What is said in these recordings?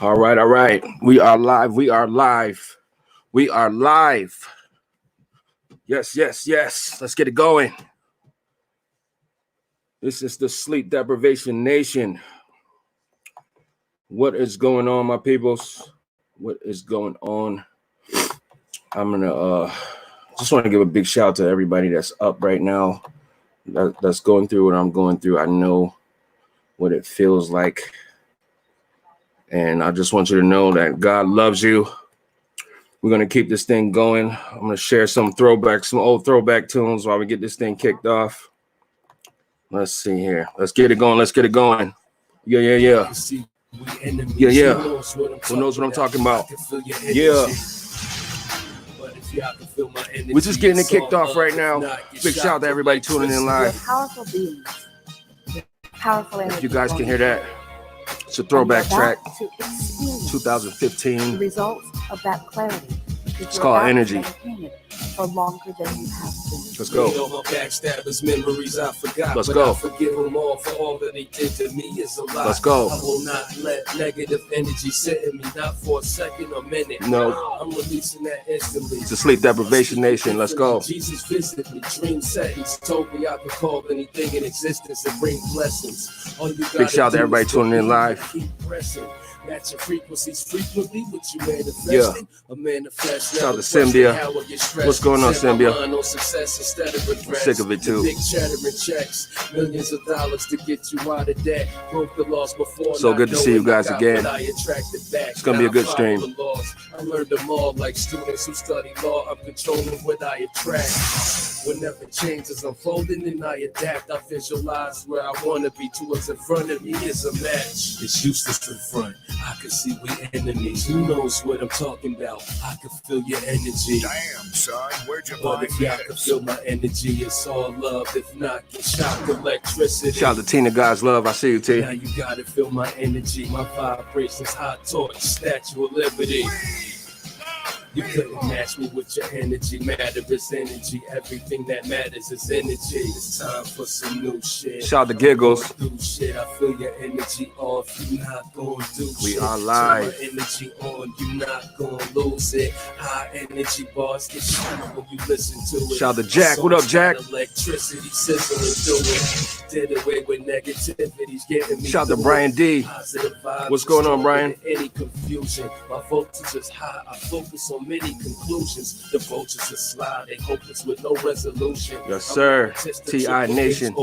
All right, all right. We are live. We are live. We are live. Yes, yes, yes. Let's get it going. This is the Sleep Deprivation Nation. What is going on, my peoples? What is going on? I'm gonna just want to give a big shout out to everybody that's up right now, that's going through what I'm going through. I know what it feels like. And I just want you to know that God loves you. We're going to keep this thing going. I'm going to share some old throwback tunes while we get this thing kicked off. Let's see here. Let's get it going. Let's get it going. Yeah, yeah, yeah. Yeah, yeah. Who knows what I'm talking about? Yeah. We're just getting it kicked off right now. Big shout out to everybody tuning in live. Powerful beings. Powerful energy. If you guys can hear that. It's a throwback track, 2015. The results of that clarity. It's called Energy. For longer than you have been. Let's go. Memories I forgot, let's go. I forgive them all for all that they did to me is a lie. Let's go. I will not let negative energy sit in me, not for a second or minute. No. I'm releasing that instantly. It's the Sleep Deprivation Nation. Let's go. Jesus visited me, dream settings, told me I could call anything in existence and bring blessings. Big shout out to everybody tuning in live. Keep pressing. Matching frequencies frequently, what you manifest. Yeah. A manifest. Shout out to Symbia. What's going on, Symbia? I'm sick of it too. Big chattering checks, millions of dollars to get you out of debt. Broke the laws before. So good to see you guys again. It's gonna be a good stream. I learned them all like students who study law. I'm controlling what I attract. Whenever change is unfolding and I adapt, I visualize where I want to be. To what's in front of me is a match. It's useless to front. I can see we enemies. Who knows what I'm talking about? I can feel your energy. Damn, son, where'd you But find if y'all can feel my energy, it's all love. If not, get shock electricity. Shout out to Tina God's Love. I see you, T. Now you gotta feel my energy. My vibrations, hot torch, Statue of Liberty. You couldn't match me with your energy. Matter is energy. Everything that matters is energy. It's time for some new shit. Shout out to Giggles. Shit. I feel your energy off. You not gonna do shit. We are live. My energy on. You not gonna lose it. High energy bars get shot when you listen to it. Shout out to Jack. What up, Jack? Electricity sizzling through it. Did away with negativity's getting me. Shout out to Brian D. What's going on, Brian? Any confusion. My voltage is high. I focus on many conclusions. The vultures are sliding, hopeless with no resolution. Yes, sir. T.I. Nation.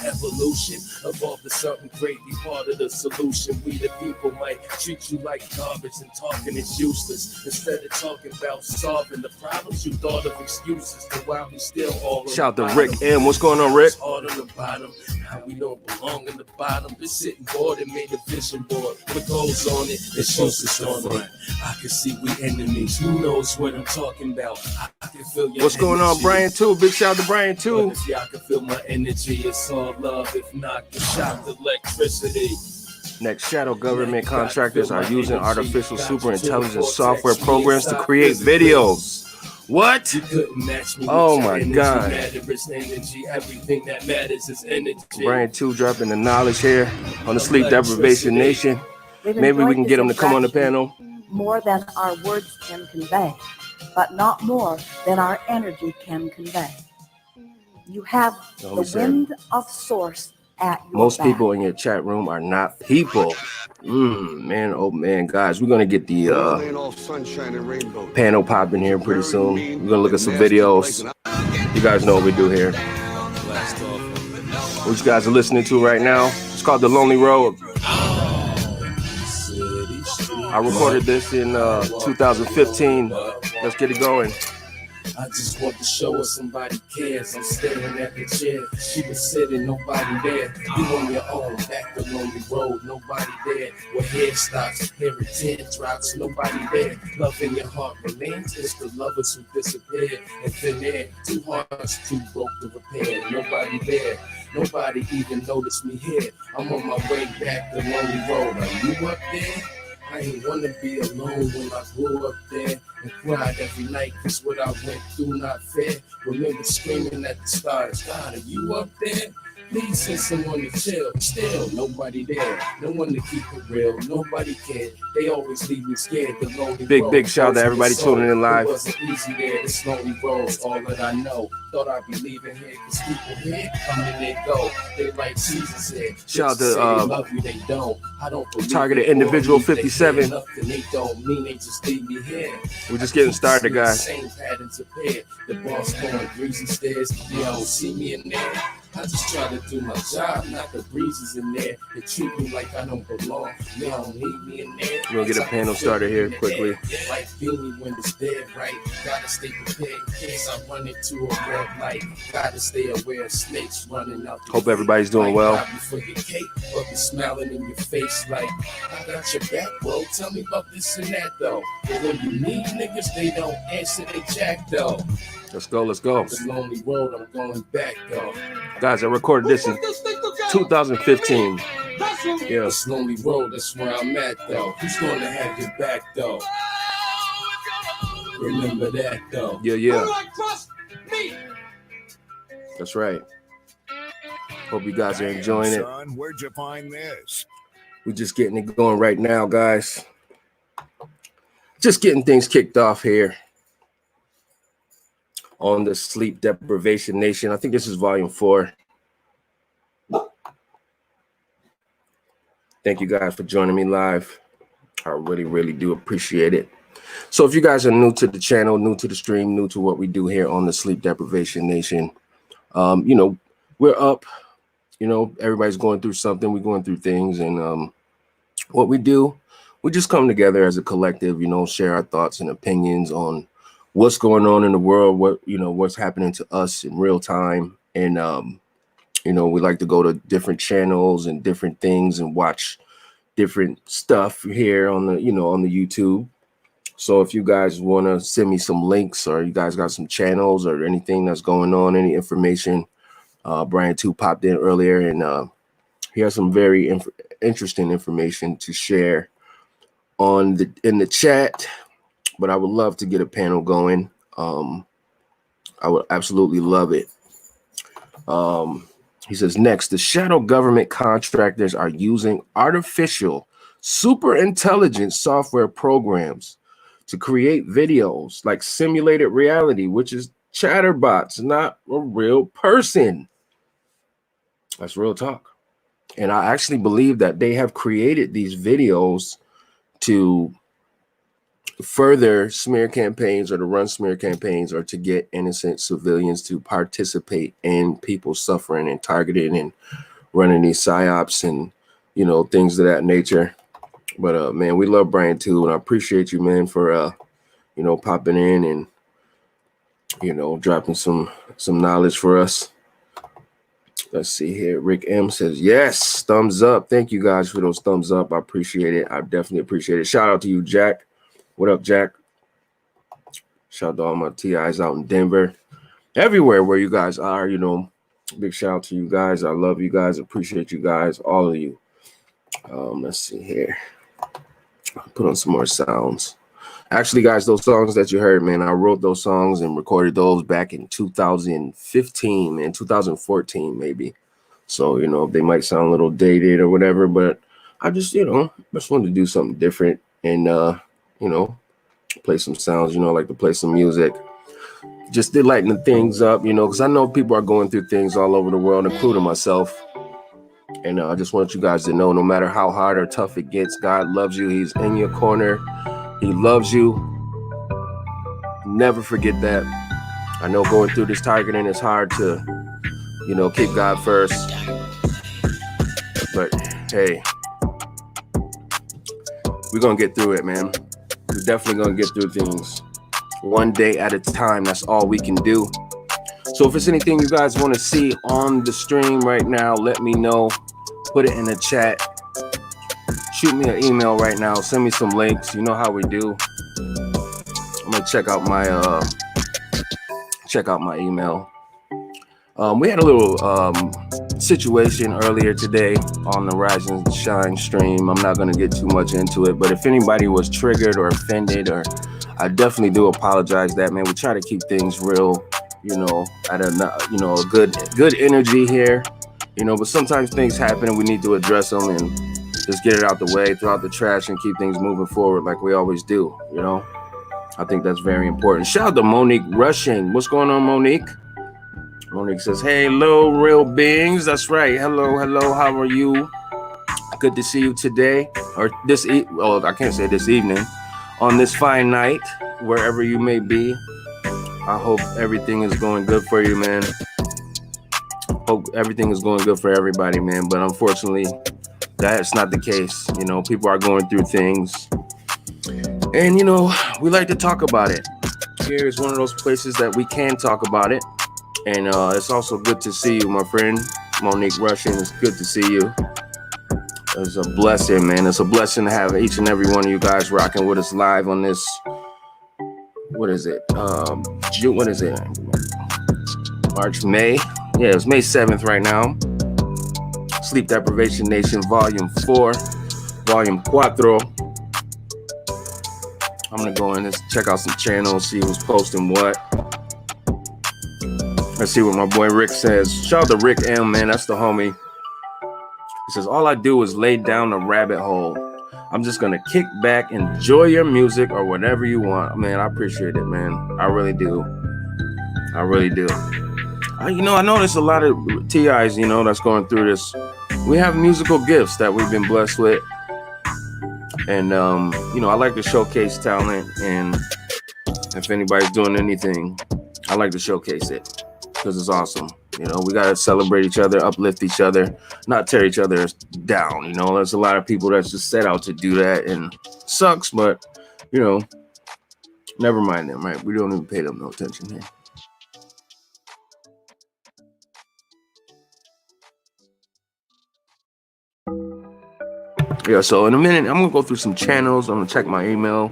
Evolution. Evolve to something great, be part of the solution. We the people might treat you like garbage and talking is useless. Instead of talking about solving the problems, you thought of excuses. And while we still all shout out to Rick M. What's going on, Rick? All on the bottom. How we don't belong in the bottom. Been sitting bored and made a vision board. What goes on it, it's useless on it. I can see we enemies. Who knows what I'm talking about? I can feel your What's going on, Brian, too? Big shout out to Brian, too. But if y'all can feel my energy, it's all love. If not, get shocked electricity. Next, shadow government contractors are using artificial super intelligence software programs to create videos. What? Oh my God. Everything that matters is energy. Brian 2 dropping the knowledge here on the Sleep Deprivation Nation. Maybe we can get him to come on the panel. More than our words can convey, but not more than our energy can convey. You have the wind of source at your Most back. people in your chat room are not people. Man, oh man, guys, we're gonna get the panel popping here pretty soon. We're gonna look at some videos. You guys know what we do here. What you guys are listening to right now, it's called The Lonely Road. I recorded this in 2015. Let's get it going. I just want to show her somebody cares. I'm staring at the chair. She was sitting, nobody there. You on your own, back the lonely road, nobody there. Where head stops, hearing teardrops, nobody there. Love in your heart remains. It's the lovers who disappeared. And thin air, two hearts, too broke to repair. Nobody there. Nobody even noticed me here. I'm on my way back the lonely road. Are you up there? I ain't wanna be alone when I grew up there and cried every night cause what I went through not fair. Remember screaming at the stars, God, are you up there? Please send someone to chill. Still, nobody there. No one to keep it real. Nobody cared. They always leave me scared. The lonely Big shout out to everybody tuning in live. It wasn't easy there. This lonely road, all that I know. Thought I'd be leaving here because people here come and they go. They like seasons here. Shout out to love you, they don't. I don't targeted individual 57. Nothing they don't mean they just leave me here. We're just getting started, guys. Same patterns appear. The boss going greasy stairs. You don't see me in there. I just try to do my job, not the breezes in there. They treat me like I don't belong. They don't need me in there. We'll get a panel started here quickly. Like beanie when it's dead, right? Gotta stay prepared in case I run into a red light. Gotta stay aware of snakes running out. Hope everybody's doing well. For your cake, but be smiling in your face like I got your back, bro. Tell me about this and that though. But when you need niggas, they don't answer they jack though. Let's go. The lonely road, I'm going back though. Guys, I recorded this in 2015. Yeah, it's lonely road, that's where I'm at though. Who's gonna have your back though? Remember that though. Yeah. That's right. Hope you guys are enjoying it. Son, where'd you find this? We're just getting it going right now, guys. Just getting things kicked off here on the Sleep Deprivation Nation. I think this is volume 4. Thank you guys for joining me live. I really do appreciate it. So if you guys are new to the channel, new to the stream, new to what we do here on the Sleep Deprivation Nation, we're up. Everybody's going through something. We're going through things. And what we do, we just come together as a collective, share our thoughts and opinions on what's going on in the world, what's happening to us in real time. And, we like to go to different channels and different things and watch different stuff here on the, on the YouTube. So if you guys want to send me some links or you guys got some channels or anything that's going on, any information, Brian 2 popped in earlier and he has some very interesting information to share in the chat. But I would love to get a panel going. I would absolutely love it. He says, next, the shadow government contractors are using artificial super intelligent software programs to create videos like simulated reality, which is chatterbots, not a real person. That's real talk. And I actually believe that they have created these videos to further smear campaigns or to run smear campaigns or to get innocent civilians to participate in people suffering and targeting and running these psyops and, things of that nature. But, man, we love Brian too. And I appreciate you, man, for, popping in and, dropping some knowledge for us. Let's see here. Rick M says, yes, thumbs up. Thank you guys for those thumbs up. I appreciate it. I definitely appreciate it. Shout out to you, Jack. What up, Jack? Shout out to all my TIs out in Denver. Everywhere where you guys are, big shout out to you guys. I love you guys. Appreciate you guys, all of you. Let's see here. I'll put on some more sounds. Actually, guys, those songs that you heard, man, I wrote those songs and recorded those back in 2015 and 2014, maybe. So, they might sound a little dated or whatever, but I just, just wanted to do something different and, play some sounds, like to play some music. Just to lighten things up, because I know people are going through things all over the world, including myself. And I just want you guys to know, no matter how hard or tough it gets, God loves you. He's in your corner. He loves you. Never forget that. I know going through this targeting is hard to, keep God first. But hey, we're going to get through it, man. We're definitely going to get through things one day at a time. That's all we can do. So if it's anything you guys want to see on the stream right now, let me know. Put it in the chat. Shoot me an email right now. Send me some links. You know how we do. I'm going to check out my email. We had a little situation earlier today on the Rise and Shine stream. I'm not going to get too much into it, but if anybody was triggered or offended, or I definitely do apologize that, man. We try to keep things real, at a good energy here. you know, but sometimes things happen and we need to address them and just get it out the way, throw out the trash, and keep things moving forward like we always do, you know. I think that's very important. Shout out to Monique Rushing. What's going on, Monique? Monique says, hey, hello, real beings. That's right. Hello, hello. How are you? Good to see you today, or I can't say this evening, on this fine night, wherever you may be. I hope everything is going good for you, man. Hope everything is going good for everybody, man. But unfortunately, that's not the case. You know, people are going through things. And, you know, we like to talk about it. Here is one of those places that we can talk about it. And it's also good to see you, my friend. Monique Rushing, it's good to see you. It's a blessing, man. It's a blessing to have each and every one of you guys rocking with us live on this. What is it? June? What is it? March, May? Yeah, it's May 7th right now. Sleep Deprivation Nation, Volume 4, Volume 4. I'm gonna go in and check out some channels, see who's posting what. Let's see what my boy Rick says. Shout out to Rick M, man. That's the homie. He says, all I do is lay down a rabbit hole. I'm just going to kick back, enjoy your music or whatever you want. Man, I appreciate it, man. I really do. I really do. You know, I notice a lot of TIs, you know, that's going through this. We have musical gifts that we've been blessed with. And, you know, I like to showcase talent. And if anybody's doing anything, I like to showcase it because it's awesome. You know, we got to celebrate each other, uplift each other, not tear each other down. You know, there's a lot of people that's just set out to do that and sucks, but, you know, never mind them, right? We don't even pay them no attention here. Yeah, so in a minute, I'm going to go through some channels. I'm going to check my email.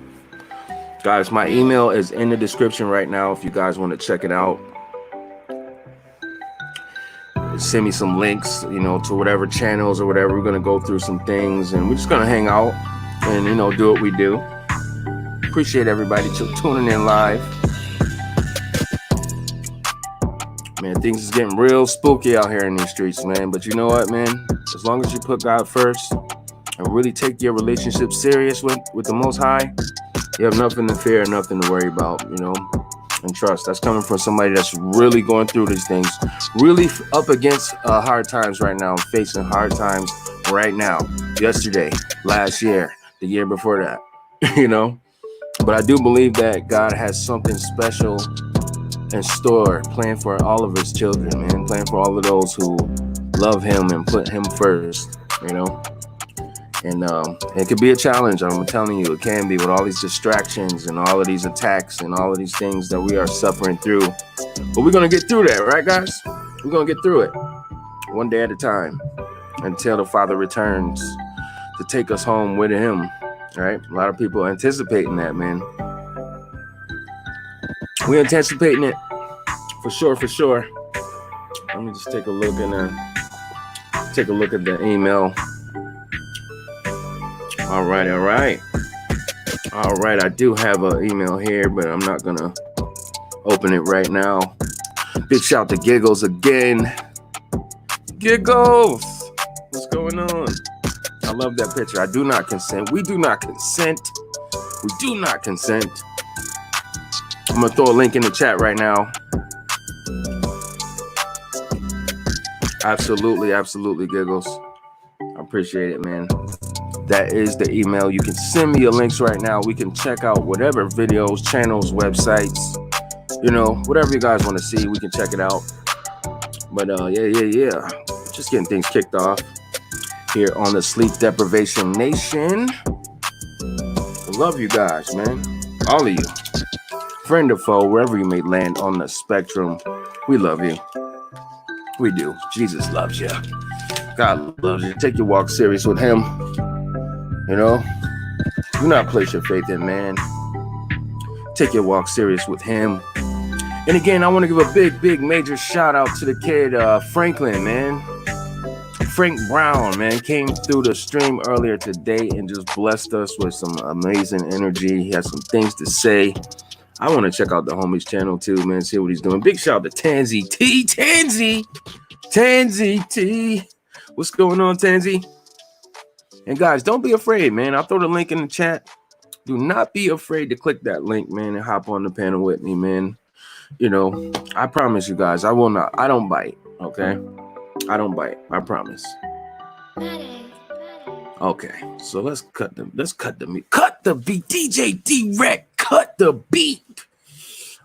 Guys, my email is in the description right now if you guys want to check it out. Send me some links, you know, to whatever channels or whatever. We're going to go through some things and we're just going to hang out and, you know, do what we do. Appreciate everybody tuning in live. Man, things is getting real spooky out here in these streets, man. But you know what, man? As long as you put God first and really take your relationship serious with the Most High, you have nothing to fear, nothing to worry about, you know. And trust, that's coming from somebody that's really going through these things, really up against hard times right now, facing hard times right now, yesterday, last year, the year before that, you know. But I do believe that God has something special in store, planned for all of his children, man, planned for all of those who love him and put him first, you know. And it could be a challenge. I'm telling you, it can be with all these distractions and all of these attacks and all of these things that we are suffering through. But we're going to get through that, right, guys? We're going to get through it one day at a time until the Father returns to take us home with him, right? A lot of people are anticipating that, man. We're anticipating it for sure, for sure. Let me just take a look and take a look at the email. All right. I do have an email here, but I'm not gonna open it right now. Big shout to Giggles again. Giggles, what's going on? I love that picture. I do not consent. We do not consent. We do not consent. I'm gonna throw a link in the chat right now. Absolutely, Giggles. I appreciate it, man. That is the email. You can send me your links right now. We can check out whatever videos, channels, websites, you know, whatever you guys want to see, we can check it out. But yeah. Just getting things kicked off here on the Sleep Deprivation Nation. I love you guys, man. All of you. Friend or foe, wherever you may land on the spectrum, we love you. We do. Jesus loves you. God loves you. Take your walk serious with him. You know, do not place your faith in man. Take your walk serious with him. And again, I want to give a big major shout out to the kid Franklin, man. Frank Brown, man, came through the stream earlier today and just blessed us with some amazing energy. He has some things to say. I want to check out the homie's channel too, man, see what he's doing. Big shout out to Tansy T. Tansy, Tansy T. What's going on, Tansy? And guys, don't be afraid, man. I'll throw the link in the chat. Do not be afraid to click that link, man, and hop on the panel with me, man. You know, I promise you guys, I will not. I don't bite, okay? I don't bite. I promise. Okay, so let's cut the meat. Cut the beat. DJ D-Rec, cut the beat.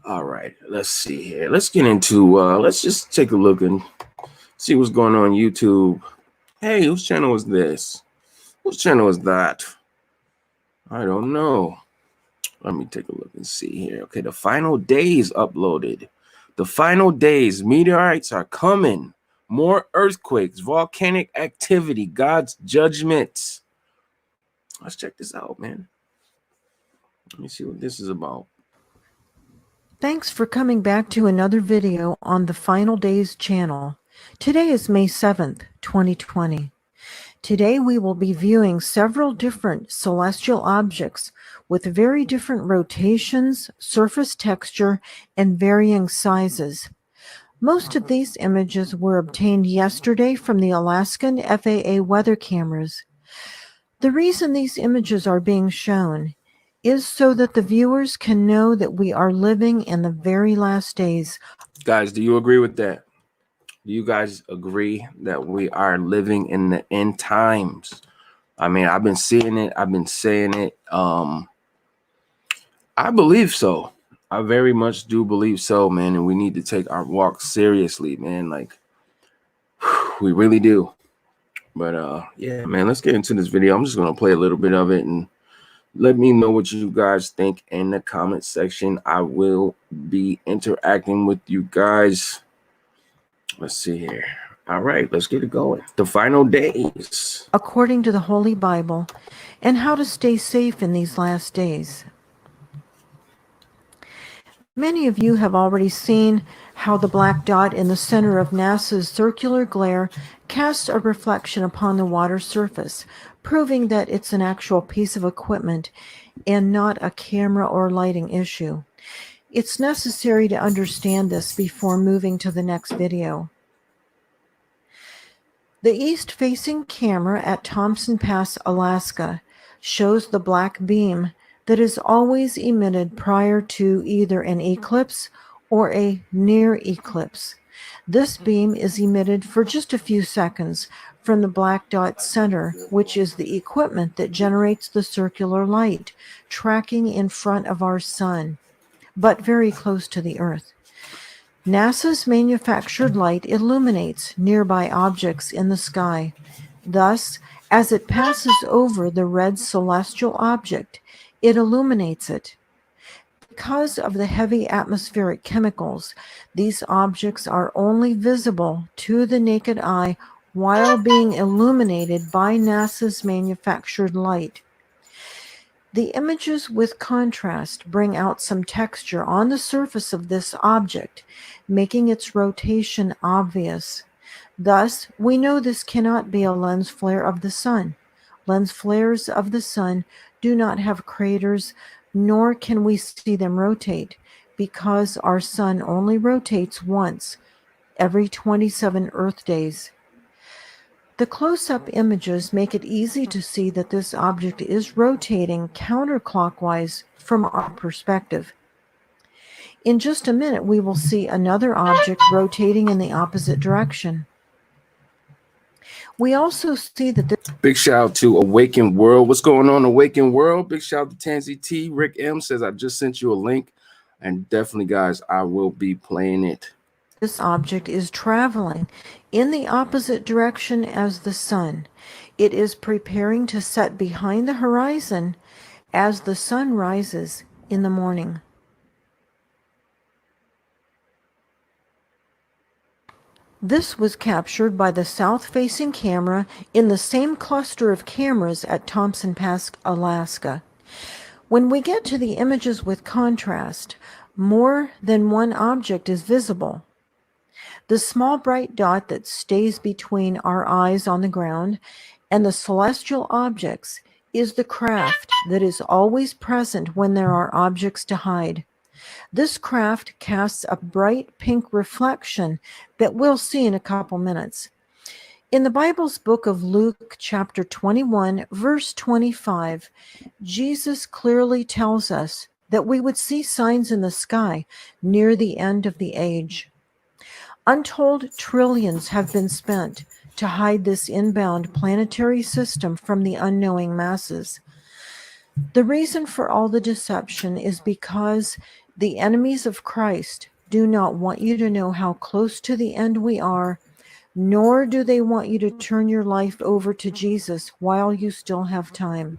All right, let's see here. Let's get into let's just take a look and see what's going on YouTube. Hey, whose channel is this? Whose channel is that? I don't know. Let me take a look and see here. Okay, the final days uploaded. The final days. Meteorites are coming. More earthquakes, volcanic activity, God's judgments. Let's check this out, man. Let me see what this is about. Thanks for coming back to another video on the Final Days channel. Today is May 7th, 2020. Today we will be viewing several different celestial objects with very different rotations, surface texture, and varying sizes. Most of these images were obtained yesterday from the Alaskan FAA weather cameras. The reason these images are being shown is so that the viewers can know that we are living in the very last days. Guys, do you agree with that? Do you guys agree that we are living in the end times? I mean, I've been seeing it. I've been saying it. I believe so. I very much do believe so, man. And we need to take our walk seriously, man. Like, we really do. But yeah, man, let's get into this video. I'm just going to play a little bit of it and let me know what you guys think in the comment section. I will be interacting with you guys. Let's see here. All right, let's get it going. The final days. According to the Holy Bible, and how to stay safe in these last days. Many of you have already seen how the black dot in the center of NASA's circular glare casts a reflection upon the water surface, proving that it's an actual piece of equipment and not a camera or lighting issue. It's necessary to understand this before moving to the next video. The east-facing camera at Thompson Pass, Alaska, shows the black beam that is always emitted prior to either an eclipse or a near eclipse. This beam is emitted for just a few seconds from the black dot center, which is the equipment that generates the circular light, tracking in front of our sun, but very close to the Earth. NASA's manufactured light illuminates nearby objects in the sky. Thus, as it passes over the red celestial object, it illuminates it. Because of the heavy atmospheric chemicals, these objects are only visible to the naked eye while being illuminated by NASA's manufactured light. The images with contrast bring out some texture on the surface of this object, making its rotation obvious. Thus, we know this cannot be a lens flare of the sun. Lens flares of the sun do not have craters, nor can we see them rotate, because our sun only rotates once every 27 Earth days. The close-up images make it easy to see that this object is rotating counterclockwise from our perspective. In just a minute, we will see another object rotating in the opposite direction. We also see that the Big shout out to Awakened World. What's going on, Awakened World? Big shout out to Tansy T. Rick M says, I just sent you a link. And definitely, guys, I will be playing it. this object is traveling in the opposite direction as the sun. It is preparing to set behind the horizon as the sun rises in the morning. This was captured by the south-facing camera in the same cluster of cameras at Thompson Pass, Alaska. When we get to the images with contrast, more than one object is visible. The small bright dot that stays between our eyes on the ground and the celestial objects is the craft that is always present when there are objects to hide. This craft casts a bright pink reflection that we'll see in a couple minutes. In the Bible's book of Luke, chapter 21, verse 25, Jesus clearly tells us that we would see signs in the sky near the end of the age. Untold trillions have been spent to hide this inbound planetary system from the unknowing masses. The reason for all the deception is because the enemies of Christ do not want you to know how close to the end we are, nor do they want you to turn your life over to Jesus while you still have time.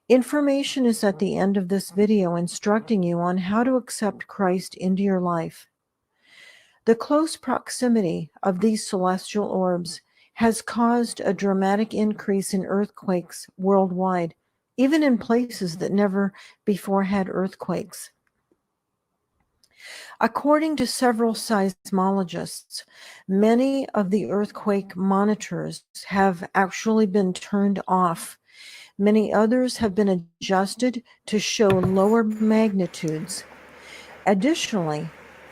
Information is at the end of this video instructing you on how to accept Christ into your life. The close proximity of these celestial orbs has caused a dramatic increase in earthquakes worldwide, even in places that never before had earthquakes. According to several seismologists, many of the earthquake monitors have actually been turned off. Many others have been adjusted to show lower magnitudes. Additionally,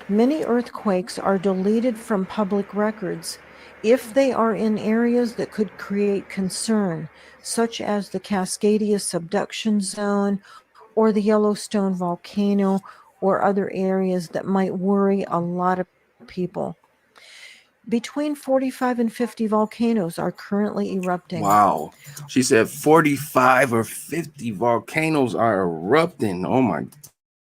many earthquakes are deleted from public records if they are in areas that could create concern, such as the Cascadia subduction zone or the Yellowstone volcano or other areas that might worry a lot of people. Between 45 and 50 volcanoes are currently erupting. Wow. She said 45 or 50 volcanoes are erupting. Oh my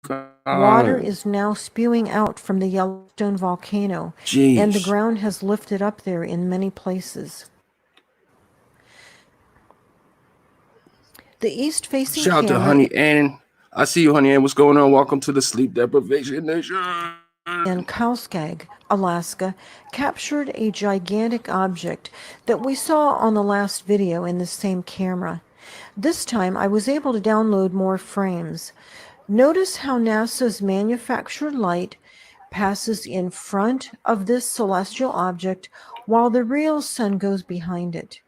God. Water is now spewing out from the Yellowstone volcano, and the Jeez. ground has lifted up there in many places. The east-facing Shout out to camera Honey Ann. I see you, Honey Ann. What's going on? Welcome to the Sleep Deprivation Nation. in Kalskag, Alaska, captured a gigantic object that we saw on the last video in the same camera. This time I was able to download more frames. Notice how NASA's manufactured light passes in front of this celestial object while the real sun goes behind it.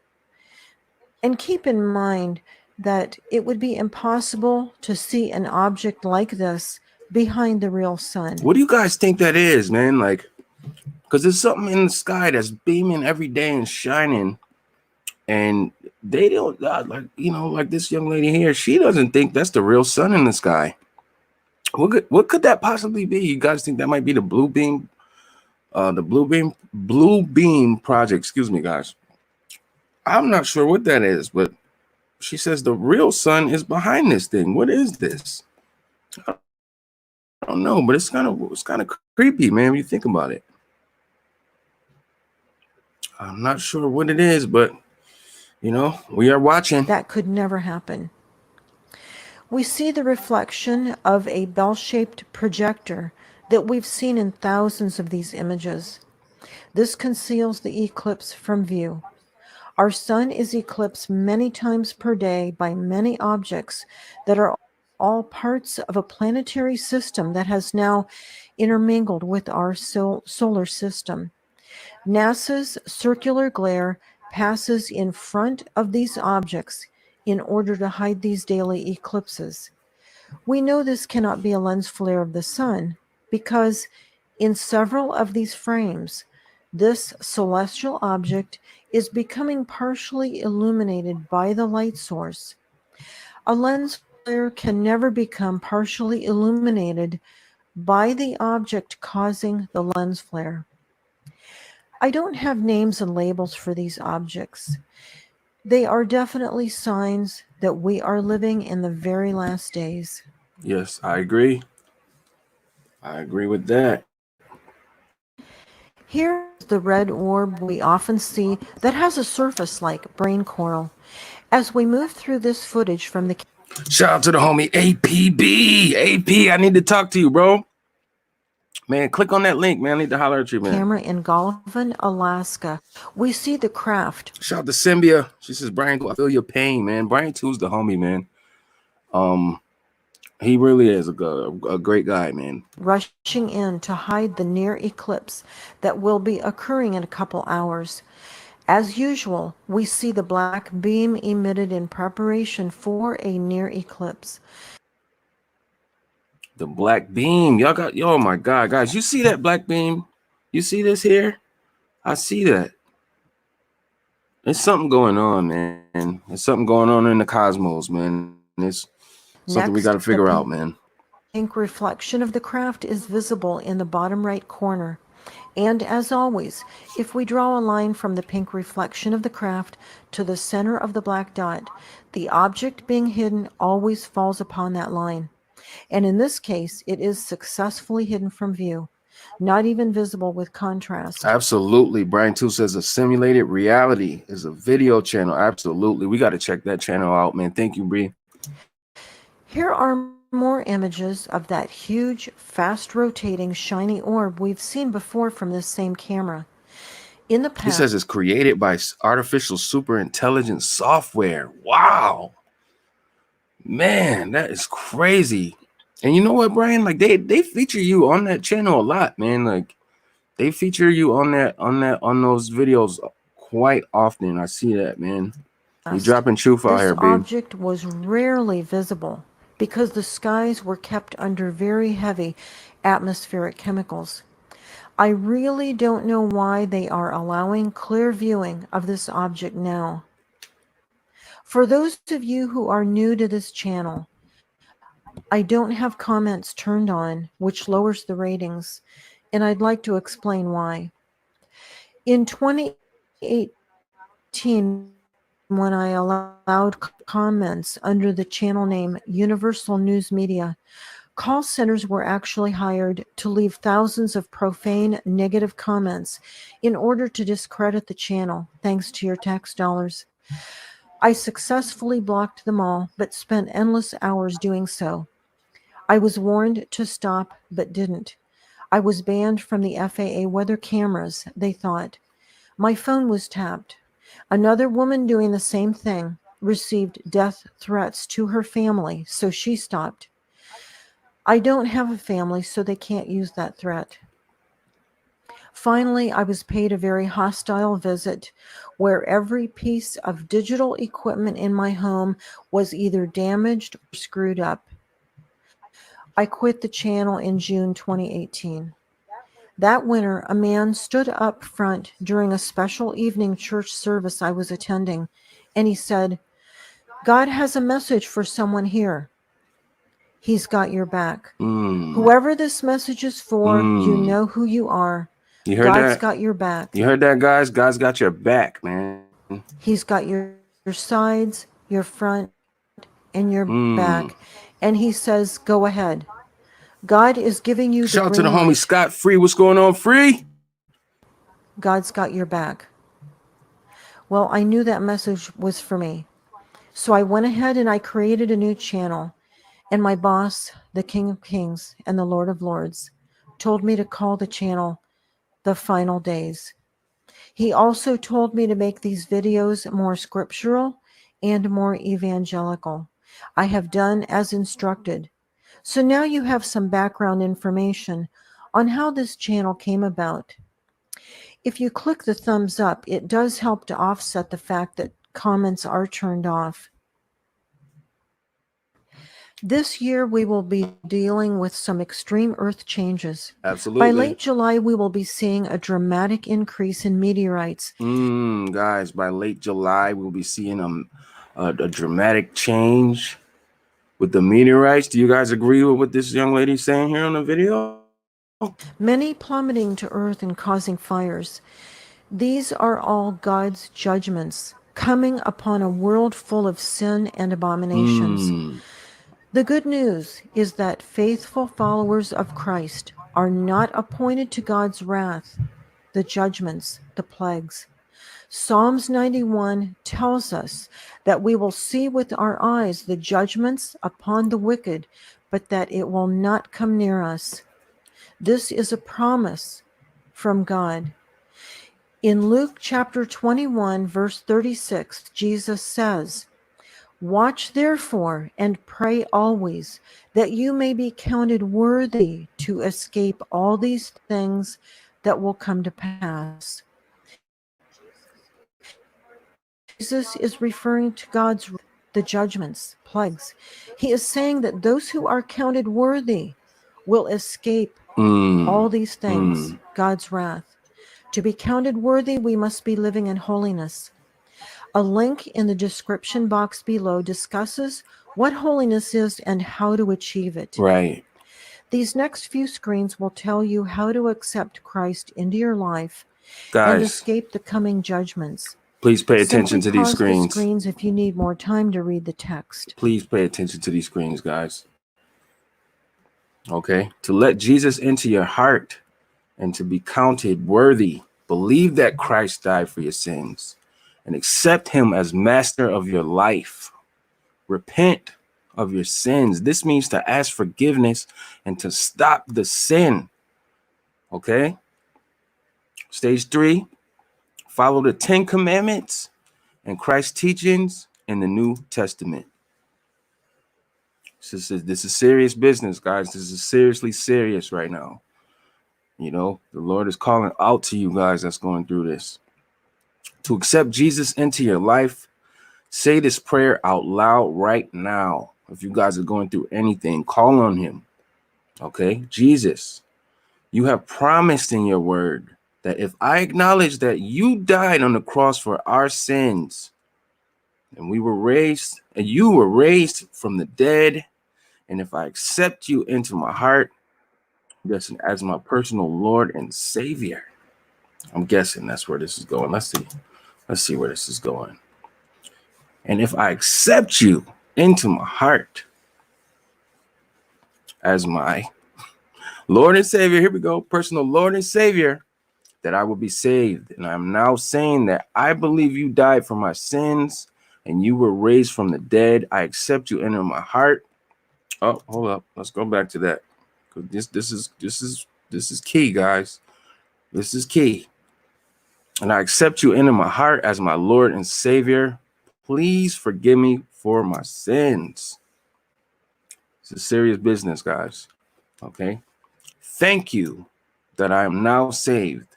And keep in mind that it would be impossible to see an object like this behind the real sun. What do you guys think that is, man? Like, because there's something in the sky that's beaming every day and shining, and they don't like, you know, like this young lady here, she doesn't think that's the real sun in the sky. What could that possibly be? You guys think that might be the blue beam, blue beam project? Excuse me, guys. I'm not sure what that is, but she says the real sun is behind this thing. What is this? I don't know, but it's kind of creepy, man, when you think about it. I'm not sure what it is, but you know, we are watching. That could never happen. We see the reflection of a bell-shaped projector that we've seen in thousands of these images. This conceals the eclipse from view. Our sun is eclipsed many times per day by many objects that are all parts of a planetary system that has now intermingled with our solar system. NASA's circular glare passes in front of these objects in order to hide these daily eclipses. We know this cannot be a lens flare of the sun because in several of these frames, this celestial object is becoming partially illuminated by the light source. A lens flare can never become partially illuminated by the object causing the lens flare. I don't have names and labels for these objects. They are definitely signs that we are living in the very last days. Yes, I agree. I agree with that. Here's the red orb we often see that has a surface like brain coral. As we move through this footage from the Shout out to the homie APB. AP, I need to talk to you, bro. Man, click on that link, man. I need to holler at you, man. camera in Galvin, Alaska, we see the craft. Shout out to Symbia. She says, Brian, I feel your pain, man. Brian 2's the homie, man. He really is a great guy, man. Rushing in to hide the near eclipse that will be occurring in a couple hours. As usual, we see the black beam emitted in preparation for a near eclipse. The black beam. Y'all got, oh my God, guys. You see that black beam? You see this here? I see that. There's something going on, man. There's something going on in the cosmos, man. It's something we got to figure out, man. Pink reflection of the craft is visible in the bottom right corner. And as always, if we draw a line from the pink reflection of the craft to the center of the black dot, the object being hidden always falls upon that line. And in this case, it is successfully hidden from view, not even visible with contrast. Absolutely. Brian 2 says a simulated reality is a video channel. Absolutely. We got to check that channel out, man. Thank you, Bree. Here are more images of that huge, fast-rotating, shiny orb we've seen before from this same camera. In the past, He says it's created by artificial super intelligence software. Wow. Man, that is crazy. And you know what, Brian? Like they feature you on that channel a lot, man. Like they feature you on those videos quite often. I see that, man. You dropping truth out here, babe. This object was rarely visible because the skies were kept under very heavy atmospheric chemicals. I really don't know why they are allowing clear viewing of this object now. For those of you who are new to this channel, I don't have comments turned on, which lowers the ratings, and I'd like to explain why. In 2018, when I allowed comments under the channel name Universal News Media, call centers were actually hired to leave thousands of profane, negative comments in order to discredit the channel, thanks to your tax dollars. I successfully blocked them all, but spent endless hours doing so. I was warned to stop, but didn't. I was banned from the FAA weather cameras, they thought. My phone was tapped. Another woman doing the same thing received death threats to her family, so she stopped. I don't have a family, so they can't use that threat. Finally, I was paid a very hostile visit where every piece of digital equipment in my home was either damaged or screwed up. I quit the channel in June 2018. That winter, a man stood up front during a special evening church service I was attending, and he said, "God has a message for someone here. He's got your back. Whoever this message is for, you know who you are. You heard God's that? got your back. You heard that, guys? God's got your back, man. He's got your sides, your front, and your back. And he says, go ahead. God is giving you the Shout out to the green homie light. Scott Free. What's going on, Free? God's got your back." Well, I knew that message was for me. So I went ahead and I created a new channel. And my boss, the King of Kings and the Lord of Lords, told me to call the channel The Final Days. He also told me to make these videos more scriptural and more evangelical. I have done as instructed. So now you have some background information on how this channel came about. If you click the thumbs up, it does help to offset the fact that comments are turned off. This year, we will be dealing with some extreme Earth changes. Absolutely. By late July, we will be seeing a dramatic increase in meteorites. Guys, by late July, we'll be seeing a dramatic change with the meteorites. Do you guys agree with what this young lady's saying here on the video? Many plummeting to Earth and causing fires. These are all God's judgments coming upon a world full of sin and abominations. The good news is that faithful followers of Christ are not appointed to God's wrath, the judgments, the plagues. Psalms 91 tells us that we will see with our eyes the judgments upon the wicked, but that it will not come near us. This is a promise from God. In Luke chapter 21, verse 36, Jesus says, "Watch therefore and pray always, that you may be counted worthy to escape all these things that will come to pass." Jesus is referring to the judgments, plagues. He is saying that those who are counted worthy will escape all these things, God's wrath. To be counted worthy, we must be living in holiness. A link in the description box below discusses what holiness is and how to achieve it. Right. These next few screens will tell you how to accept Christ into your life and Guys, escape the coming judgments. please pay attention Simply to these pause the screens. screens if you need more time to read the text. Please pay attention to these screens, guys. Okay. To let Jesus into your heart and to be counted worthy, believe that Christ died for your sins and accept him as master of your life. Repent of your sins. This means to ask forgiveness and to stop the sin. Okay. Stage 3, follow the 10 commandments and Christ's teachings in the New Testament. This is serious business, guys. This is seriously serious right now. You know, the Lord is calling out to you guys that's going through this. To accept Jesus into your life, say this prayer out loud right now. If you guys are going through anything, call on him. Okay? Jesus, you have promised in your word that if I acknowledge that you died on the cross for our sins, and you were raised from the dead, and if I accept you into my heart, yes, as my personal Lord and Savior, I'm guessing that's where this is going. Let's see where this is going. And if I accept you into my heart as my Lord and Savior, here we go, personal Lord and Savior, that I will be saved. And I'm now saying that I believe you died for my sins and you were raised from the dead. I accept you into my heart. Oh, hold up. Let's go back to that. This is key, guys. This is key. And I accept you into my heart as my Lord and Savior. Please forgive me for my sins. It's a serious business, guys. Okay. Thank you that I am now saved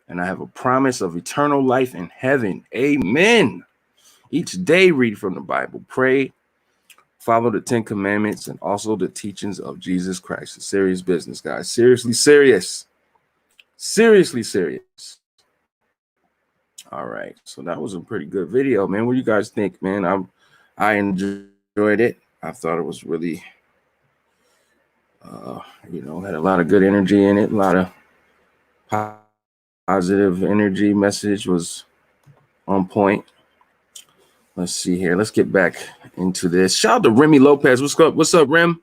and I have a promise of eternal life in heaven. Amen. Each day, read from the Bible, pray, follow the 10 commandments, and also the teachings of Jesus Christ. It's serious business, guys. Seriously serious. Seriously serious. All right. So that was a pretty good video, man. What do you guys think, man? I enjoyed it. I thought it was really, had a lot of good energy in it. A lot of positive energy. Message was on point. Let's see here. Let's get back into this. Shout out to Remy Lopez. What's up? What's up, Rem?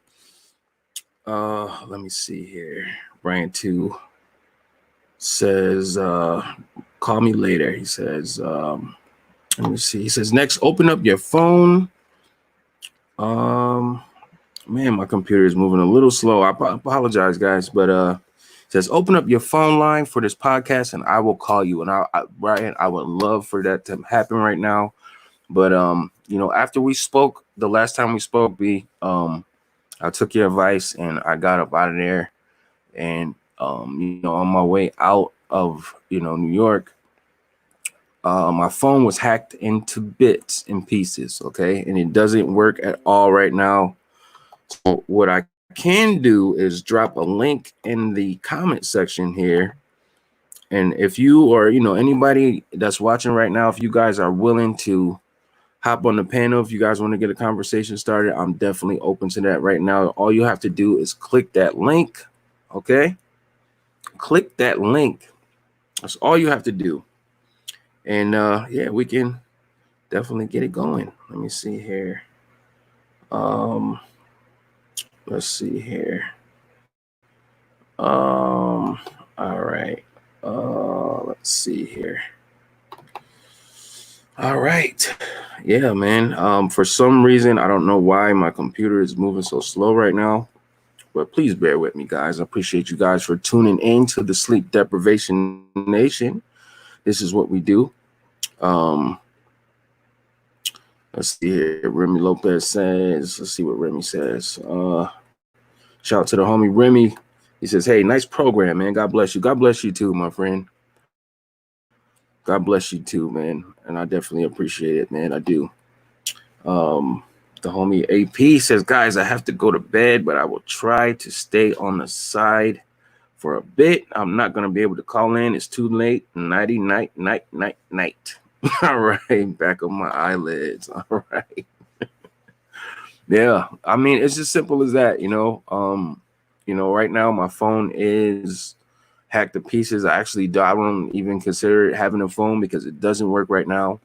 Let me see here. Brian 2 says, call me later. He says, let me see. He says, next, open up your phone. Man, my computer is moving a little slow. I apologize, guys, but it says, open up your phone line for this podcast and I will call you. And Brian, I would love for that to happen right now. But after we spoke, the last time we spoke, I took your advice and I got up out of there. And on my way out of New York, my phone was hacked into bits and pieces. Okay, and it doesn't work at all right now. So what I can do is drop a link in the comment section here. And if you or anybody that's watching right now, if you guys are willing to hop on the panel, if you guys want to get a conversation started, I'm definitely open to that right now. All you have to do is click that link. Okay, click that link. That's all you have to do. And yeah, we can definitely get it going. Let me see here. Let's see here. All right. Let's see here. All right. Yeah, man. For some reason, I don't know why my computer is moving so slow right now, but please bear with me, guys. I appreciate you guys for tuning in to the Sleep Deprivation Nation. This is what we do. Let's see here. Remy Lopez says, let's see what Remy says. Shout out to the homie Remy. He says, hey, nice program, man. God bless you. God bless you too, my friend. God bless you too, man. And I definitely appreciate it, man. I do. The homie AP says, guys, I have to go to bed, but I will try to stay on the side for a bit. I'm not going to be able to call in. It's too late. Nighty, night, night, night, night. All right. Back on my eyelids. All right. Yeah. I mean, it's as simple as that, you know. Right now my phone is hacked to pieces. I don't even consider having a phone because it doesn't work right now.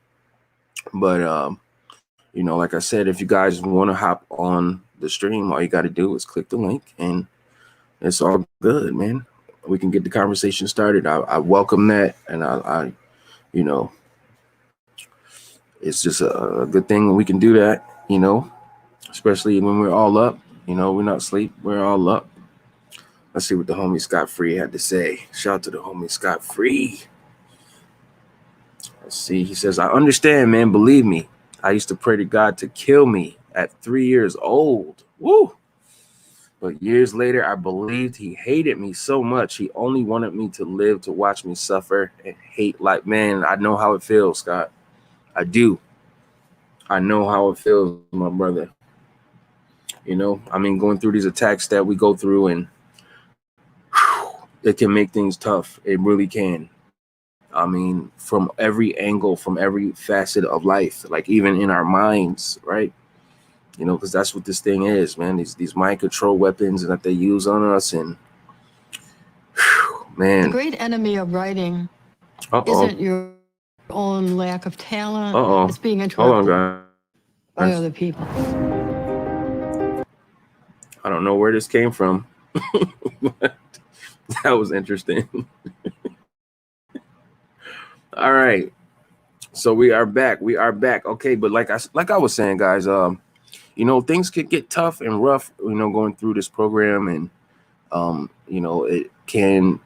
But like I said, if you guys want to hop on the stream, all you got to do is click the link and it's all good, man. We can get the conversation started. I welcome that. And I it's just a good thing when we can do that, especially when we're all up, we're not asleep. We're all up. Let's see what the homie Scott Free had to say. Shout out to the homie Scott Free. Let's see. He says, I understand, man. Believe me. I used to pray to God to kill me at 3 years old. Woo! But years later, I believed he hated me so much. He only wanted me to live to watch me suffer and hate. Like, man, I know how it feels, Scott. I do. I know how it feels, my brother. Going through these attacks that we go through, and it can make things tough. It really can. From every angle, from every facet of life, like even in our minds, right? Because that's what this thing is, man. These mind control weapons that they use on us, and man. The great enemy of writing isn't your own lack of talent. It's being interrupted by other people. I don't know where this came from. But that was interesting. All right. So we are back. Okay, but like I was saying, guys, things could get tough and rough, going through this program, and it can,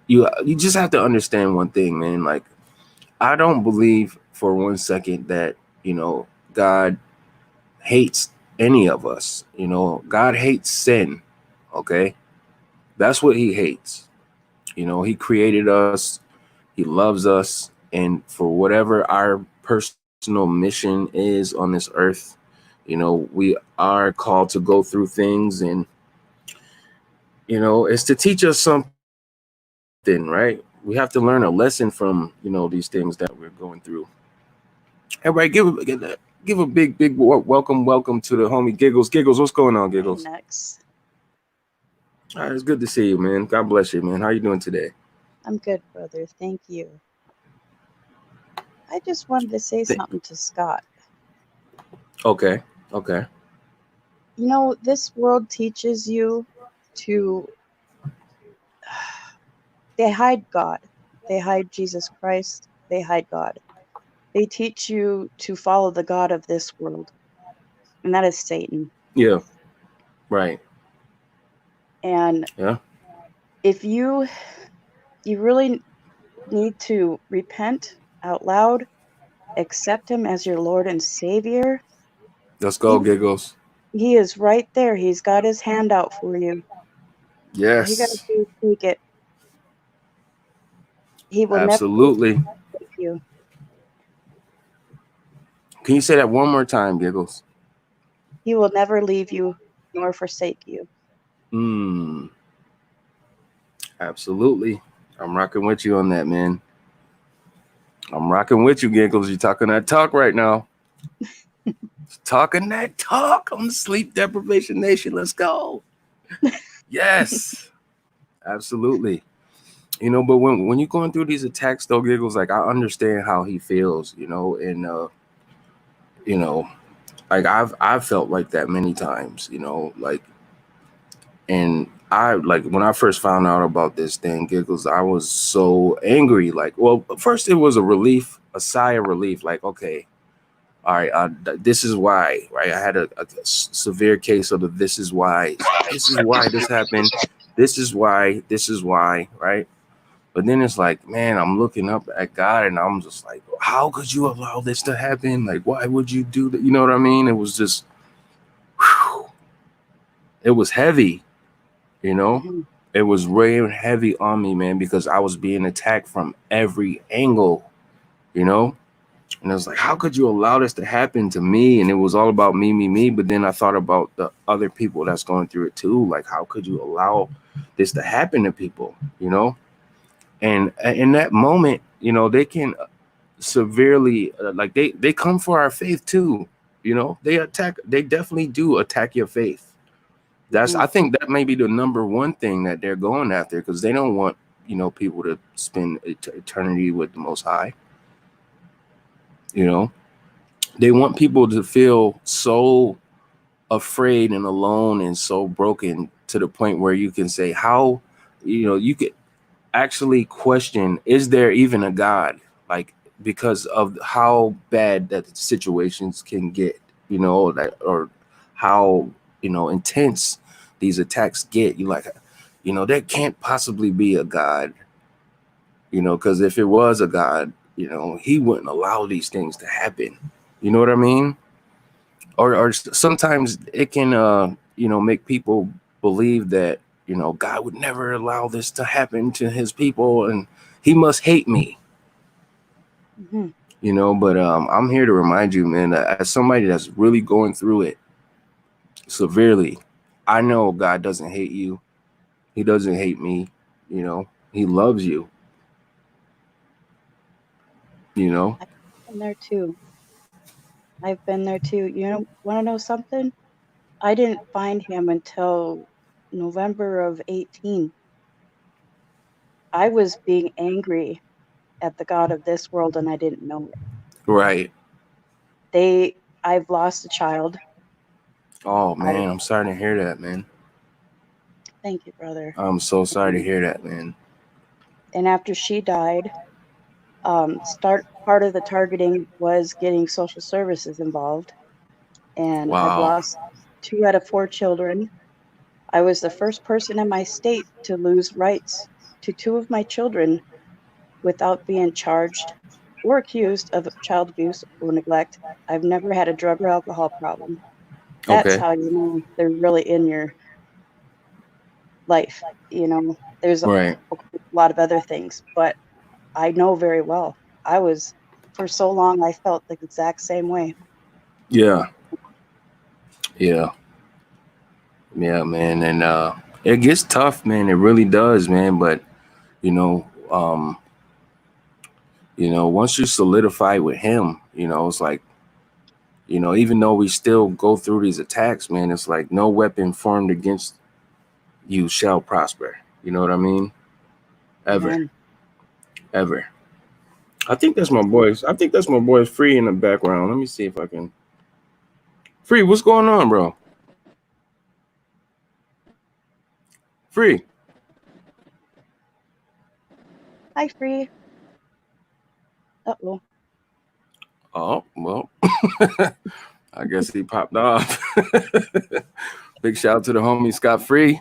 you just have to understand one thing, man. Like, I don't believe for 1 second that, God hates any of us. God hates sin. Okay. That's what he hates. He created us. He loves us. And for whatever our personal mission is on this earth, we are called to go through things, and, it's to teach us something, right? We have to learn a lesson from, these things that we're going through. Everybody give a big welcome to the homie Giggles. Giggles, what's going on, Giggles? Hey, Nexx. All right, it's good to see you, man. God bless you, man. How you doing today? I'm good, brother. Thank you. I just wanted to say something to Scott. Okay. This world teaches you to... They hide God. They hide Jesus Christ. They hide God. They teach you to follow the God of this world. And that is Satan. Yeah. Right. And yeah, if you really need to repent out loud, accept him as your Lord and Savior. Let's go, Giggles. He is right there. He's got his hand out for you. Yes. All you gotta do is take it. He will absolutely never forsake you. Can you say that one more time, Giggles? He will never leave you nor forsake you. Absolutely. I'm rocking with you on that, man. I'm rocking with you, Giggles. You're talking that talk right now. Talking that talk on the Sleep Deprivation Nation. Let's go. Yes. Absolutely. But when you're going through these attacks, though, Giggles, like, I understand how he feels, and like I've felt like that many times, like, and I, like, when I first found out about this thing, Giggles, I was so angry. Like, well, first it was a sigh of relief. Like, okay, all right, this is why, right? I had a severe case of the this is why this happened. This is why, right? But then it's like, man, I'm looking up at God, and I'm just like, how could you allow this to happen? Like, why would you do that? You know what I mean? It was just, it was heavy, It was really heavy on me, man, because I was being attacked from every angle, And I was like, how could you allow this to happen to me? And it was all about me, me, me. But then I thought about the other people that's going through it too. Like, how could you allow this to happen to people, you know? And in that moment, you know, they can severely, like they come for our faith too. You know, they definitely do attack your faith. I think that may be the number one thing that they're going after, because they don't want, you know, people to spend eternity with the Most High. You know, they want people to feel so afraid and alone and so broken to the point where you can say, how, you know, you could actually question, is there even a God? Like, because of how bad that situations can get, you know, that, or how, you know, intense these attacks get. You like, you know, there can't possibly be a God, you know, because if it was a God, you know, he wouldn't allow these things to happen. You know what I mean? Or sometimes it can, you know, make people believe that, you know, God would never allow this to happen to his people and he must hate me. You know, but I'm here to remind you, man, that as somebody that's really going through it severely, I know God doesn't hate you. He doesn't hate me. You know, he loves you. You know, I've been there too. I've been there too. You know, want to know something? I didn't find him until November of 18. I was being angry at the God of this world and I didn't know it. right. I've lost a child. Oh man, I'm sorry to hear that, man. Thank you, brother. I'm so sorry to hear that, man. And after she died, part of the targeting was getting social services involved. And Wow. I've lost 2 out of 4 children. I was the first person in my state to lose rights to 2 of my children without being charged or accused of child abuse or neglect. I've never had a drug or alcohol problem. That's Okay. how you know they're really in your life. You know, there's a lot of other things, but I know very well. For so long, I felt the exact same way. Yeah. Yeah. Yeah, man. And it gets tough, man. It really does, man. But, you know, once you solidify with him, you know, it's like, you know, even though we still go through these attacks, man, it's like no weapon formed against you shall prosper. You know what I mean? Ever. Amen. Ever. I think that's my boys. I think that's my boy Free in the background. Let me see if I can. Free, what's going on, bro? Free. Hi, Free. Uh-oh. Oh, well, I guess he popped off. Big shout out to the homie Scott Free.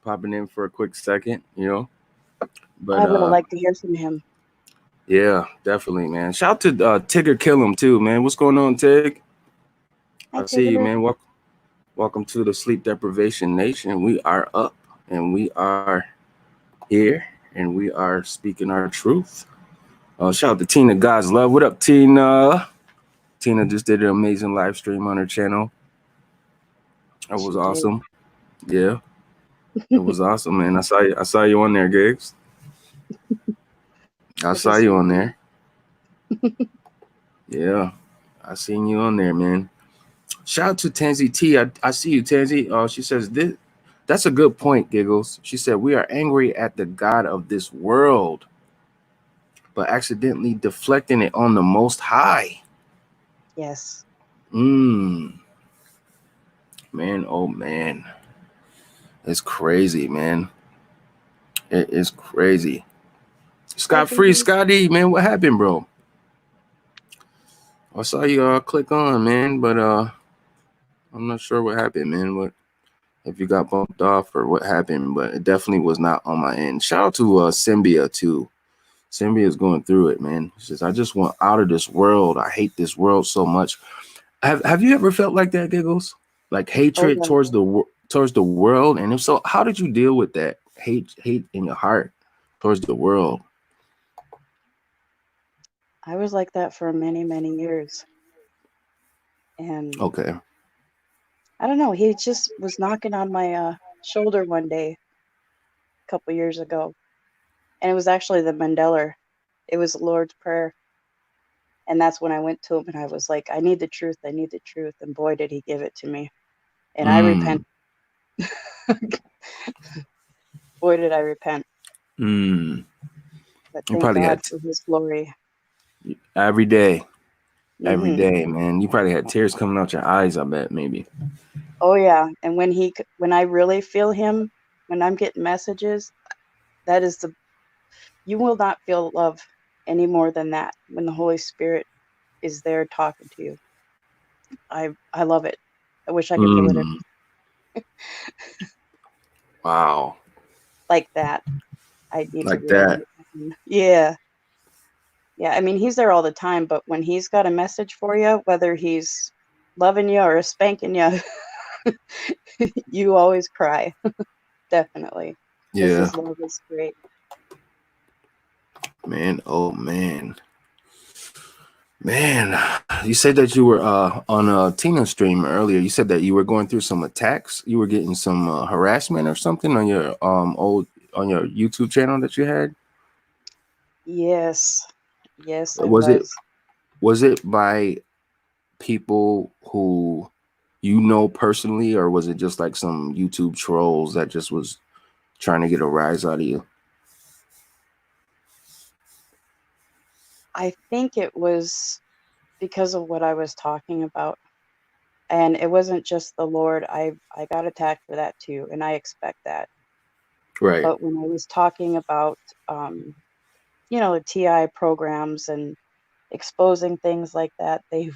Popping in for a quick second, you know. But I would have liked to hear from him. Yeah, definitely, man. Shout out to Tigger Kill'em too, man. What's going on, Tig? Hi, I see you, Tigger. man. Welcome to the Sleep Deprivation Nation. We are up and we are here and we are speaking our truth. Shout out to Tina God's Love. What up, Tina? Tina just did an amazing live stream on her channel. That was awesome. Yeah. It was awesome, man. I saw you on there, Gigs. I saw you on there. Yeah. I seen you on there, man. Shout out to Tansy T. I see you, Tansy. She says that's a good point, Giggles. She said we are angry at the God of this world, but accidentally deflecting it on the Most High. Yes. Man, oh man. It's crazy, man. It is crazy. Scott Free, Scotty, man, what happened, bro? I saw you click on, man, but I'm not sure what happened, man. What if you got bumped off or what happened? But it definitely was not on my end. Shout out to Symbia too. Symbia is going through it, man. She says, I just want out of this world. I hate this world so much. Have you ever felt like that, Giggles? Like hatred towards the world? And if so, how did you deal with that hate in your heart towards the world? I was like that for many, many years. And Okay. I don't know, he just was knocking on my shoulder one day a couple years ago. And it was actually the Mandela. It was the Lord's Prayer. And that's when I went to him and I was like, I need the truth. I need the truth. And boy, did he give it to me. And I repent. Boy, did I repent. But You thank probably God had for his glory. every day. Every Mm-hmm. day, man. You probably had tears coming out your eyes, I bet, maybe. Oh, yeah. And when I really feel him, when I'm getting messages, that is you will not feel love any more than that when the Holy Spirit is there talking to you. I love it. I wish I could feel it Wow. like that. I need to Like really that. make that. Yeah. Yeah. I mean, he's there all the time, but when he's got a message for you, whether he's loving you or spanking you, you always cry. Definitely. Because Yeah. his love is great. Man, oh man. Man, you said that you were on a Tina stream earlier. You said that you were going through some attacks. You were getting some harassment or something on your on your YouTube channel that you had. Yes. Yes, it was. Was it by people who you know personally, or was it just like some YouTube trolls that just was trying to get a rise out of you? I think it was because of what I was talking about. And it wasn't just the Lord. I got attacked for that too, and I expect that. Right. But when I was talking about, the TI programs and exposing things like that, they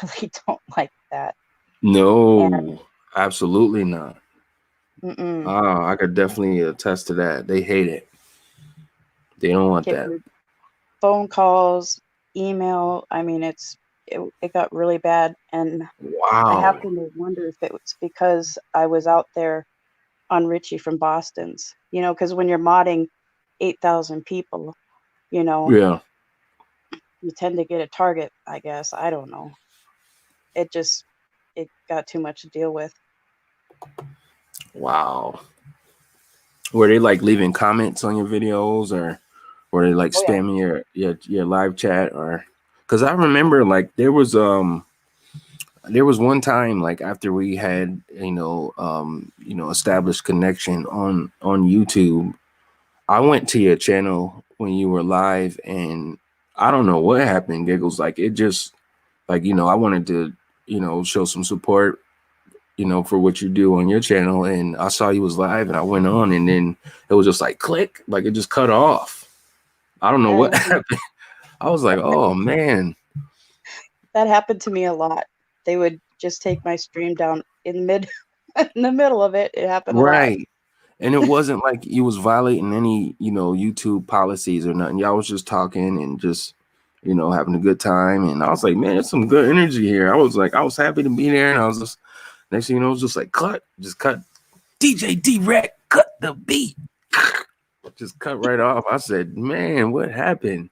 really don't like that. No, absolutely not. Mm-mm. I could definitely attest to that. They hate it. They don't want that. Phone calls, email. I mean, it got really bad, and I happen to wonder if it was because I was out there on Richie from Boston's, because when you're modding 8,000 people, Yeah. you tend to get a target, I guess. I don't know. It got too much to deal with. Wow. Were they like leaving comments on your videos, or were they like spamming your live chat? Or because I remember like there was one time like after we had established connection on YouTube, I went to your channel when you were live, and I don't know what happened, Giggles. Like it just like I wanted to show some support for what you do on your channel, and I saw you was live and I went on, and then it was just like click, like it just cut off. I don't know what happened. I was like, oh man. That happened to me a lot. They would just take my stream down in the middle of it. It happened a lot. And it wasn't like you was violating any YouTube policies or nothing. Y'all was just talking and just having a good time, and I was like, man, there's some good energy here. I was happy to be there, and I was just next thing you know, it was just like cut DJ D-Rec, cut the beat. Just cut right off. I said, man, what happened?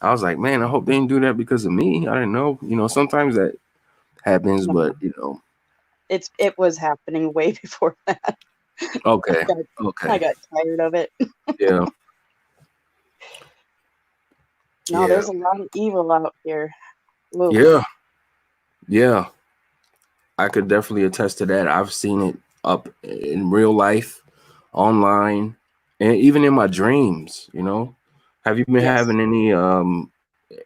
I was like, man, I hope they didn't do that because of me. I didn't know. Sometimes that happens, but it was happening way before that. Okay. I got tired of it. Yeah. No, there's a lot of evil out here. Whoa. Yeah. Yeah. I could definitely attest to that. I've seen it up in real life, online, and even in my dreams, Have you been having any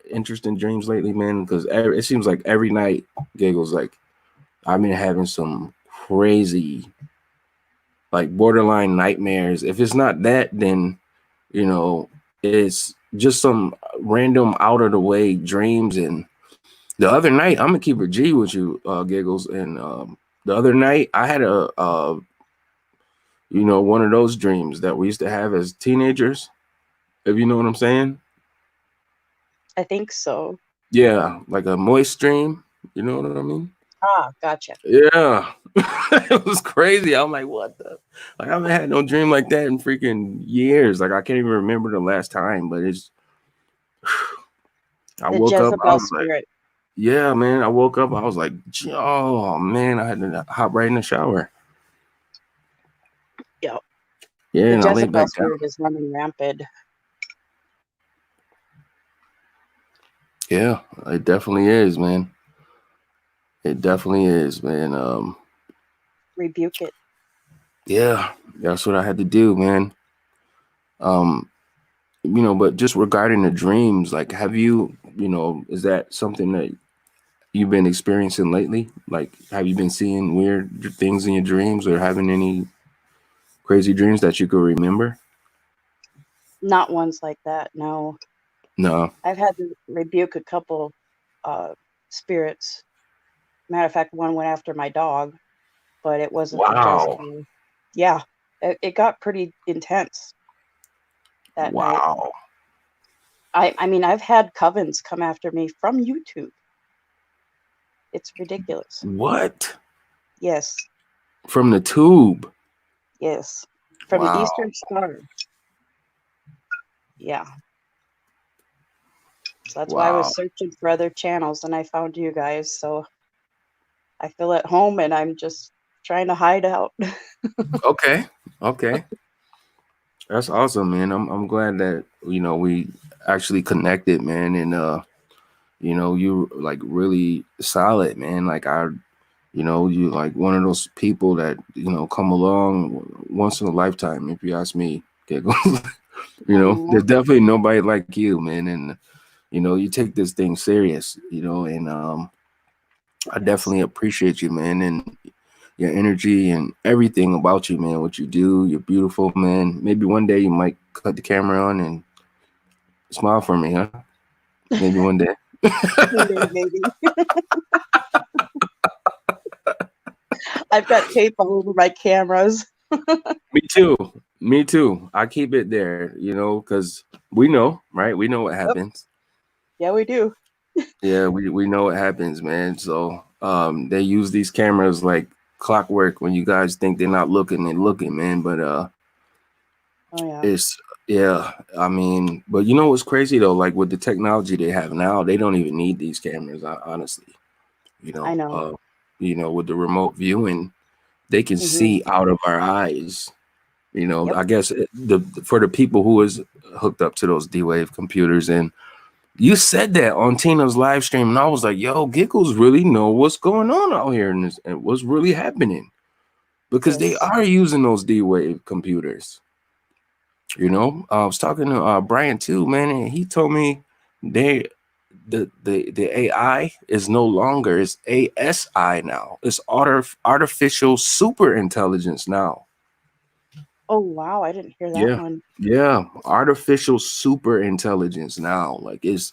interesting dreams lately, man? Because it seems like every night, Giggles, like I've been having some crazy, like borderline nightmares. If it's not that, then it's just some random out of the way dreams. And the other night, I'm gonna keep it G with you, Giggles. And the other night, I had one of those dreams that we used to have as teenagers. If you know what I'm saying. I think so. Yeah, like a moist dream. You know what I mean? Ah, gotcha. Yeah. It was crazy. I'm like, what the? Like, I haven't had no dream like that in freaking years. Like, I can't even remember the last time, but I The woke up, I Jezebel was like, spirit. yeah, man. I woke up, I was like, oh man, I had to hop right in the shower. Yeah. Yeah, The and I laid Jezebel back down. spirit is running rampant. Yeah, it definitely is, man. It definitely is, man. Rebuke it. Yeah, that's what I had to do, man. You know, but just regarding the dreams, like, have you, you know, is that something that you've been experiencing lately? Like, have you been seeing weird things in your dreams or having any crazy dreams that you could remember? Not ones like that, no. No. I've had to rebuke a couple spirits. Matter of fact, one went after my dog, but it wasn't the Wow. Jezebel. Yeah, it got pretty intense that night. Wow. I mean, I've had covens come after me from YouTube. It's ridiculous. What? Yes, From the tube? yes. From the Wow. Eastern Star. Yeah. So that's why I Wow. was searching for other channels and I found you guys. So I feel at home and I'm just trying to hide out. Okay. Okay. That's awesome, man. I'm glad that, you know, we actually connected, man. And you know, you like really solid, man. Like you know, you like one of those people that, you know, come along once in a lifetime, if you ask me. You know, Aw, there's definitely nobody like you, man. And you know, you take this thing serious, you know, and I yes. definitely appreciate you, man, and your energy and everything about you, man. What you do, you're beautiful, man. Maybe one day you might cut the camera on and smile for me, huh? Maybe one day. Maybe. I've got tape all over my cameras. Me too. Me too. I keep it there, you know, because we know, right? We know what Yep. happens. Yeah, we do. Yeah, we know what happens, man. So they use these cameras like clockwork. When you guys think they're not looking, they're looking, man. But Oh, yeah. it's yeah, I mean, but you know what's crazy though? Like with the technology they have now, they don't even need these cameras, honestly. I know. You know, with the remote viewing, they can Hmm. see out of our eyes. You know, Yep. I guess for the people who is hooked up to those D-Wave computers, and you said that on Tina's live stream, and I was like, "Yo, Giggles really know what's going on out here and what's really happening," because they Yes. are using those D-Wave computers. You know, I was talking to Brian too, man, and he told me they the AI is no longer, it's ASI now. It's artificial super intelligence now. Oh, wow. I didn't hear that Yeah. one. Yeah. Artificial super intelligence now. Like it's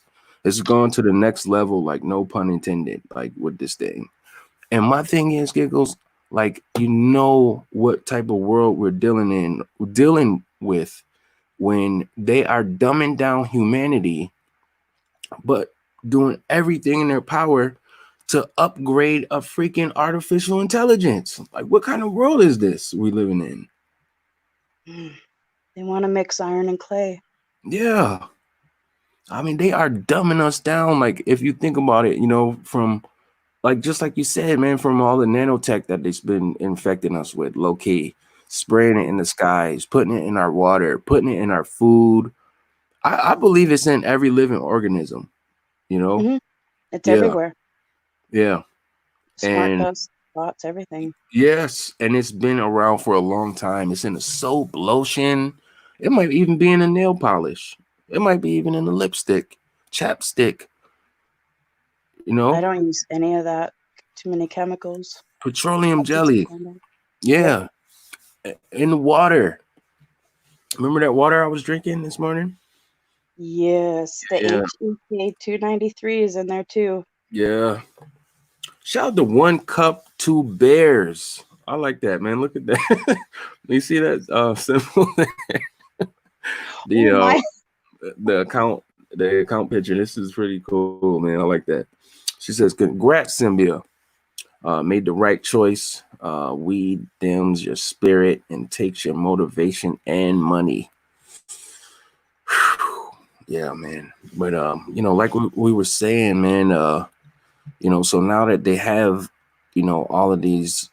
gone to the next level, like no pun intended, like with this thing. And my thing is, Giggles, like, you know what type of world we're dealing with when they are dumbing down humanity, but doing everything in their power to upgrade a freaking artificial intelligence. Like, what kind of world is this we living in? They want to mix iron and clay. Yeah. I mean, they are dumbing us down. Like, if you think about it, you know, from like, just like you said, man, from all the nanotech that they've been infecting us with, low key, spraying it in the skies, putting it in our water, putting it in our food. I believe it's in every living organism, you know? Hmm. It's Yeah. everywhere. Yeah. Smart And dust, thoughts, everything. yes, and it's been around for a long time. It's in the soap, lotion. It might even be in the nail polish. It might be even in the lipstick, chapstick, you I know? don't use any of that. Too many chemicals. Petroleum Toxics jelly. in there. Yep. Yeah. In the water. Remember that water I was drinking this morning? Yes, the Yeah. HEPA 293 is in there too. Yeah. Shout out to 1 Cup 2 Bears. I like that, man. Look at that. You see that symbol? Oh the my. the account picture. This is pretty cool, man. I like that. She says, "Congrats, Symbia. Made the right choice. Weed dims your spirit and takes your motivation and money." Yeah, man. But you know, like we were saying, man, you know, so now that they have, you know, all of these,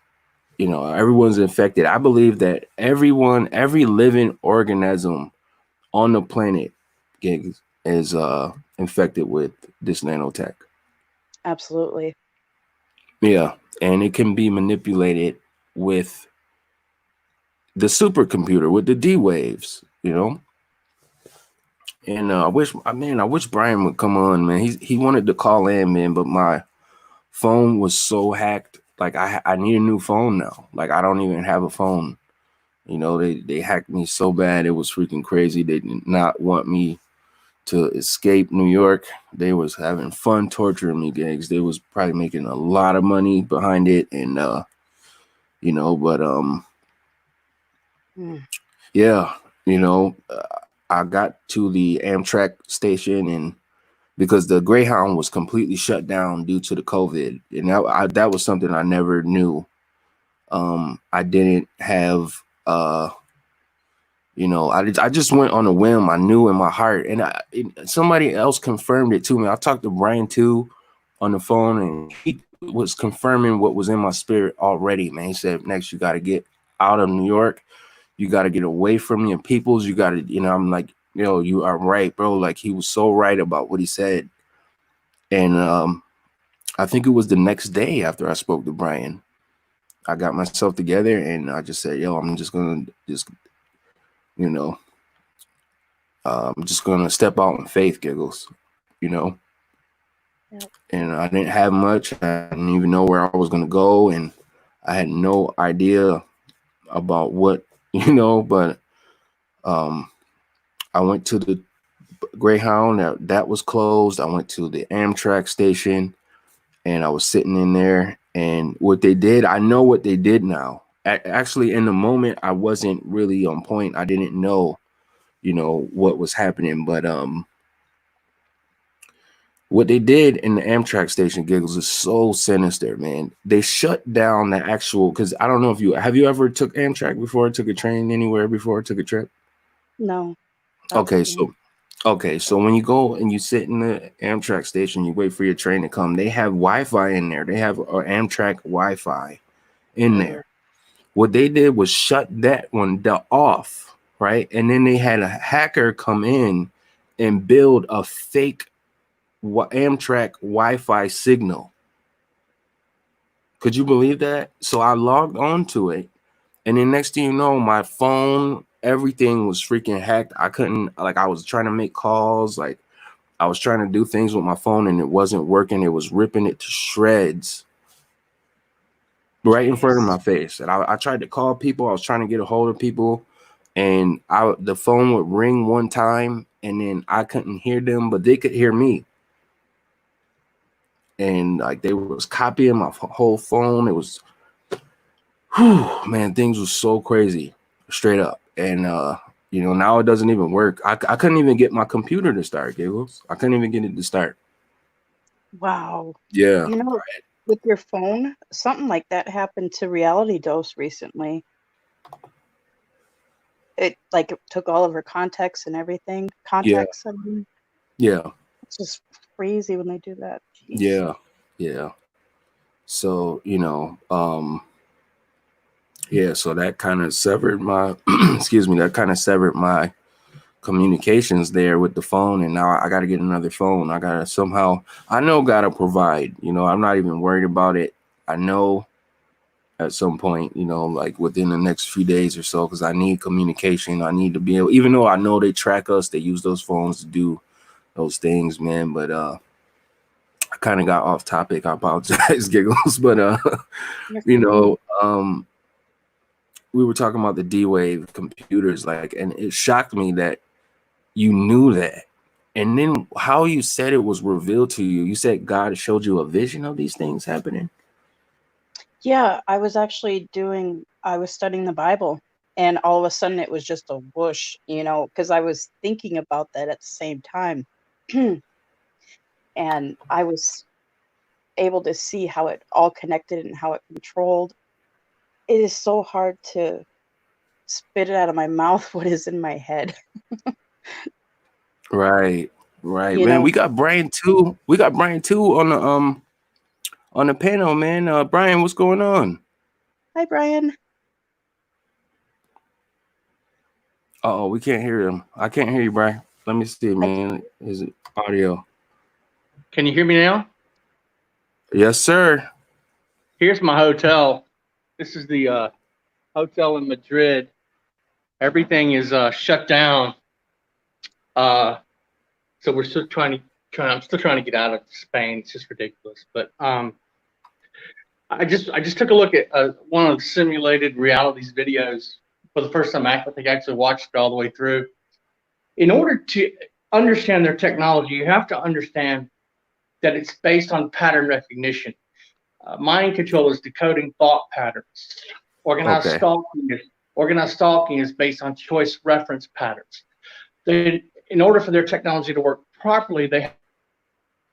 you know, everyone's infected. I believe that every living organism on the planet is infected with this nanotech. Absolutely. Yeah, and it can be manipulated with the supercomputer, with the D waves, you know. And I wish Brian would come on, man. He wanted to call in, man, but my phone was so hacked. Like I need a new phone now. Like I don't even have a phone. You know, they hacked me so bad. It was freaking crazy. They did not want me to escape New York. They was having fun torturing me, gigs. They was probably making a lot of money behind it. And you know, but yeah, you know, I got to the Amtrak station, and because the Greyhound was completely shut down due to the COVID, and that was something I never knew. I didn't have you know, I just went on a whim. I knew in my heart, and somebody else confirmed it to me. I talked to Brian too on the phone, and he was confirming what was in my spirit already, man. He said, "Next, you got to get out of New York. You got to get away from your peoples. You got to, you know." I'm like, you know, you are right, bro. Like he was so right about what he said. And I think it was the next day after I spoke to Brian, I got myself together and I just said, "Yo, I'm just gonna you know, I'm just gonna step out in faith, giggles, you know." Yep. And I didn't have much. I didn't even know where I was gonna go, and I had no idea about what, you know. But I went to the Greyhound that was closed. I went to the Amtrak station, and I was sitting in there. And what they did, I know what they did now. Actually, in the moment, I wasn't really on point. I didn't know, you know, what was happening. But what they did in the Amtrak station, giggles, is so sinister, man. They shut down the actual, because I don't know if you ever took Amtrak before, took a train anywhere before, took a trip? No. Okay, so when you go and you sit in the Amtrak station, you wait for your train to come. They have Wi-Fi in there. They have Amtrak Wi-Fi in there. What they did was shut that one off, right? And then they had a hacker come in and build a fake Amtrak Wi-Fi signal. Could you believe that? So I logged on to it, and then next thing you know, my phone, everything was freaking hacked. I couldn't, like, I was trying to make calls, like I was trying to do things with my phone, and it wasn't working. It was ripping it to shreds right in front of my face. And I tried to call people. I was trying to get a hold of people, and the phone would ring one time, and then I couldn't hear them, but they could hear me. And like they was copying my whole phone. It was, whew, man, things was so crazy, straight up. And you know, now it doesn't even work. I couldn't even get my computer to start, Giggles. I couldn't even get it to start. Wow. Yeah. You know, with your phone, something like that happened to Reality Dose recently. It took all of her contacts and everything. Contacts, I mean. Yeah. It's just crazy when they do that. Jeez. Yeah. Yeah. So, you know, yeah, so that kind of severed my that kind of severed my communications there with the phone, and now I got to get another phone. I got to somehow, I know, got to provide, you know. I'm not even worried about it. I know at some point, you know, like within the next few days or so, because I need communication. I need to be able, even though I know they track us, they use those phones to do those things, man. But I kind of got off topic. I apologize, Giggles. But you know, we were talking about the D-Wave computers, like, and it shocked me that you knew that. And then how you said it was revealed to you. You said God showed you a vision of these things happening. Yeah, I was studying the Bible, and all of a sudden it was just a whoosh, you know, because I was thinking about that at the same time. And I was able to see how it all connected and how it controlled. It is so hard to spit it out of my mouth what is in my head. Right, right, You man. know, We got Brian too. We got Brian too on the panel, man. Brian, what's going on? hi, Brian. Uh-oh, we can't hear him. I can't hear you, Brian. Let me see, man. Is it audio? Can you hear me now? Yes, sir. Here's my hotel. This is the hotel in Madrid. Everything is shut down. So we're still I'm still trying to get out of Spain. It's just ridiculous. But I just took a look at one of the simulated realities videos for the first time. I think I actually watched it all the way through. In order to understand their technology, you have to understand that it's based on pattern recognition. Mind control is decoding thought patterns. Organized stalking is based on choice reference patterns. In order for their technology to work properly, they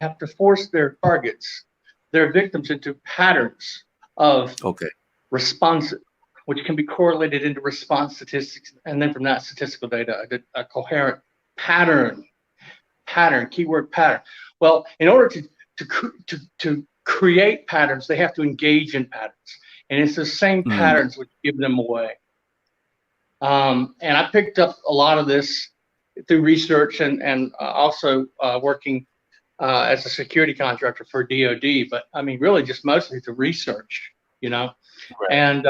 have to force their targets, their victims, into patterns of responses, which can be correlated into response statistics, and then from that statistical data, a coherent pattern, keyword pattern. Well, in order to create patterns, they have to engage in patterns, and it's the same patterns which give them away. And I picked up a lot of this through research and also working as a security contractor for DoD, but I mean, really just mostly through research, you know, and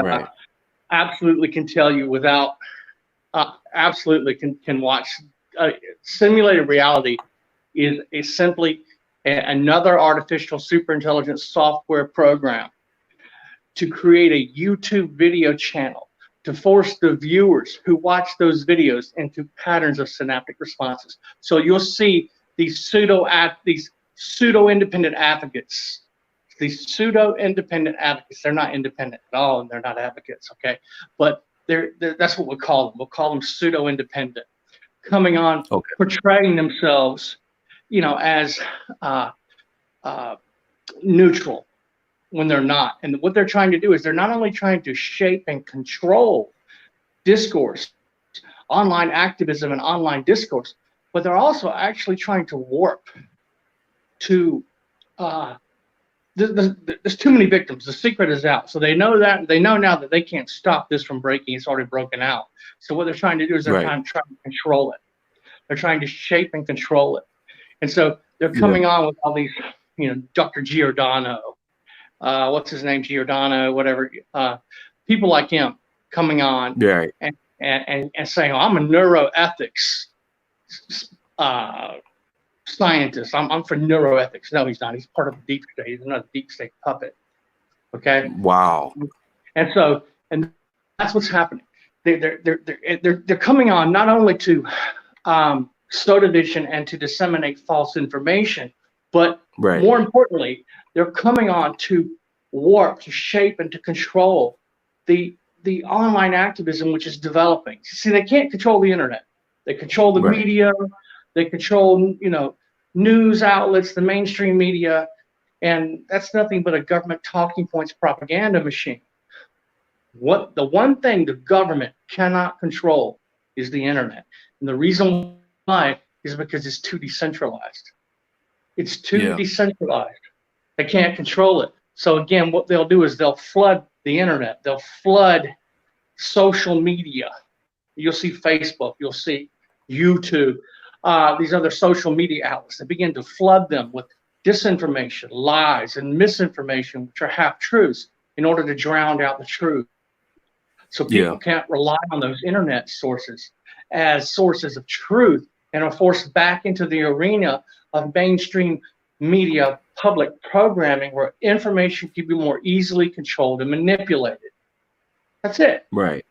absolutely can tell you without, absolutely can watch. Simulated reality is simply another artificial superintelligence software program to create a YouTube video channel to force the viewers who watch those videos into patterns of synaptic responses. So you'll see these pseudo-independent advocates. These pseudo-independent advocates, they're not independent at all, and they're not advocates, okay? But that's what we'll call them. We'll call them pseudo-independent, coming on, portraying themselves, you know, as neutral when they're not. And what they're trying to do is they're not only trying to shape and control discourse, online activism and online discourse, but they're also actually trying to warp to there's too many victims. The secret is out. So they know that. They know now that they can't stop this from breaking. It's already broken out. So what they're trying to do is they're trying to control it. They're trying to shape and control it. And so they're coming on with all these, you know, Dr. Giordano, what's his name, Giordano, whatever, people like him coming on and saying, oh, I'm a neuroethics scientist. I'm for neuroethics. No, he's not. He's part of the deep state. He's another deep state puppet. Okay. Wow. And so, and that's what's happening. They're coming on not only to sow division and to disseminate false information, but more importantly, they're coming on to warp, to shape, and to control the online activism which is developing. See, they can't control the internet. They control the media. They control, you know, news outlets, the mainstream media, and that's nothing but a government talking points propaganda machine. The one thing the government cannot control is the internet. And the reason why is because it's too decentralized. It's too decentralized. They can't control it. So again, what they'll do is they'll flood the internet. They'll flood social media. You'll see Facebook. You'll see YouTube. These other social media outlets. They begin to flood them with disinformation, lies, and misinformation, which are half-truths, in order to drown out the truth. So people can't rely on those internet sources as sources of truth and are forced back into the arena of mainstream media public programming where information can be more easily controlled and manipulated. That's it. Right.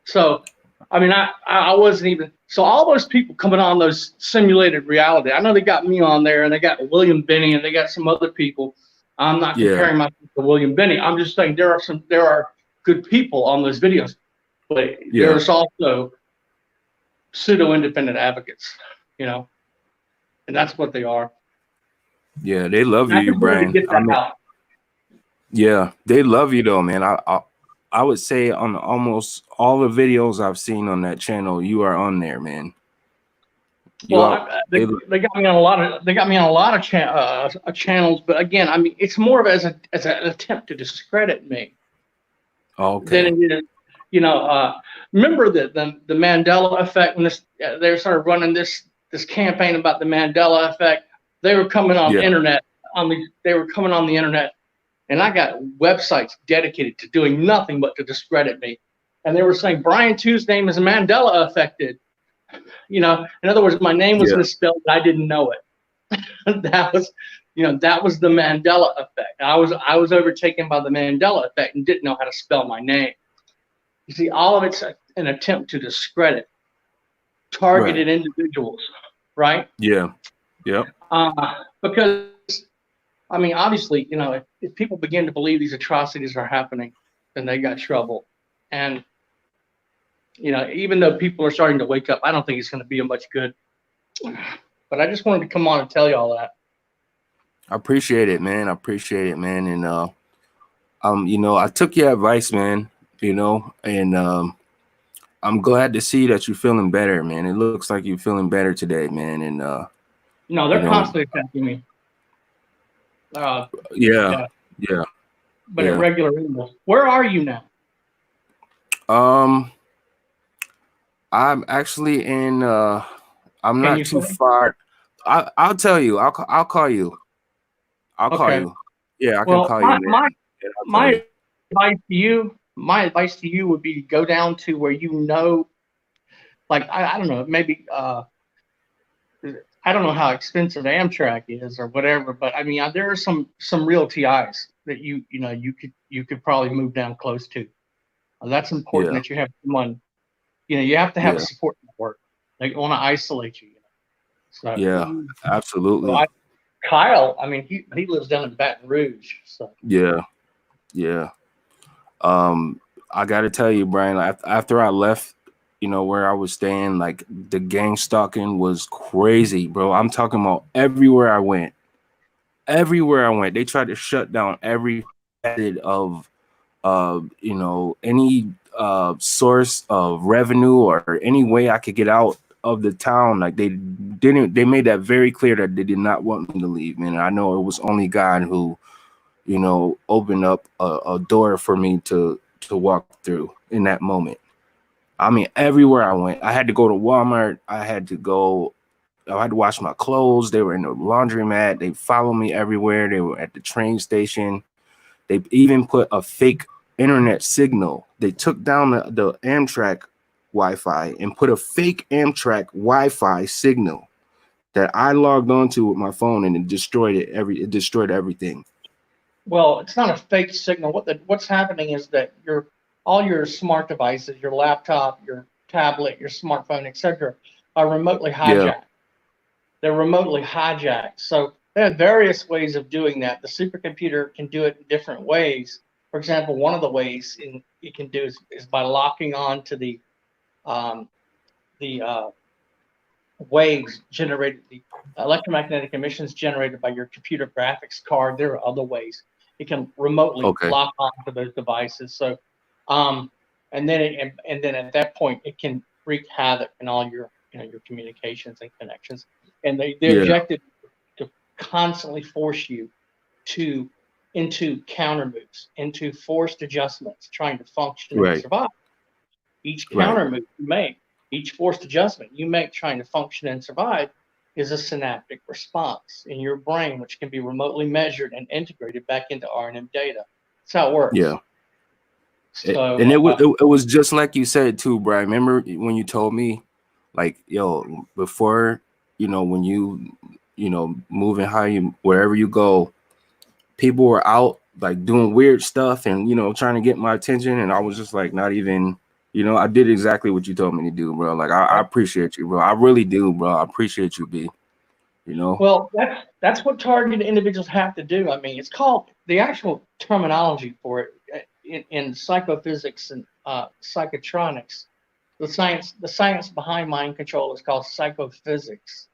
So, I mean, I wasn't even, so all those people coming on those simulated reality, I know they got me on there and they got William Binney and they got some other people. I'm not comparing myself to William Binney. I'm just saying there are good people on those videos, but there's also pseudo-independent advocates, you know, and that's what they are. Yeah, they love you, Brian. Yeah, they love you though, man. I would say on almost all the videos I've seen on that channel, you are on there, man. Well, they got me on a lot of channels, but again, I mean, it's more of as an attempt to discredit me. Okay. Than it is, remember the Mandela effect when they started running this campaign about the Mandela effect. They were coming on the internet and I got websites dedicated to doing nothing but to discredit me. And they were saying Brian Two's name is Mandela affected. In other words, my name was misspelled, but I didn't know it. that was the Mandela effect. I was overtaken by the Mandela effect and didn't know how to spell my name. You see, all of it's an attempt to discredit targeted individuals, right? Yeah. Because, I mean, obviously, if people begin to believe these atrocities are happening, then they got trouble. And, even though people are starting to wake up, I don't think it's going to be much good. But I just wanted to come on and tell you all that. I appreciate it, man. And, I took your advice, man, and I'm glad to see that you're feeling better, man. It looks like you're feeling better today, man. And no, they're constantly attacking me. Yeah. But at regular intervals. Where are you now? I'm actually in. I'm not too far. I'll tell you. I'll call you. I'll call you. Yeah, I can call you. My advice to you would be to go down to where like I don't know, maybe I don't know how expensive Amtrak is or whatever, but I mean there are some real TIs that you could probably move down close to. That's important that you have someone. You have to have a support network. They want to isolate you. So absolutely. So Kyle, I mean, he lives down in Baton Rouge. So yeah. I got to tell you, Brian. After I left, where I was staying, like the gang stalking was crazy, bro. I'm talking about everywhere I went. They tried to shut down every facet of, any source of revenue or any way I could get out of the town. Like they made that very clear that they did not want me to leave, man. And I know it was only God who, opened up a door for me to walk through in that moment. I mean, everywhere I went, I had to go to Walmart. I had to wash my clothes. They were in the laundromat. They followed me everywhere. They were at the train station. They even put a fake internet signal. They took down the Amtrak Wi-Fi and put a fake Amtrak Wi-Fi signal that I logged onto with my phone, and it destroyed it. It destroyed everything. Well, it's not a fake signal. What's happening is that all your smart devices, your laptop, your tablet, your smartphone, etc., are remotely hijacked. Yeah. They're remotely hijacked. So there are various ways of doing that. The supercomputer can do it in different ways. For example, one of the ways it can do is by locking on to the waves generated, the electromagnetic emissions generated by your computer graphics card. There are other ways it can remotely lock onto those devices. So, and then at that point it can wreak havoc in all your your communications and connections. And the objective to constantly force you into counter moves, into forced adjustments, trying to function and survive. Each counter move you make, each forced adjustment you make trying to function and survive is a synaptic response in your brain, which can be remotely measured and integrated back into R&M data. That's how it works. Yeah. So, and it was just like you said too, Brian. Remember when you told me, like, yo, before, when you, moving wherever you go, people were out like doing weird stuff and, trying to get my attention. And I was just like, not even, I did exactly what you told me to do, bro. Like, I appreciate you, bro. I really do, bro. I appreciate you, B. Well, that's what targeted individuals have to do. I mean, it's called, the actual terminology for it in psychophysics and psychotronics. The science behind mind control is called psychophysics.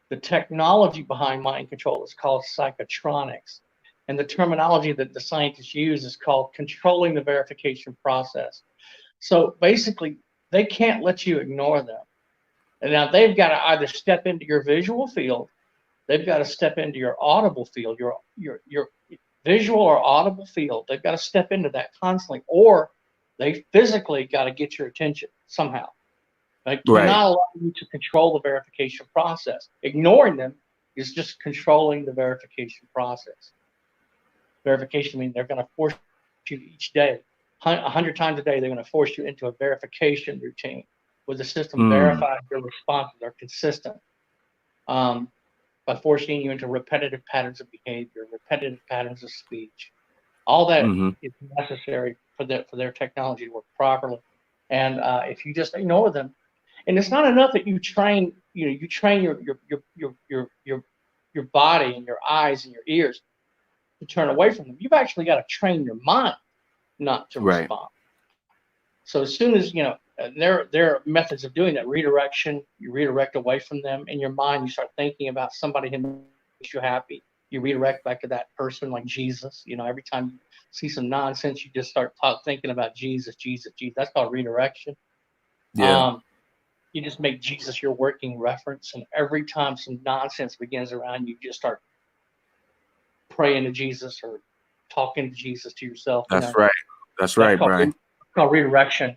The technology behind mind control is called psychotronics. And the terminology that the scientists use is called controlling the verification process. So basically, they can't let you ignore them. And now they've got to either step into your visual field, they've got to step into your audible field, your visual or audible field. They've got to step into that constantly, or they physically got to get your attention somehow. They cannot allow you to control the verification process. Ignoring them is just controlling the verification process. Verification means they're going to force you each day, 100 times a day, they're going to force you into a verification routine where the system verifies your responses are consistent, by forcing you into repetitive patterns of behavior, repetitive patterns of speech. All that is necessary for their technology to work properly. And if you just ignore them, and it's not enough that you train, you train your body and your eyes and your ears to turn away from them. You've actually got to train your mind not to respond. So as soon as, there are methods of doing that. Redirection, you redirect away from them. In your mind, you start thinking about somebody who makes you happy. You redirect back to that person, like Jesus. Every time you see some nonsense, you just start thinking about Jesus, Jesus, Jesus. That's called redirection. Yeah. You just make Jesus your working reference. And every time some nonsense begins around you, just start praying to Jesus or talking to Jesus to yourself. That's right. That's right, Brian. It's called redirection.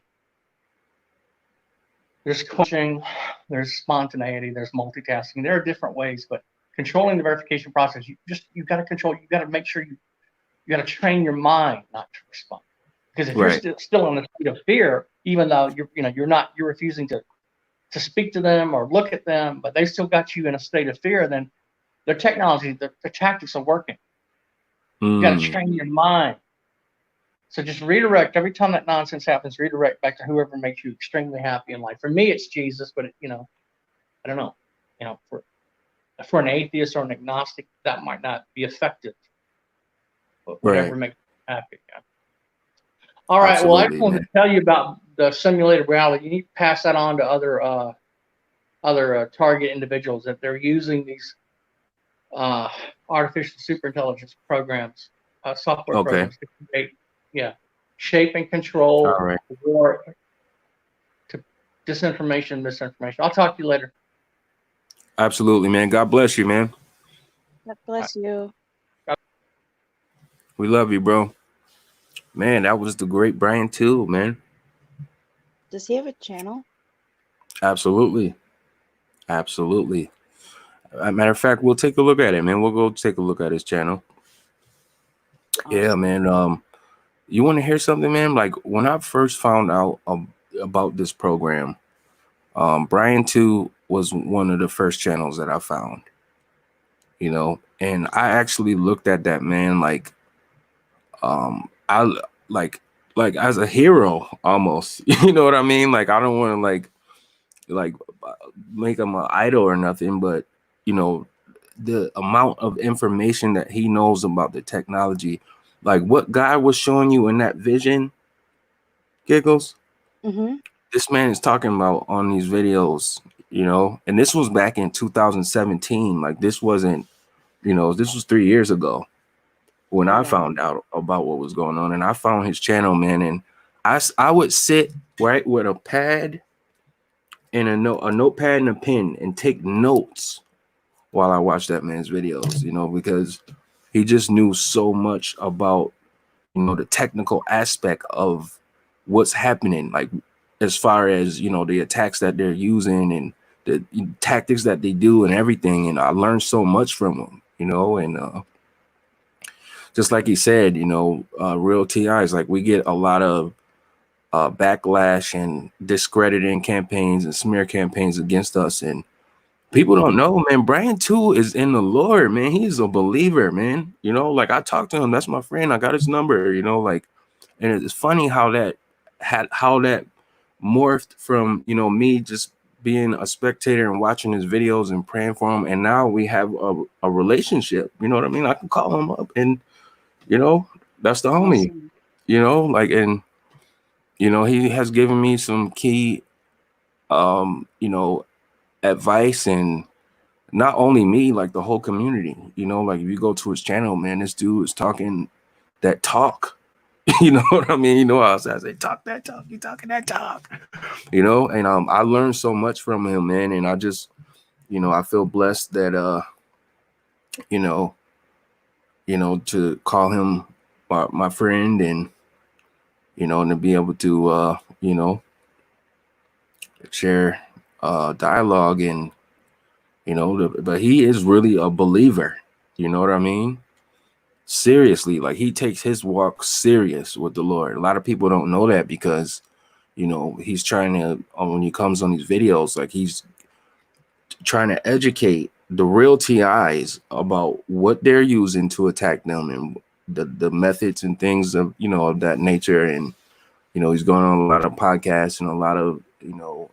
There's coaching, there's spontaneity, there's multitasking. There are different ways, but controlling the verification process, you got to control. You got to make sure you got to train your mind not to respond. Because if you're still in a state of fear, even though you're refusing to speak to them or look at them, but they still got you in a state of fear, then their technology, their tactics are working. You got to train your mind. So just redirect every time that nonsense happens. Redirect back to whoever makes you extremely happy in life. For me, it's Jesus, but I don't know. For an atheist or an agnostic, that might not be effective. But whatever makes you happy. Yeah. All right. Absolutely, well, I just wanted to tell you about the simulated reality. You need to pass that on to other target individuals that they're using these artificial superintelligence programs, software programs to create, shape and control war to disinformation, misinformation. I'll talk to you later. Absolutely, man. God bless you, man. God bless you. We love you, bro. Man, that was the great Brian too, man. Does he have a channel? Absolutely. Absolutely. As a matter of fact, we'll take a look at it, man. We'll go take a look at his channel. Awesome. Yeah, man. You want to hear something, man? Like when I first found out about this program, Brian 2 was one of the first channels that I found, and I actually looked at that, man, like I like as a hero almost. You know what I mean? Like I don't want to like make him an idol or nothing, but the amount of information that he knows about the technology, like what God was showing you in that vision, Giggles. This man is talking about on these videos, and this was back in 2017. Like this wasn't, this was 3 years ago when I found out about what was going on, and I found his channel, man. And I would sit right with a pad and a notepad and a pen and take notes while I watched that man's videos, because he just knew so much about, the technical aspect of what's happening, like as far as, the attacks that they're using and the tactics that they do and everything. And I learned so much from him, and just like he said, real TIs, like we get a lot of backlash and discrediting campaigns and smear campaigns against us. And people don't know, man, Brian 2 is in the Lord, man. He's a believer, man. Like I talked to him. That's my friend. I got his number, and it's funny how that morphed from, me just being a spectator and watching his videos and praying for him. And now we have a relationship, you know what I mean? I can call him up and, that's the homie, and, he has given me some key, advice, and not only me, like the whole community, like if you go to his channel, man, this dude is talking that talk, You know what I mean? You know how I say, talk that talk, you talking that talk. You know, and I learned so much from him, man. And I just, you know, I feel blessed that you know, to call him my friend, and you know, and to be able to you know, share dialogue, and you know, but he is really a believer. You know what I mean? Seriously, like he takes his walk serious with the Lord. A lot of people don't know that because, you know, he's trying to, when he comes on these videos, like he's trying to educate the real TIs about what they're using to attack them, and the methods and things of, you know, of that nature. And, you know, he's going on a lot of podcasts and a lot of, you know,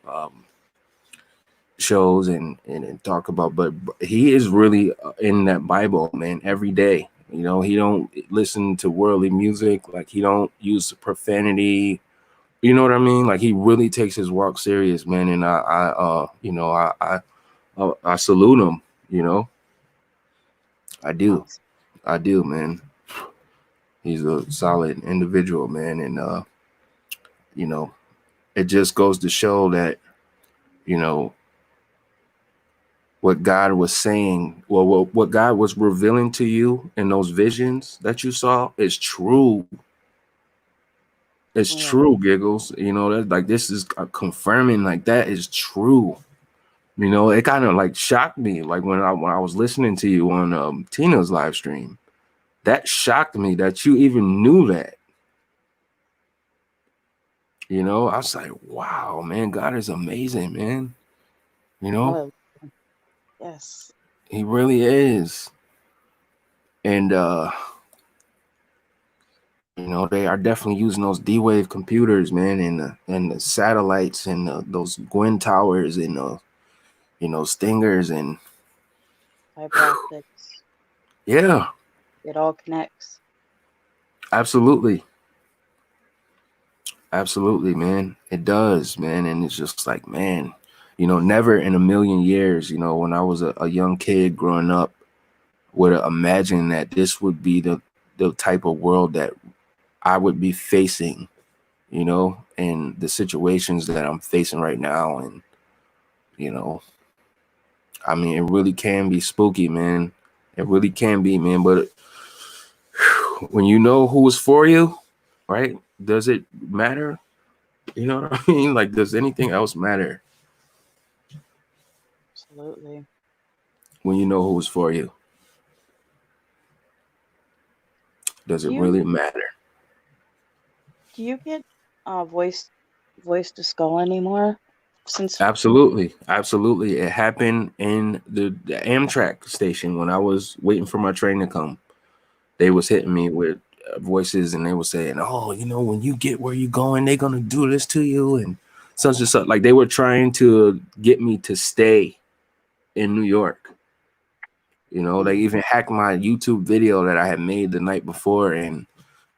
shows and talk about, but he is really in that Bible, man, every day. You know, he don't listen to worldly music, like he don't use profanity. You know what I mean? Like he really takes his walk serious, man. And you know, I salute him. You know, I do, man. He's a solid individual, man. And you know, it just goes to show that, you know, what God was saying, well, what God was revealing to you in those visions that you saw is true. It's true, Giggles. You know, that like this is confirming, like that is true. You know, it kind of like shocked me, like when I was listening to you on Tina's live stream. That shocked me that you even knew that. You know, I was like, wow, man, God is amazing, man. You know, yes, he really is. And you know, they are definitely using those D-Wave computers, man, and the satellites, and those Gwyn towers, and you know, Stingers, and fiber optics. Yeah, It all connects. absolutely, man. It does, man. And it's just like, man, you know, never in a million years, you know, when I was a young kid growing up, would have imagined that this would be the type of world that I would be facing, you know, and the situations that I'm facing right now. And, you know, I mean, it really can be spooky, man. It really can be, man. But when you know who is for you, right? Does it matter? You know what I mean? Like, does anything else matter? Absolutely. When you know who's for you, does it really matter? Do you get voice to skull anymore? Absolutely. It happened in the Amtrak station when I was waiting for my train to come. They was hitting me with voices, and they were saying, "Oh, you know, when you get where you're going, they're gonna do this to you," and such and such. Like they were trying to get me to stay in New York. You know, they even hacked my YouTube video that I had made the night before, and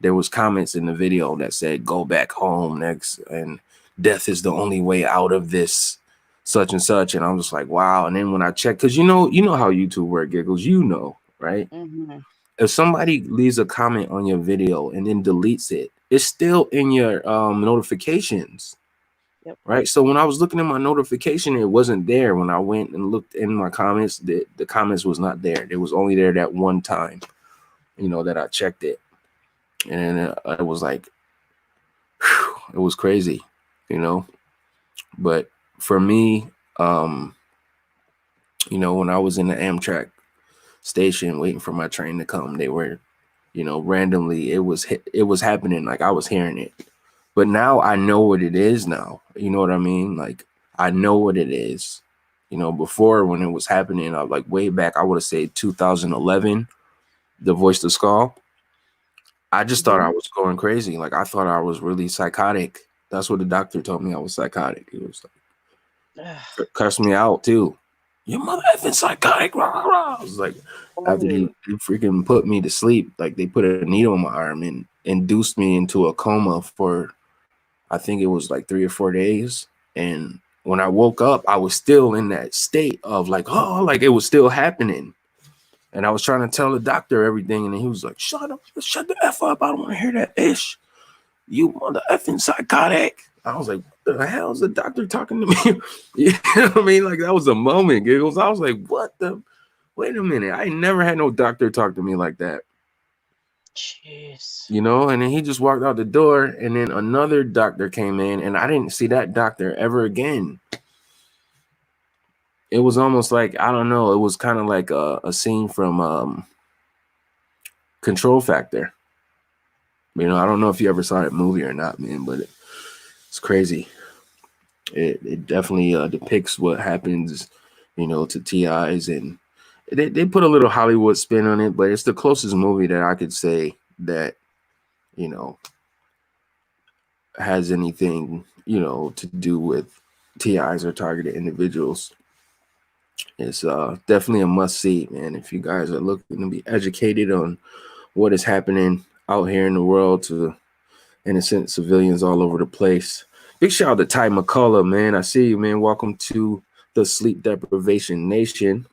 there was comments in the video that said, "Go back home, Nexx, and death is the only way out of this," such and such. And I'm just like, wow. And then when I checked, because you know how YouTube work, Giggles, you know, right? If somebody leaves a comment on your video and then deletes it, it's still in your notifications. Yep. Right. So when I was looking at my notification, it wasn't there. When I went and looked in my comments, the comments was not there. It was only there that one time, you know, that I checked it. And it was like, whew, it was crazy, you know. But for me, you know, when I was in the Amtrak station waiting for my train to come, they were, you know, randomly, it was happening. Like I was hearing it. But now I know what it is now. You know what I mean? Like I know what it is. You know, before when it was happening, I like way back, I would have said 2011, the voice to skull. I just thought I was going crazy. Like I thought I was really psychotic. That's what the doctor told me. I was psychotic. He was like, cursed me out too. Your mother effing psychotic. Rah, rah. I was like, after he freaking put me to sleep, like they put a needle in my arm and induced me into a coma for, I think it was like 3 or 4 days. And when I woke up, I was still in that state of like, oh, like it was still happening. And I was trying to tell the doctor everything. And he was like, shut up, shut the F up. I don't want to hear that ish. You mother effing psychotic. I was like, what the hell is the doctor talking to me? You know what I mean? Like, that was a moment, giggles. I was like, what the? Wait a minute. I ain't never had no doctor talk to me like that. Jeez. You know, and then he just walked out the door, and then another doctor came in, and I didn't see that doctor ever again. It was almost like, I don't know, it was kind of like a scene from Control Factor. You know, I don't know if you ever saw that movie or not, man, but it's crazy. It definitely depicts what happens, you know, to TIs, and they put a little Hollywood spin on it, but it's the closest movie that I could say that, you know, has anything, you know, to do with TIs or targeted individuals. It's definitely a must see, man. If you guys are looking to be educated on what is happening out here in the world to innocent civilians all over the place. Big shout out to Ty McCullough, man. I see you, man. Welcome to the Sleep Deprivation Nation.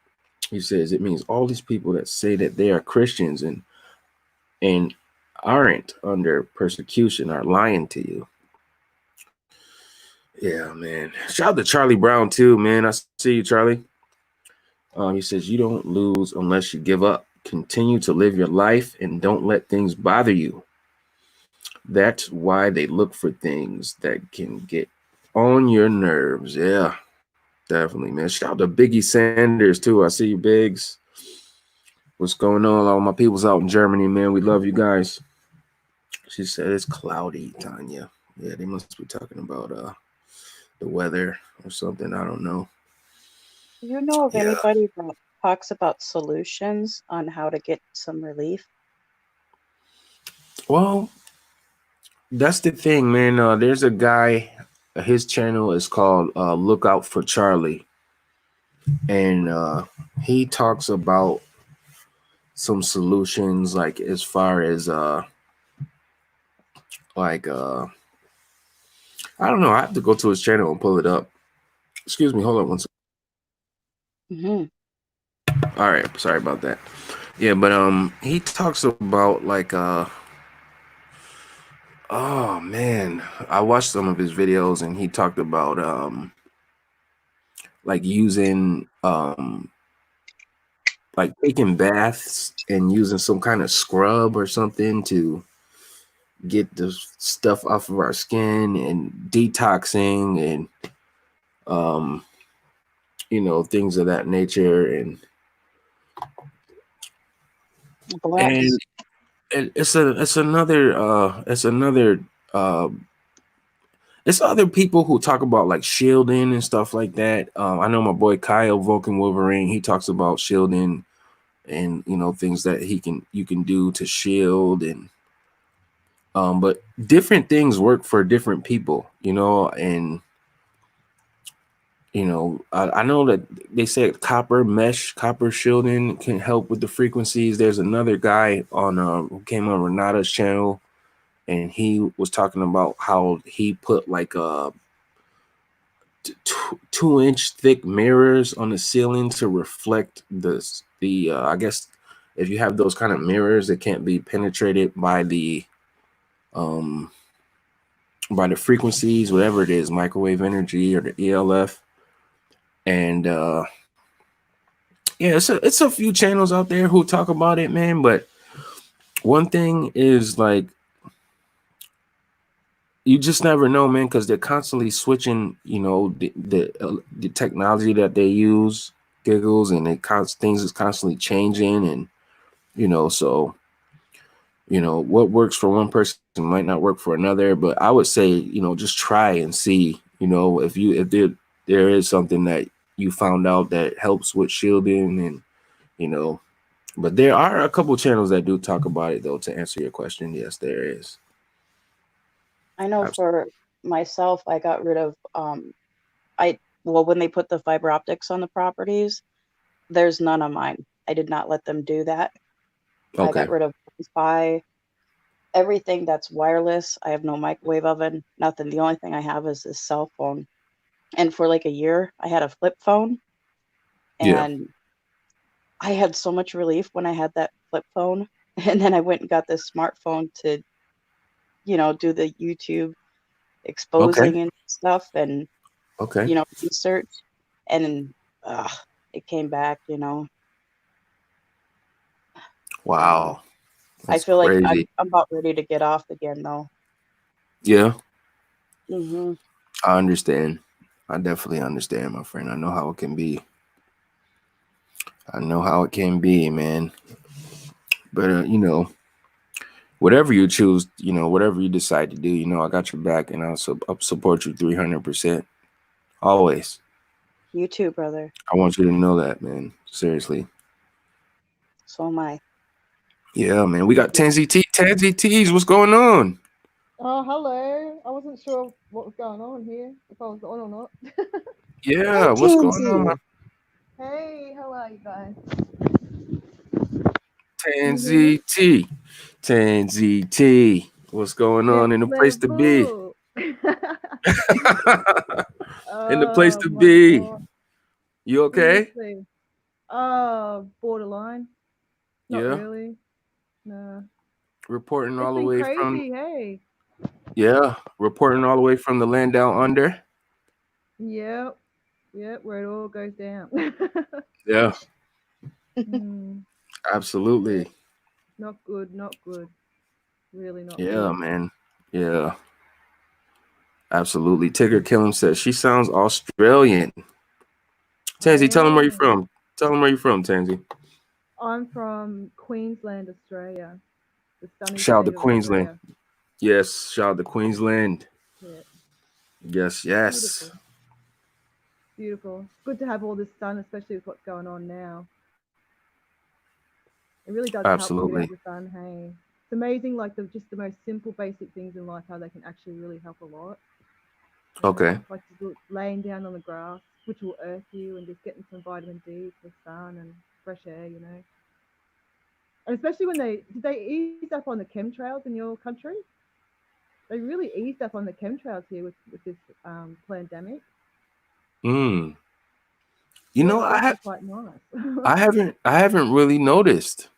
He says it means all these people that say that they are Christians and aren't under persecution are lying to you. Yeah, man. Shout out to Charlie Brown too, man. I see you, Charlie. He says you don't lose unless you give up. Continue to live your life and don't let things bother you. That's why they look for things that can get on your nerves. Yeah, definitely, man. Shout out to Biggie Sanders too. I see you, Biggs. What's going on? All my people's out in Germany, man. We love you guys. She said it's cloudy, Tanya. Yeah, they must be talking about the weather or something. I don't know. Do you know of anybody that talks about solutions on how to get some relief? Well, that's the thing, man. There's a guy, his channel is called Look Out for Charlie. And he talks about some solutions, like as far as I don't know. I have to go to his channel and pull it up. Excuse me, hold on one second. Mm-hmm. All right, sorry about that. Yeah, but he talks about like oh man, I watched some of his videos and he talked about like using like taking baths and using some kind of scrub or something to get the stuff off of our skin and detoxing and you know, things of that nature. And it's other people who talk about like shielding and stuff like that. I know my boy Kyle Vulcan Wolverine, he talks about shielding and, you know, things that you can do to shield. And but different things work for different people, you know. And you know, I know that they said copper shielding can help with the frequencies. There's another guy on who came on Renata's channel, and he was talking about how he put like a 2-inch thick mirrors on the ceiling to reflect the I guess if you have those kind of mirrors that can't be penetrated by the frequencies, whatever it is, microwave energy or the ELF. And yeah, it's a few channels out there who talk about it, man. But one thing is like, you just never know, man, because they're constantly switching, you know, the technology that they use, giggles, and things is constantly changing. And you know, so you know what works for one person might not work for another. But I would say, you know, just try and see, you know, if there is something that you found out that helps with shielding. And you know, but there are a couple channels that do talk about it, though. To answer your question, yes, there is. I know for myself, I got rid of when they put the fiber optics on the properties, there's none on mine. I did not let them do that. Okay. I got rid of Wi-Fi, everything that's wireless. I have no microwave oven, nothing. The only thing I have is this cell phone. And for like a year, I had a flip phone. And I had so much relief when I had that flip phone. And then I went and got this smartphone to you know, do the YouTube exposing and stuff and, you know, research. And it came back, you know. Wow. I feel like I'm about ready to get off again, though. Yeah. Mm-hmm. I understand. I definitely understand, my friend. I know how it can be. I know how it can be, man. But, you know, whatever you choose, you know, whatever you decide to do, you know, I got your back and I'll support you 300%. Always. You too, brother. I want you to know that, man. Seriously. So am I. Yeah, man. We got Tansy T's. What's going on? Oh, hello. I wasn't sure what was going on here, if I was on or not. Yeah, Hi, what's going on? Hey, how are you guys? Tansy T. What's going on in the place to be? In the place to be. God. You okay? Seriously. Borderline. Not really. No. Reporting all the It's way been from crazy, hey. Yeah, reporting all the way from the land down under. Yep, where it all goes down. Yeah. Mm, Absolutely. not good. Really not good. Yeah, man. Yeah. Absolutely. Tigger Killam says she sounds Australian. Tansy, tell them where you're from. Tell them where you're from, Tansy. I'm from Queensland, Australia. The stunning Shout out to state of Queensland. Australia. Yes, shout out to Queensland. Yeah. Yes. Beautiful. Beautiful. It's good to have all this sun, especially with what's going on now. It really does help you get out the sun, hey. It's amazing, like just the most simple, basic things in life, how they can actually really help a lot. Okay. Like just laying down on the grass, which will earth you, and just getting some vitamin D from the sun and fresh air, you know. And especially when did they ease up on the chemtrails in your country? They really eased up on the chemtrails here with this pandemic. You know, quite nice. I haven't really noticed.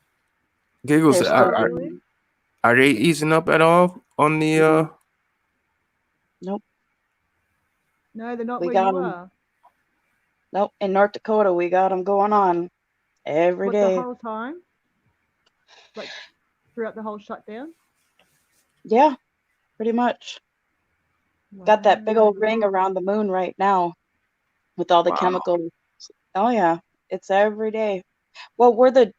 Giggles, are they easing up at all on the Nope. No, they're not where you are. Nope. In North Dakota, we got them going on every day. The whole time? Like throughout the whole shutdown? Yeah, pretty much. Wow. Got that big old ring around the moon right now with all the chemicals. Oh, yeah. It's every day. Well, we're the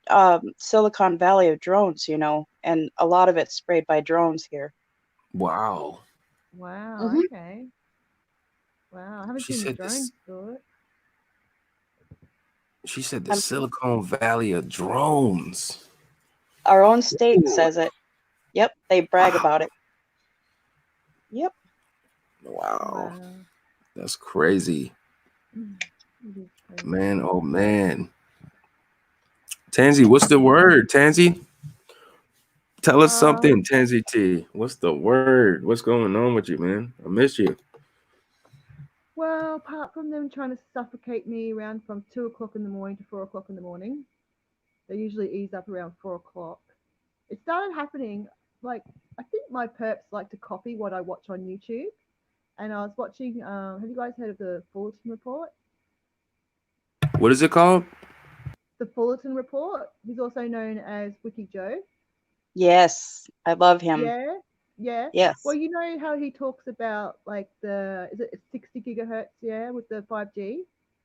Silicon Valley of drones, you know, and a lot of it's sprayed by drones here. Wow. Wow, okay. Wow, I haven't seen the drones do it. She said the Silicon Valley of drones. Our own state says it. Yep, they brag about it. Yep. Wow. That's crazy. Man, oh man. Tansy, what's the word, Tansy? Tell us something, Tansy T. What's the word? What's going on with you, man? I miss you. Well, apart from them trying to suffocate me around from 2 o'clock in the morning to 4 o'clock in the morning, they usually ease up around 4 o'clock. It started happening, like, I think my perps like to copy what I watch on YouTube. And I was watching, have you guys heard of the Fullerton Report? What is it called? The Fullerton Report. He's also known as Wiki Joe. Yes, I love him. Yeah. Yes. Well, you know how he talks about like is it 60 gigahertz, with the 5G,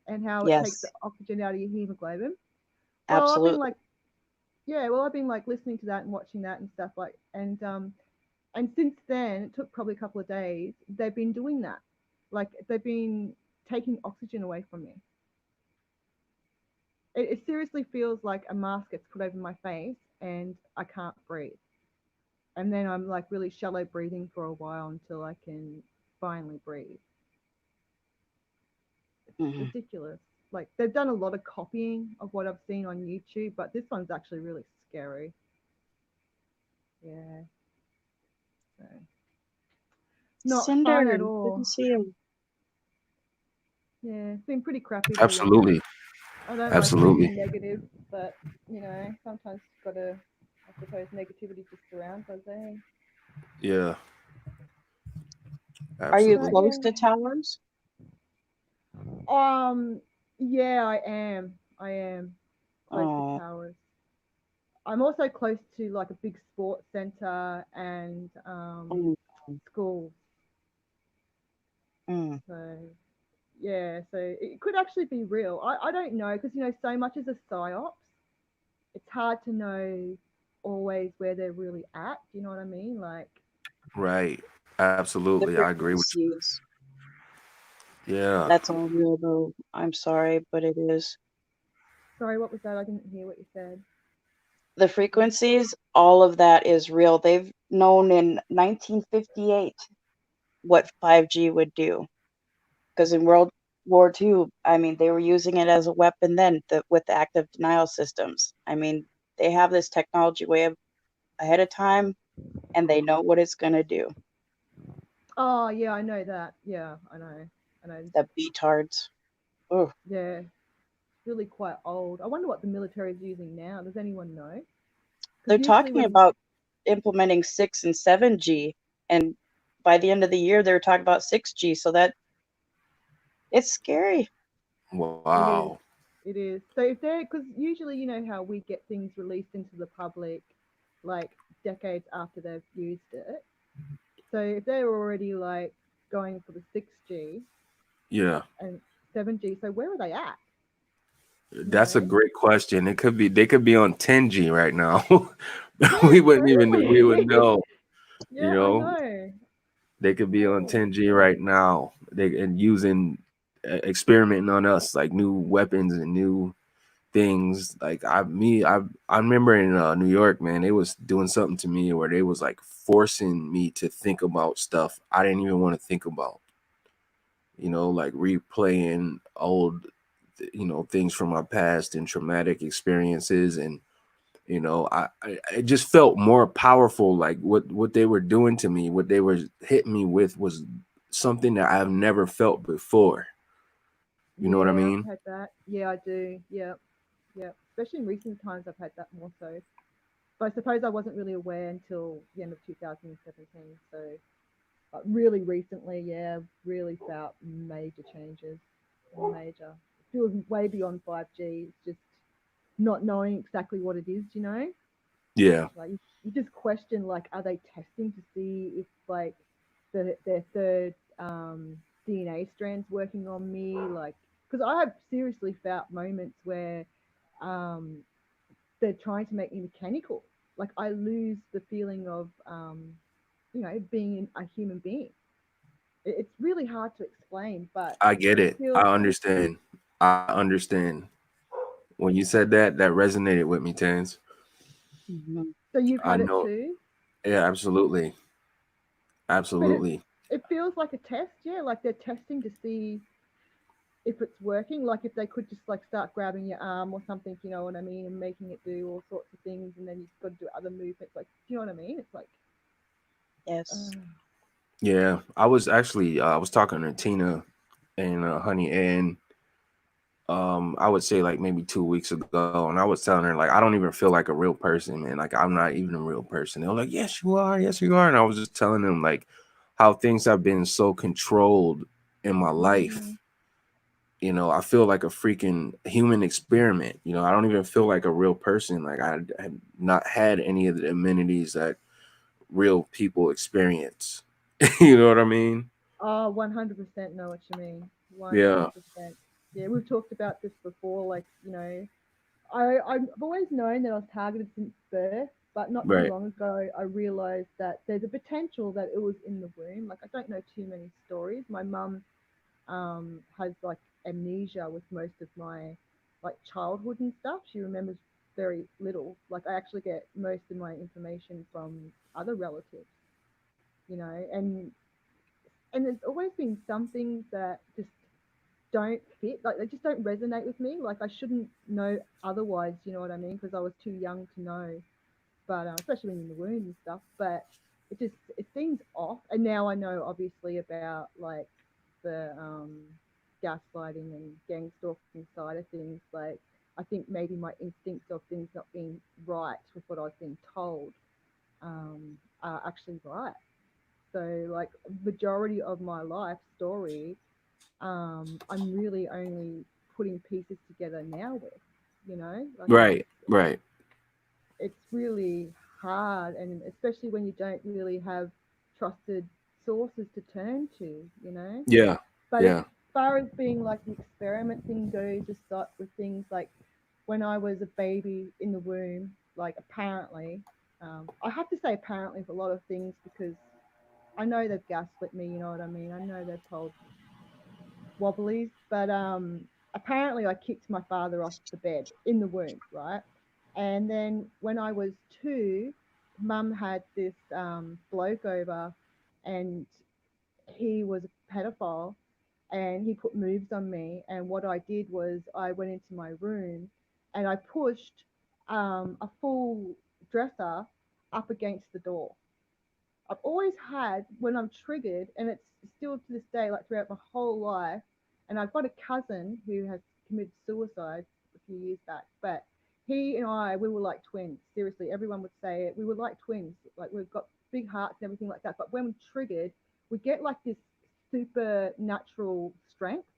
and how it takes the oxygen out of your hemoglobin. Well, absolutely. I've been like listening to that and watching that and stuff like, and since then it took probably a couple of days. They've been doing that, like they've been taking oxygen away from me. It seriously feels like a mask gets put over my face and I can't breathe. And then I'm like really shallow breathing for a while until I can finally breathe. It's ridiculous. Like they've done a lot of copying of what I've seen on YouTube, but this one's actually really scary. Yeah. So, not Cinder, fun at all. good to see you. Yeah, it's been pretty crappy. Absolutely. I don't like being negative, but you know, sometimes you've got to, I suppose, negativity just surrounds us, eh? Yeah, Are you But absolutely. close yeah, to towers? yeah, I am. I am close to Oh, towers. I'm also close to like a big sports center and mm, schools. mm. So yeah, so it could actually be real. I don't know because so much as a psyops, it's hard to know always where they're really at. Do you know what I mean? Like, Right. The Absolutely. I agree with frequencies. you. Yeah. That's all real though. I'm sorry, but it is. sorry, what was that? I didn't hear what you said. The frequencies, all of that is real. They've known in 1958 what 5G would do. Because in World War II, I mean, they were using it as a weapon then with the active denial systems. I mean, they have this technology ahead of time and they know what it's going to do. Oh yeah, I know that. Yeah, I know. I know. The betards. Oh, Yeah, really quite old. I wonder what the military is using now. Does anyone know? they're Because usually talking when about implementing 6 and 7G. And by the end of the year, they're talking about 6G. So it's scary. it is, Wow. it is. So if they're, because usually you know how we get things released into the public like decades after they've used it. So if they're already like going for the 6G Yeah. and 7G, so where are they at? You That's a know? great question. They could be on 10G right now. Yeah, We would totally. know, you Yeah, I know. know. They could be on Oh, 10G right now. They and using experimenting on us like new weapons and new things. Like I remember in New York, man, they was doing something to me where they was like forcing me to think about stuff I didn't even want to think about. Like replaying old things from my past and traumatic experiences. And I it just felt more powerful. Like what they were doing to me, what they were hitting me with was something that I've never felt before. You know what I yeah, mean? I've had that. Yeah, I do. Yeah, yeah. Especially in recent times, I've had that more so. But I suppose I wasn't really aware until the end of 2017. So, but really recently, yeah, really felt major changes. Major. It feels way beyond 5G. It's just not knowing exactly what it is, you know? Yeah, Like you just question like, are they testing to see if like their third DNA strands working on me? Like, because I have seriously felt moments where um, they're trying to make me mechanical. Like I lose the feeling of being a human being. It's really hard to explain, but I get it it. feels. I understand. I understand. When you said that, that resonated with me, Tans. Mhm. So you've I had it know. too, Yeah, absolutely. but Absolutely. it feels like a test. Yeah, like they're testing to see if it's working, like if they could just like start grabbing your arm or something, you know what I mean, and making it do all sorts of things, and then you've got to do other movements, like, do you know what I mean? It's like, Yes. Yeah, I was talking to Tina and Honey, and I would say like maybe 2 weeks ago, and I was telling her like I don't even feel like a real person, man. Like I'm not even a real person. They were like, yes, yes, you are. And I was just telling them like how things have been so controlled in my mm, life. I feel like a freaking human experiment. I don't even feel like a real person. Like I had not had any of the amenities that real people experience. You know what I mean? oh, 100% know what you mean. Yeah, 100%. Yeah, we've talked about this before. Like, I've always known that I was targeted since birth, but not too right. long ago, I realized that there's a potential that it was in the womb. Like, I don't know too many stories. My mum has like amnesia with most of my like childhood and stuff. She remembers very little. Like, I actually get most of my information from other relatives, and there's always been some things that just don't fit. Like they just don't resonate with me. Like I shouldn't know otherwise. You know what I mean? Because I was too young to know. But especially when you're in the womb and stuff. But it seems off. And now I know obviously about like the gaslighting and gang stalking side of things. Like I think maybe my instincts of things not being right with what I was being told are actually right. So, like, majority of my life story, I'm really only putting pieces together now with, like Right. it's really hard, and especially when you don't really have trusted sources to turn to. Yeah. But as Yeah. far as being like the experiment thing goes, just start with things like when I was a baby in the womb, like apparently, I have to say apparently for a lot of things because I know they've gaslit me, you know what I mean? I know they've told wobblies, but apparently I kicked my father off the bed in the womb, right? And then when I was 2, mum had this bloke over, and he was a pedophile, and he put moves on me. And what I did was I went into my room and I pushed a full dresser up against the door. I've always had, when I'm triggered, and it's still to this day, like throughout my whole life, and I've got a cousin who has committed suicide a few years back, but he and I, we were like twins. Seriously, everyone would say it. We were like twins. Like, we've got big hearts and everything like that. But when we're triggered, we get like this supernatural strength.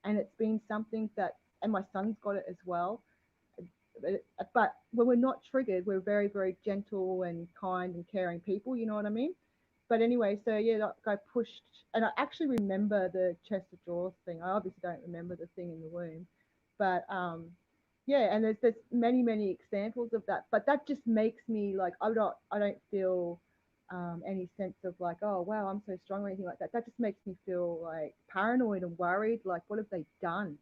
And it's been something that, and my son's got it as well. But when we're not triggered, we're very, very gentle and kind and caring people. You know what I mean? But anyway, so yeah, like I pushed, and I actually remember the chest of drawers thing. I obviously don't remember the thing in the womb, but yeah, and there's many examples of that. But that just makes me like I don't feel any sense of like, oh wow, I'm so strong or anything like that. That just makes me feel like paranoid and worried. Like, what have they done?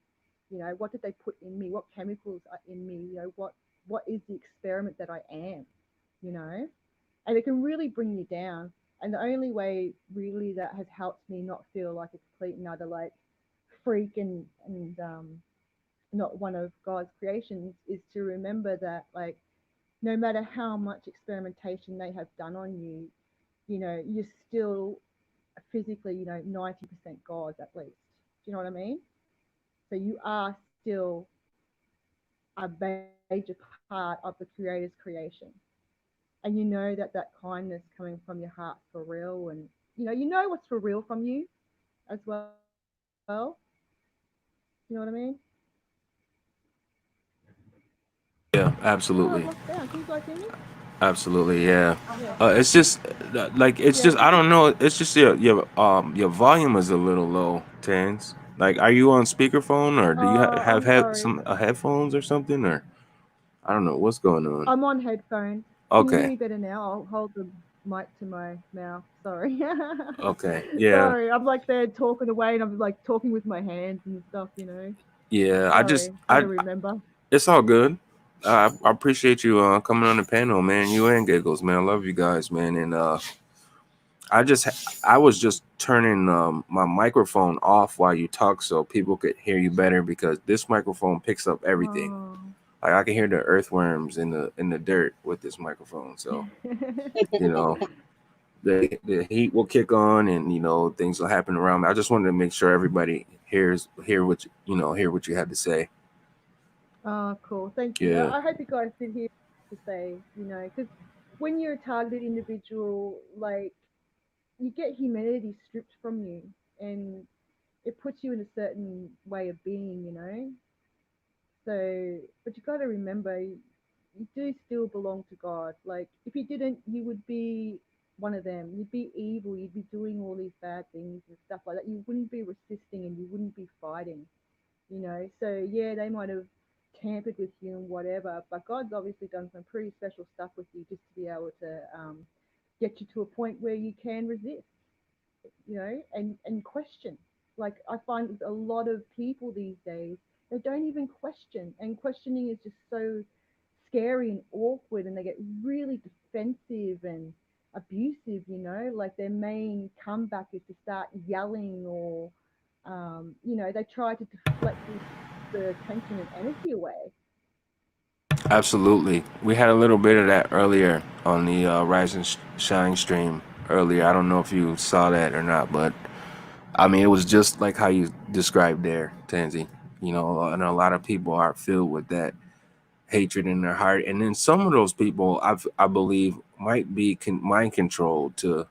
What did they put in me? What chemicals are in me? What is the experiment that I am? You know, and it can really bring you down. And the only way really that has helped me not feel like a complete and utter like freak and not one of God's creations is to remember that like no matter how much experimentation they have done on you, you're still physically, 90% God at least. Do you know what I mean? So you are still a major part of the Creator's creation. And you know that kindness coming from your heart for real, and you know what's for real from you as well. You know what I mean? Yeah. Oh, I've Absolutely. lost sound. Can you guys hear me? Absolutely. Yeah. Yeah. It's just like it's Yeah. just I don't know. It's just your volume is a little low, Tans. Like, are you on speakerphone or do you I'm have sorry. some headphones or something, or I don't know what's going on. I'm on headphones. Can you hear Okay. me better now? I'll hold the mic to my mouth. Sorry. Okay. Yeah. Sorry. I'm like there talking away and I'm like talking with my hands and stuff. Yeah. Sorry. Gotta remember. It's all good. I appreciate you coming on the panel, man. You and Giggles, man. I love you guys, man. And I was just turning my microphone off while you talk so people could hear you better because this microphone picks up everything. Oh. Like, I can hear the earthworms in the dirt with this microphone. So the heat will kick on and things will happen around me. I just wanted to make sure everybody hear what you had to say. Oh, cool. Thank you. Yeah. I hope you guys did hear to say, because when you're a targeted individual, like you get humanity stripped from you and it puts you in a certain way of being. So, but you got to remember, you do still belong to God. Like, if you didn't, you would be one of them. You'd be evil. You'd be doing all these bad things and stuff like that. You wouldn't be resisting and you wouldn't be fighting. So, yeah, they might have tampered with you and whatever, but God's obviously done some pretty special stuff with you just to be able to get you to a point where you can resist, and question. Like, I find with a lot of people these days, they don't even question, and questioning is just so scary and awkward, and they get really defensive and abusive. Like, their main comeback is to start yelling or they try to deflect the attention and energy away. Absolutely. We had a little bit of that earlier on the Rise and Shine stream earlier. I don't know if you saw that or not, but I mean, it was just like how you described there, Tansy. And a lot of people are filled with that hatred in their heart. And then some of those people, I believe might be mind controlled to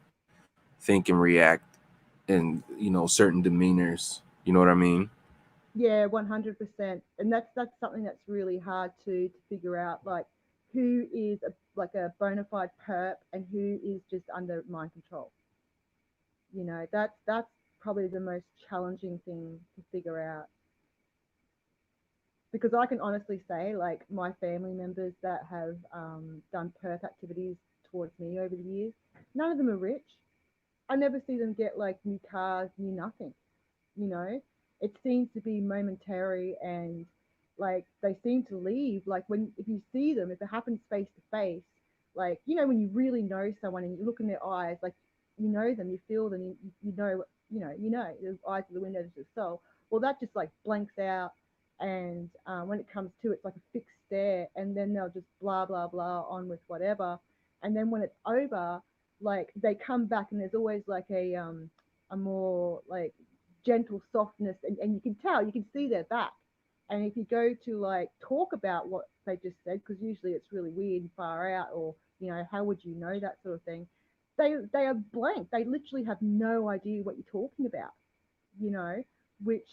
think and react in, you know, certain demeanors. You know what I mean? Yeah, 100%. And that's something that's really hard to figure out, like who is a bona fide perp and who is just under mind control. You know, that's probably the most challenging thing to figure out. Because I can honestly say, like, my family members that have done perp activities towards me over the years, none of them are rich. I never see them get like new cars, new nothing. You know, it seems to be momentary, and like they seem to leave. Like if you see them, if it happens face to face, like, you know, when you really know someone and you look in their eyes, like, you know them, you feel them, you know, the eyes are the windows of the soul. Well, that just like blanks out, and when it comes to, it's like a fixed stare, and then they'll just blah blah blah on with whatever, and then when it's over, like they come back, and there's always like a more like gentle softness, and you can see their back. And if you go to like talk about what they just said, because usually it's really weird and far out, or, you know, how would you know, that sort of thing, they are blank. They literally have no idea what you're talking about, you know, which,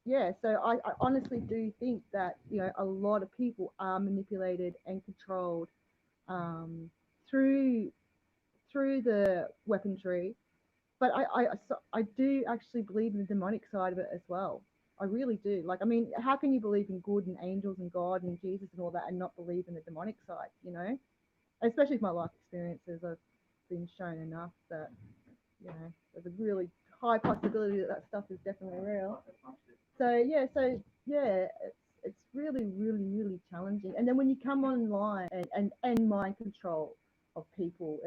yeah, so I honestly do think that, you know, a lot of people are manipulated and controlled through the weaponry. But I do actually believe in the demonic side of it as well. I really do. Like, I mean, how can you believe in good and angels and God and Jesus and all that and not believe in the demonic side, you know? Especially with my life experiences, I've been shown enough that, you know, there's a really high possibility that stuff is definitely real. So yeah, it's really, really, really challenging. And then when you come online and mind control of people,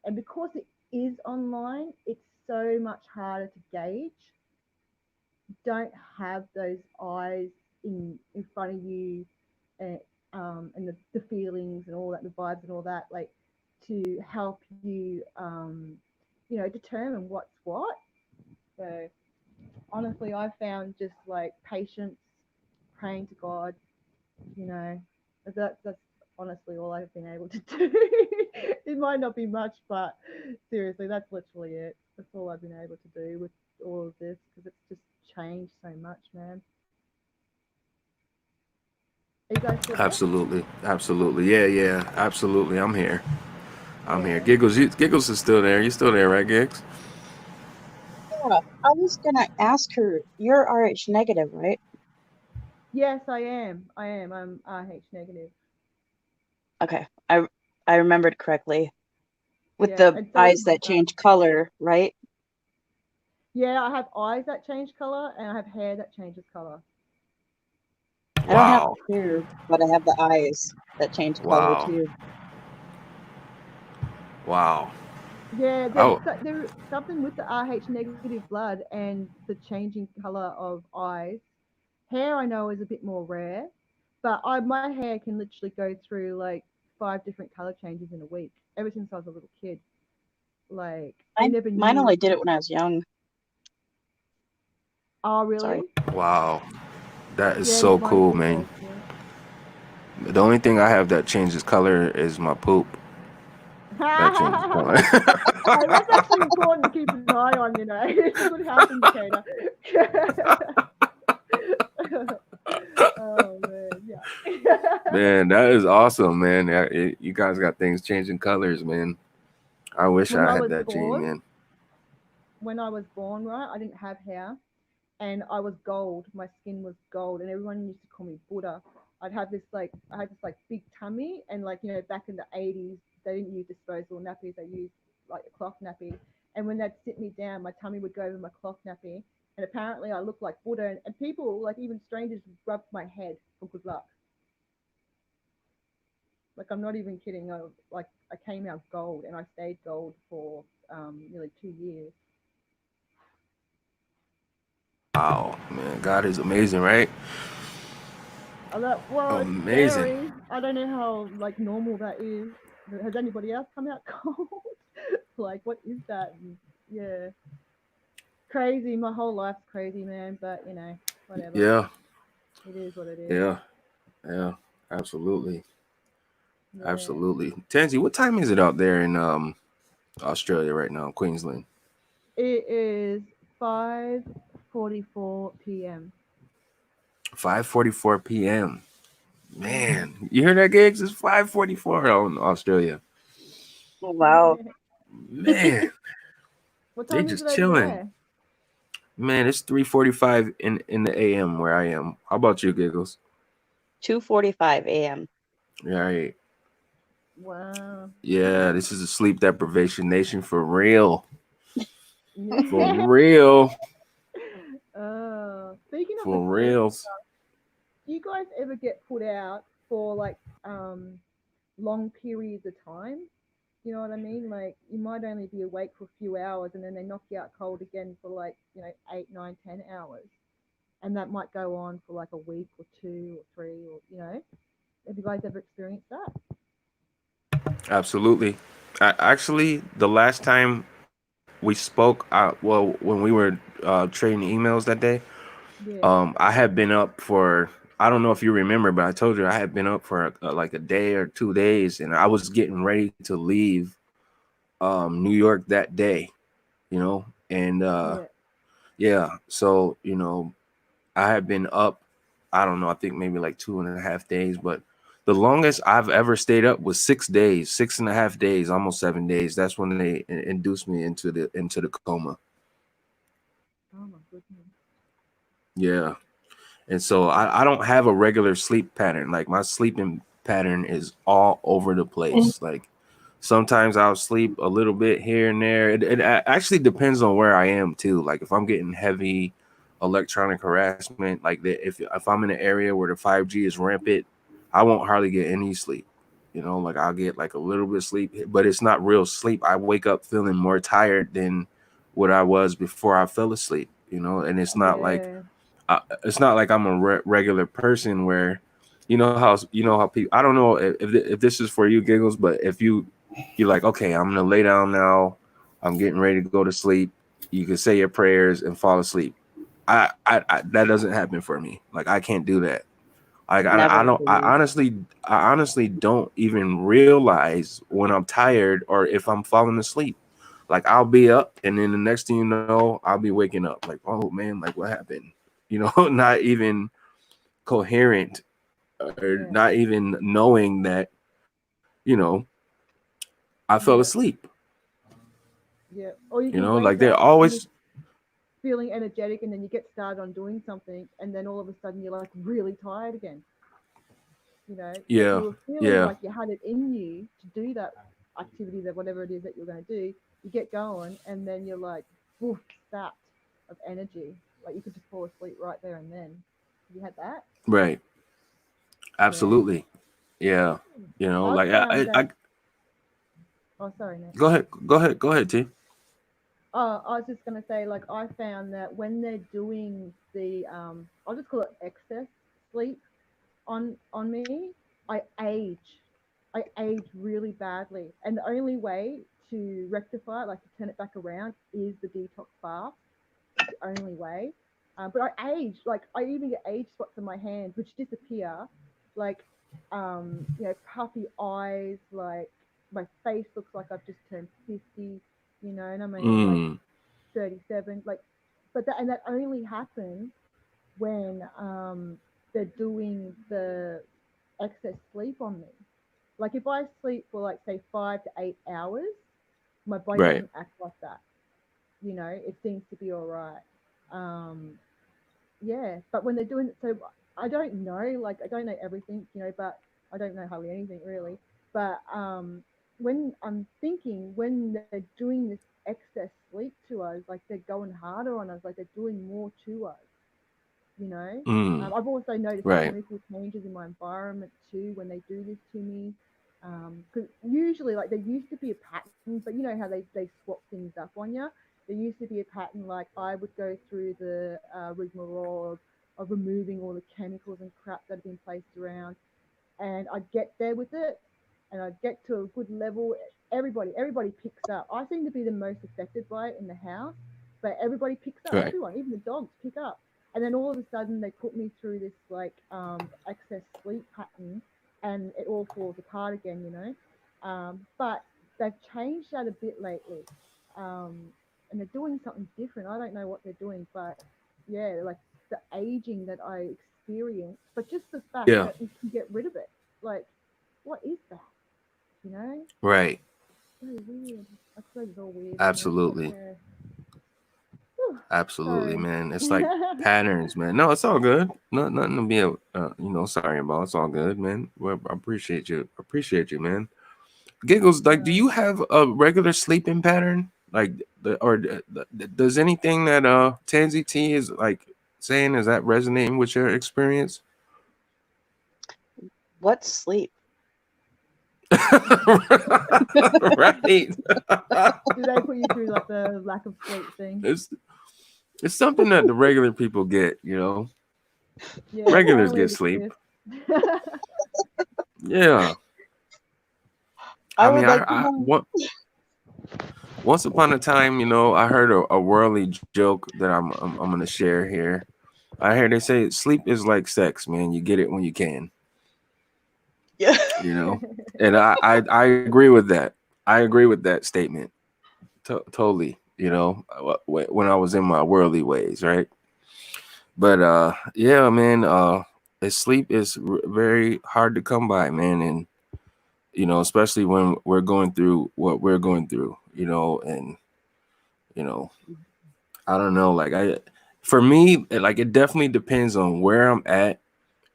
and because it is online, it's so much harder to gauge. You don't have those eyes in front of you, and the feelings and all that, the vibes and all that, like, to help you, you know, determine what's what. So honestly, I found just like patience, praying to God, you know, that's honestly all I've been able to do. It might not be much, but seriously, that's literally it. That's all I've been able to do with all of this, because it's just changed so much, man. Are you guys still there? Absolutely. Yeah, absolutely. I'm here. Here. Giggles is still there. You still there, right, Gigs? Yeah, I was gonna ask her, you're RH negative, right? Yes, I am. I'm RH negative. Okay, I remembered correctly. With the eyes that change color, right? Yeah, I have eyes that change color, and I have hair that changes color. I don't have the hair, but I have the eyes that change color too. Wow. Yeah, there's something with the RH negative blood and the changing color of eyes. Hair, I know, is a bit more rare, but my hair can literally go through like 5 different color changes in a week, ever since I was a little kid. Like, I never knew. Mine only did it when I was young. Oh, really? Sorry. Wow. That is so cool, man. The only thing I have that changes color is my poop. That changes color. Hey, that's actually important to keep an eye on, you know. It's a good health indicator. Oh, man, yeah. Man, that is awesome, man. You guys got things changing colors, man. I wish I had that gene, man. When I was born, right, I didn't have hair, and I was gold. My skin was gold, and everyone used to call me Buddha. I had this big tummy, and, like, you know, back in the 80s, they didn't use disposable nappies. They used like a cloth nappy. And when they'd sit me down, my tummy would go over my cloth nappy. And apparently I looked like Buddha, and people, like even strangers, rubbed my head for good luck. Like, I'm not even kidding. I came out gold, and I stayed gold for nearly 2 years. Wow, man, God is amazing, right? Well, amazing. It's scary. I don't know how like normal that is. Has anybody else come out gold? Like, what is that? And, yeah, crazy. My whole life's crazy, man. But, you know, whatever. Yeah. It is what it is. Yeah, absolutely. Yeah. Absolutely. Tansy, what time is it out there in Australia right now, Queensland? It is 5:44 p.m. 5:44 p.m. Mm. Man, you hear that, Gigs? It's 5:44 in Australia. Oh, wow. Man, What they time is just it over chilling. there? Man, it's 3:45 in the AM where I am. How about you, Giggles? 2:45 a.m. Yeah, right. Wow. Yeah, this is a sleep deprivation nation for real. For Yeah. real. Speaking of the For sleep, real. do you guys ever get put out for like long periods of time? You know what I mean? Like you might only be awake for a few hours and then they knock you out cold again for like, 8, 9, 10 hours. And that might go on for like a week or 2 or 3 or. Have you guys ever experienced that? Absolutely. Actually, the last time we spoke, when we were trading emails that day, Yeah. I had been up for, I don't know if you remember, but I told you I had been up for like a day or 2 days, and I was getting ready to leave New York that day, and Yeah. yeah, so I had been up, I don't know, I think maybe like 2.5 days, but the longest I've ever stayed up was 6 days, 6.5 days, almost 7 days. That's when they induced me into the coma. Oh my goodness. Yeah. And so I don't have a regular sleep pattern. Like my sleeping pattern is all over the place. Like sometimes I'll sleep a little bit here and there. It actually depends on where I am too. Like if I'm getting heavy electronic harassment, like if I'm in an area where the 5G is rampant, I won't hardly get any sleep. Like I'll get like a little bit of sleep, but it's not real sleep. I wake up feeling more tired than what I was before I fell asleep. And Yeah. it's not like I'm a regular person where, how people. I don't know if this is for you, Giggles, but if you're like, okay, I'm gonna lay down now, I'm getting ready to go to sleep. You can say your prayers and fall asleep. I that doesn't happen for me. Like I can't do that. Like I Never don't. for me. I honestly don't even realize when I'm tired or if I'm falling asleep. Like I'll be up, and then the next thing you know, I'll be waking up. Like, oh man, like what happened? Not even coherent, or Yeah. not even knowing that, I fell Yeah. asleep. Yeah. Or you can Like wake they're up and you're always, feeling energetic and then you get started on doing something and then all of a sudden you're like really tired again. Like yeah, you were feeling yeah, like you had it in you to do that activity, that whatever it is that you're going to do, you get going and then you're like, woof, sapped of energy. Like you could just fall asleep right there and then. Have you had that? right, Yeah. absolutely, yeah. I've Like found that. I Oh, sorry, Nick. go ahead, T. Oh, I was just going to say, like, I found that when they're doing the, I'll just call it excess sleep on me, I age. I age really badly, and the only way to rectify it, like to turn it back around, is the detox fast. It's the only way. But I age, like I even get age spots on my hands, which disappear, like puffy eyes, like my face looks like I've just turned 50, and I'm only like Mm, 37, like, but that only happens when they're doing the excess sleep on me. Like if I sleep for like say 5 to 8 hours, my body right, doesn't act like that. It seems to be all right. Um, yeah, but when they're doing it, so I don't know, like I don't know everything, but I don't know hardly anything really. But when I'm thinking when they're doing this excess sleep to us, like they're going harder on us, like they're doing more to us you know. mm, I've also noticed right, chemical changes in my environment too when they do this to me. Because usually, like, there used to be a pattern, but you know how they swap things up on you? There used to be a pattern, like, I would go through the rigmarole of removing all the chemicals and crap that have been placed around, and I'd get there with it, and I'd get to a good level. Everybody picks up. I seem to be the most affected by it in the house, but everybody picks up. right, Everyone, even the dogs, pick up. And then all of a sudden, they put me through this like excess sleep pattern, and it all falls apart again, you know. But they've changed that a bit lately, and they're doing something different. I don't know what they're doing, but yeah, like the aging that I experience, but just the fact Yeah. that we can get rid of it. Like, what is that? You know? Right. So weird. I suppose it's all weird, isn't it? But Absolutely. yeah. Whew. Absolutely, Sorry. man. It's like patterns, man. No, it's all good. Nothing to be, sorry about. It's all good, man. Well, I appreciate you. Appreciate you, man. Giggles, like, do you have a regular sleeping pattern? Like, does anything that Tansy T is like saying, is that resonating with your experience? What sleep? Right. Do they put you through like the lack of sleep thing? It's something that the regular people get, you know. Yeah, Regulars only get the sleep. fifth. Yeah. I mean, would like to I know. once upon a time, you know, I heard a worldly joke that I'm gonna share here. I heard they say sleep is like sex, man. You get it when you can. Yeah. You know, and I agree with that. I agree with that statement. Totally. You know, when I was in my worldly ways, right? But yeah, man. Sleep is very hard to come by, man, and you know, especially when we're going through what we're going through, you know, and you know, I don't know, like for me, it definitely depends on where I'm at.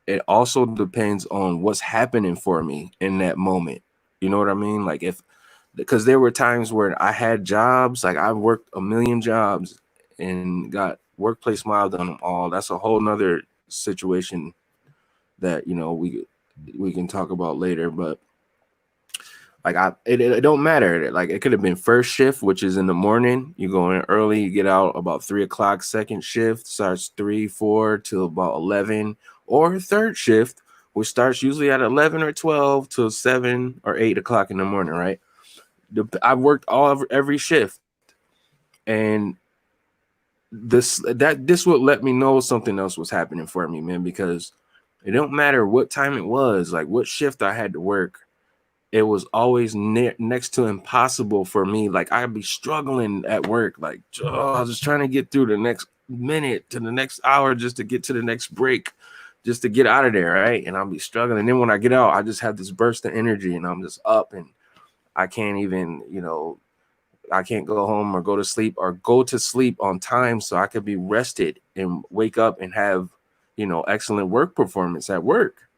It also depends on what's happening for me in that moment. You know what I mean? Like because there were times where I had jobs, like I worked a million jobs and got workplace miles on them all. That's a whole nother situation that, you know, we can talk about later, but like it don't matter. Like it could have been first shift, which is in the morning. You go in early, you get out about 3 o'clock. Second shift starts 3, 4 till about 11, or third shift, which starts usually at 11 or 12 till 7 or 8 o'clock in the morning. Right. I've worked every shift, and this would let me know something else was happening for me, man. Because it don't matter what time it was, like what shift I had to work. It was always next to impossible for me. Like I'd be struggling at work, like I was just trying to get through the next minute to the next hour just to get to the next break, just to get out of there, right? And I'll be struggling. And then when I get out, I just have this burst of energy, and I'm just up, and I can't even, you know, I can't go home or go to sleep or go to sleep on time so I could be rested and wake up and have, you know, excellent work performance at work.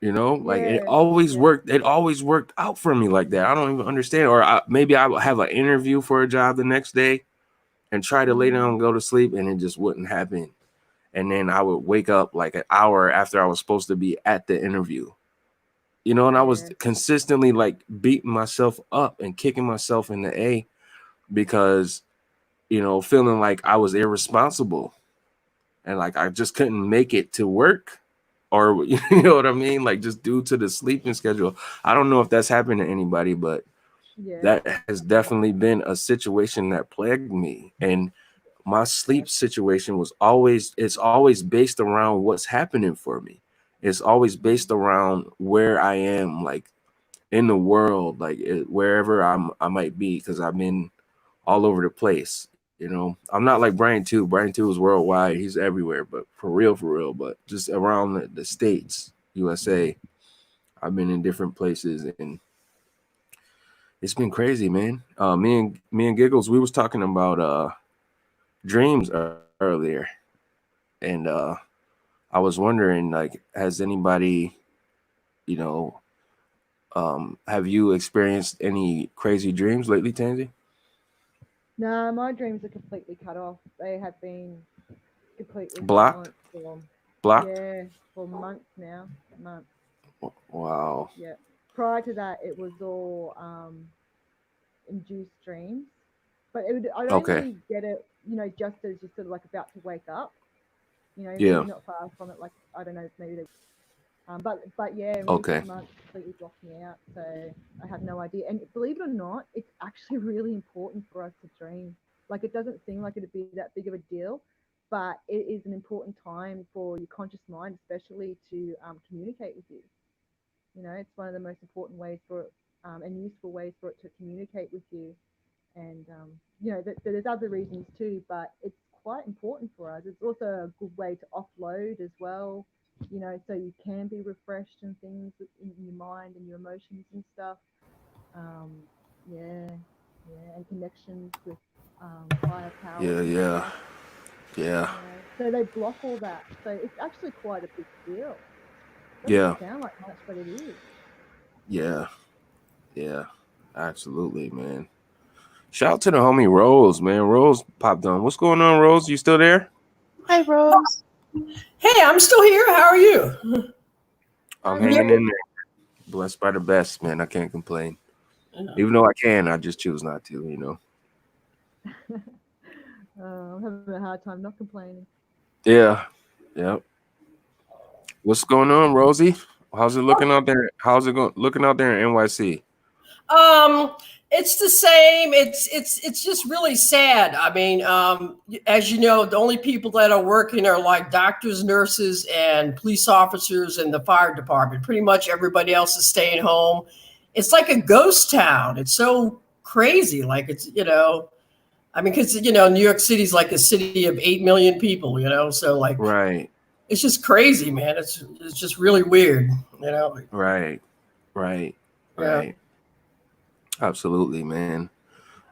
You know, like it Yeah, always yeah. worked. It always worked out for me like that. I don't even understand. Or maybe I would have an interview for a job the next day and try to lay down and go to sleep, and it just wouldn't happen. And then I would wake up like an hour after I was supposed to be at the interview. You know, and I was Yeah. consistently like beating myself up and kicking myself in the A because, you know, feeling like I was irresponsible and like I just couldn't make it to work. Or you know what I mean? Like just due to the sleeping schedule. I don't know if that's happened to anybody, but Yeah. that has definitely been a situation that plagued me. And my sleep situation it's always based around what's happening for me. It's always based around where I am, like in the world, like wherever I might be, because I've been all over the place. You know, I'm not like Brian too. Brian too is worldwide. He's everywhere, but for real. But just around the states, USA, I've been in different places, and it's been crazy, man. Me and Giggles, we was talking about dreams earlier, and I was wondering, like, has anybody, you know, have you experienced any crazy dreams lately, Tansy? No, my dreams are completely cut off. They have been completely Blocked? silent for, Blocked? yeah, for months now. Months. Wow. Yeah. Prior to that, it was all induced dreams, but I'd Okay. only get it, you know, just as you're sort of like about to wake up. You know, Yeah. maybe not far from it. Like I don't know, maybe they. But yeah, Okay. recent months completely blocked me out, so I have no idea. And believe it or not, it's actually really important for us to dream. Like it doesn't seem like it'd be that big of a deal, but it is an important time for your conscious mind, especially to communicate with you. You know, it's one of the most important ways for it, and useful ways for it to communicate with you. And you know, there's other reasons too, but it's quite important for us. It's also a good way to offload as well. You know, so you can be refreshed and things in your mind and your emotions and stuff. Um, yeah, yeah, and connections with higher powers Yeah, and yeah, stuff. yeah, You know, so they block all that. So it's actually quite a big deal. Doesn't yeah, sound like much, but it is. yeah, yeah. Absolutely, man. Shout out to the homie Rose, man. Rose popped on. What's going on, Rose? You still there? Hi, Rose. Hey, I'm still here. How are you? I'm Hi, hanging Rose. in there. Blessed by the best, man. I can't complain. Even though I can, I just choose not to, you know. I'm having a hard time not complaining. Yeah. Yep. What's going on, Rosie? How's it looking out there? How's it going looking out there in NYC? Um, it's the same. It's just really sad. I mean, as you know, the only people that are working are like doctors, nurses, and police officers and the fire department. Pretty much everybody else is staying home. It's like a ghost town. It's so crazy. Like it's, you know, I mean, because you know, New York City's like a city of 8 million people. You know, so like Right. it's just crazy, man. It's just really weird. You know. Right. Right. Yeah. Right. Absolutely, man.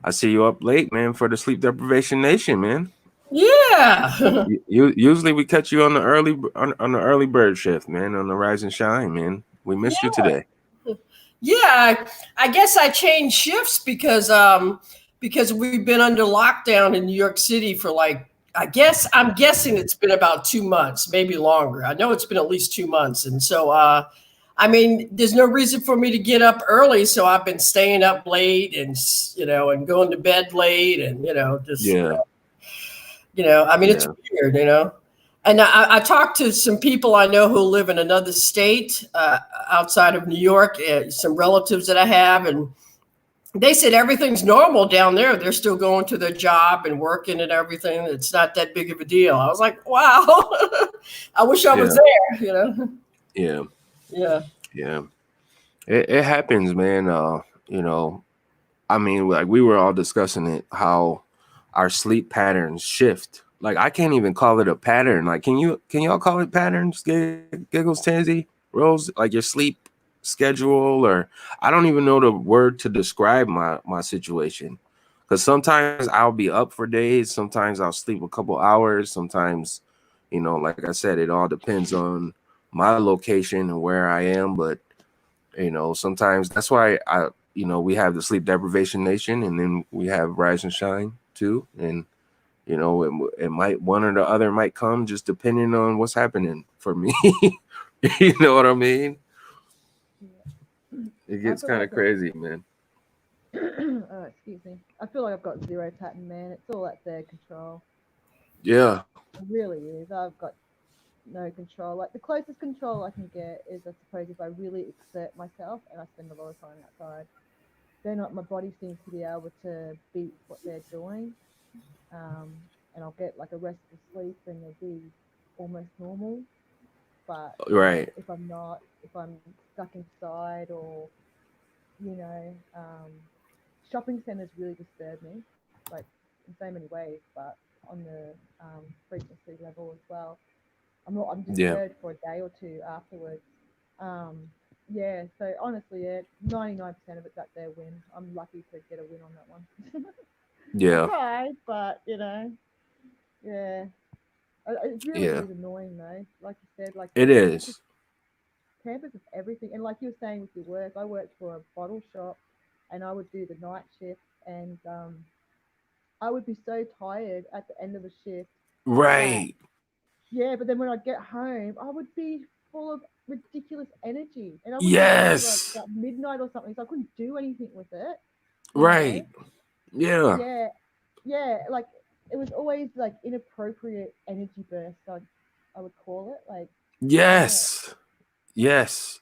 I see you up late, man, for the Sleep Deprivation Nation, man. Yeah. Usually we catch you on the early bird shift, man, on the rise and shine, man. We missed you today. Yeah, I guess I changed shifts because we've been under lockdown in New York City for like I'm guessing it's been about 2 months, maybe longer. I know it's been at least 2 months. And so I mean, there's no reason for me to get up early, so I've been staying up late and you know, and going to bed late and you know, just Yeah. you know, I mean, Yeah. it's weird, you know. And I talked to some people I know who live in another state outside of New York, some relatives that I have, and they said everything's normal down there. They're still going to their job and working and everything. It's not that big of a deal. I was like, wow, I wish I was there, you know? Yeah. Yeah. Yeah. It happens, man. You know, I mean, like we were all discussing it, how our sleep patterns shift. Like I can't even call it a pattern. Like, can y'all call it patterns? Giggles, Tansy, Rose, like your sleep schedule, or I don't even know the word to describe my situation. Because sometimes I'll be up for days, sometimes I'll sleep a couple hours, sometimes, you know, like I said, it all depends on my location and where I am. But you know, sometimes that's why you know, we have the Sleep Deprivation Nation, and then we have Rise and Shine too. And you know, it might one or the other might come just depending on what's happening for me. You know what I mean? Yeah. It gets kind of crazy, man. Oh, excuse me. I feel like I've got zero pattern, man. It's all at their control. Yeah. It really is. I've got no control. Like the closest control I can get is, I suppose, if I really exert myself and I spend a lot of time outside. Then my body seems to be able to beat what they're doing, and I'll get like a restful sleep and it'll be almost normal. But you know, Right. if I'm not, if I'm stuck inside, or you know, shopping centers really disturb me, like in so many ways, but on the frequency level as well. I'm Yeah. disturbed for a day or two afterwards. Yeah, so honestly, yeah, 99% of it's at their win. I'm lucky to get a win on that one. I Yeah. tried, but you know, yeah, it really Yeah. is annoying though. Like you said, like It it's just is. campus of everything. And like you were saying with your work, I worked for a bottle shop, and I would do the night shift, and I would be so tired at the end of a shift that, Right. yeah, but then when I'd get home, I would be full of ridiculous energy, and I wouldn't get home till like Yes. about midnight or something, so I couldn't do anything with it, you know? Right. Yeah. Yeah, yeah, like it was always like inappropriate energy bursts, I would call it, like, yeah, Yes. Yes.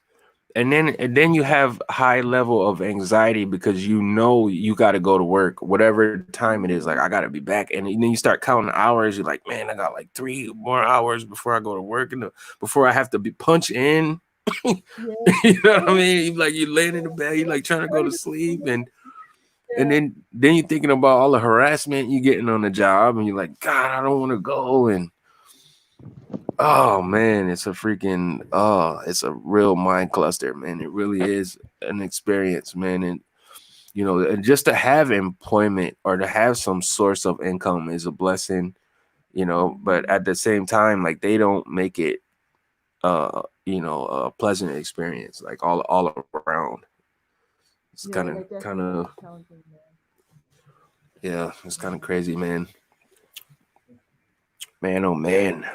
And then you have high level of anxiety because you know you got to go to work, whatever time it is. Like I got to be back, and then you start counting hours. You're like, man, I got like 3 more hours before I go to work, and before I have to be punch in. Yeah. You know what I mean? Like you laying in the bed, you like trying to go to sleep, and then you're thinking about all the harassment you getting on the job, and you're like, God, I don't want to go. And oh man, it's a real mind cluster, man. It really is an experience, man. And you know, and just to have employment or to have some source of income is a blessing, you know, but at the same time, like they don't make it you know, a pleasant experience, like all around. It's kind of yeah, it's kind of crazy, man. Man, oh man.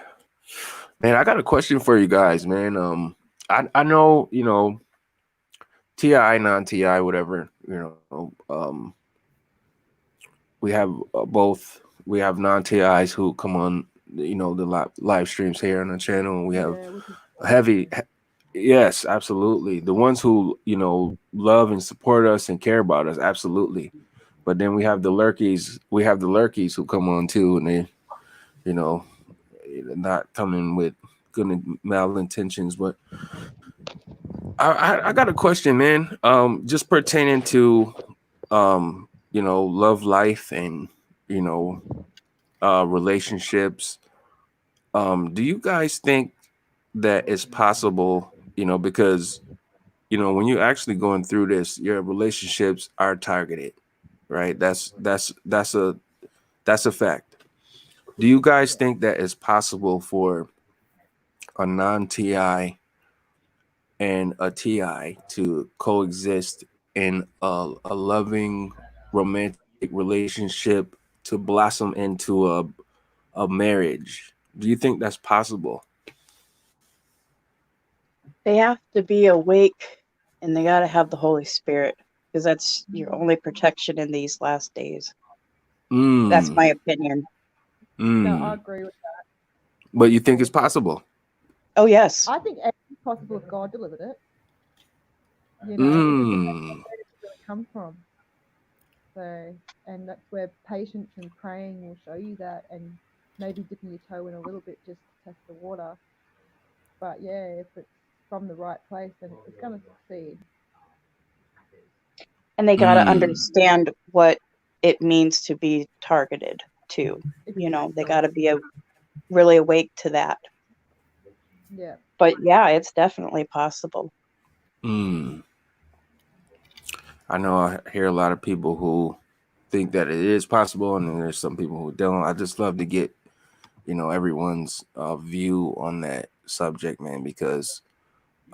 Man, I got a question for you guys, man. I know, you know, TI, non-TI, whatever, you know, we have both. We have non-TIs who come on, you know, the live streams here on the channel, and we have yes, absolutely. The ones who, you know, love and support us and care about us, absolutely. But then we have the lurkies. We have the lurkies who come on too, and they, you know, not coming with good malintentions. But I got a question, man. Just pertaining to, you know, love life and, you know, relationships. Do you guys think that it's possible, you know, because, you know, when you're actually going through this, your relationships are targeted, right? That's a fact. Do you guys think that it's possible for a non-TI and a TI to coexist in a loving romantic relationship to blossom into a marriage? Do you think that's possible? They have to be awake, and they got to have the Holy Spirit, because that's your only protection in these last days. That's my opinion. No, I agree with that. But you think it's possible? Oh, yes. I think it's possible if God delivered it. You know, where does it really come from? So, and that's where patience and praying will show you that, and maybe dipping your toe in a little bit just to test the water. But yeah, if it's from the right place, then it's going to succeed. And they got to understand what it means to be targeted too. You know, they got to be really awake to that. Yeah. But yeah, it's definitely possible. I know I hear a lot of people who think that it is possible, and then there's some people who don't. I just love to get, you know, everyone's view on that subject, man, because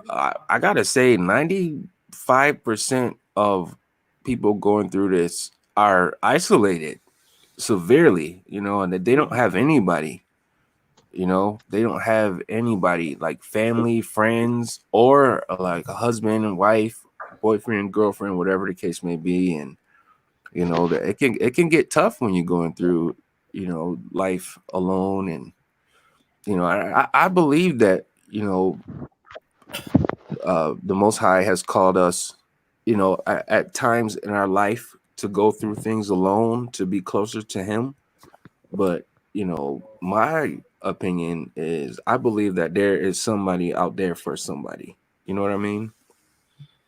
I gotta say 95% of people going through this are isolated severely, you know, and that they don't have anybody, you know, they don't have anybody like family, friends, or like a husband and wife, boyfriend, girlfriend, whatever the case may be. And you know that it can get tough when you're going through, you know, life alone. And you know, I believe that, you know, the Most High has called us, you know, at times in our life to go through things alone to be closer to Him. But you know, my opinion is I believe that there is somebody out there for somebody. You know what I mean?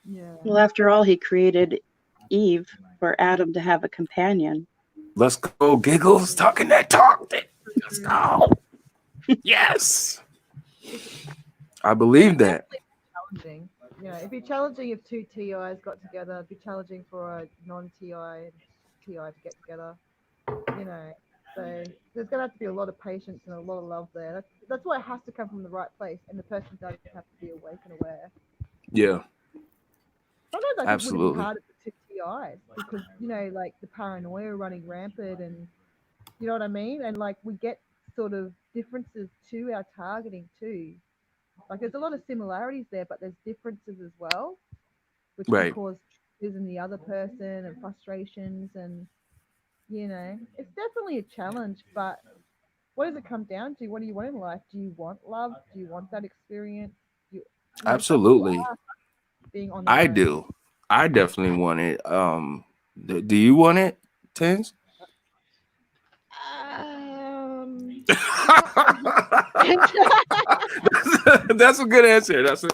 Yeah. Well, after all, He created Eve for Adam to have a companion. Let's go, Giggles, talking that talk. Let's go. Yes. I believe that. Challenging. You know, it'd be challenging if two TIs got together. It'd be challenging for a non-TI and TI to get together. You know, so there's going to have to be a lot of patience and a lot of love there. That's why it has to come from the right place, and the person does have to be awake and aware. Yeah. Sometimes I think it would be harder for two TIs because, you know, like the paranoia running rampant, and you know what I mean? And like we get sort of differences to our targeting too. Like there's a lot of similarities there, but there's differences as well, which can cause triggers in the other person and frustrations, and you know, it's definitely a challenge. But what does it come down to? What do you want in life? Do you want love? Do you want that experience? Absolutely. Being on I do. I definitely want it. Do you want it, Tins? That's a good answer. That's a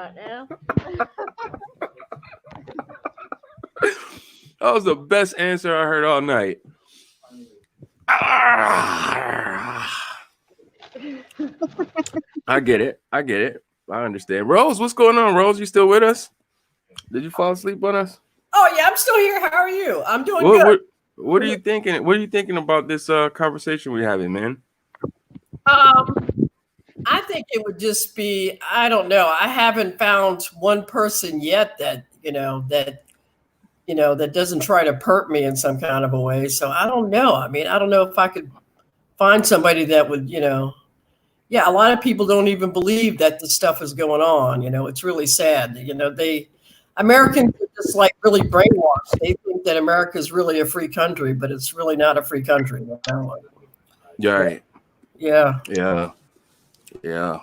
right now. That was the best answer I heard all night. I get it. I get it. I understand. Rose, what's going on? Rose, you still with us? Did you fall asleep on us? Oh yeah, I'm still here. How are you? I'm doing good. What are you thinking? What are you thinking about this conversation we're having, man? I think it would just be, I don't know. I haven't found one person yet that doesn't try to perp me in some kind of a way. So I don't know. I mean, I don't know if I could find somebody that would, yeah, a lot of people don't even believe that this stuff is going on. It's really sad. Americans are just like really brainwashed. They think that America is really a free country, but it's really not a free country. Right. Yeah. Yeah. Yeah.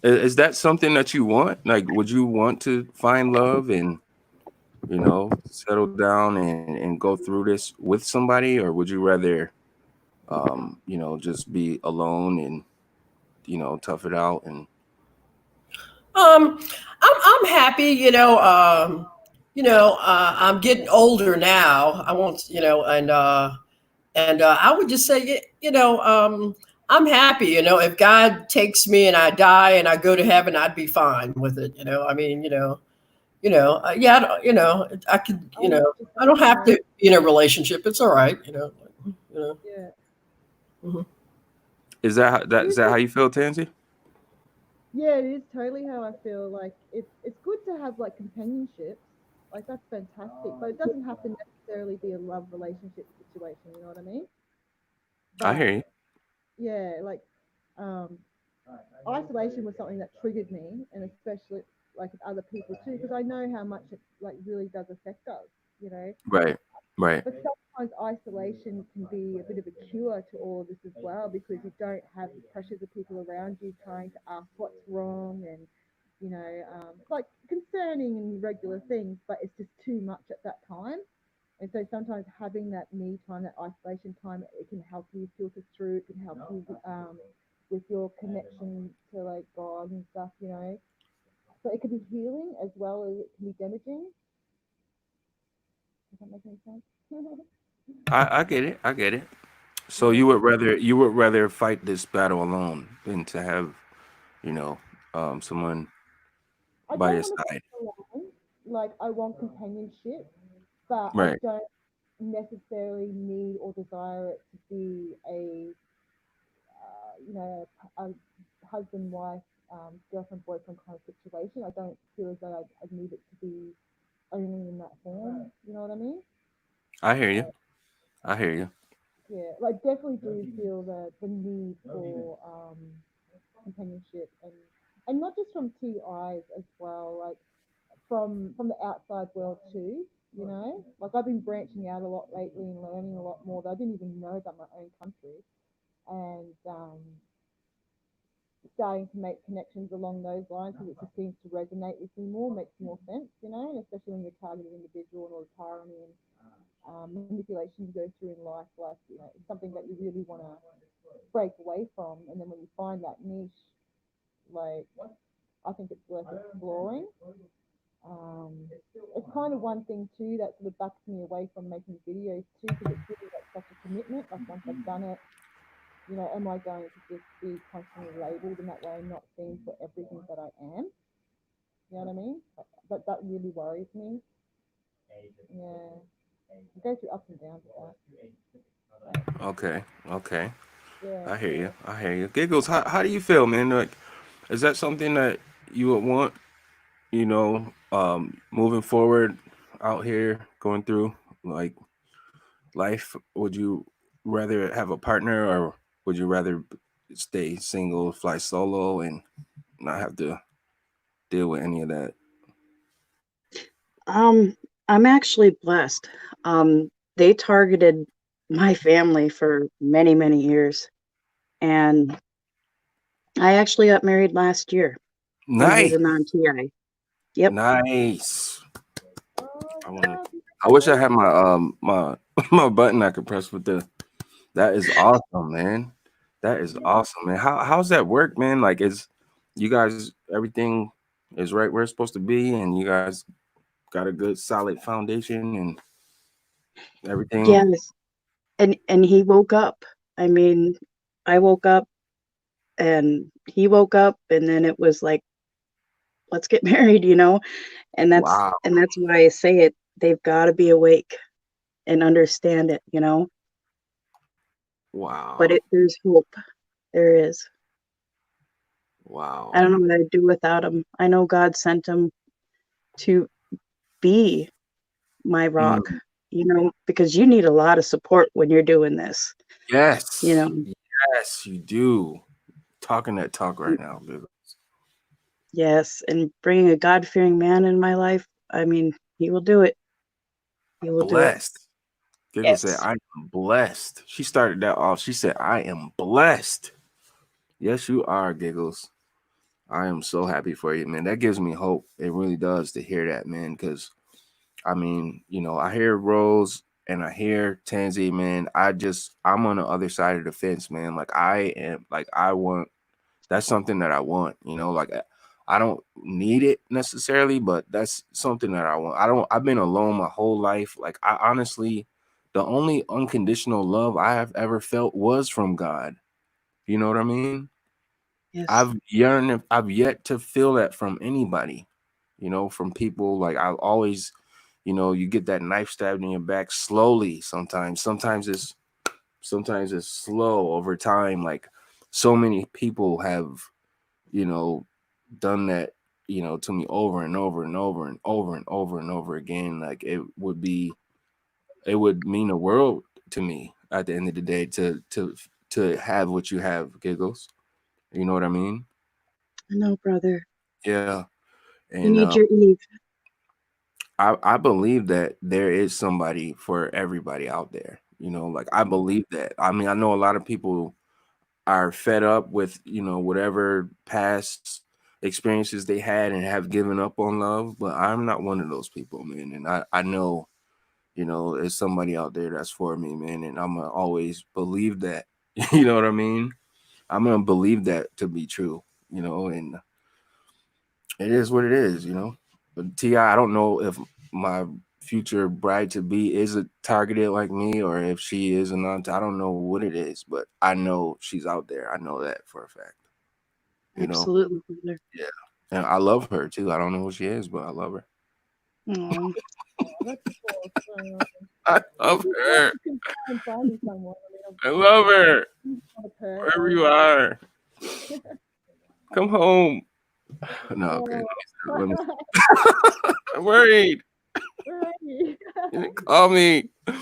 Is that something that you want? Like, would you want to find love and, settle down and go through this with somebody, or would you rather, just be alone and, tough it out? And I'm happy. I'm getting older now. I won't, and I would just say, I'm happy. If God takes me and I die and I go to heaven, I'd be fine with it. I mean, yeah, I could, I don't have to be in a relationship. It's all right. Yeah. Mm-hmm. Is that how you feel, Tansy? Yeah, it is totally how I feel. Like it's good to have like companionship. Like that's fantastic, but it doesn't have to necessarily be a love relationship situation. You know what I mean? I hear you. Yeah, like isolation was something that triggered me, and especially like with other people too, because I know how much it like really does affect us. Right. But sometimes isolation can be a bit of a cure to all of this as well, because you don't have the pressures of people around you trying to ask what's wrong and like concerning and regular things, but it's just too much at that time. And so sometimes having that me time, that isolation time, it can help you filter through. It can help you with your connection to like God and stuff. So it can be healing as well as it can be damaging. Does that make any sense? I get it. I get it. So you would rather fight this battle alone than to have, someone by your side. Like I want companionship, but Right. I don't necessarily need or desire it to be a husband, wife, girlfriend, boyfriend kind of situation. I don't feel as though I need it to be only in that form. You know what I mean? I hear you. I hear you. Yeah, I definitely do feel the need for companionship and not just from two eyes as well, like from the outside world too. Like I've been branching out a lot lately and learning a lot more that I didn't even know about my own country, and starting to make connections along those lines because it just seems to resonate with me more, makes more sense, and especially when you're targeting an individual and all the tyranny and manipulation you go through in life, like, it's something that you really want to break away from. And then when you find that niche, like, I think it's worth exploring. It's kind of one thing too that sort of backs me away from making videos too, because it's really like such a commitment. Like once I've done it, am I going to just be constantly labelled in that way and not seen for everything that I am? You know what I mean? But that really worries me. Yeah. I go through ups and downs with that. Okay. Yeah. I hear you. Giggles, how do you feel, man? Like, is that something that you would want, moving forward out here, going through like life? Would you rather have a partner, or would you rather stay single, fly solo, and not have to deal with any of that? I'm actually blessed. They targeted my family for many, many years, and I actually got married last year. Nice. And he's a non-TI. Yep. Nice. I wish I had my my button I could press with the. That is awesome, man. That is awesome, man. How's that work, man? Like, is you guys everything is right where it's supposed to be, and you guys got a good solid foundation and everything. Yes. And he woke up. I mean, I woke up and he woke up, and then it was like, let's get married, you know? And that's Wow. why I say it. They've got to be awake and understand it, you know? Wow. But there's hope. There is. Wow. I don't know what I'd do without him. I know God sent him to be my rock, you know, because you need a lot of support when you're doing this. Yes. You know. Yes, you do. Talking that talk right now, baby. Yes, and bringing a God-fearing man in my life, I mean, he will do it. He will do it. Blessed. Giggle said, Yes. I am blessed. She started that off. She said, I am blessed. Yes, you are, Giggles. I am so happy for you, man. That gives me hope. It really does to hear that, man. Because, I mean, you know, I hear Rose and I hear Tansy, man. I'm on the other side of the fence, man. Like, that's something that I want, you know, like I don't need it necessarily, but that's something that I want. I've been alone my whole life. Like, I honestly, the only unconditional love I have ever felt was from God. You know what I mean? Yes. I've yet to feel that from anybody, you know, from people. Like, I've always, you know, you get that knife stabbed in your back slowly sometimes it's slow over time. Like, so many people have, you know, done that, you know, to me over and over and over and over and over and over again. Like, it would mean the world to me at the end of the day to have what you have, Giggles. You know what I mean? I know, brother. Yeah. You And need your Eve. I believe that there is somebody for everybody out there. You know, like, I believe that. I mean, I know a lot of people are fed up with, you know, whatever past experiences they had and have given up on love, but I'm not one of those people, man. And I know, you know, there's somebody out there that's for me, man, and I'm gonna always believe that. You know what I mean? I'm gonna believe that to be true, you know, and it is what it is, you know. But T.I., I don't know if my future bride to be is a targeted like me, or if she is a non. I don't know what it is, but I know she's out there. I know that for a fact. You know? Absolutely, brother. Yeah. And I love her too. I don't know who she is, but I love her. Oh, That's awesome. I love her. You can find me someone. I love her. Not a person. Wherever you are. Come home. No, okay. Let me I'm worried. Where are you? You didn't call me. All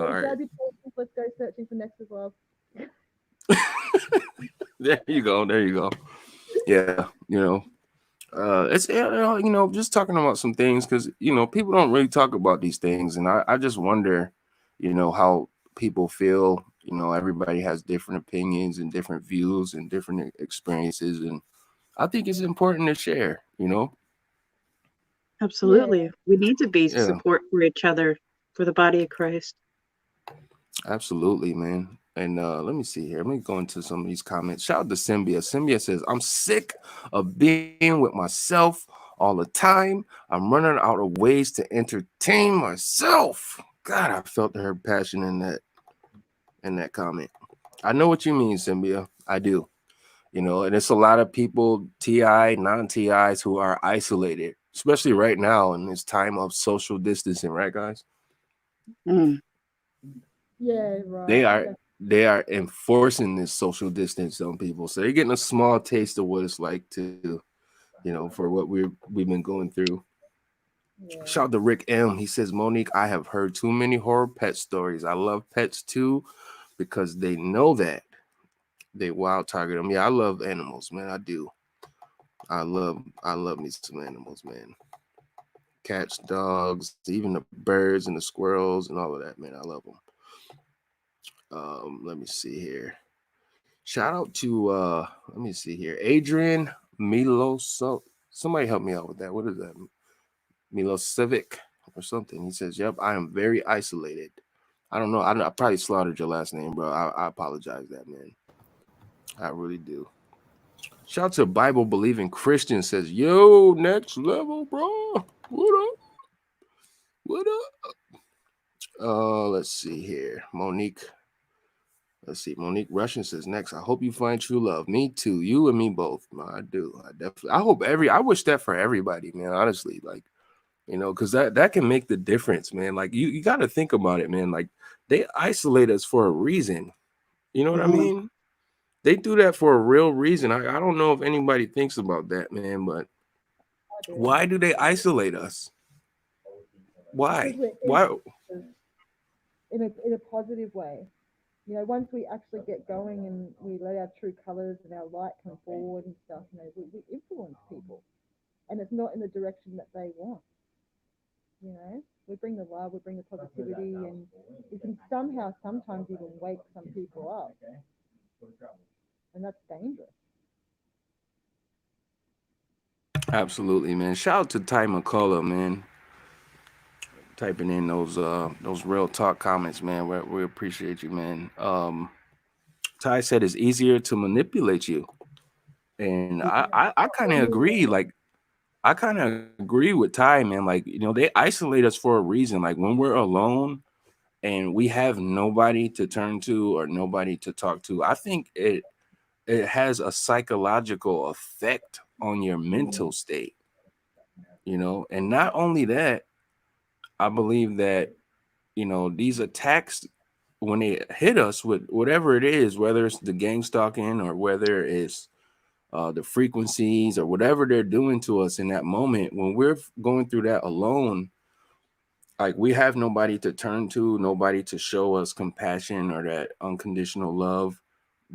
right. Grab your tools, let's go searching for Nexx as well. There you go. There you go. Yeah, you know. It's, you know, just talking about some things, because, you know, people don't really talk about these things, and I just wonder, you know, how people feel. You know, everybody has different opinions and different views and different experiences, and I think it's important to share, you know. absolutely. Yeah. We need to be Yeah, support for each other, for the body of Christ. absolutely, man. And let me see here. Let me go into some of these comments. Shout out to Symbia. Symbia says, I'm sick of being with myself all the time. I'm running out of ways to entertain myself. God, I felt her passion in that comment. I know what you mean, Symbia. I do. You know, and it's a lot of people, TI, non-TIs, who are isolated, especially right now in this time of social distancing, right, guys? Mm. Yeah, right. They are enforcing this social distance on people, so they're getting a small taste of what it's like to, you know, for what we've been going through. Yeah. Shout out to Rick M. He says, Monique, I have heard too many horror pet stories. I love pets too, because they know that they wild target them. Yeah, I love animals, man. I do. I love me some animals, man. Cats, dogs, even the birds and the squirrels and all of that, man. I love them. Let me see here. Shout out to let me see here. Adrian Miloso. Somebody help me out with that. What is that? Milosevic or something. He says, yep, I am very isolated. I don't know. I probably slaughtered your last name, bro. I apologize that, man. I really do. Shout out to Bible believing Christian says, yo, next level, bro. What up? What up? Let's see here. Monique. Let's see. Monique Russian says, next, I hope you find true love. Me too. You and me both. No, I do. I definitely. I wish that for everybody, man. Honestly, like, you know, because that can make the difference, man. Like, you got to think about it, man. Like, they isolate us for a reason. You know what I mean? They do that for a real reason. I don't know if anybody thinks about that, man, but why do they isolate us? Why? Why? In a positive way. You know, once we actually get going and we let our true colors and our light come forward and stuff, you know, we influence people. And it's not in the direction that they want. You know, we bring the love, we bring the positivity, and we can somehow sometimes even wake some people up. And that's dangerous. Absolutely, man. Shout out to Ty McCullough, man. Typing in those real talk comments, man. We appreciate you, man. Ty said it's easier to manipulate you. And I kind of agree. Like, I kind of agree with Ty, man. Like, you know, they isolate us for a reason. Like, when we're alone and we have nobody to turn to or nobody to talk to, I think it has a psychological effect on your mental state, you know. And not only that, I believe that, you know, these attacks, when they hit us with whatever it is, whether it's the gang stalking or whether it's the frequencies or whatever they're doing to us in that moment, when we're going through that alone, like, we have nobody to turn to, nobody to show us compassion or that unconditional love.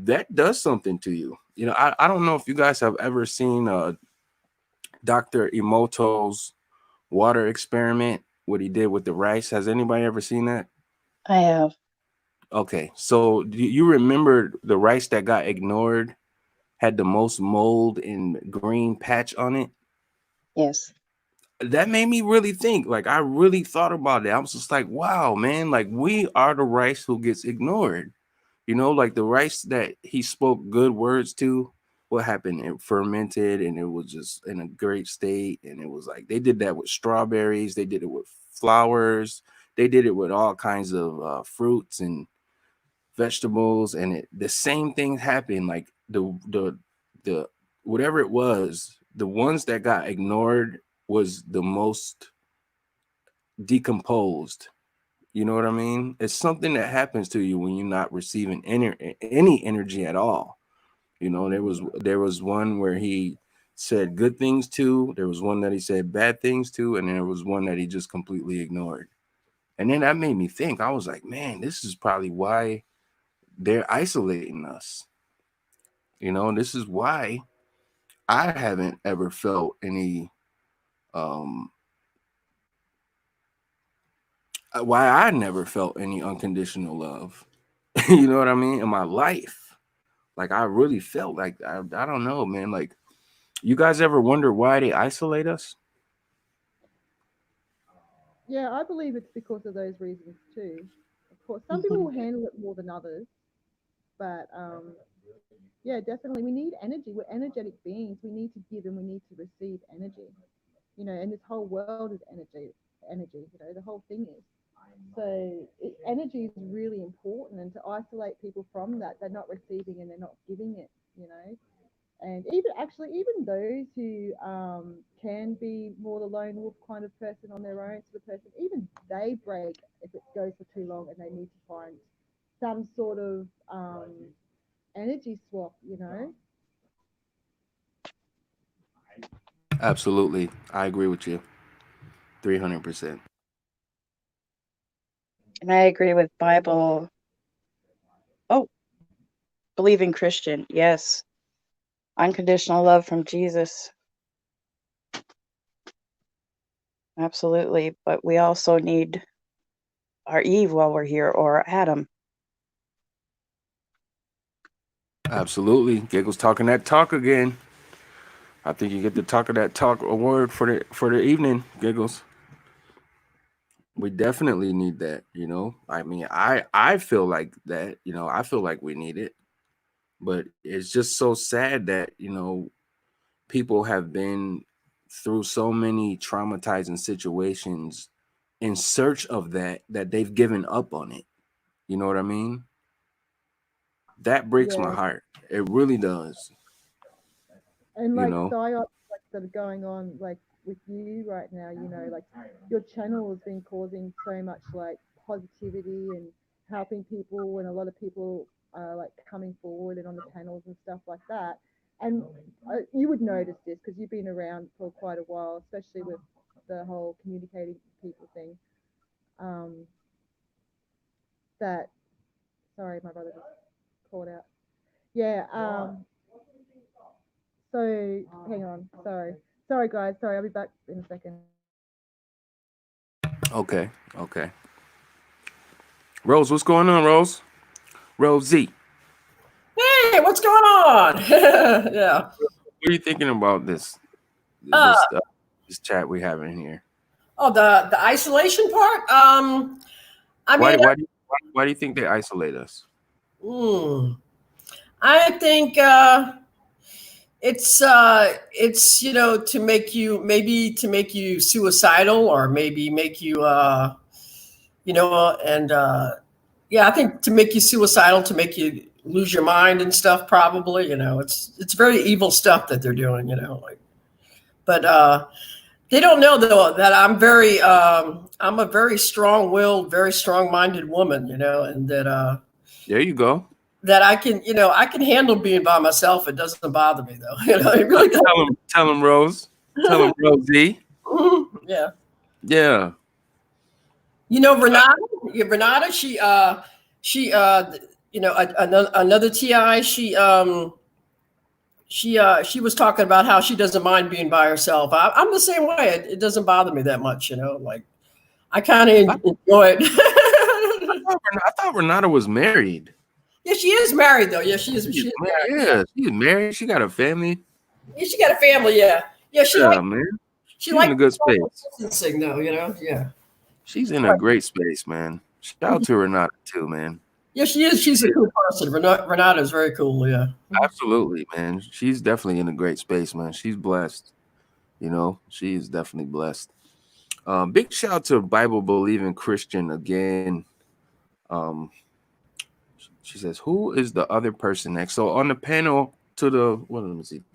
That does something to you. You know, I don't know if you guys have ever seen Dr. Emoto's water experiment, what he did with the rice. Has anybody ever seen that? I have. Okay, so do you remember the rice that got ignored had the most mold and green patch on it? Yes. That made me really think. Like, I really thought about it. I was just like, wow, man, like, we are the rice who gets ignored. You know, like the rice that he spoke good words to, what happened? It fermented and it was just in a great state. And it was like, they did that with strawberries. They did it with flowers. They did it with all kinds of fruits and vegetables. And the same thing happened. Like the whatever it was, the ones that got ignored was the most decomposed. You know what I mean? It's something that happens to you when you're not receiving any energy at all. You know, there was one where he said good things to, there was one that he said bad things to, and there was one that he just completely ignored. And then that made me think. I was like, man, this is probably why they're isolating us. You know, this is why I haven't ever felt any why I never felt any unconditional love. You know what I mean? In my life. Like, I really felt like, I don't know, man. Like, you guys ever wonder why they isolate us? Yeah, I believe it's because of those reasons too. Of course, some people will handle it more than others, but yeah, definitely we need energy. We're energetic beings. We need to give and we need to receive energy. You know, and this whole world is energy. You know, the whole thing is. So energy is really important, and to isolate people from that, they're not receiving and they're not giving it. You know, and even those who can be more the lone wolf kind of person on their own sort of person, even they break if it goes for too long, and they need to find some sort of energy swap. You know. Absolutely. I agree with you. 300%. And I agree with Bible. Oh, believing Christian. Yes. Unconditional love from Jesus. Absolutely. But we also need our Eve while we're here, or Adam. Absolutely. Giggles talking that talk again. I think you get the talk of that talk award for the evening, Giggles. We definitely need that, you know. I mean, I feel like that, you know, I feel like we need it. But it's just so sad that, you know, people have been through so many traumatizing situations in search of that they've given up on it. You know what I mean? That breaks my Yeah. heart. It really does. And You like know? psyops like that are going on like with you right now, you know, like your channel has been causing so much like positivity and helping people, and a lot of people are like coming forward and on the panels and stuff like that. And you would notice this because you've been around for quite a while, especially with the whole communicating people thing. That sorry, my brother just called out. Yeah. So hang on. Sorry guys. Sorry, I'll be back in a second. Okay. Okay. Rose, what's going on, Rose? Rosie. Hey, what's going on? Yeah. What are you thinking about this this chat we have in here? Oh, the isolation part. I Why mean, why do you think they isolate us? I think it's you know to make you suicidal, or maybe make you you know and yeah, I think to make you suicidal, to make you lose your mind and stuff. Probably, you know, it's very evil stuff that they're doing. You know, like, but they don't know though that I'm a very strong-willed, very strong-minded woman. You know, and that There you go. that I can handle being by myself. It doesn't bother me though. You know, it really doesn't. Tell him, Rose. Tell him, Rosie. Yeah. Yeah. You know, Renata, she you know, another TI, she was talking about how she doesn't mind being by herself. I'm the same way. It doesn't bother me that much, you know, like I kind of enjoy it. I thought Renata was married. Yeah, she is married though. Yeah, she is married. Yeah, she's married. She got a family. Yeah, she got a family. Yeah, yeah. Man. She She's in a good space. Distancing though, you know. Yeah. She's in a great space, man. Shout out to Renata too, man. Yeah, she is. She's a cool person. Renata is very cool. Yeah. Absolutely, man. She's definitely in a great space, man. She's blessed. You know, she's definitely blessed. Big shout out to Bible believing Christian again. She says, "Who is the other person next?" So on the panel to the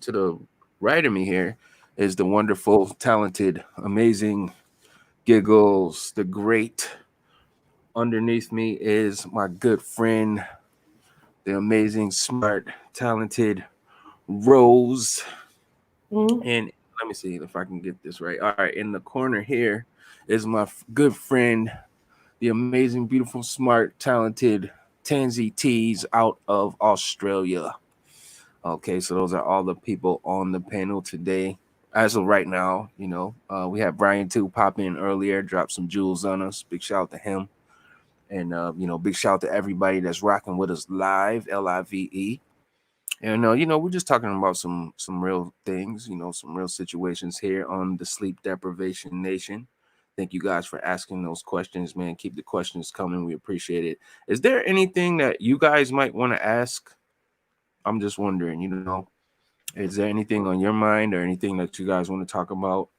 to the right of me here is the wonderful, talented, amazing Giggles, the great. Underneath me is my good friend, the amazing, smart, talented Rose. And let me see if I can get this right. All right, in the corner here is my good friend, the amazing, beautiful, smart, talented Tansy Tees out of Australia. Okay, so those are all the people on the panel today. As of right now, you know, we had Brian too pop in earlier, drop some jewels on us. Big shout out to him. And, you know, big shout out to everybody that's rocking with us live, LIVE. And, you know, we're just talking about some real things, you know, some real situations here on the Sleep Deprivation Nation. Thank you guys for asking those questions, man. Keep the questions coming. We appreciate it. Is there anything that you guys might want to ask? I'm just wondering, you know, is there anything on your mind or anything that you guys want to talk about?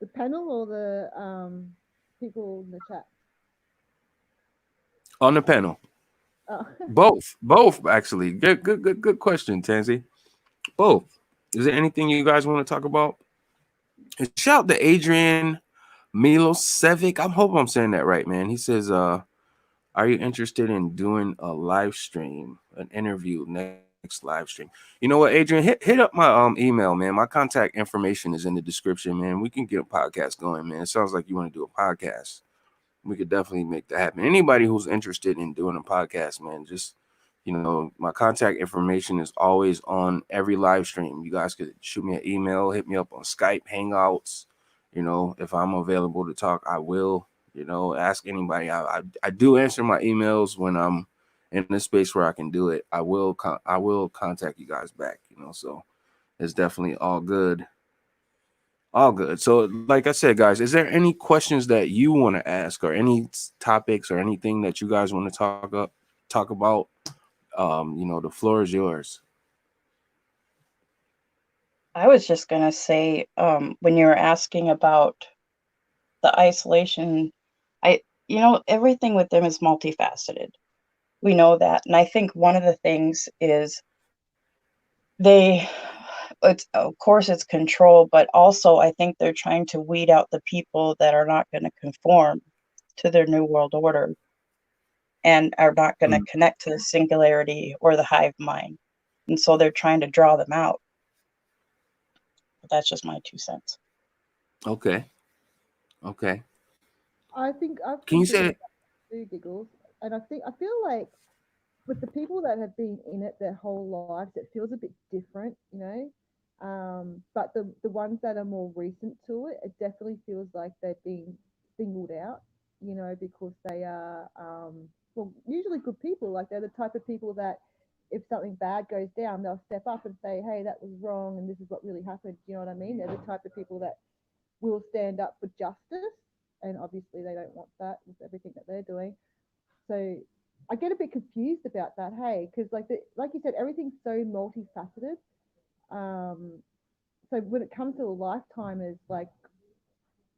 The panel or the people in the chat? On the panel. Oh. Both actually. Good question, Tansy. Both. Is there anything you guys want to talk about? And shout out to Adrian Milosevic. I hope I'm saying that right, man. He says, are you interested in doing a live stream, an interview, next live stream? You know what, Adrian, hit up my email, man. My contact information is in the description, man. We can get a podcast going, man. It sounds like you want to do a podcast. We could definitely make that happen. Anybody who's interested in doing a podcast, man, just, you know, my contact information is always on every live stream. You guys could shoot me an email, hit me up on Skype, Hangouts. You know, if I'm available to talk, I will. You know, ask anybody. I do answer my emails when I'm in a space where I can do it. I will contact you guys back. You know, so it's definitely all good. All good. So, like I said, guys, is there any questions that you want to ask, or any topics, or anything that you guys want to talk up? talk about, the floor is yours. I was just going to say, when you were asking about the isolation, everything with them is multifaceted. We know that. And I think one of the things is of course it's control, but also I think they're trying to weed out the people that are not going to conform to their new world order and are not going to connect to the singularity or the hive mind. And so they're trying to draw them out. But that's just my 2 cents. Okay. Can you say it? Giggles, and I feel like with the people that have been in it their whole lives, it feels a bit different, but the ones that are more recent to it, it definitely feels like they're being singled out, because they are usually good people. Like, they're the type of people that if something bad goes down, they'll step up and say, hey, that was wrong and this is what really happened. You know what I mean? They're the type of people that will stand up for justice, and obviously they don't want that with everything that they're doing. So I get a bit confused about that, hey, because like you said, everything's so multifaceted. So when it comes to a lifetime, is like,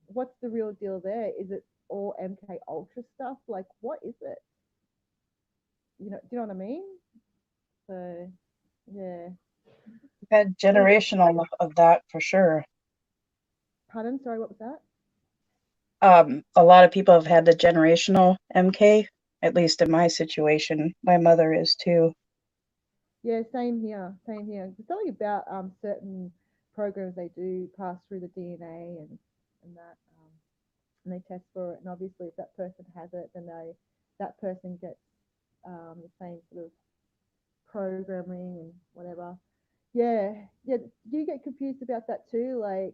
what's the real deal there? Is it all MK Ultra stuff? Like, what is it? Do you know what I mean? So yeah, We've had generational of that for sure. Pardon? Sorry, what was that? A lot of people have had the generational MK, at least in my situation. My mother is too. Yeah, same here. There's something about certain programs they do pass through the DNA and that, and they test for it. And obviously, if that person has it, then that person gets the same sort of programming and whatever. Yeah. Do you get confused about that too? Like,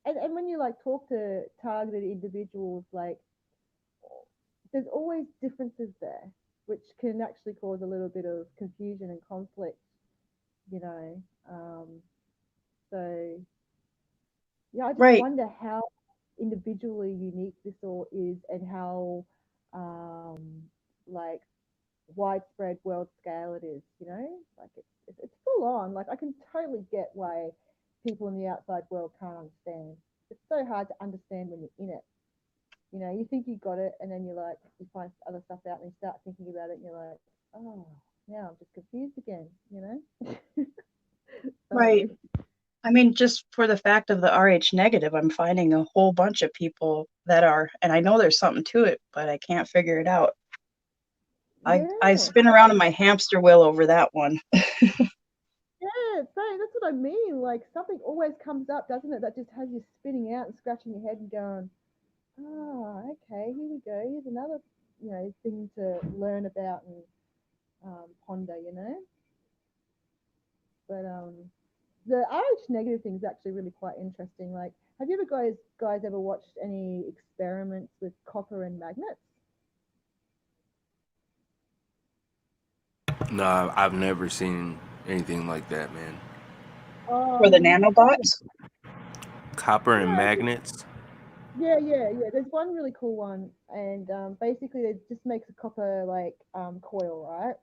and when you like talk to targeted individuals, like, there's always differences there, which can actually cause a little bit of confusion and conflict, so yeah, I just wonder how individually unique this all is, and how like widespread world scale it is. Like, it's full on. Like, I can totally get why people in the outside world can't understand. It's so hard to understand when you're in it. You think you got it, and then you find other stuff out, and you start thinking about it, and you're like, oh, now I'm just confused again. Right. I mean, just for the fact of the Rh negative, I'm finding a whole bunch of people that are, and I know there's something to it, but I can't figure it out. I spin around in my hamster wheel over that one. Yeah, that's what I mean. Like, something always comes up, doesn't it? That just has you spinning out and scratching your head and going, oh, okay, here we go. Here's another, thing to learn about and ponder, But the Rh negative thing is actually really quite interesting. Like, have you ever guys ever watched any experiments with copper and magnets? No, I've never seen anything like that, man. For the nanobots? Copper and magnets? Yeah. There's one really cool one, and basically it just makes a copper coil, right?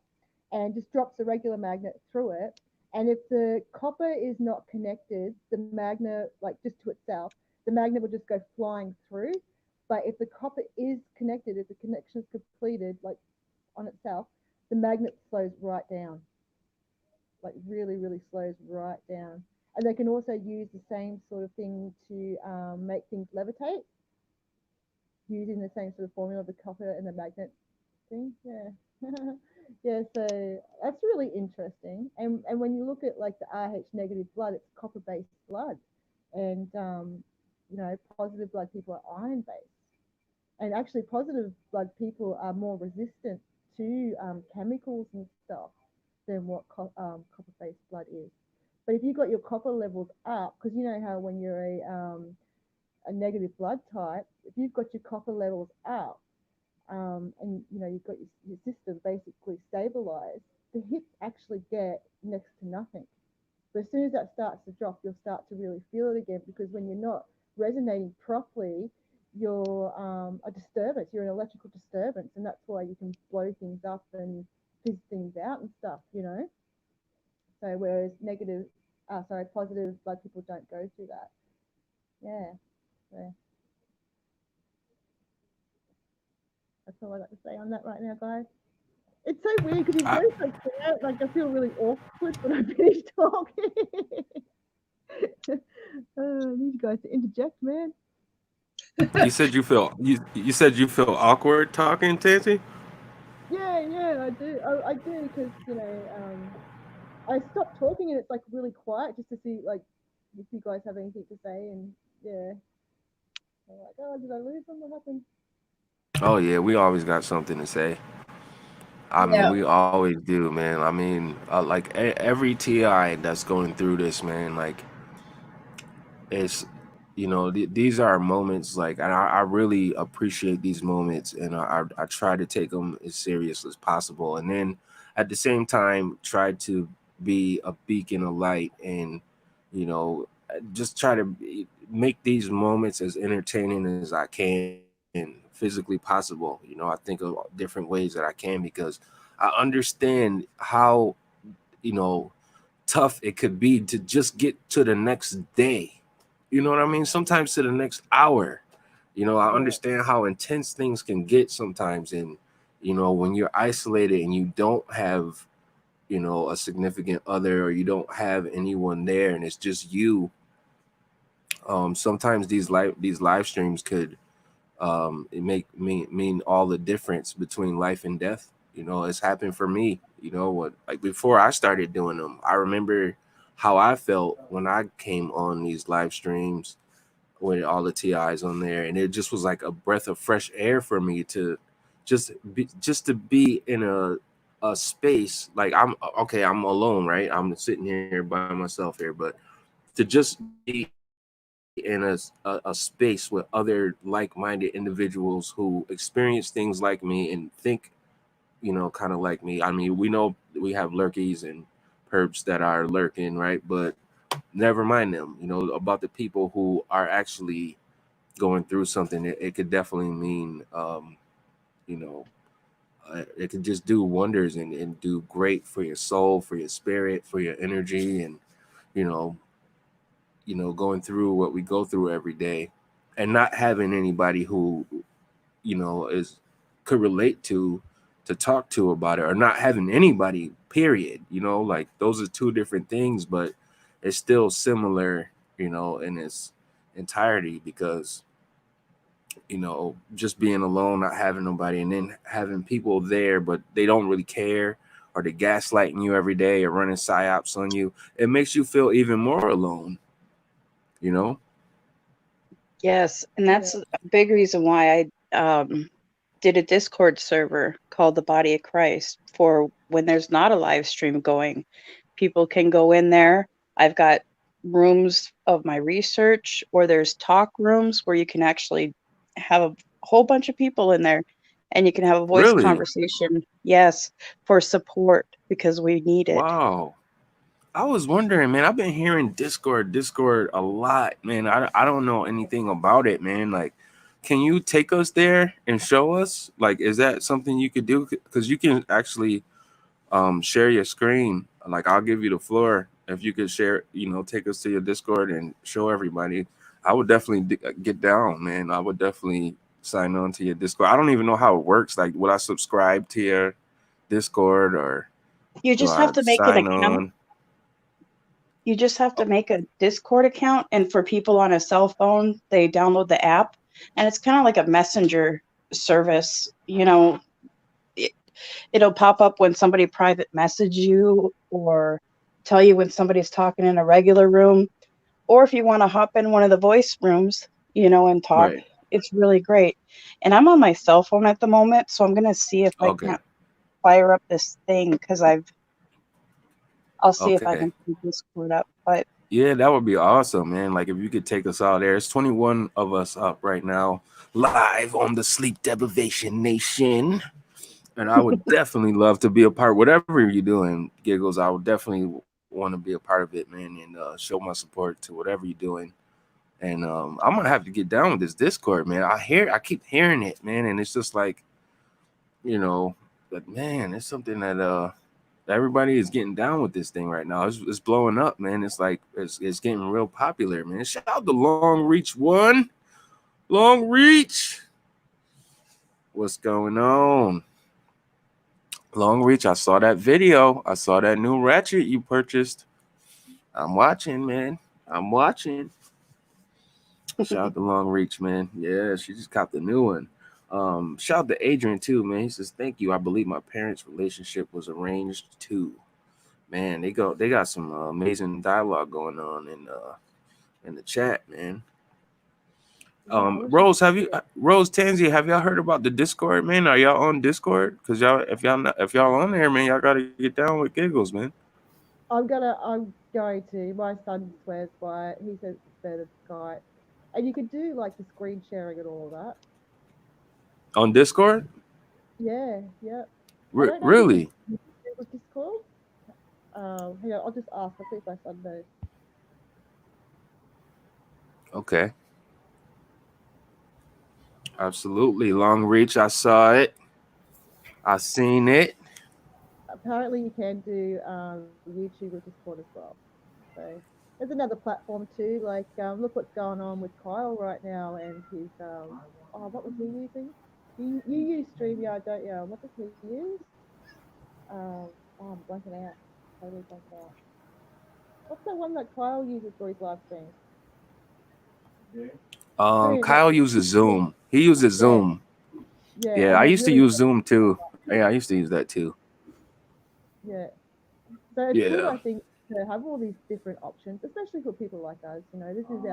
And just drops a regular magnet through it. And if the copper is not connected, the magnet, like, just to itself, the magnet will just go flying through. But if the copper is connected, if the connection is completed, like, on itself, the magnet slows right down. Like, really, really slows right down. And they can also use the same sort of thing to make things levitate, using the same sort of formula of the copper and the magnet thing. Yeah. Yeah, so that's really interesting. And when you look at like the Rh negative blood, it's copper based blood, and positive blood people are iron based, and actually positive blood people are more resistant to chemicals and stuff than what copper based blood is. But if you've got your copper levels up, because you know how when you're a negative blood type, if you've got your copper levels up, and you've got your system basically stabilized, the hits actually get next to nothing. But as soon as that starts to drop, you'll start to really feel it again, because when you're not resonating properly, you're a disturbance. You're an electrical disturbance, and that's why you can blow things up and fizz things out and stuff, you know. So whereas positive blood people don't go through that. Yeah. So that's all I got to say on that right now, guys. It's so weird because you both like I feel really awkward when I finish talking. I need you guys to interject, man. You said you feel awkward talking, Tansy? Yeah, I do. I do because I stopped talking and it's like really quiet just to see like if you guys have anything to say, and yeah, I'm like, oh, did I lose them? What happened? Oh yeah, we always got something to say. I mean, we always do, man. I mean, like every TI that's going through this, man, like it's, these are moments like, and I really appreciate these moments, and I try to take them as serious as possible, and then at the same time try to be a beacon of light, and just try to make these moments as entertaining as I can, physically possible. I think of different ways that I can, because I understand how tough it could be to just get to the next day. You know what I mean? Sometimes to the next hour. I understand how intense things can get sometimes. And, when you're isolated and you don't have, a significant other, or you don't have anyone there and it's just you, sometimes these live streams could it mean all the difference between life and death. It's happened for me. Like before I started doing them, I remember how I felt when I came on these live streams with all the TIs on there, and it just was like a breath of fresh air for me to just be in a space. Like I'm alone, right? I'm sitting here by myself here, but to just be in a space with other like-minded individuals who experience things like me and think kind of like me. I mean, we know we have lurkies and perps that are lurking, right? But never mind them, about the people who are actually going through something. It could definitely mean it could just do wonders and do great for your soul, for your spirit, for your energy, and going through what we go through every day, and not having anybody who could relate to talk to about it, or not having anybody, period. Like those are two different things, but it's still similar, in its entirety, because just being alone, not having nobody, and then having people there but they don't really care, or they're gaslighting you every day or running psyops on you, it makes you feel even more alone. Yes, and that's a big reason why I did a Discord server called the Body of Christ, for when there's not a live stream going, people can go in there. I've got rooms of my research, or there's talk rooms where you can actually have a whole bunch of people in there, and you can have a voice conversation. Yes, for support, because we need it. Wow. I was wondering, man, I've been hearing Discord a lot, man. I don't know anything about it, man. Like, can you take us there and show us? Like, is that something you could do? Because you can actually share your screen. Like, I'll give you the floor. If you could share, take us to your Discord and show everybody, I would definitely get down, man. I would definitely sign on to your Discord. I don't even know how it works. Like, would I subscribe to your Discord, or you just have to make an account? You just have to make a Discord account, and for people on a cell phone, they download the app, and it's kind of like a messenger service. It'll pop up when somebody private message you, or tell you when somebody's talking in a regular room, or if you want to hop in one of the voice rooms, and talk. Right. It's really great. And I'm on my cell phone at the moment, so I'm going to see if I can't fire up this thing, because I'll see if I can keep Discord up. But yeah, that would be awesome, man. Like, if you could take us out there. It's 21 of us up right now, live on the Sleep Deprivation Nation. And I would definitely love to be a part. Whatever you're doing, Giggles, I would definitely want to be a part of it, man, and show my support to whatever you're doing. And I'm gonna have to get down with this Discord, man. I keep hearing it, man, and it's just like, like, man, it's something that everybody is getting down with this thing right now. It's blowing up, man. It's like it's getting real popular, man. Shout out to Long Reach One, Long Reach. What's going on? Long Reach, I saw that video. I saw that new ratchet you purchased. I'm watching, man. I'm watching. Shout out to Long Reach, man. Yeah, she just got the new one. Shout out to Adrian too, man. He says, "Thank you. I believe my parents' relationship was arranged too." Man, they got some amazing dialogue going on in the chat, man. Rose Tanzi, have y'all heard about the Discord, man? Are y'all on Discord? Cause if y'all on there, man, y'all gotta get down with Giggles, man. I'm going to. My son swears by it. He says it's better than Skype, and you could do like the screen sharing and all of that on Discord. Yeah. Really? With Discord. Hang on, I'll just ask. I'll see if my son knows. Okay. Absolutely. Long Reach, I saw it. I seen it. Apparently you can do YouTube with Discord as well. So there's another platform too. Like look what's going on with Kyle right now and his what was he using? You use StreamYard, don't you? What does he use? I'm blanking out. Totally blanking out. What's the one that Kyle uses for his live streams? Kyle uses Zoom. He uses Zoom. Yeah, I used to use Zoom too. Yeah, I used to use that too. Yeah. So it's good, I think, to have all these different options, especially for people like us. You know, this is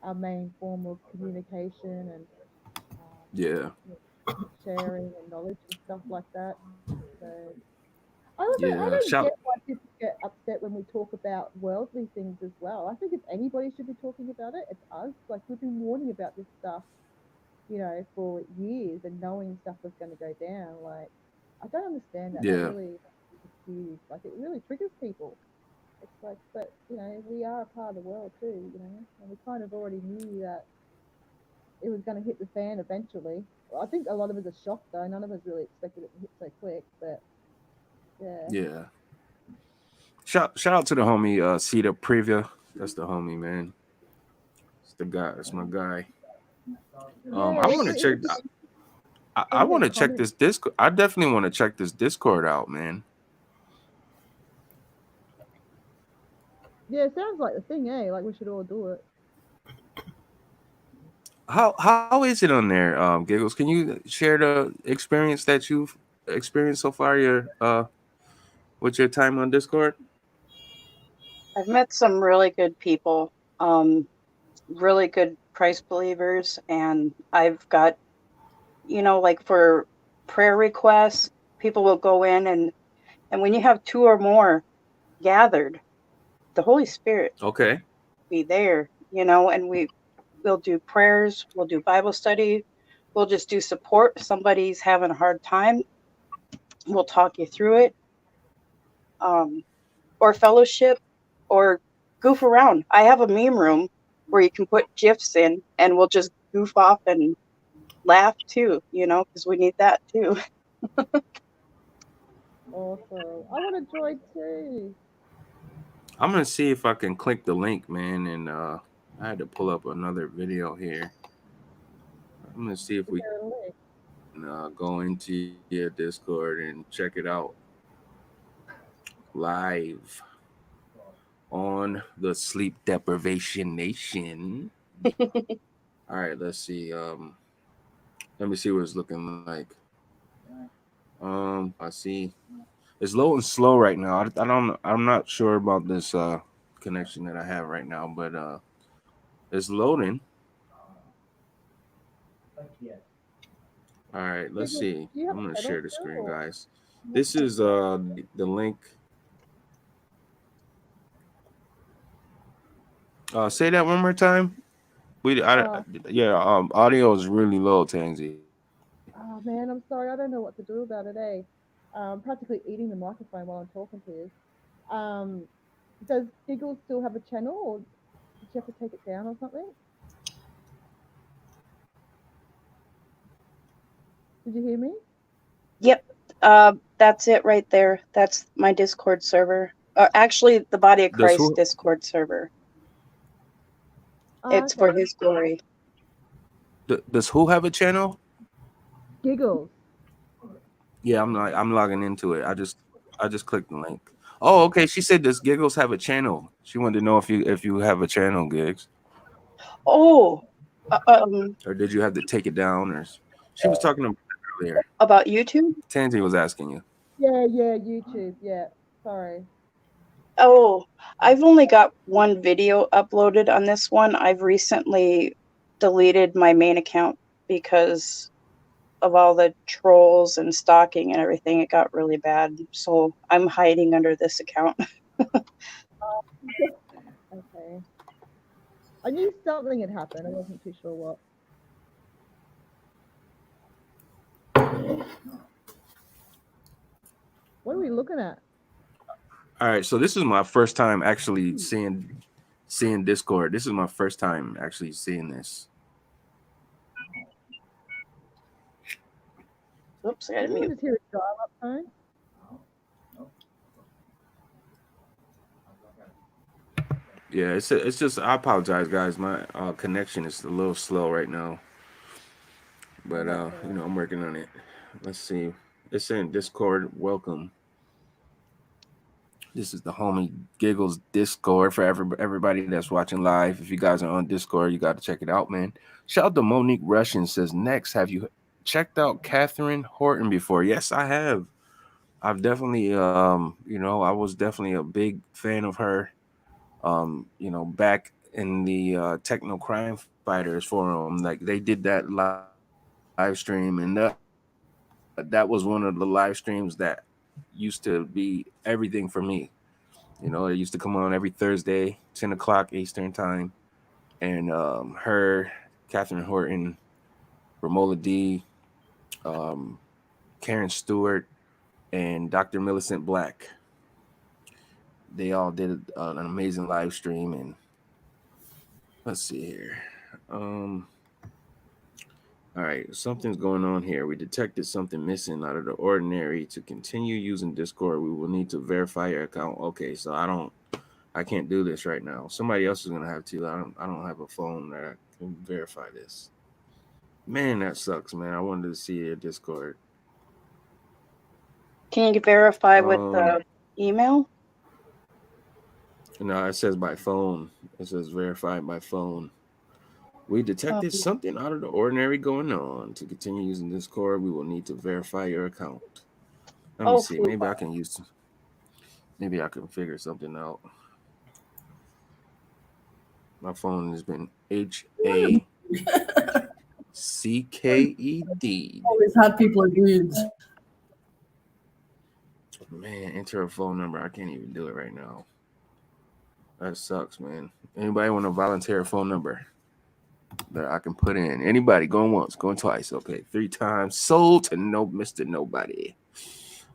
our main form of communication and sharing and knowledge and stuff like that. So I don't get why people get upset when we talk about worldly things as well. I think if anybody should be talking about it, it's us. Like we've been warning about this stuff, you know, for years and knowing stuff was going to go down. Like I don't understand that. That really is huge. Like it really triggers people. It's like, but you know, we are a part of the world too, you know, and we kind of already knew that it was going to hit the fan eventually. Well, I think a lot of us are shocked though. None of us really expected it to hit so quick, but yeah. Yeah. Shout out to the homie Cedar Previa. That's the homie, man. It's the guy. That's my guy. I want to check. I want to check this Discord. I definitely want to check this Discord out, man. Yeah, it sounds like the thing, eh? Like we should all do it. How is it on there, Giggles? Can you share the experience that you've experienced so far? With your time on Discord? I've met some really good people, really good Christ believers, and I've got, you know, like for prayer requests, people will go in and when you have two or more gathered, the Holy Spirit be there, you know, and we'll do prayers, we'll do Bible study, we'll just do support. Somebody's having a hard time, we'll talk you through it, or fellowship, or goof around. I have a meme room where you can put GIFs in, and we'll just goof off and laugh too, you know, because we need that too. Awesome. I want to join too. I'm gonna see if I can click the link, man, and I had to pull up another video here. I'm gonna see if we can go into your Discord and check it out live on the Sleep Deprivation Nation. All right, let's see. Let me see what it's looking like. I see it's low and slow right now. I'm not sure about this connection that I have right now, but it's loading. All right, let's see. I'm gonna share the screen, guys. This is the link. Say that one more time. Audio is really low, Tansy. Oh man, I'm sorry. I don't know what to do about it, eh? I'm practically eating the microphone while I'm talking to you. Does Giggles still have a channel, or you have to take it down or something? Did you hear me? Yep. That's it right there. That's my Discord server. Actually, the Body of Christ Discord server. It's for His glory. Does who have a channel? Giggles. Yeah, I'm logging into it. I just clicked the link. Oh, okay. She said, does Giggles have a channel? She wanted to know if you have a channel, Gigs. Oh. Or did you have to take it down? Or she was talking about earlier. About YouTube? Tansy was asking you. Yeah, YouTube. Yeah. Sorry. Oh, I've only got one video uploaded on this one. I've recently deleted my main account because of all the trolls and stalking and everything. It got really bad. So I'm hiding under this account. Okay. I knew something had happened. I wasn't too sure what. What are we looking at? All right, so this is my first time actually seeing Discord. This is my first time actually seeing this. Oops, I gotta mute. Just hear a dial-up phone. Yeah, it's just I apologize, guys. My connection is a little slow right now, but you know, I'm working on it. Let's see. It's in Discord. Welcome. This is the homie Giggles Discord for everybody that's watching live. If you guys are on Discord, you got to check it out, man. Shout out to Monique Russian says, Nexx, have you checked out Catherine Horton before? Yes, I have. I've definitely, you know, I was definitely a big fan of her. You know, back in the Techno Crime Fighters forum, like they did that live stream, and that was one of the live streams that used to be everything for me. You know, it used to come on every Thursday, 10 o'clock Eastern time, and her, Catherine Horton, Romola D, Karen Stewart, and Dr. Millicent Black. They all did an amazing live stream, and let's see here. All right, something's going on here. We detected something missing out of the ordinary. To continue using Discord, we will need to verify your account. Okay, so I can't do this right now. Somebody else is gonna have to. I don't have a phone that can verify this. Man, that sucks, man. I wanted to see your Discord. Can you verify with the email? No, it says by phone. It says verified by phone. We detected something out of the ordinary going on. To continue using Discord, we will need to verify your account. Let me see. Maybe I can figure something out. My phone has been HACKED. All these hot people are dudes. Man, enter a phone number. I can't even do it right now. That sucks, man. Anybody want to volunteer a phone number that I can put in? Anybody? Going once, going twice. Okay, 3 times. Sold to no Mr. Nobody.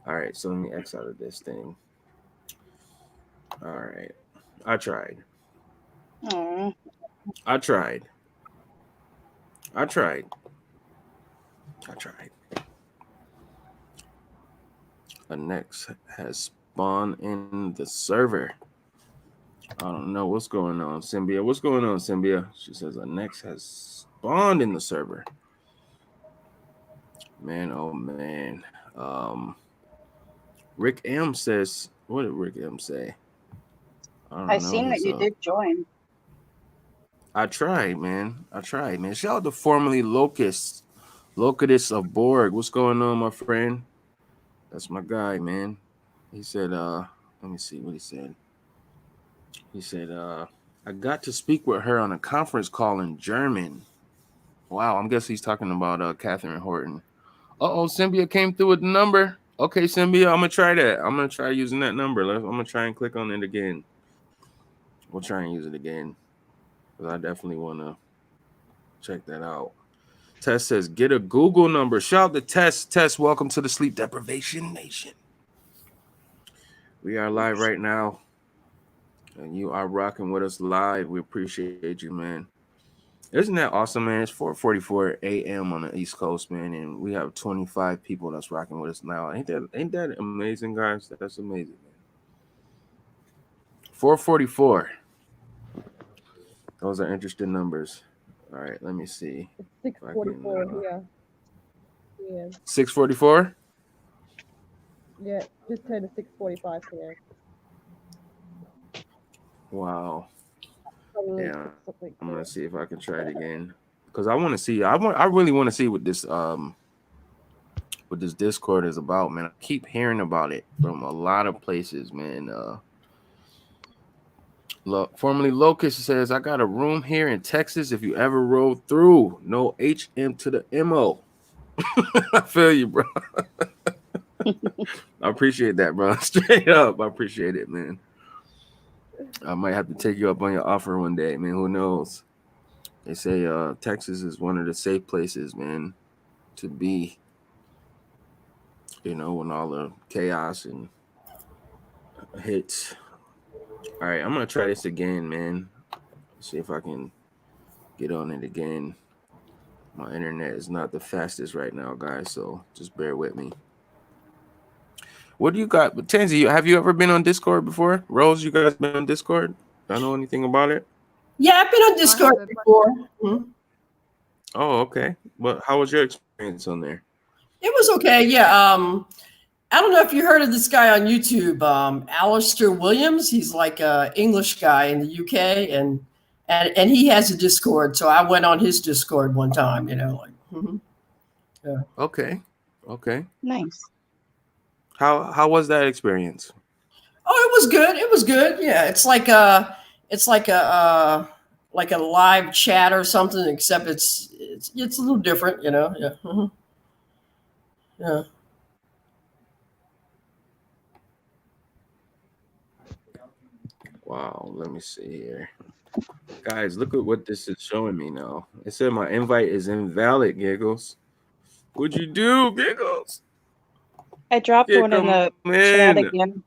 All right, so let me X out of this thing. All right. I tried. I tried. A Nexx has spawned in the server. I don't know what's going on, Symbia. What's going on, Symbia? She says a Nexx has spawned in the server. Man, oh man. Rick M says, what did Rick M say? I seen that you did join. I tried, man. Shout out to formerly Locust of Borg. What's going on, my friend? That's my guy, man. He said, let me see what he said. He said, I got to speak with her on a conference call in German. Wow, I'm guessing he's talking about Catherine Horton. Symbia came through with the number. Okay, Symbia, I'm gonna try that. I'm gonna try using that number. I'm gonna try and click on it again. We'll try and use it again, because I definitely want to check that out. Tess says, get a Google number. Shout out to Tess. Tess, welcome to the Sleep Deprivation Nation. We are live right now. And you are rocking with us live. We appreciate you, man. Isn't that awesome, man? It's 4:44 a.m. on the East Coast, man, and we have 25 people that's rocking with us now. Ain't that amazing, guys? That's amazing, man. 4:44. Those are interesting numbers. All right, let me see. It's 6:44 here. Yeah. 6:44? Yeah, just turned to 6:45 here. Wow. Probably Yeah. something. I'm gonna see if I can try it again. Because I want to see. I really want to see what this Discord is about, man. I keep hearing about it from a lot of places, man. Formerly Locust says, I got a room here in Texas. If you ever roll through, no HM to the MO. I feel you, bro. I appreciate that, bro. Straight up. I appreciate it, man. I might have to take you up on your offer one day, man. Who knows? They say Texas is one of the safe places, man, to be. You know, when all the chaos and hits. All right, I'm gonna try this again, man. See if I can get on it again. My internet is not the fastest right now, guys, so just bear with me. What do you got? But Tansy, have you ever been on Discord before? Rose, you guys been on Discord? Do I know anything about it? Yeah, I've been on Discord before. Mm-hmm. Oh, okay. But how was your experience on there? It was okay. Yeah. I don't know if you heard of this guy on YouTube, Alistair Williams. He's like a English guy in the UK, and he has a Discord. So I went on his Discord one time. You know, like. Mm-hmm. Yeah. Okay. Nice. How was that experience? Oh, it was good. It was good. Yeah, it's like a live chat or something, except it's a little different. You know. Yeah. Mm-hmm. Yeah. Wow, let me see here. Guys, look at what this is showing me now. It said my invite is invalid, Giggles. What'd you do, Giggles? I dropped one in the chat again.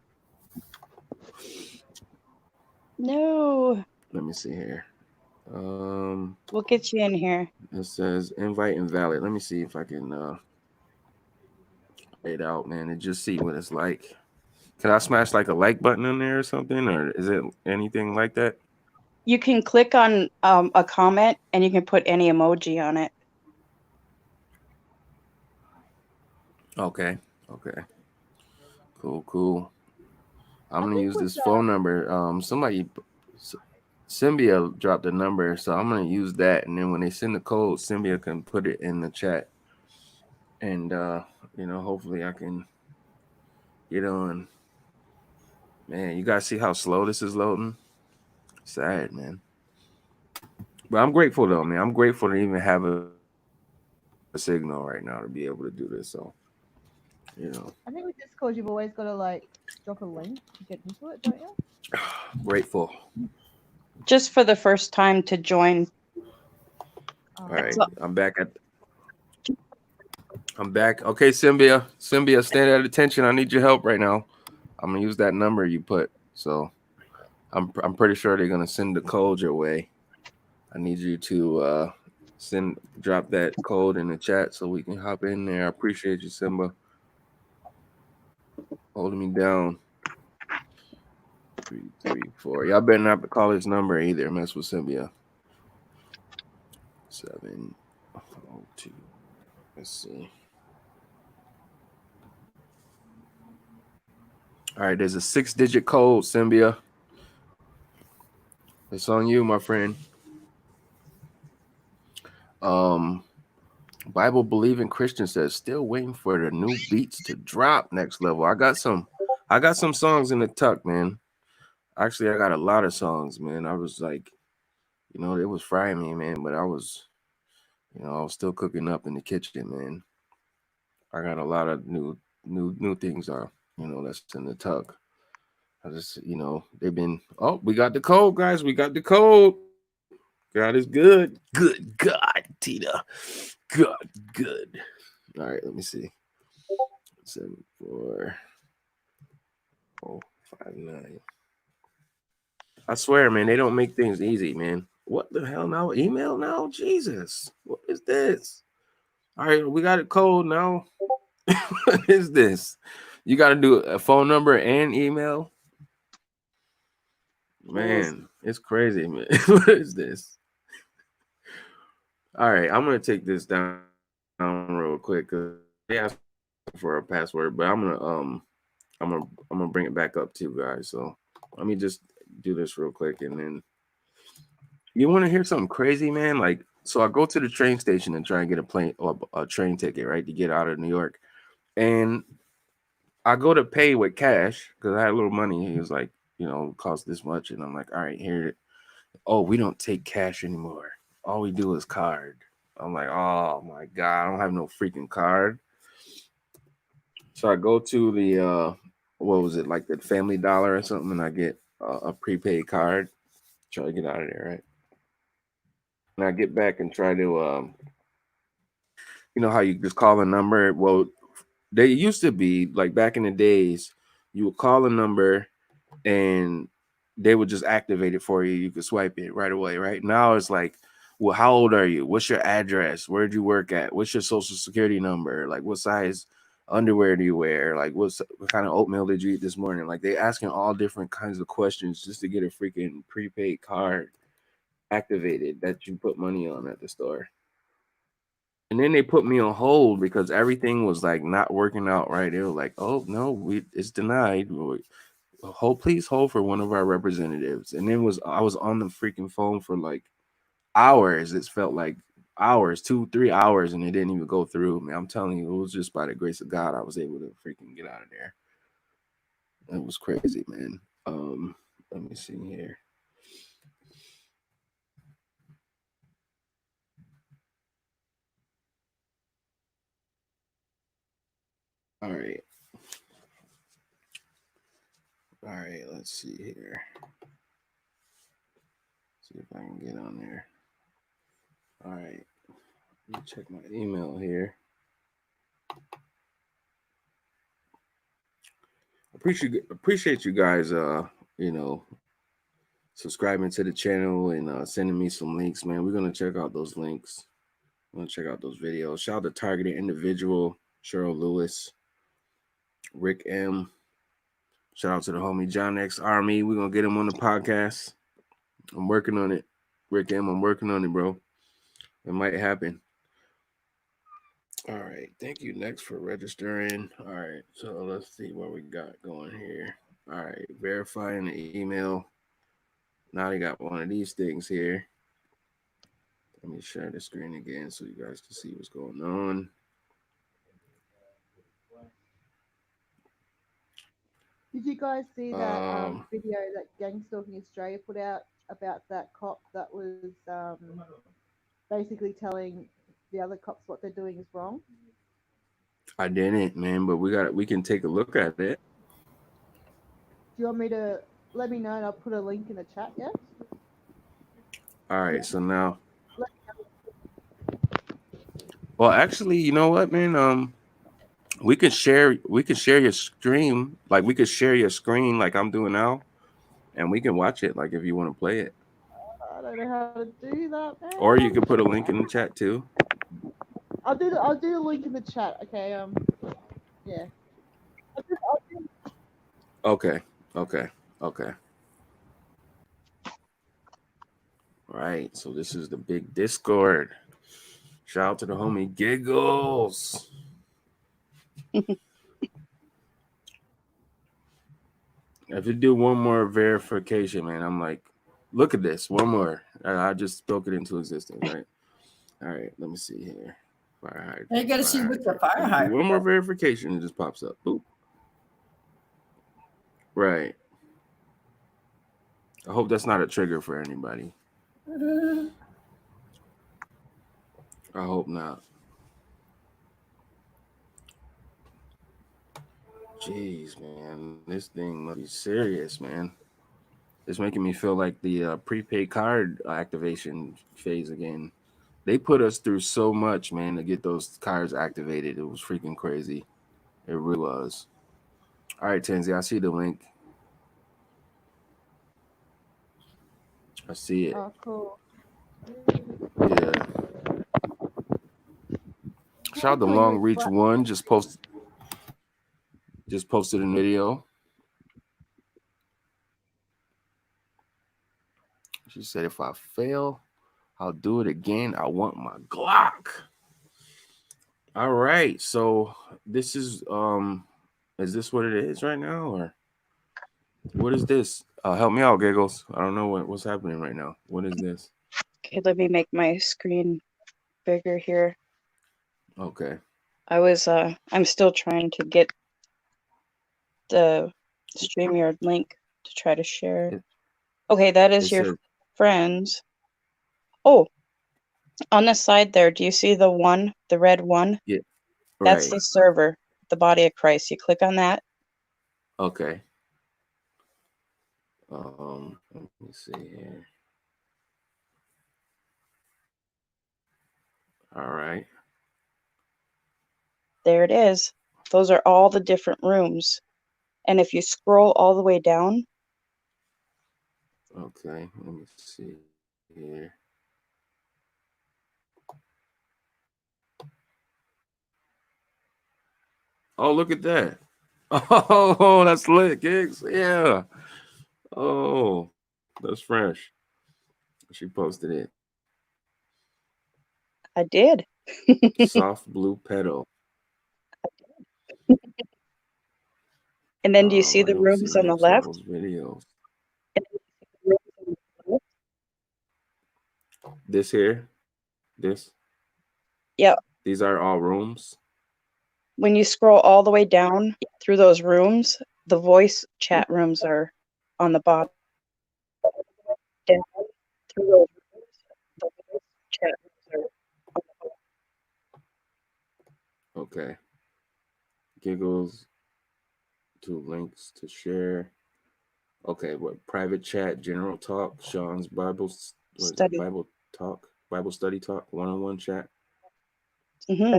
No. Let me see here. We'll get you in here. It says invite invalid. Let me see if I can play it out, man, and just see what it's like. Can I smash like a like button on there or something, or is it anything like that? You can click on a comment and you can put any emoji on it. Okay. Cool. I'm gonna use this phone number. Somebody, Symbia dropped a number, so I'm gonna use that, and then when they send the code, Symbia can put it in the chat, and hopefully I can get on. Man, you guys see how slow this is loading? Sad, man. But I'm grateful though, man. I'm grateful to even have a signal right now to be able to do this. So, I think with Discord, you've always got to like drop a link to get into it, don't you? Grateful. Just for the first time to join. All right, I'm back. Okay, Symbia, stand at attention. I need your help right now. I'm gonna use that number you put. So, I'm pretty sure they're gonna send the code your way. I need you to drop that code in the chat so we can hop in there. I appreciate you, Simba, holding me down. 334. Y'all better not call his number either. Mess with Symbia. 702. Let's see. All right, there's a 6-digit code, Symbia. It's on you, my friend. Bible believing Christian says still waiting for the new beats to drop. Next level. I got some songs in the tuck, man. Actually, I got a lot of songs, man. I was like, it was frying me, man, but I was still cooking up in the kitchen, man. I got a lot of new things that's in the tuck. I just, they've been, we got the code, guys. We got the code. God is good. Good God, Tina. Good. All right, let me see. 74059. I swear, man, they don't make things easy, man. What the hell now? Email now? Jesus. What is this? All right, we got it code now. What is this? You got to do a phone number and email? Man, it's crazy, man. What is this? All right, I'm going to take this down real quick because they asked for a password, but I'm gonna bring it back up too, guys. So let me just do this real quick, and then you want to hear something crazy, man? Like, so I go to the train station and try and get a plane or a train ticket, right, to get out of New York, and I go to pay with cash because I had a little money. He was like, you know, it costs this much, and I'm like, all right, here. Oh, we don't take cash anymore. All we do is card. I'm like, oh my god, I don't have no freaking card. So I go to the what was it, like the Family Dollar or something, and I get a prepaid card. Try to get out of there, right? And I get back and try to you know how you just call a number. Well, they used to be like back in the days, you would call a number and they would just activate it for you. You could swipe it right away. Right now, it's like, well, how old are you? What's your address? Where'd you work at? What's your social security number? Like, what size underwear do you wear? Like, what kind of oatmeal did you eat this morning? Like, they asking all different kinds of questions just to get a freaking prepaid card activated that you put money on at the store. And then they put me on hold because everything was like not working out right. They were like, "Oh no, it's denied. Please hold for one of our representatives." And then I was on the freaking phone for like hours. It felt like hours, 2-3 hours, and it didn't even go through. Man, I'm telling you, it was just by the grace of God I was able to freaking get out of there. It was crazy, man. Let me see here. All right. All right, let's see here. See if I can get on there. All right. Let me check my email here. Appreciate you guys you know, subscribing to the channel and sending me some links, man. We're gonna check out those links. I'm gonna check out those videos. Shout out to Targeted Individual, Cheryl Lewis, Rick M. Shout out to the homie John X Army. We're gonna get him on the podcast. I'm working on it. Rick M, I'm working on it, bro. It might happen. All right. Thank you, Nexx, for registering. All right. So let's see what we got going here. All right. Verifying the email. Now they got one of these things here. Let me share the screen again so you guys can see what's going on. Did you guys see that video that Gang Stalking Australia put out about that cop that was basically telling the other cops what they're doing is wrong? I didn't, man, but we can take a look at it. Do you want me to let me know and I'll put a link in the chat? Yeah. All right, so now. Well, actually, you know what, man? We could share your stream, like we could share your screen like I'm doing now, and we can watch it like if you want to play it. I don't know how to do that, man. Or you could put a link in the chat too. I'll do the link in the chat. Okay. Yeah. Okay. All right. So this is the big Discord. Shout out to the homie Giggles. If you do one more verification, man, I'm like, look at this. One more. I just spoke it into existence, right? All right. Let me see here. Fire hydrant. You got to see what the fire hydrant. One more verification, it just pops up. Boop. Right. I hope that's not a trigger for anybody. I hope not. Jeez, man. This thing must be serious, man. It's making me feel like the prepaid card activation phase again. They put us through so much, man, to get those cards activated. It was freaking crazy. It really was. All right, Tenzi, I see the link. I see it. Oh, cool. Yeah. Shout out to Long Reach One. Just posted a video. She said, if I fail, I'll do it again. I want my Glock. All right. So this is this what it is right now, or what is this? Help me out, Giggles. I don't know what's happening right now. What is this? Okay, let me make my screen bigger here. Okay. I'm still trying to get the StreamYard link to try to share. Okay, that is your friends. Oh, on the side there, do you see the red one? Yeah. That's the server, the Body of Christ. You click on that. Okay. Let me see here. All right. There it is. Those are all the different rooms. And if you scroll all the way down. Okay, let me see here. Oh, look at that. Oh, that's lit, Gigs. Yeah. Oh, that's fresh. She posted it. I did. Soft blue pedal. And then do you see the rooms on the left? Videos. This here? This? Yeah. These are all rooms? When you scroll all the way down through those rooms, the voice chat rooms are on the bottom. Down through those rooms, the voice chat rooms are on the bottom. Okay. Giggles to links to share. Okay, what private chat, general talk, Sean's Bible study, Bible talk, Bible study talk, one-on-one chat. Mm-hmm.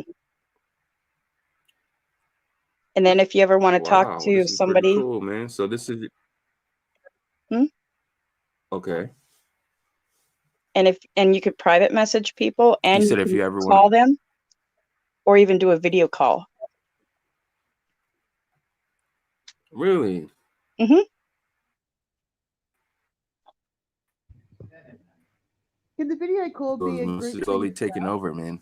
And then if you ever want to talk to somebody, cool, man. So this is okay. And you could private message people, and you said you if you ever call them, or even do a video call. Really? Mm-hmm. Can the video call be a group? Slowly taking over, man.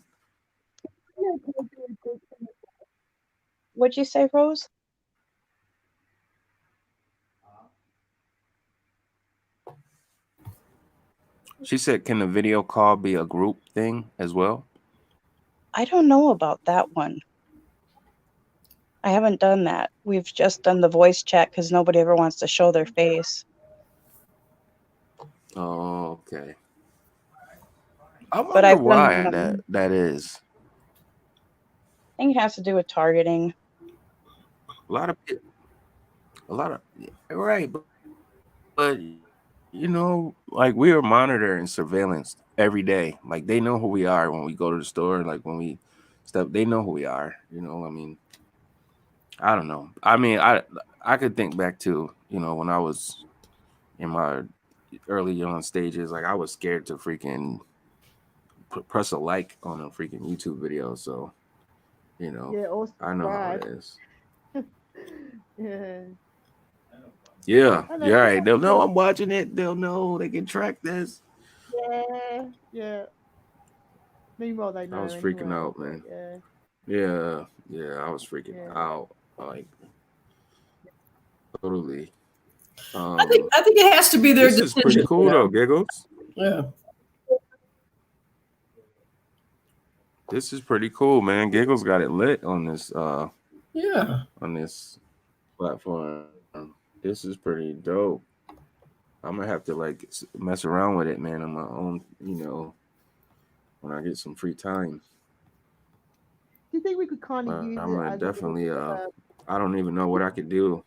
What'd you say, Rose? She said, can the video call be a group thing as well? I don't know about that one. I haven't done that. We've just done the voice chat because nobody ever wants to show their face. Oh, okay. I wonder why that is. I think it has to do with targeting. A lot of, right, but you know, like we are monitored and surveillance every day. Like they know who we are when we go to the store. Like when we step, they know who we are. You know, I mean, I don't know. I mean, I could think back to, you know, when I was in my early young stages, like I was scared to freaking press a like on a freaking YouTube video. So, you know, I know how it is. Yeah. Yeah, you're right. They'll know I'm watching it. They'll know they can track this. Yeah, yeah. Meanwhile, they know. I was freaking out, man. Yeah, I was freaking out, like totally. I think it has to be their decision. This is pretty cool though, Giggles. Yeah. This is pretty cool, man. Giggles got it lit on this. Yeah. On this platform. This is pretty dope. I'm gonna have to like mess around with it, man, on my own. You know, when I get some free time. Do you think we could kind of use I'm it gonna as definitely. I don't even know what I could do.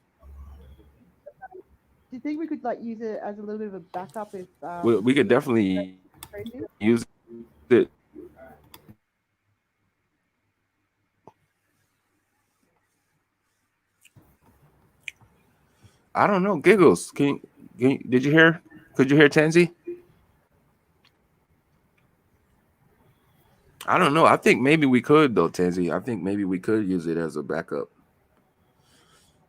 Do you think we could like use it as a little bit of a backup if? We could definitely use it. I don't know. Giggles. Did you hear? Could you hear Tansy? I don't know. I think maybe we could though, Tansy. I think maybe we could use it as a backup.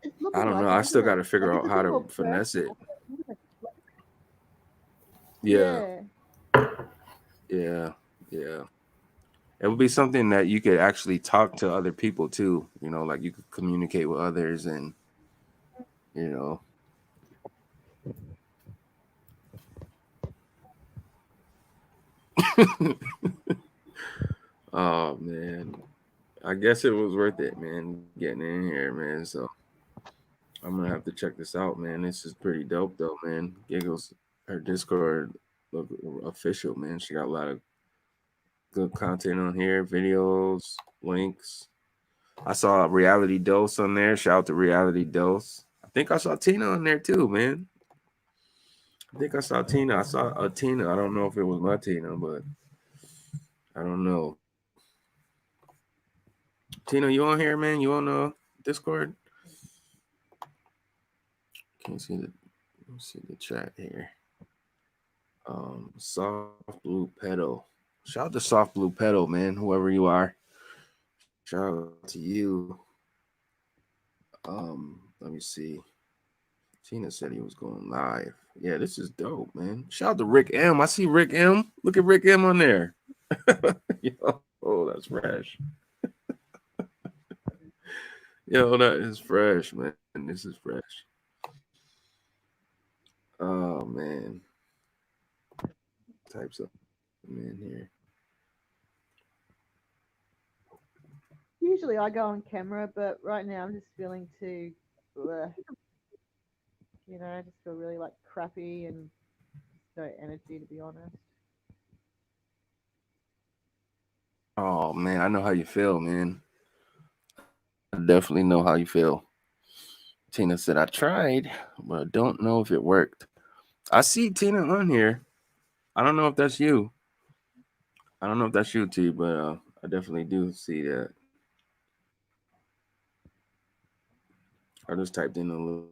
It's I looking don't know. like it, I still isn't got it? to figure Like out it's a how bit to more finesse it. personal. Yeah, Yeah. yeah. It would be something that you could actually talk to other people too. You know, like you could communicate with others, and you know. Oh man, I guess it was worth it, man. Getting in here, man. So I'm gonna have to check this out, man. This is pretty dope, though, man. Giggles, her Discord look official, man. She got a lot of good content on here, videos, links. I saw a Reality Dose on there. Shout out to Reality Dose. I think I saw Tina on there too, man. I think I saw Tina. I saw a Tina. I don't know if it was my Tina, but I don't know. Tina, you on here, man? You on Discord? Can't see the. Let's see the chat here. Soft Blue Pedal. Shout out to Soft Blue Pedal, man. Whoever you are. Shout out to you. Let me see. Tina said he was going live. Yeah, this is dope, man. Shout out to Rick M. I see Rick M. Look at Rick M on there. Yo, oh, that's fresh. Yo, that is fresh, man. This is fresh. Oh man. Types of man here. Usually I go on camera, but right now I'm just feeling too, I just feel really like crappy and no energy, to be honest. Oh man, I know how you feel, man. I definitely know how you feel. Tina said, I tried, but I don't know if it worked. I see Tina on here. I don't know if that's you. I don't know if that's you, T, but I definitely do see that. I just typed in a little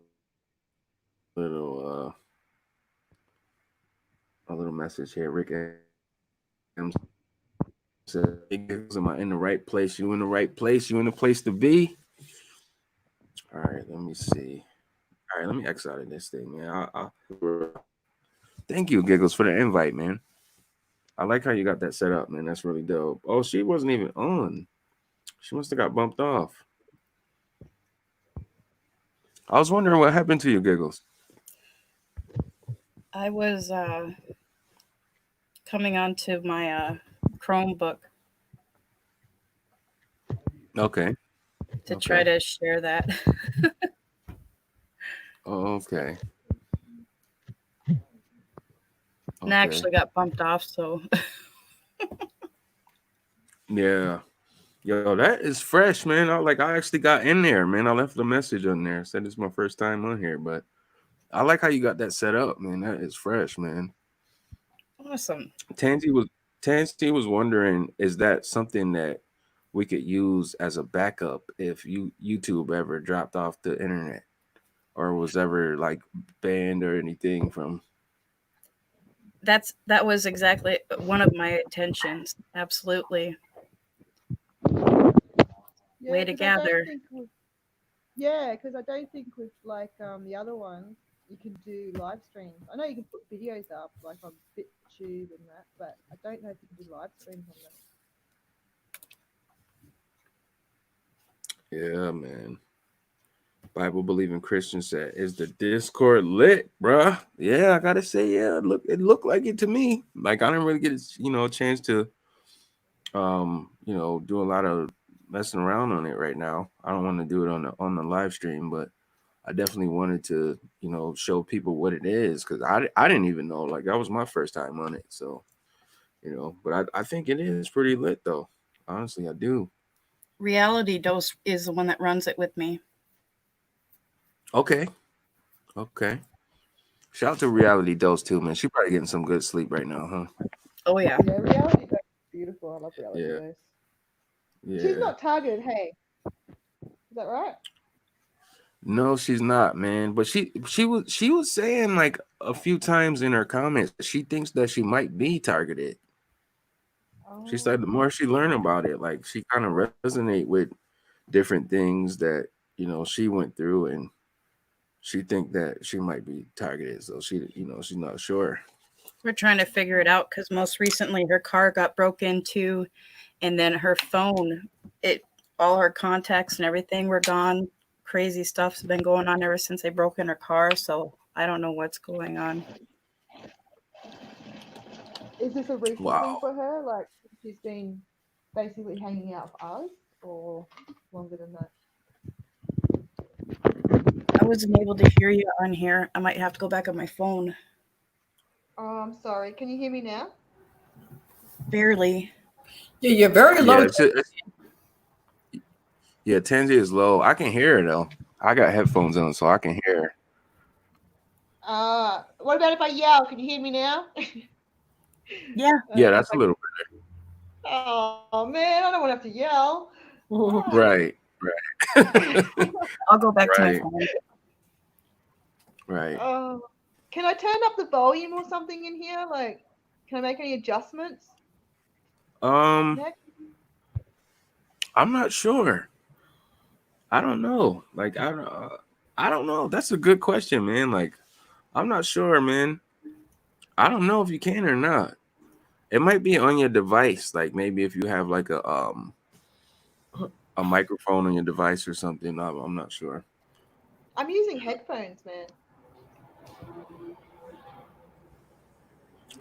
message here. Rick M said, am I in the right place? You in the right place? You in the place to be? All right, let me see. All right, let me X out of this thing, man. Thank you, Giggles, for the invite, man. I like how you got that set up, man. That's really dope. Oh, she wasn't even on. She must have got bumped off. I was wondering what happened to you, Giggles. I was coming onto my Chromebook. Okay. To try to share that. Okay. And I actually got bumped off, so. Yeah. Yo, that is fresh, man. I actually got in there, man. I left a message on there. Said it's my first time on here, but I like how you got that set up, man. That is fresh, man. Awesome. Tansy was wondering, is that something that we could use as a backup if YouTube ever dropped off the internet or was ever like banned or anything from? That was exactly one of my intentions. Absolutely. Yeah, Way to gather. Because I don't think with like the other ones you can do live streams. I know you can put videos up like on BitTube and that, but I don't know if you can do live streams on them. Yeah, man. Bible believing Christian said, "Is the Discord lit, bruh?" Yeah, I gotta say, yeah. It looked like it to me. Like I didn't really get a chance to, do a lot of messing around on it right now. I don't want to do it on the live stream, but I definitely wanted to, show people what it is because I didn't even know. Like that was my first time on it, so But I think it is pretty lit though. Honestly, I do. Reality Dose is the one that runs it with me. Okay. Shout out to Reality Dose too, man. She probably getting some good sleep right now, huh? Oh yeah. Yeah, Reality Dose is beautiful. I love Reality Dose. Yeah. She's not targeted, hey. Is that right? No, she's not, man. But she was saying like a few times in her comments she thinks that she might be targeted. She started, the more she learned about it, like she kind of resonate with different things that, you know, she went through, and she think that she might be targeted. So she, you know, she's not sure. We're trying to figure it out because most recently her car got broke into, and then her phone, all her contacts and everything were gone. Crazy stuff's been going on ever since they broke in her car. So I don't know what's going on. Is this a recent Wow. thing for her? Like she's been basically hanging out with us, or longer than that? I wasn't able to hear you on here. I might have to go back on my phone. Oh, I'm sorry. Can you hear me now? Barely. Yeah, you're very low. Yeah, Tansy is low. I can hear her though. I got headphones on, so I can hear her. What about if I yell? Can you hear me now? Yeah. Yeah, that's a little better. Oh man, I don't want to have to yell. Right. I'll go back to my Right. phone. Right. Can I turn up the volume or something in here? Like, can I make any adjustments? I'm not sure. I don't know. Like I don't know. That's a good question, man. Like I'm not sure, man. I don't know if you can or not. It might be on your device. Like maybe if you have like a microphone on your device or something. I'm not sure. I'm using headphones, man.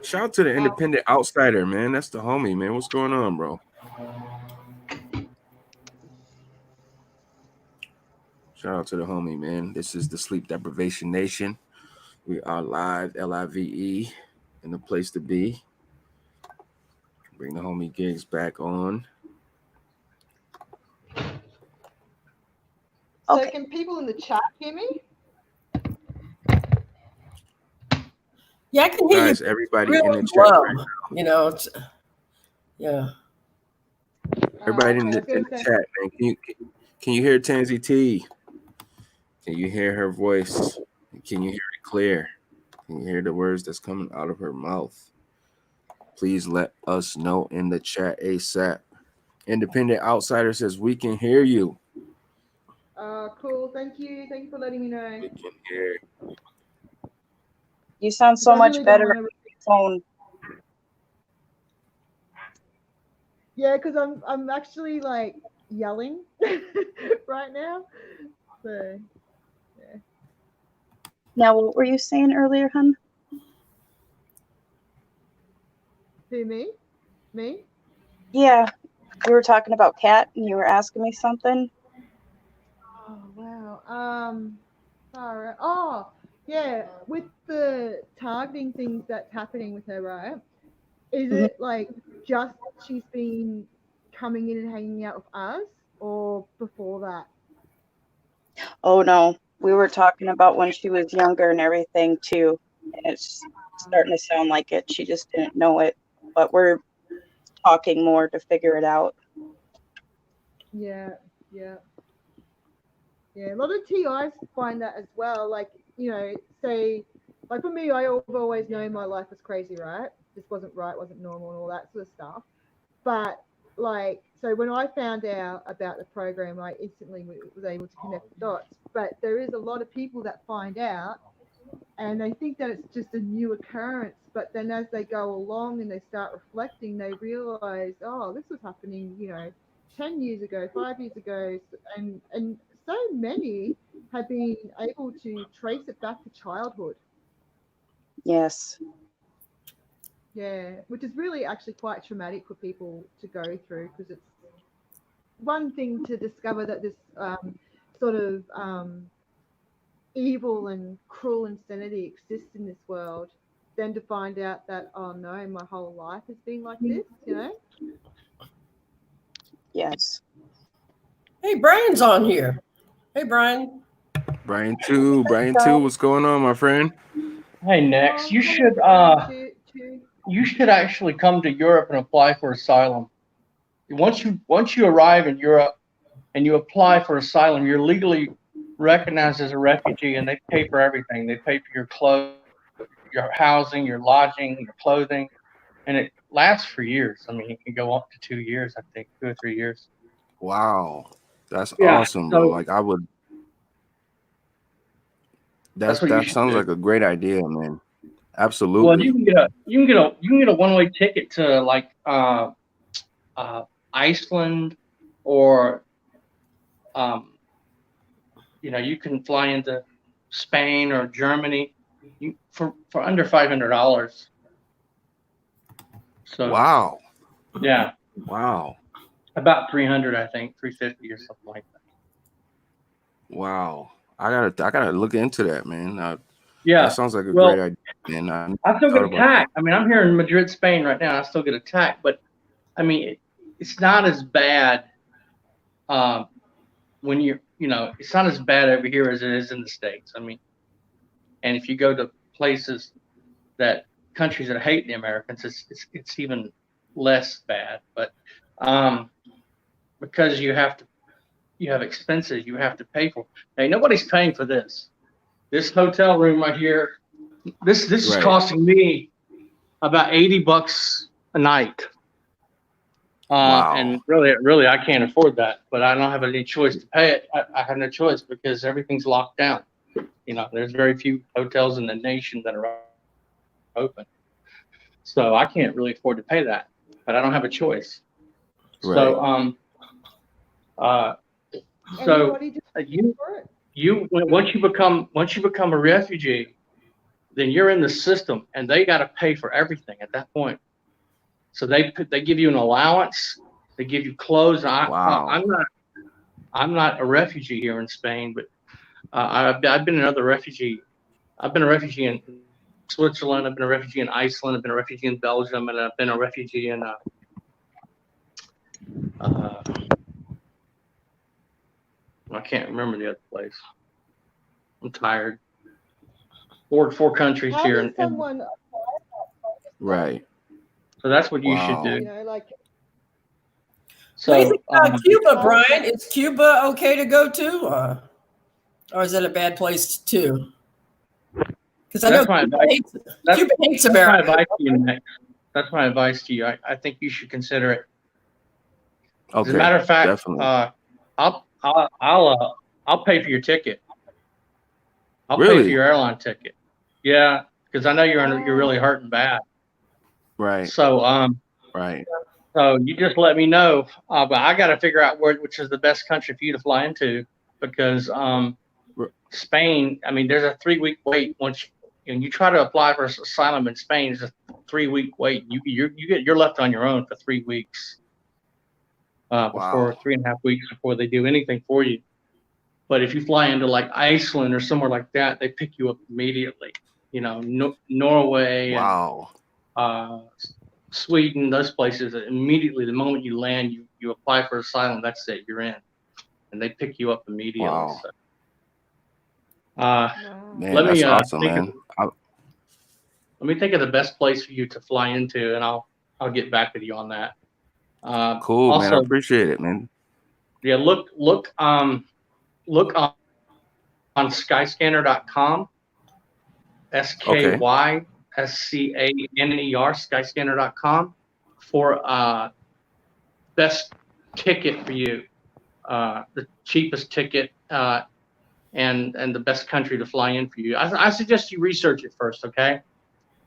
Shout out to the independent outsider, man. That's the homie, man. What's going on, bro? Shout out to the homie, man. This is the Sleep Deprivation Nation. We are live, LIVE, in the place to be. Bring the homie Gigs back on. So can people in the chat hear me? Yeah, I can hear Guys, you. everybody Really in the chat low. right now. You know, it's, yeah. Everybody in the chat, man. Can you hear Tansy T? Can you hear her voice? Can you hear it clear? Can you hear the words that's coming out of her mouth? Please let us know in the chat ASAP. Independent outsider says we can hear you. Cool. Thank you. Thank you for letting me know. We can hear. You sound so much better on your phone. Yeah, because I'm actually like yelling right now. So yeah. Now, what were you saying earlier, hun? Who, me? Me? Yeah, you were talking about Kat, and you were asking me something. Oh wow. Sorry. Oh yeah, with the targeting things that's happening with her, right? Is it like just she's been coming in and hanging out with us, or before that? Oh no, we were talking about when she was younger and everything too. It's starting to sound like it. She just didn't know it, but we're talking more to figure it out. Yeah. A lot of TIs find that as well. Like, you know, say, like for me, I've always known my life was crazy, right? This wasn't right, wasn't normal, and all that sort of stuff. But like, so when I found out about the program, I instantly was able to connect the dots. But there is a lot of people that find out and they think that it's just a new occurrence. But then as they go along and they start reflecting, they realize, oh, this was happening, you know, 10 years ago, 5 years ago. And so many have been able to trace it back to childhood. Yes. Yeah, which is really actually quite traumatic for people to go through, because it's one thing to discover that this sort of evil and cruel insanity exists in this world, then to find out that, oh no, my whole life has been like this, you know? Yes. Hey, Brian's on here. Hey, Brian. Brian too. What's going on, my friend? Hey, Nexx, you should actually come to Europe and apply for asylum. Once you arrive in Europe and you apply for asylum, you're legally recognized as a refugee, and they pay for everything. They pay for your clothes, your housing, your lodging, your clothing. and it lasts for years. I mean, it can go up to 2 years, I think, 2 or 3 years. Wow, that's Yeah, awesome, bro. so Like I would. that's what you That should sounds do. like a great idea, man. Well, Absolutely. you can get a one-way ticket to like Iceland, or you can fly into Spain or Germany for under $500. So Wow. yeah, Wow. about 300, I think, 350 or something like that. Wow. I gotta look into that, man. Yeah. That sounds like a Well, great idea, man. I still thought get about that. attacked. I mean, I'm here in Madrid, Spain right now. I still get attacked, but I mean, it's not as bad when it's not as bad over here as it is in the States. I mean, and if you go to places countries that hate the Americans, it's even less bad. But because you have expenses you have to pay for. Hey, nobody's paying for this. This hotel room right here, this is costing me about $80 a night. Wow. And really, I can't afford that, but I don't have any choice to pay it. I have no choice because everything's locked down. There's very few hotels in the nation that are open. So I can't really afford to pay that, but I don't have a choice. Right. So once you become a refugee, then you're in the system, and they got to pay for everything at that point. So they give you an allowance, they give you clothes. Wow. I'm not a refugee here in Spain, but I've been another refugee. I've been a refugee in Switzerland. I've been a refugee in Iceland. I've been a refugee in Belgium, and I've been a refugee in I can't remember the other place. I'm tired. Four countries here. Right. So that's what you should do. So, what do you think about Cuba, Brian? Is Cuba okay to go to? Or is it a bad place too? Because I know Cuba hates America. That's my advice to you. I think you should consider it. Okay. As a matter of fact, definitely. I'll pay for your ticket. I'll Really? pay for your airline ticket. Yeah, because I know you're really hurting bad. Right. So right. So you just let me know. But I got to figure out which is the best country for you to fly into, because Spain. I mean, there's a 3-week wait once you try to apply for asylum in Spain. It's a 3-week wait. You're left on your own for 3 weeks. Before 3.5 weeks before they do anything for you. But if you fly into like Iceland or somewhere like that, they pick you up immediately. Norway. Wow. And, Sweden, those places, immediately the moment you land, you apply for asylum. That's it, you're in, and they pick you up immediately. Wow. So, man, that's awesome, man. Let me think of the best place for you to fly into, and I'll get back with you on that. Cool, also, man. I appreciate it, man. Yeah, look on skyscanner.com. SKYSCANER, skyscanner.com, for best ticket for you, the cheapest ticket, and the best country to fly in for you. I suggest you research it first, okay?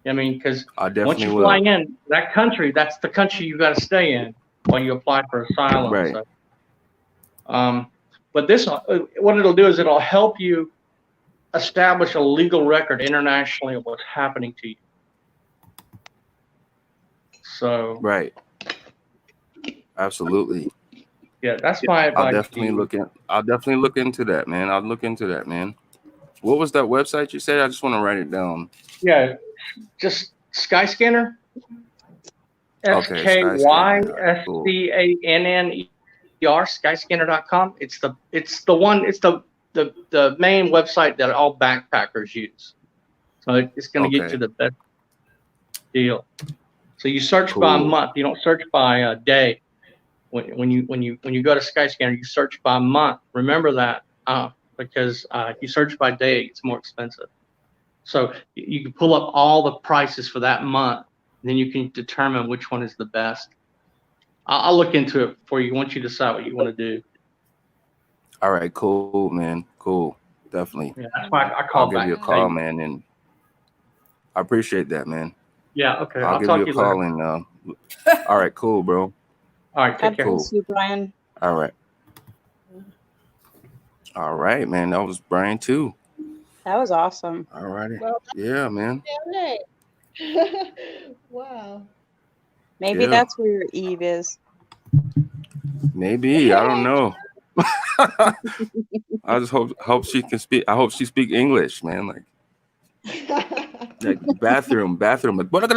I mean, because once you fly in that country, that's the country you got to stay in while you apply for asylum. Right. So, but this, what it'll do is it'll help you establish a legal record internationally of what's happening to you. So right. Absolutely. Yeah, that's my advice. I'll definitely look into that, man. I'll look into that, man. What was that website you said? I just want to write it down. Yeah, just Skyscanner. Okay, SKYSCANNER, skyscanner.com. It's the main website that all backpackers use. So it's going to get you the best deal. So you search by month. You don't search by a day. When you go to Skyscanner, you search by month. Remember that, because if you search by day, it's more expensive. So you can pull up all the prices for that month, then you can determine which one is the best. I'll look into it for you once you decide what you want to do. All right, cool, man. Cool. Definitely. Yeah, that's why I I'll called give back. you a call, man, and I appreciate that, man. Yeah, okay. I'll give you a call and all right, cool, bro. All right, take care. Cool. You, Brian. All right. All right, man. That was Brian too. That was awesome. All righty. Well, Yeah, man. Wow. Maybe that's where your Eve is. Maybe. I don't know. I just hope she can speak. I hope she speak English, man. Like bathroom, bathroom, water.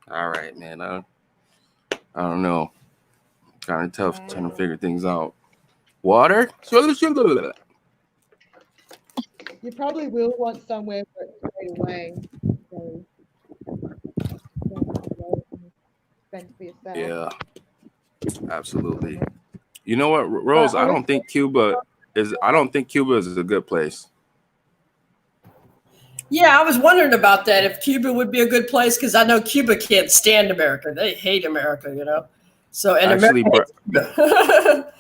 All right, man. I don't know. Kind of tough trying to figure things out. Water. You probably will want somewhere where it's straight away. So spend for yourself. Yeah, absolutely. You know what, Rose? I don't think Cuba is a good place. Yeah, I was wondering about that. If Cuba would be a good place, because I know Cuba can't stand America. They hate America, you know. So and Actually, America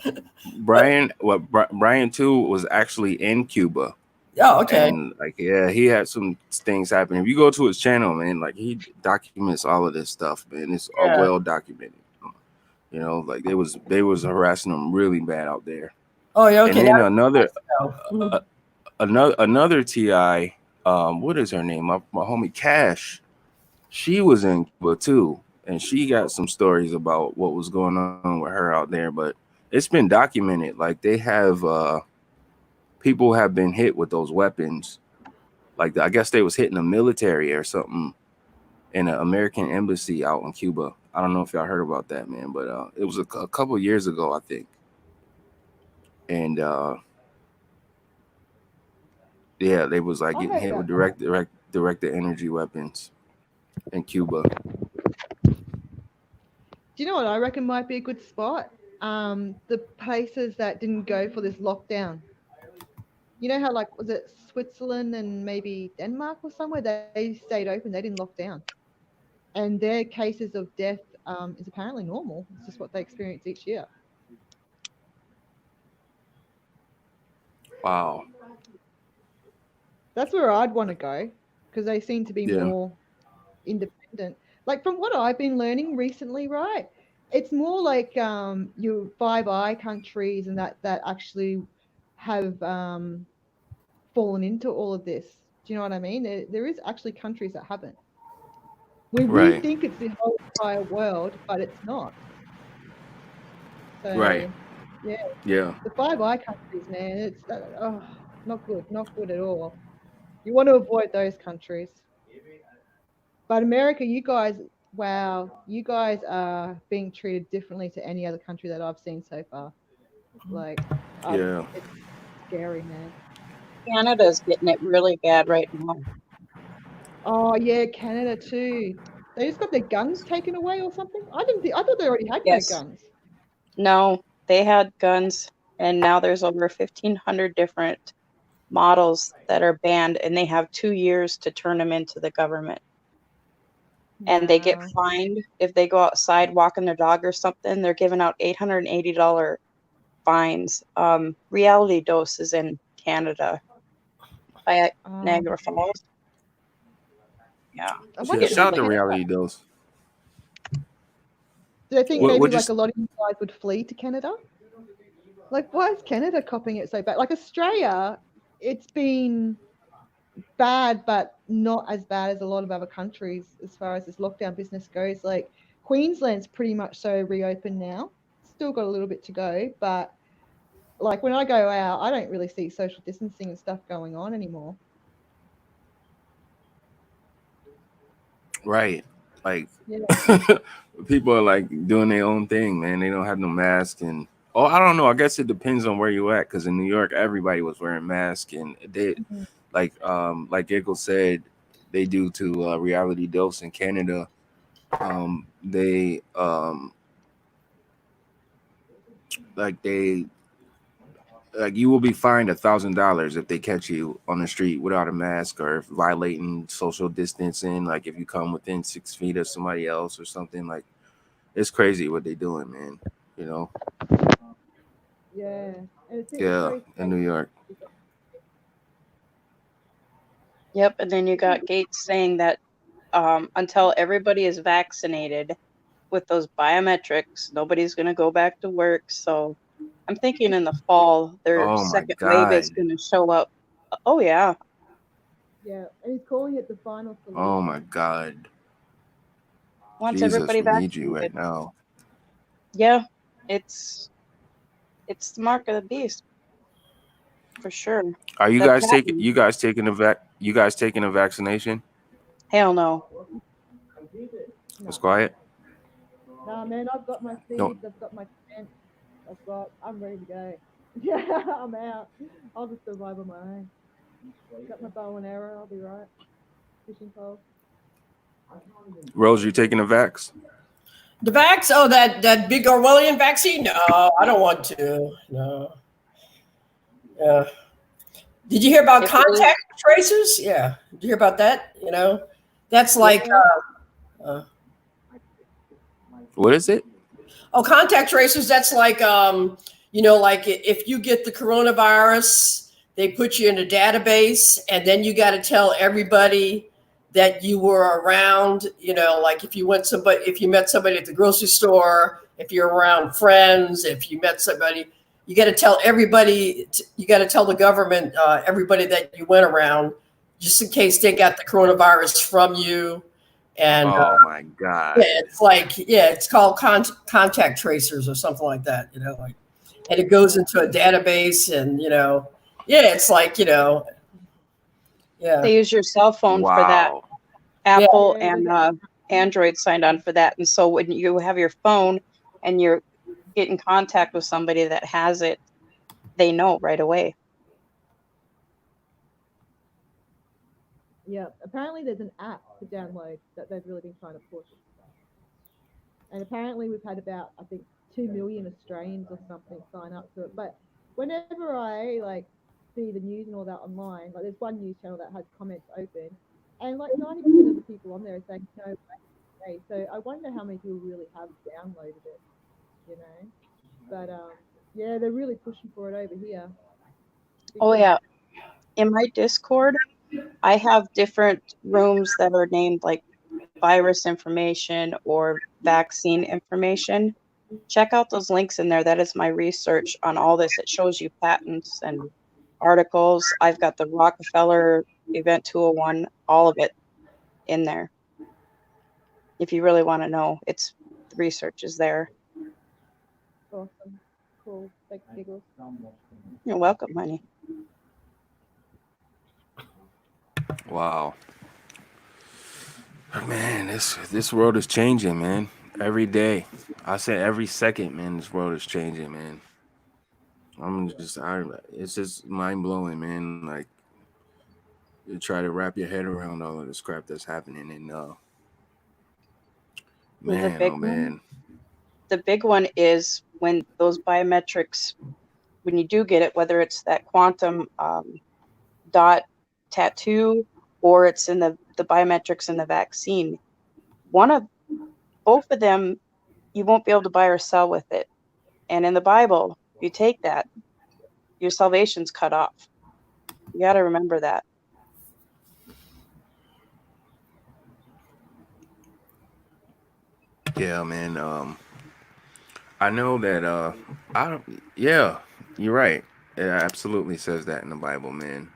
Brian too was actually in Cuba. Oh, okay. And he had some things happen. If you go to his channel, man, like he documents all of this stuff, man. It's all well documented. You know, like they was harassing him really bad out there. Oh, yeah. Okay. And then another TI, what is her name? My homie Cash. She was in Cuba too, and she got some stories about what was going on with her out there. But it's been documented. Like they have people have been hit with those weapons. Like I guess they was hitting the military or something in an American embassy out in Cuba. I don't know if y'all heard about that, man, but it was a couple years ago, I think. And they was like getting hit with directed energy weapons in Cuba. Do you know what I reckon might be a good spot? The places that didn't go for this lockdown. You know how, like, was it Switzerland and maybe Denmark or somewhere? They stayed open. They didn't lock down. And their cases of death is apparently normal. It's just what they experience each year. Wow. That's where I'd want to go because they seem to be more independent. Like from what I've been learning recently, right? It's more like your Five Eye countries and that actually have fallen into all of this. Do you know what I mean? There is actually countries that haven't. We think it's the whole entire world, but it's not. So, yeah. The Five Eye countries, man, it's not good at all. You want to avoid those countries. But America, you guys are being treated differently to any other country that I've seen so far. Like, it's scary, man. Canada's getting it really bad right now. Oh yeah, Canada too. They just got their guns taken away or something. I thought they already had no guns. No, they had guns, and now there's over 1,500 different models that are banned, and they have 2 years to turn them into the government. And they get fined if they go outside walking their dog or something. They're giving out $880 fines. Reality Dose is in Canada by Niagara Falls. Yeah. Shout out to Reality Dose. Do I think maybe like a lot of you guys would flee to Canada? Like, why is Canada copying it so bad? Like Australia, it's been bad, but not as bad as a lot of other countries as far as this lockdown business goes. Like Queensland's pretty much so reopened now. Still got a little bit to go, but like when I go out, I don't really see social distancing and stuff going on anymore. Right. Like people are like doing their own thing, man. They don't have no mask and I don't know. I guess it depends on where you at, because in New York everybody was wearing masks, and they like Eagle said, they do to Reality Dose in Canada. They like you will be fined $1,000 if they catch you on the street without a mask or violating social distancing. Like if you come within 6 feet of somebody else or something, like it's crazy what they doing, man. You know? Yeah. And it's Yeah, very in New York. Yep. And then you got Gates saying that until everybody is vaccinated with those biometrics, nobody's going to go back to work. So I'm thinking in the fall, their Oh my second wave God. is going to show up. Oh, yeah. Yeah. And he's calling it the final solution. Oh my God. Once Jesus, everybody we need you vaccinated. right now. Yeah. It's the mark of the beast. For sure. Are you The guys patent, taking a vaccination? hell no. It's quiet. Nah, man, I've got my No. seeds, I've got my tent, I'm ready to go. Yeah, I'm out. I'll just survive on my own. Got my bow and arrow, I'll be right. Fishing pole. Rose, you taking a vax? The vax? Oh, that big Orwellian vaccine? No, I don't want to. No. Yeah. Did you hear about contact tracers? Yeah. Did you hear about that? You know, that's like. What is it? Oh, contact tracers. That's like, you know, like if you get the coronavirus, they put you in a database, and then you got to tell everybody that you were around. You know, like if you met somebody at the grocery store, if you're around friends, if you met somebody, you got to tell everybody. You got to tell the government, everybody that you went around, just in case they got the coronavirus from you. And oh my God. Yeah, it's called contact tracers or something like that, you know, like, and it goes into a database and, you know, yeah, it's like, you know, yeah. They use your cell phone for that. Apple and Android signed on for that. And so when you have your phone and you're in contact with somebody that has it, they know right away. Yeah, apparently there's an app to download that they've really been trying to push. And apparently we've had about, I think, 2 million Australians or something sign up to it. But whenever I see the news and all that online, like there's one news channel that has comments open, and like 90% of the people on there are saying no way. So I wonder how many people really have downloaded it, you know. But yeah, they're really pushing for it over here. Oh yeah, in my Discord, I have different rooms that are named like virus information or vaccine information. Check out those links in there. That is my research on all this. It shows you patents and articles. I've got the Rockefeller Event 201, all of it in there. If you really want to know, the research is there. Awesome. Cool. Thanks, Giggles. You're welcome, honey. Wow. Man, this world is changing, man. Every day. I say every second, man, this world is changing, man. It's just mind blowing, man. Like you try to wrap your head around all of this crap that's happening, and man. The big one is when those biometrics, when you do get it, whether it's that quantum dot tattoo or it's in the biometrics in the vaccine, both of them, you won't be able to buy or sell with it. And in the Bible, if you take that, your salvation's cut off. You got to remember that. Yeah, man. I know that yeah, you're right. It absolutely says that in the Bible, man.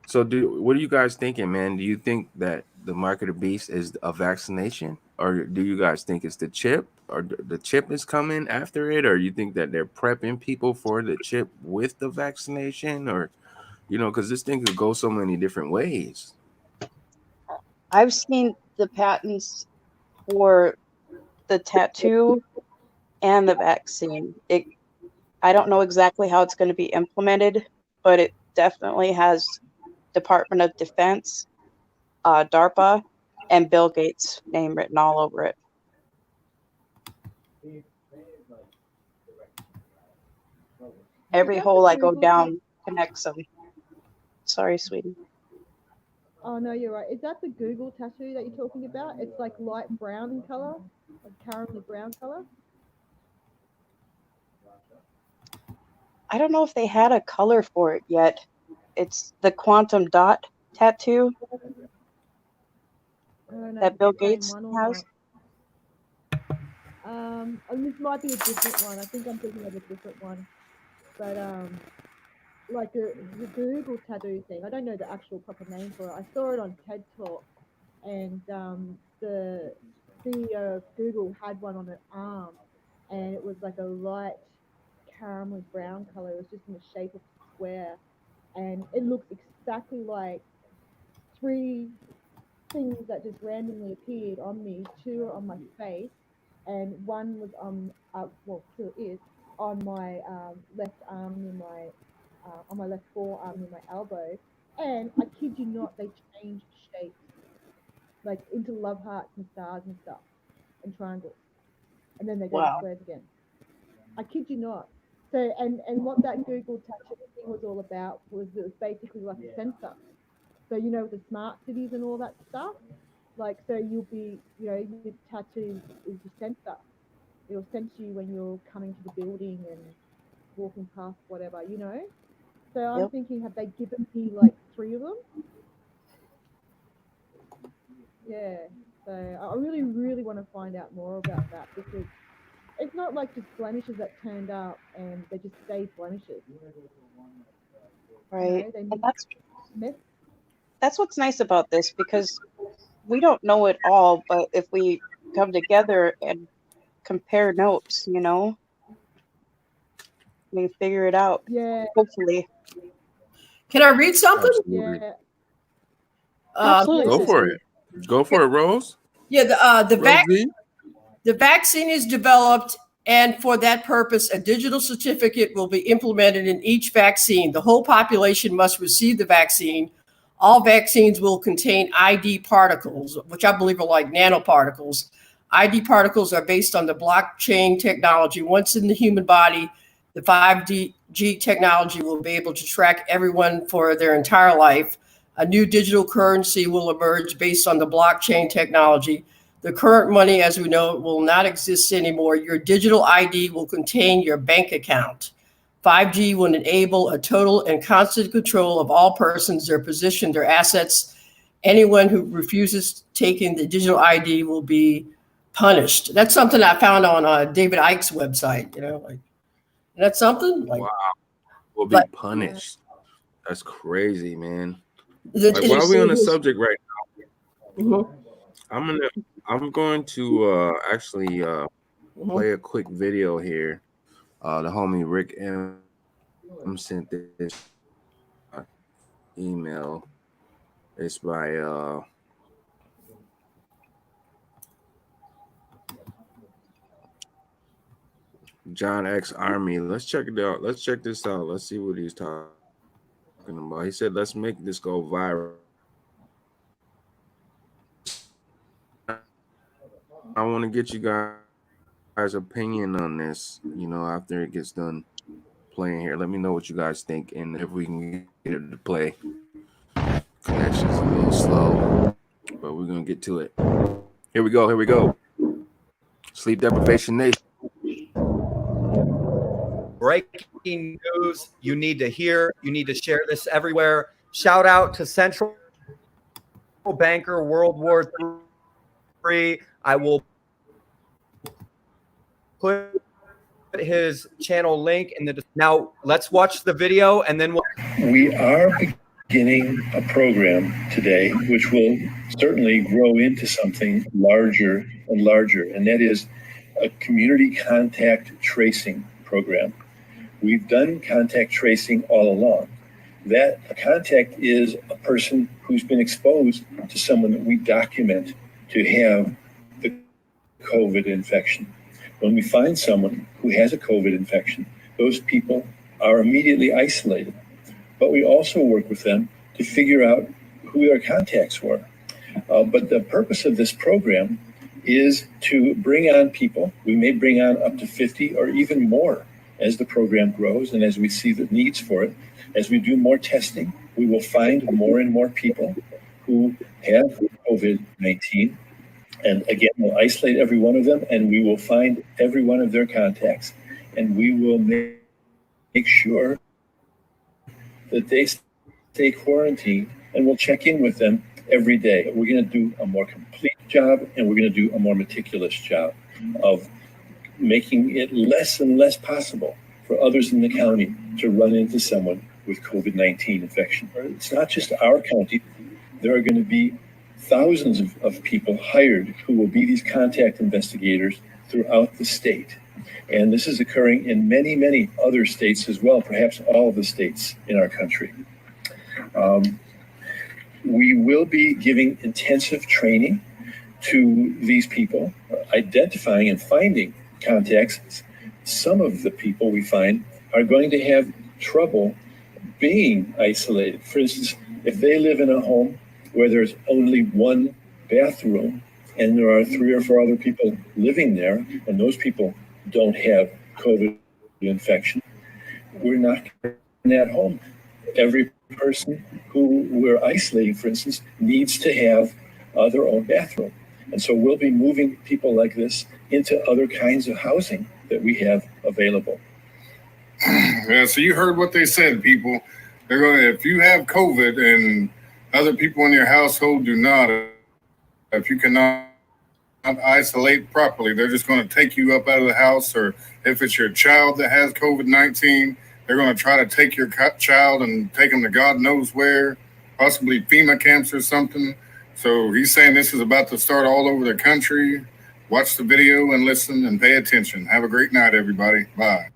So what are you guys thinking, man? Do you think that the mark of the beast is a vaccination, or do you guys think it's the chip, or the chip is coming after it, or you think that they're prepping people for the chip with the vaccination, or because this thing could go so many different ways. I've seen the patents for the tattoo and the vaccine. I don't know exactly how it's going to be implemented, but it definitely has Department of Defense, DARPA, and Bill Gates' name written all over it. Every hole I go down connects them. Sorry, sweetie. Oh no, you're right. Is that the Google tattoo that you're talking about? It's like light brown in color, like caramelly brown color. I don't know if they had a color for it yet. It's the quantum dot tattoo that Bill Gates has. This might be a different one. I think I'm thinking of a different one. But like the Google tattoo thing, I don't know the actual proper name for it. I saw it on TED Talk, and the CEO of Google had one on her arm, and it was like a light caramel brown color. It was just in the shape of a square, and it looks exactly like 3 things that just randomly appeared on me. 2 are on my face, and 1 was on well, still is on my left arm near my on my left forearm near my elbow. And I kid you not, they changed shapes, like into love hearts and stars and stuff, and triangles, and then they go to squares again. I kid you not. So and what that Google tattoo thing was all about was it was basically like a sensor. So you know, with the smart cities and all that stuff, like, so you'll be, you know, your tattoo is your sensor. It'll sense you when you're coming to the building and walking past whatever, you know. So I'm thinking, have they given me like 3 of them? Yeah. So I really, really want to find out more about that, because it's not like just blemishes that turned up and they just stayed blemishes. Right. You know, and that's what's nice about this, because we don't know it all, but if we come together and compare notes, you know, we figure it out. Yeah. Hopefully. Can I read something? Yeah. Absolutely. Go for it. Go for it, Rose. Yeah, the vaccine is developed, and for that purpose, a digital certificate will be implemented in each vaccine. The whole population must receive the vaccine. All vaccines will contain ID particles, which I believe are like nanoparticles. ID particles are based on the blockchain technology. Once in the human body, the 5G technology will be able to track everyone for their entire life. A new digital currency will emerge based on the blockchain technology. The current money, as we know it, will not exist anymore. Your digital ID will contain your bank account. 5G will enable a total and constant control of all persons, their position, their assets. Anyone who refuses taking the digital ID will be punished. That's something I found on David Icke's website. You know, like, that's something. Like, wow, will be punished. That's crazy, man. Like, while we're on the subject right now, I'm going to actually play a quick video here. The homie Rick M sent this email. It's by John X Army. Let's check it out. Let's check this out. Let's see what he's talking about. He said, let's make this go viral. I want to get you guys' opinion on this, you know, after it gets done playing here. Let me know what you guys think, and if we can get it to play. Connection's a little slow, but we're going to get to it. Here we go. Here we go. Sleep Deprivation Nation. Breaking news you need to hear. You need to share this everywhere. Shout out to Central Banker World War III. I will put his channel link in the. Now let's watch the video and then we are beginning a program today which will certainly grow into something larger and larger, and that is a community contact tracing program. We've done contact tracing all along. That a contact is a person who's been exposed to someone that we document to have the COVID infection. When we find someone who has a COVID infection, those people are immediately isolated. But we also work with them to figure out who their contacts were. But the purpose of this program is to bring on people. We may bring on up to 50 or even more as the program grows and as we see the needs for it, as we do more testing, we will find more and more people who have COVID-19. And again, we'll isolate every one of them, and we will find every one of their contacts, and we will make sure that they stay quarantined, and we'll check in with them every day. We're going to do a more complete job, and we're going to do a more meticulous job of making it less and less possible for others in the county to run into someone with COVID-19 infection. It's not just our county. There are going to be thousands of people hired who will be these contact investigators throughout the state. And this is occurring in many, many other states as well, perhaps all of the states in our country. We will be giving intensive training to these people, identifying and finding contacts. Some of the people we find are going to have trouble being isolated. For instance, if they live in a home where there's only one bathroom and there are 3 or 4 other people living there, and those people don't have COVID infection, we're not in that home. Every person who we're isolating, for instance, needs to have their own bathroom. And so we'll be moving people like this into other kinds of housing that we have available. Yeah, so you heard what they said, people. They're going to, if you have COVID and other people in your household do not, if you cannot isolate properly, they're just going to take you up out of the house. Or if it's your child that has COVID-19, they're going to try to take your child and take them to God knows where, possibly FEMA camps or something. So he's saying this is about to start all over the country. Watch the video and listen and pay attention. Have a great night, everybody. Bye.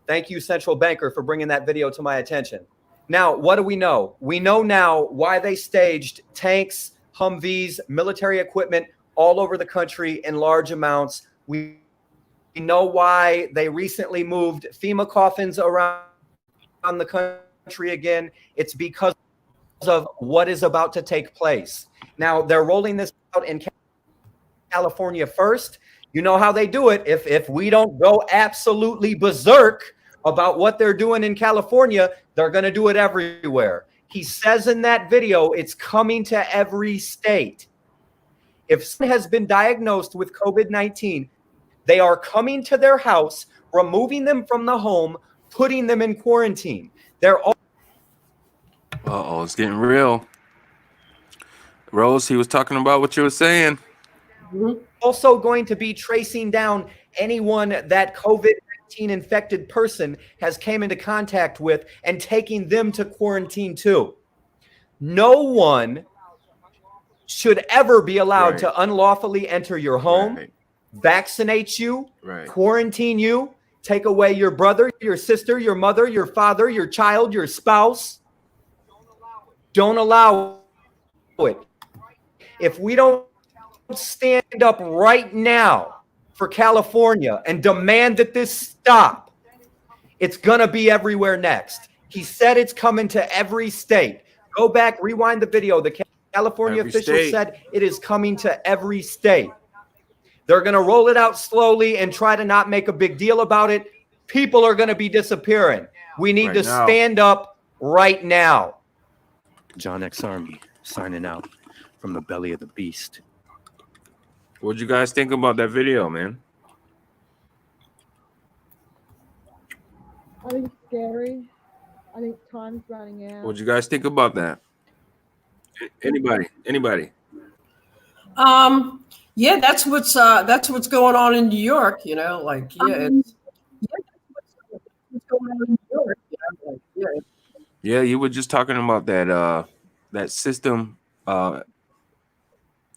Thank you, Central Banker, for bringing that video to my attention. Now, what do we know? We know now why they staged tanks, Humvees, military equipment all over the country in large amounts. We know why they recently moved FEMA coffins around the country again. It's because of what is about to take place. Now, they're rolling this out in California first. You know how they do it. If we don't go absolutely berserk about what they're doing in California, they're going to do it everywhere. He says in that video, it's coming to every state. If someone has been diagnosed with COVID-19, they are coming to their house, removing them from the home, putting them in quarantine. They're all Uh-oh, it's getting real. Rose, he was talking about what you were saying. also going to be tracing down anyone that COVID-19 infected person has came into contact with and taking them to quarantine too. No one should ever be allowed to unlawfully enter your home, vaccinate you, quarantine you, take away your brother, your sister, your mother, your father, your child, your spouse. Don't allow it. If we don't stand up right now for California and demand that this stop, it's going to be everywhere next. He said it's coming to every state. Go back, rewind the video. The California officials said it is coming to every state. They're going to roll it out slowly and try to not make a big deal about it. People are going to be disappearing. We need to stand up right now. John X Army signing out from the belly of the beast. What'd you guys think about that video, man? I think it's scary. I think time's running out. What'd you guys think about that? Anybody? Yeah, that's what's going on in New York. You know, like it's what's going on in New York. You know? Like, Yeah, you were just talking about that system,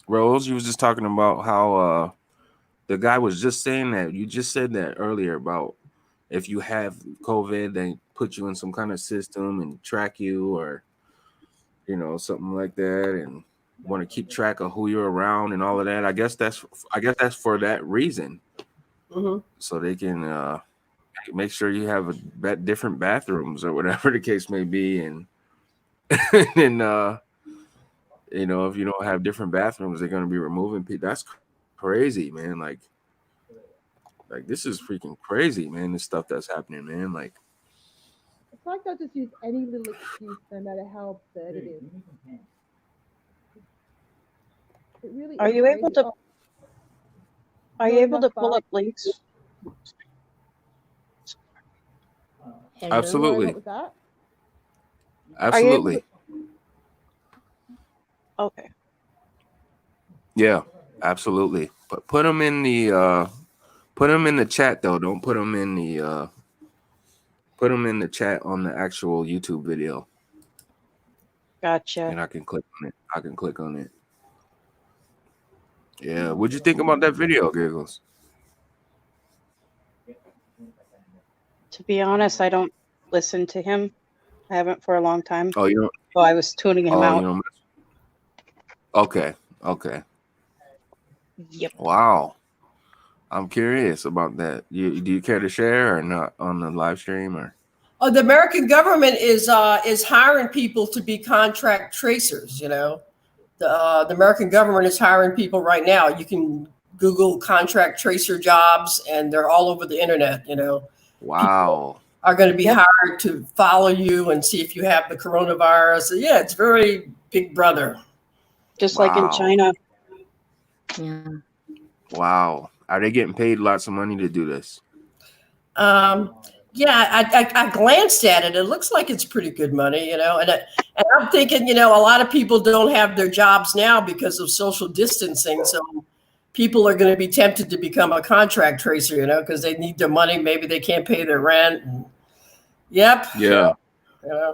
Rose. You was just talking about how the guy was just saying that. You just said that earlier about if you have COVID, they put you in some kind of system and track you, or something like that, and want to keep track of who you're around and all of that. I guess that's for that reason, so they can make sure you have different bathrooms or whatever the case may be, and then if you don't have different bathrooms, they're going to be removing people. That's crazy, man. Like, Like this is freaking crazy, man. This stuff that's happening, man. Like It's like they'll just use any little excuse, no matter how absurd it is. It really Are is you able crazy. to? Oh, Are you not able to enough pull bar. up links? Hello? Sorry, what absolutely, was that? Are you able to? absolutely, Okay. yeah, absolutely. But put them in the chat though. Don't put them in the chat on the actual YouTube video, Gotcha. and I can click on it. I can click on it. Yeah, what'd you think about that video, Giggles? To be honest, I don't listen to him. I haven't for a long time. Oh, you don't. So I was tuning him Oh, you out. don't. Okay, okay. Yep. Wow, I'm curious about that. Do you care to share or not on the live stream or? The American government is hiring people to be contract tracers. You know, the American government is hiring people right now. You can Google contract tracer jobs, and they're all over the internet. You know, Wow. are going to be hired to follow you and see if you have the coronavirus. Yeah, it's very Big Brother. Just like in China. Yeah. Wow. Are they getting paid lots of money to do this? Yeah, I glanced at it. It looks like it's pretty good money, you know. And I'm thinking, you know, a lot of people don't have their jobs now because of social distancing. So people are going to be tempted to become a contract tracer, you know, because they need their money. Maybe they can't pay their rent. Yep. Yeah. Yeah.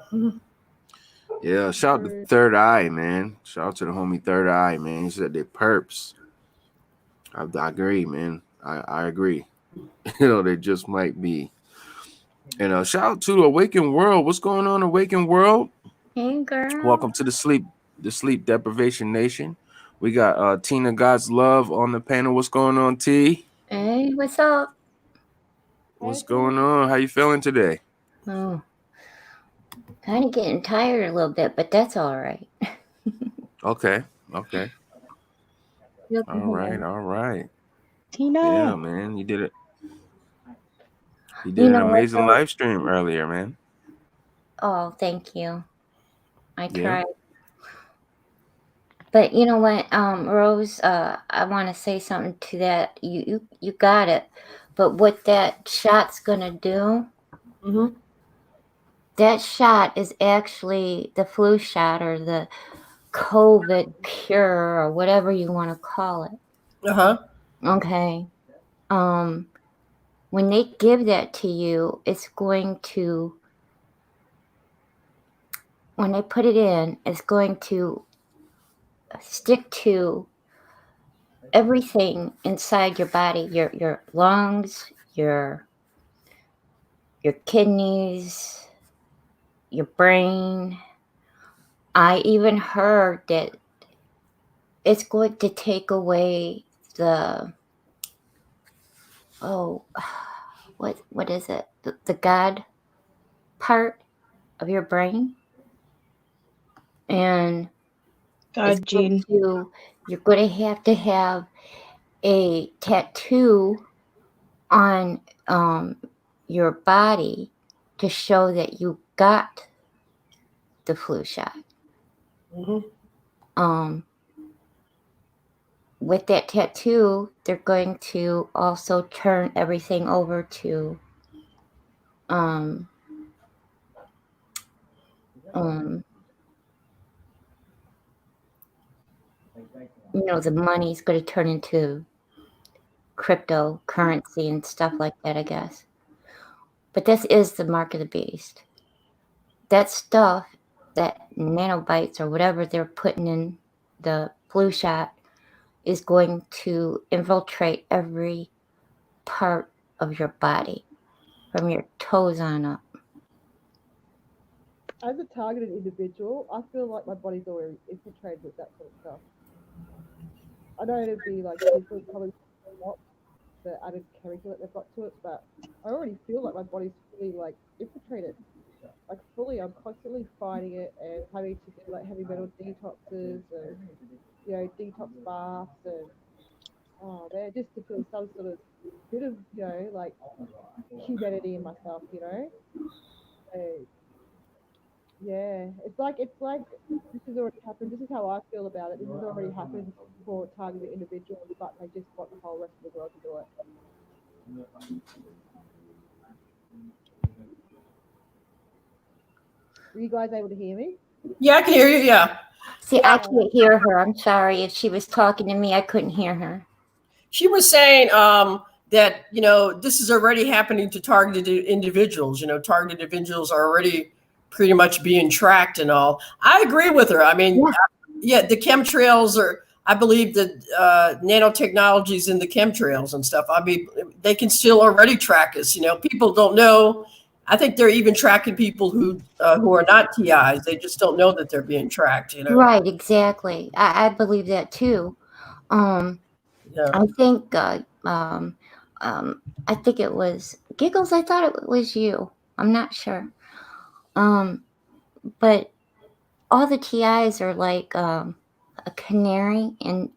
Yeah. Shout out to Third Eye, man. Shout out to the homie Third Eye, man. He said they perps. I agree, man. I agree. You know, they just might be. And shout out to Awakened World. What's going on, Awakened World? Hey, girl. Welcome to the Sleep Deprivation Nation. We got Tina God's Love on the panel. What's going on, T? Hey, what's up? What's going on? How you feeling today? Oh, kind of getting tired a little bit, but that's all right. Okay. Okay. All right. All right. Tina. Yeah, man. You did it. You You did an know what, amazing though? live stream earlier, man. Oh, thank you. I Yeah. tried. But you know what, Rose, I want to say something to that. You got it. But what that shot's gonna do, that shot is actually the flu shot or the COVID cure or whatever you want to call it. Okay. When they give that to you, it's going to, when they put it in, it's going to stick to everything inside your body, your lungs, your kidneys, your brain. I even heard that it's going to take away the what is it? The God part of your brain. And it's going to, you're going to have a tattoo on your body to show that you got the flu shot. With that tattoo, they're going to also turn everything over to you know, the money's going to turn into cryptocurrency and stuff like that, I guess. But this is the mark of the beast. That stuff, that nanobites or whatever they're putting in the flu shot, is going to infiltrate every part of your body, from your toes on up. As a targeted individual, I feel like my body's already infiltrated with that sort of stuff. I know it'd be like different, probably not the added chemical that they've got to it, but I already feel like my body's fully like infiltrated. Like fully, I'm constantly fighting it and having to do like heavy metal detoxes and, you know, detox baths and there just to feel some sort of bit of, like humanity in myself, So, yeah, it's like this has already happened. This is how I feel about it. This has already happened for targeted individuals, but they just want the whole rest of the world to do it. Were you guys able to hear me? Yeah, I can hear you. Yeah. See, I can't hear her. I'm sorry. If she was talking to me, I couldn't hear her. She was saying that, this is already happening to targeted individuals. Targeted individuals are already pretty much being tracked and all. I agree with her. I mean, yeah, the chemtrails are, I believe that nanotechnologies in the chemtrails and stuff, I mean, they can still already track us. People don't know. I think they're even tracking people who are not TIs. They just don't know that they're being tracked, Right, exactly. I believe that too. Yeah. I think it was Giggles. I thought it was you. I'm not sure. But all the TIs are like a canary in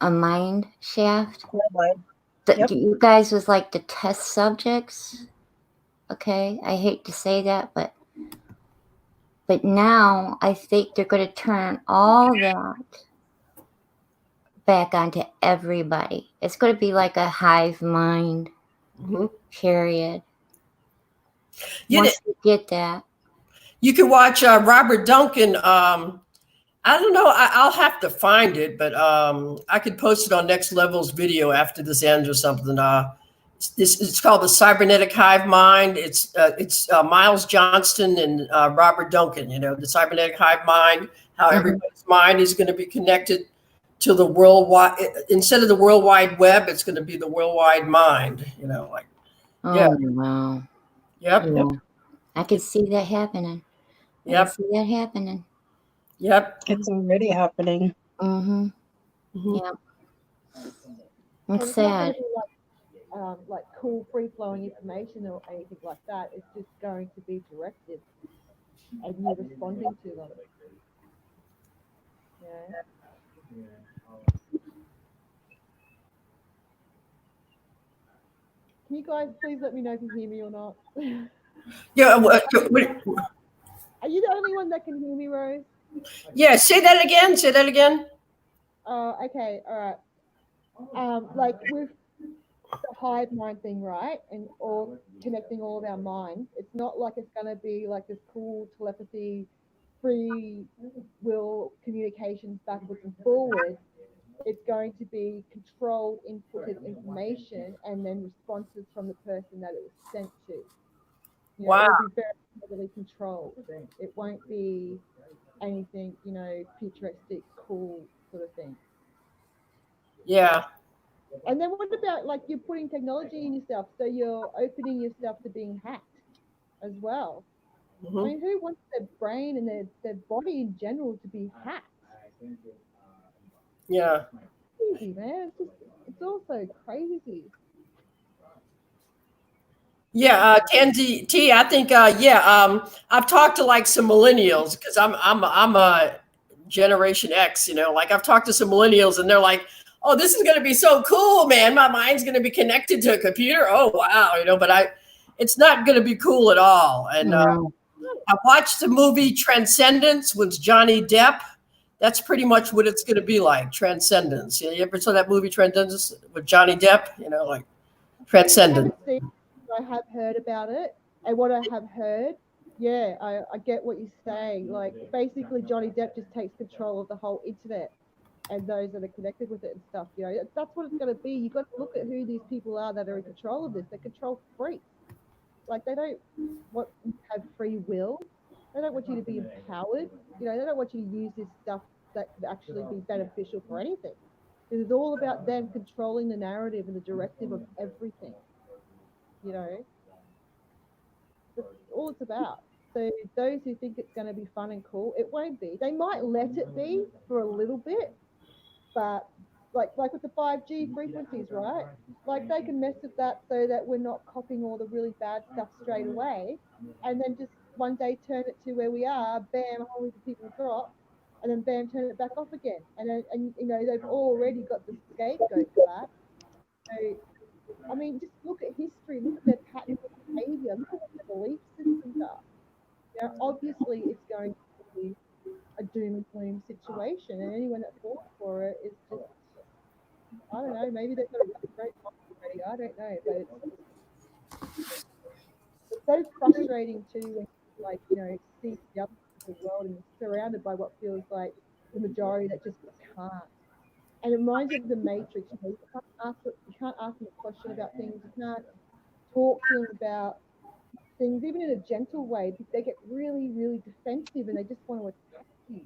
a mine shaft. Yep. You guys was like the test subjects. Okay, I hate to say that, but now I think they're going to turn all that back onto everybody. It's going to be like a hive mind period. Once you get that, you can watch Robert Duncan. I don't know. I'll have to find it, but I could post it on Next Level's video after this ends or something. It's called the Cybernetic Hive Mind. It's Miles Johnston and Robert Duncan. The Cybernetic Hive Mind. How everybody's mind is going to be connected to the worldwide. Instead of the World Wide Web, it's going to be the worldwide mind. Yeah. Wow. Yep. Yeah. I could see that happening. Yep. I can see that happening. Yep. It's already happening. Yep. It's not going sad. to be like cool free flowing information or anything like that. It's just going to be directed and you're responding to them. Yeah. Can you guys please let me know if you hear me or not? Yeah. Are you the only one that can hear me, Rose? Yeah. Say that again. Say that again. Okay. All right. Like with the hive mind thing, right? And all connecting all of our minds. It's not like it's going to be like this cool telepathy, free will communications backwards and forwards. It's going to be controlled inputted information and then responses from the person that it was sent to. Wow. It'll be very heavily controlled. It won't be anything, futuristic, cool sort of thing. Yeah. And then what about like you're putting technology in yourself, so you're opening yourself to being hacked as well. I mean, who wants their brain and their body in general to be hacked? Yeah. Crazy, man. It's also crazy. Yeah, Tansy T. I think I've talked to like some millennials because I'm a Generation X. Like I've talked to some millennials and they're like, "Oh, this is going to be so cool, man! My mind's going to be connected to a computer. Oh, wow!" But it's not going to be cool at all. And I watched the movie Transcendence with Johnny Depp. That's pretty much what it's going to be like. Transcendence. You ever saw that movie Transcendence with Johnny Depp? Like Transcendence. I have heard about it, and what I have heard, yeah, I get what you're saying. Like basically, Johnny Depp just takes control of the whole internet and those that are connected with it and stuff. That's what it's going to be. You got to look at who these people are that are in control of this. They're control freaks. Like they don't want you to have free will. They don't want you to be empowered. They don't want you to use this stuff that could actually be beneficial for anything. It's all about them controlling the narrative and the directive of everything. That's all it's about. So those who think it's going to be fun and cool, it won't be. They might let it be for a little bit, but like with the 5G frequencies, right? Like they can mess with that so that we're not copying all the really bad stuff straight away, and then just one day turn it to where we are, bam, a whole heap of people drop, and then bam, turn it back off again. And you know, they've already got the scapegoat for that. So, I mean, just look at history, look at their patterns of behavior, look at what their belief systems are. You know, obviously it's going to be a doom and gloom situation, and anyone that falls for it is just, I don't know, maybe they've got a great mind already, I don't know, but it's so frustrating too when you, like, you know, see the other side of the world and you're surrounded by what feels like the majority that just can't. And it reminds you of the Matrix. You know, you can't ask them a question about things. You can't talk to them about things, even in a gentle way. They get really, really defensive and they just want to attack you.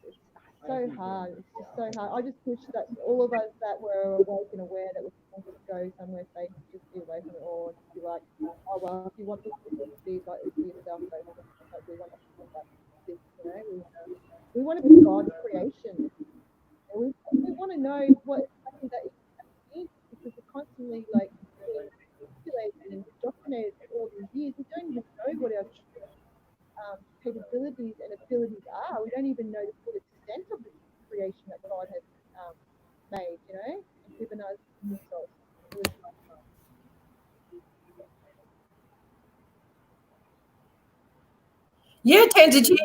It's so hard. It's just so hard. I just wish that all of us that were awake and aware that we can just go somewhere safe, just be away from it all, and just be like, oh well, if you want to be like for yourself, so like, we want to be that this, you know, we want to be God's creation. We want to know what exactly that is, because we're constantly like being manipulated and indoctrinated for all these years. We don't even know what our true capabilities and abilities are. We don't even know the full extent of the creation that God has made, you know, and given us in this lifetime. Yeah, Tansy.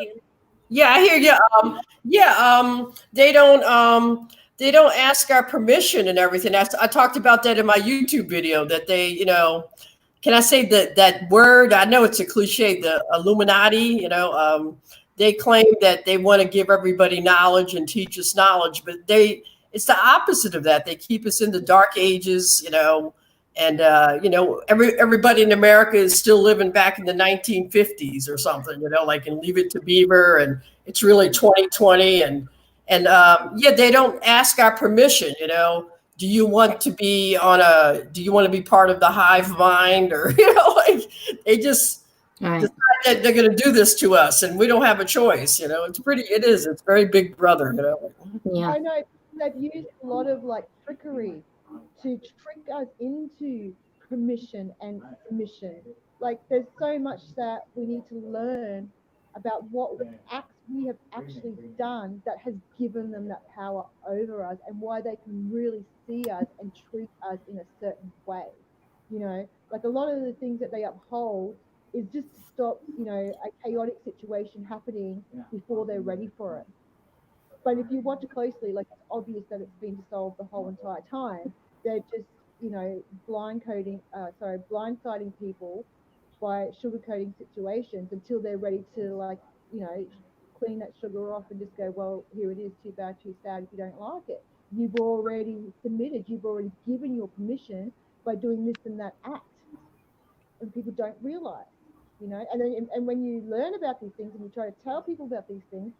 Yeah, I hear you. They don't ask our permission and everything. I talked about that in my YouTube video, that they, you know, can I say that word? I know it's a cliche, the Illuminati, you know, they claim that they want to give everybody knowledge and teach us knowledge, but it's the opposite of that. They keep us in the dark ages, you know, and you know, everybody in America is still living back in the 1950s or something, you know, like in Leave It to Beaver, and it's really 2020, and yeah, they don't ask our permission, you know. Do you want to be part of the hive mind, or you know, like they just decide that they're going to do this to us, and we don't have a choice, you know. It's very Big Brother, you know. Yeah. I know they've used a lot of like trickery to trick us into permission and submission. Like there's so much that we need to learn about what acts we have actually done that has given them that power over us, and why they can really see us and treat us in a certain way. You know, like a lot of the things that they uphold is just to stop, you know, a chaotic situation happening before they're ready for it. But if you watch it closely, like it's obvious that it's been dissolved the whole entire time. They're just, you know, blindsiding people by sugarcoating situations until they're ready to, like, you know, clean that sugar off and just go, well, here it is, too bad, too sad if you don't like it. You've already submitted, you've already given your permission by doing this and that act. And people don't realize, you know, and then and when you learn about these things and you try to tell people about these things,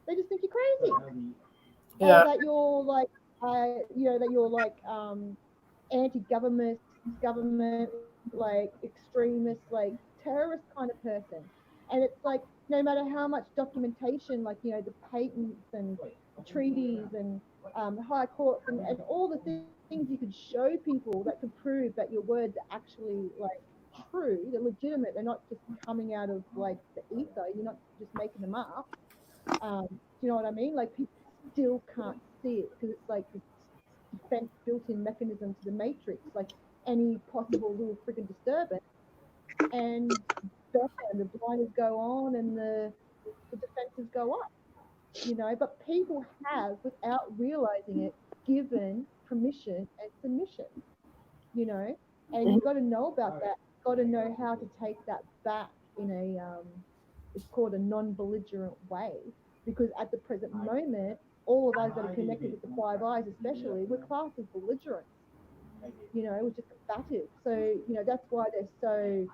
they just think you're crazy. Yeah. Or that you're like, you know, that you're like anti-government, like extremist, like terrorist kind of person. And it's like, no matter how much documentation, like, you know, the patents and treaties and high courts and all the things you could show people that could prove that your words are actually like true, they're legitimate, they're not just coming out of like the ether, you're not just making them up. Do you know what I mean? Like people still can't see it because it's like this defense built-in mechanism to the matrix, like any possible little freaking disturbance, and the blinders go on and the defenses go up, you know. But people have, without realizing it, given permission and submission, you know, and you've got to know about that. You've got to know how to take that back in a it's called a non-belligerent way, because at the present moment, all of us that are connected with the Five Eyes, especially, we're classed as belligerents. You know, we're just combative. So, you know, that's why they're so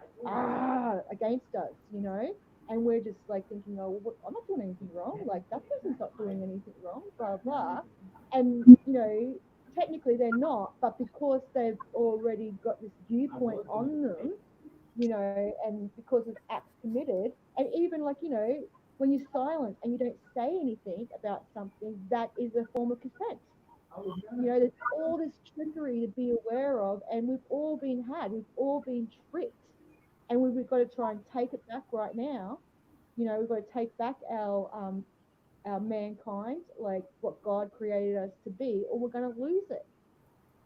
against us, you know. And we're just like thinking, oh, well, I'm not doing anything wrong. Like that person's not doing anything wrong, blah, blah. And, you know, technically they're not, but because they've already got this viewpoint on them, you know, and because of acts committed, and even like, you know, when you're silent and you don't say anything about something, that is a form of consent. You know, there's all this trickery to be aware of, and we've all been tricked, and we've got to try and take it back right now You know, we've got to take back our mankind, like what God created us to be, or we're going to lose it.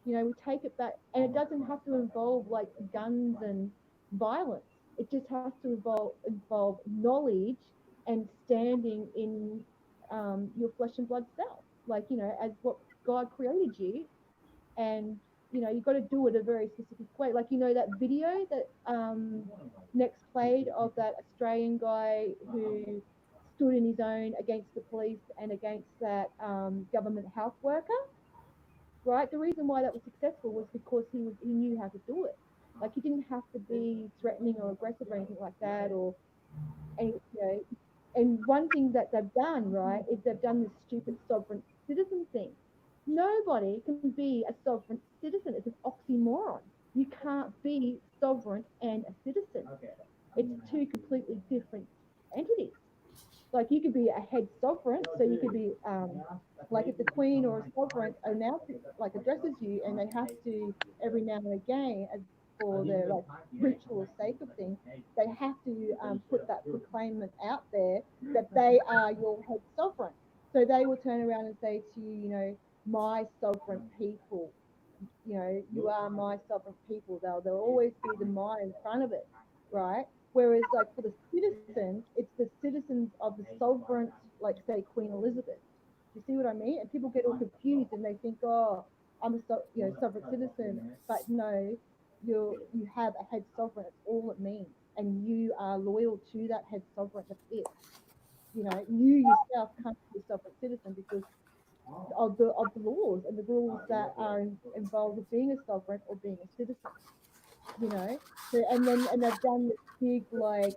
You know, we take it back, and it doesn't have to involve like guns and violence. It just has to involve knowledge and standing in your flesh and blood self, like, you know, as what God created you. And you know, you got to do it a very specific way. Like, you know, that video that Nexx played of that Australian guy who stood in his own against the police and against that government health worker, right? The reason why that was successful was because he knew how to do it. Like, he didn't have to be threatening or aggressive or anything like that, or and you know, and one thing that they've done, right, is they've done this stupid sovereign citizen thing. Nobody can be a sovereign citizen. It's an oxymoron. You can't be sovereign and a citizen. It's two completely different entities. Like, you could be a head sovereign, so you could be like, if the queen or a sovereign announces, like, addresses you, and they have to every now and again, as for their like ritual sake of things, they have to put that proclaimment out there that they are your head sovereign. So they will turn around and say to you, you know, my sovereign people, you know, you are my sovereign people. There'll always be the my in front of it, right? Whereas, like, for the citizens, it's the citizens of the sovereign, like, say, Queen Elizabeth. You see what I mean? And people get all confused and they think, oh, I'm a sovereign citizen, but no, you have a head sovereign. That's all it means, and you are loyal to that head sovereign. That's it. You know, you yourself can't be a sovereign citizen because of the laws and the rules that are involved with being a sovereign or being a citizen. You know, so and they've done this big like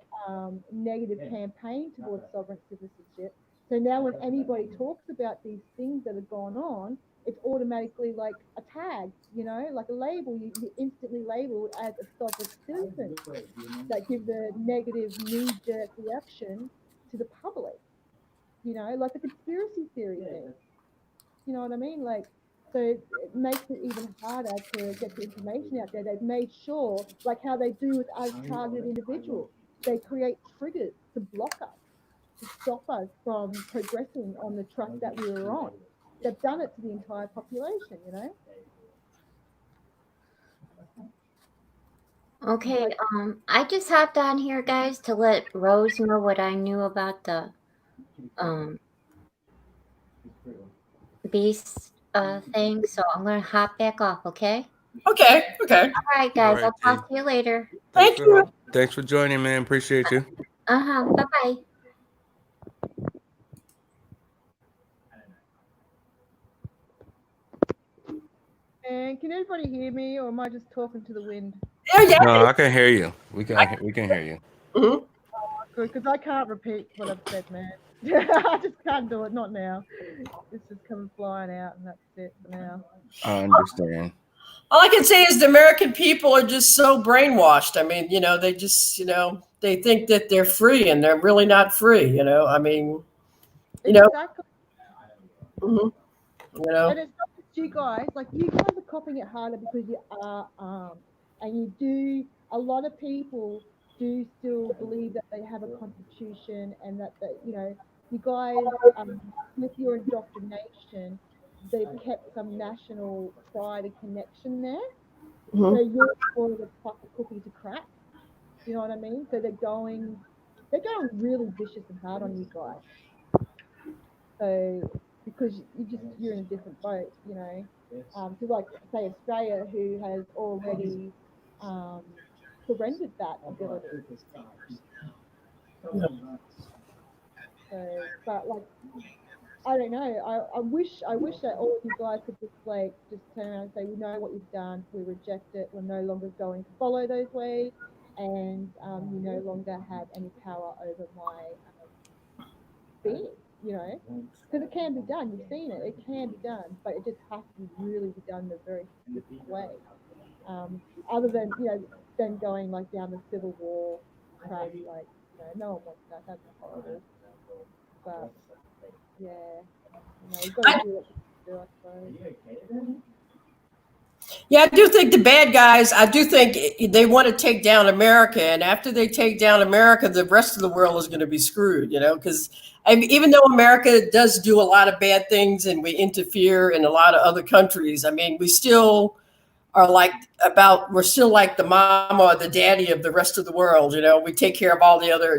negative campaign towards sovereign citizenship. So now when anybody talks about these things that have gone on, it's automatically like a tag, you know, like a label. You're instantly labeled as a sovereign citizen. That gives a negative knee-jerk reaction to the public. You know, like a conspiracy theory thing. You know what I mean? Like, so it makes it even harder to get the information out there. They've made sure, like how they do with us targeted individuals, they create triggers to block us, to stop us from progressing on the track that we were on. They've done it to the entire population, you know? Okay, I just hopped on here, guys, to let Rose know what I knew about the beast thing. So I'm gonna hop back off, okay? Okay. All right, guys. All right, I'll talk to you later. Thank you. Thanks for joining, man. Appreciate you. Bye bye. And can anybody hear me, or am I just talking to the wind? Yeah. No, I can hear you. We can hear you. Mm-hmm. Good, because I can't repeat what I've said, man. I just can't do it. Not now. It's just coming flying out, and that's it for now. I understand. All I can say is the American people are just so brainwashed. I mean, you know, they just, you know, they think that they're free and they're really not free. You know, I mean, you know, Exactly. you know, And it's not just you guys. Like, you guys are copying it harder because you are armed, and you do. A lot of people do still believe that they have a constitution, and that you know, you guys with your indoctrination, they've kept some national pride and connection there. So you're spoiled the proper cookie to crack. You know what I mean? So they're going really vicious and hard on you guys. So because you're in a different boat, you know. So like say Australia, who has already surrendered that ability. So, but like, I don't know. I wish that all of you guys could just turn around and say, we know what you've done, we reject it, we're no longer going to follow those ways, and you no longer have any power over my being, you know, because it can be done. You've seen it; it can be done, but it just has to really be done in a very specific way. Other than than going like down the civil war track, like no one wants that. That's horrible. But yeah, you've got to do what you do, I suppose. Yeah, I do think the bad guys, I do think they want to take down America. And after they take down America, the rest of the world is going to be screwed, because even though America does do a lot of bad things and we interfere in a lot of other countries, I mean, we still are we're still like the mama or the daddy of the rest of the world. We take care of all the other,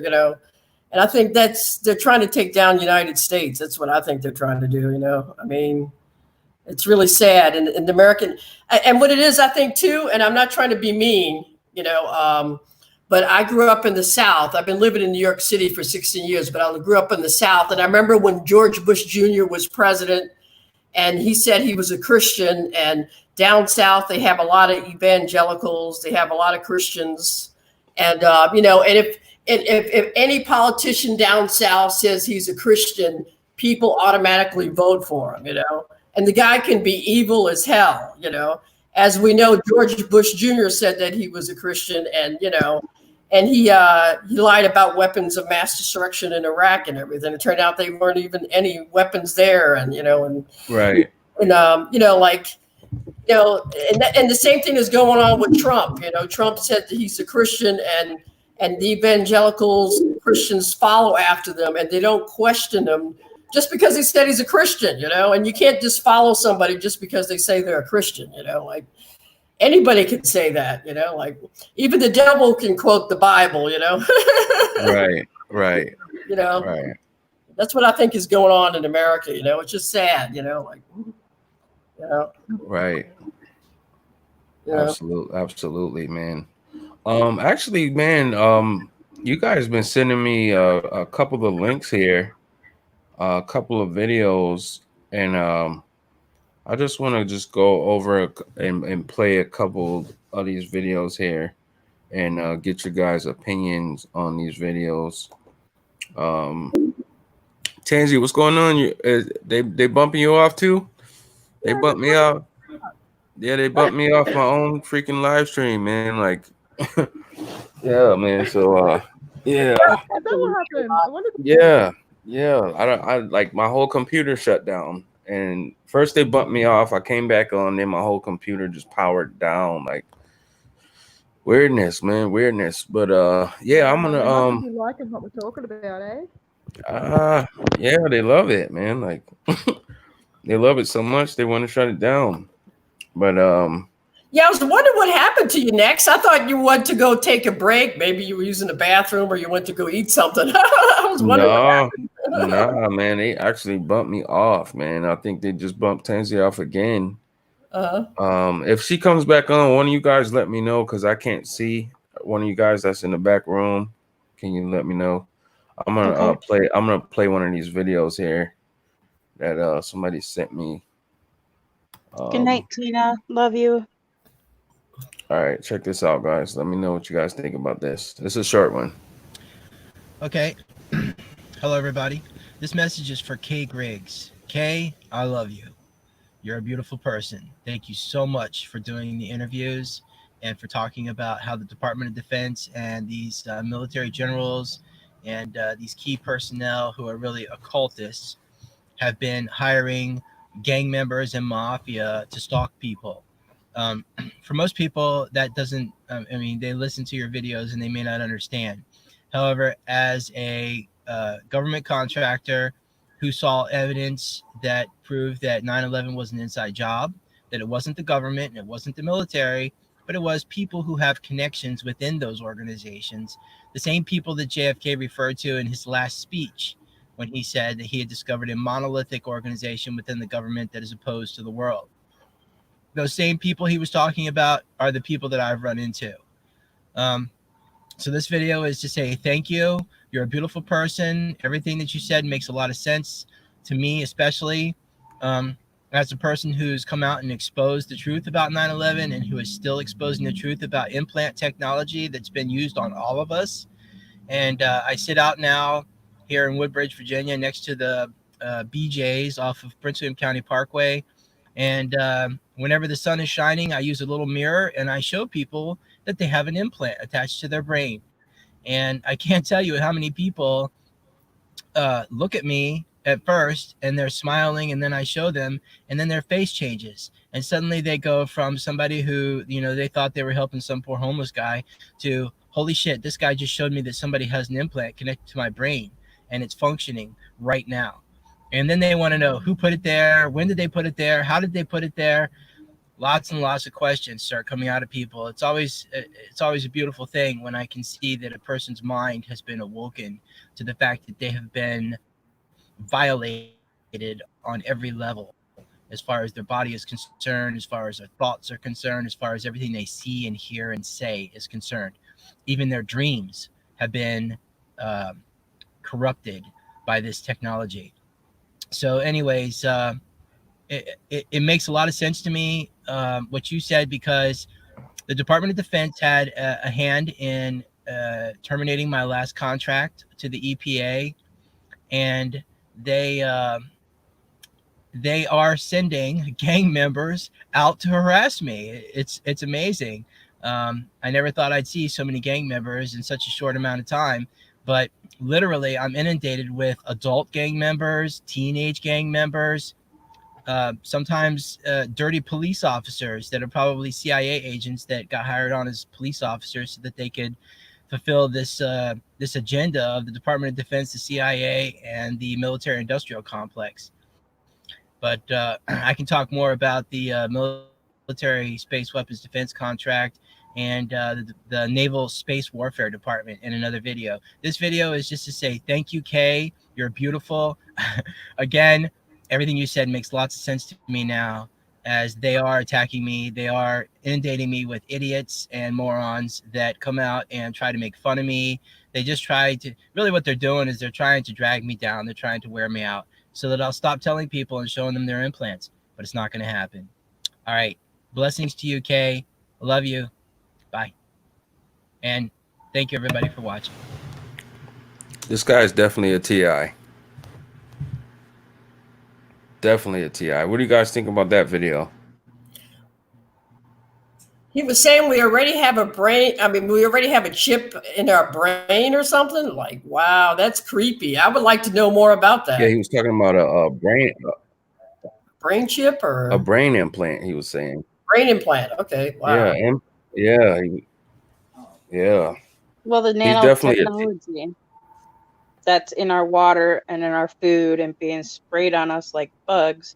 and I think they're trying to take down the United States. That's what I think they're trying to do. I mean, it's really sad. And the American, and what it is, I think too, and I'm not trying to be mean, but I grew up in the South. I've been living in New York City for 16 years, but I grew up in the South. And I remember when George Bush Jr. was president and he said he was a Christian, and down South, they have a lot of evangelicals. They have a lot of Christians. And, and if any politician down South says he's a Christian, people automatically vote for him, and the guy can be evil as hell, as we know. George Bush Jr. said that he was a Christian, and, and he lied about weapons of mass destruction in Iraq and everything. It turned out they weren't even any weapons there. And, right. And, and the same thing is going on with Trump. Trump said that he's a Christian, and the evangelicals, Christians follow after them, and they don't question them just because he said he's a Christian, and you can't just follow somebody just because they say they're a Christian, like anybody can say that, like even the devil can quote the Bible, Right. Right. That's what I think is going on in America, it's just sad, Right. Yeah. Absolutely, man. Actually, man, you guys been sending me a couple of links here, a couple of videos, and I just want to just go over and play a couple of these videos here and get your guys' opinions on these videos. Tansy, what's going on? They bumping you off too? They bumped me off. Yeah, they bumped me off my own freaking live stream, man. Like, yeah, man. So, yeah. Yeah. I like my whole computer shut down, and first they bumped me off. I came back on, then my whole computer just powered down. Like, weirdness, man, weirdness. But yeah, I'm gonna You liking what we're talking about, eh? yeah, they love it, man. Like, they love it so much they want to shut it down. But yeah, I was wondering what happened to you next. I thought you went to go take a break. Maybe you were using the bathroom or you went to go eat something. I was wondering what happened. Nah, man, they actually bumped me off, man. I think they just bumped Tansy off again. If she comes back on, one of you guys let me know, because I can't see one of you guys that's in the back room. Can you let me know? I'm gonna play one of these videos here that somebody sent me. Good night, Tina. Love you. All right, check this out, guys. Let me know what you guys think about this. This is a short one. Okay. Hello, everybody. This message is for Kay Griggs. Kay, I love you. You're a beautiful person. Thank you so much for doing the interviews and for talking about how the Department of Defense and these military generals and these key personnel who are really occultists have been hiring gang members and mafia to stalk people. For most people, that doesn't, I mean, they listen to your videos and they may not understand. However, as a government contractor who saw evidence that proved that 9/11 was an inside job, that it wasn't the government and it wasn't the military, but it was people who have connections within those organizations, the same people that JFK referred to in his last speech when he said that he had discovered a monolithic organization within the government that is opposed to the world. Those same people he was talking about are the people that I've run into. So this video is to say thank you. You're a beautiful person. Everything that you said makes a lot of sense to me, especially as a person who's come out and exposed the truth about 9/11 and who is still exposing the truth about implant technology that's been used on all of us. And I sit out now here in Woodbridge, Virginia, next to the BJ's off of Prince William County Parkway. And whenever the sun is shining, I use a little mirror and I show people that they have an implant attached to their brain. And I can't tell you how many people look at me at first, and they're smiling, and then I show them, and then their face changes, and suddenly they go from somebody who, you know, they thought they were helping some poor homeless guy to, holy shit, this guy just showed me that somebody has an implant connected to my brain and it's functioning right now. And then they want to know who put it there, when did they put it there, how did they put it there. Lots and lots of questions start coming out of people. It's always a beautiful thing when I can see that a person's mind has been awoken to the fact that they have been violated on every level, as far as their body is concerned, as far as their thoughts are concerned, as far as everything they see and hear and say is concerned. Even their dreams have been corrupted by this technology. So anyways, it makes a lot of sense to me, what you said, because the Department of Defense had a hand in terminating my last contract to the EPA, and they are sending gang members out to harass me. It's amazing. I never thought I'd see so many gang members in such a short amount of time, but literally I'm inundated with adult gang members, teenage gang members, sometimes dirty police officers that are probably CIA agents that got hired on as police officers so that they could fulfill this agenda of the Department of Defense, the CIA, and the military-industrial complex. But I can talk more about the military space weapons defense contract and the Naval Space Warfare Department in another video. This video is just to say thank you, Kay. You're beautiful. Again, everything you said makes lots of sense to me now, as they are attacking me. They are inundating me with idiots and morons that come out and try to make fun of me. They just try to, really what they're doing is they're trying to drag me down. They're trying to wear me out so that I'll stop telling people and showing them their implants, but it's not going to happen. All right. Blessings to you, Kay. I love you. Bye. And thank you, everybody, for watching. This guy is definitely a TI. Definitely a TI. What do you guys think about that video? He was saying we already have a brain. I mean, we already have a chip in our brain or something. Like, wow, that's creepy. I would like to know more about that. Yeah, he was talking about a brain chip or a brain implant. He was saying brain implant. Okay, wow. Yeah, yeah. Well, the nanotechnology that's in our water and in our food and being sprayed on us like bugs,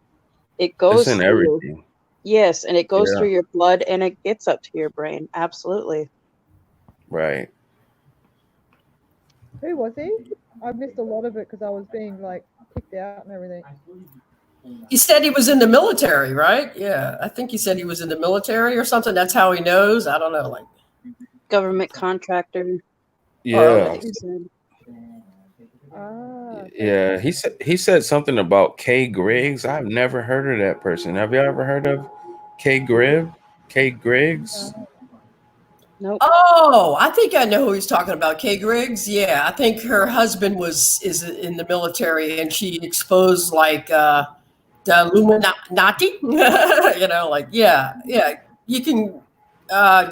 it goes in through. everything. Yes, and it goes through your blood and it gets up to your brain. Absolutely. Right. Who was he? I missed a lot of it because I was being like kicked out and everything. He said he was in the military, right? Yeah, I think he said he was in the military or something. That's how he knows. I don't know, like government contractor. Yeah. Yeah, he said something about Kay Griggs. I've never heard of that person. Have you ever heard of Kay Griggs? Nope. Oh, I think I know who he's talking about. Kay Griggs. Yeah, I think her husband is in the military, and she exposed like the Illuminati. You know, like yeah. You can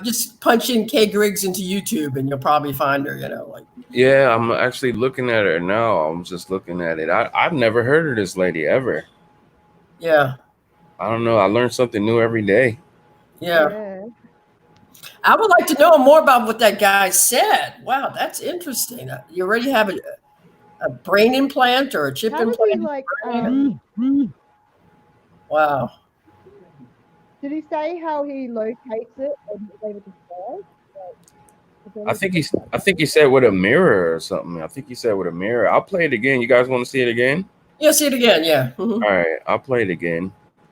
just punch in Kay Griggs into YouTube, and you'll probably find her. You know, like. Yeah, I'm actually looking at her now. I'm just looking at it. I've never heard of this lady ever. Yeah. I don't know. I learn something new every day. Yeah. I would like to know more about what that guy said. Wow, that's interesting. You already have a brain implant or a chip implant? Like, wow. Did he say how he locates it and is able to solve? I think he said with a mirror or something. I think he said with a mirror. I'll play it again. You guys want to see it again? Yeah, see it again. Yeah. All right, I'll play it again.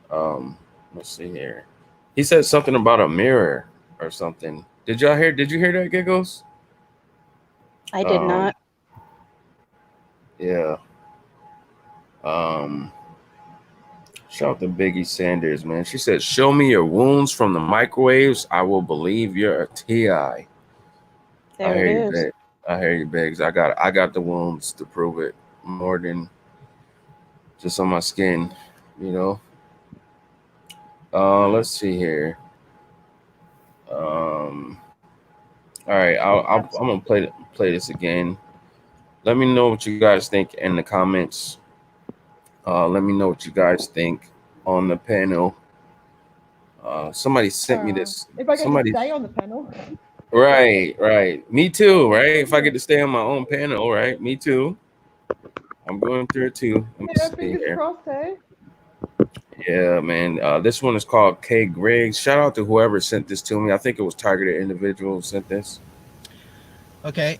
Let's see here. He said something about a mirror or something. Did you hear that, Giggles? I did not. Yeah. Shout out to Biggie Sanders, man. She said, "Show me your wounds from the microwaves. I will believe you're a TI." I hear you, Biggs. I got the wounds to prove it, more than just on my skin, you know. Let's see here. All right, I'm gonna play this again. Let me know what you guys think in the comments. Let me know what you guys think on the panel. Somebody sent me this. If I get to Somebody, stay on the panel. right. Me too, right? If I get to stay on my own panel, right? Me too. I'm going through it too. Let me Yeah, see fingers here. crossed, eh? Yeah, man. This one is called K Griggs. Shout out to whoever sent this to me. I think it was targeted individual who sent this. Okay.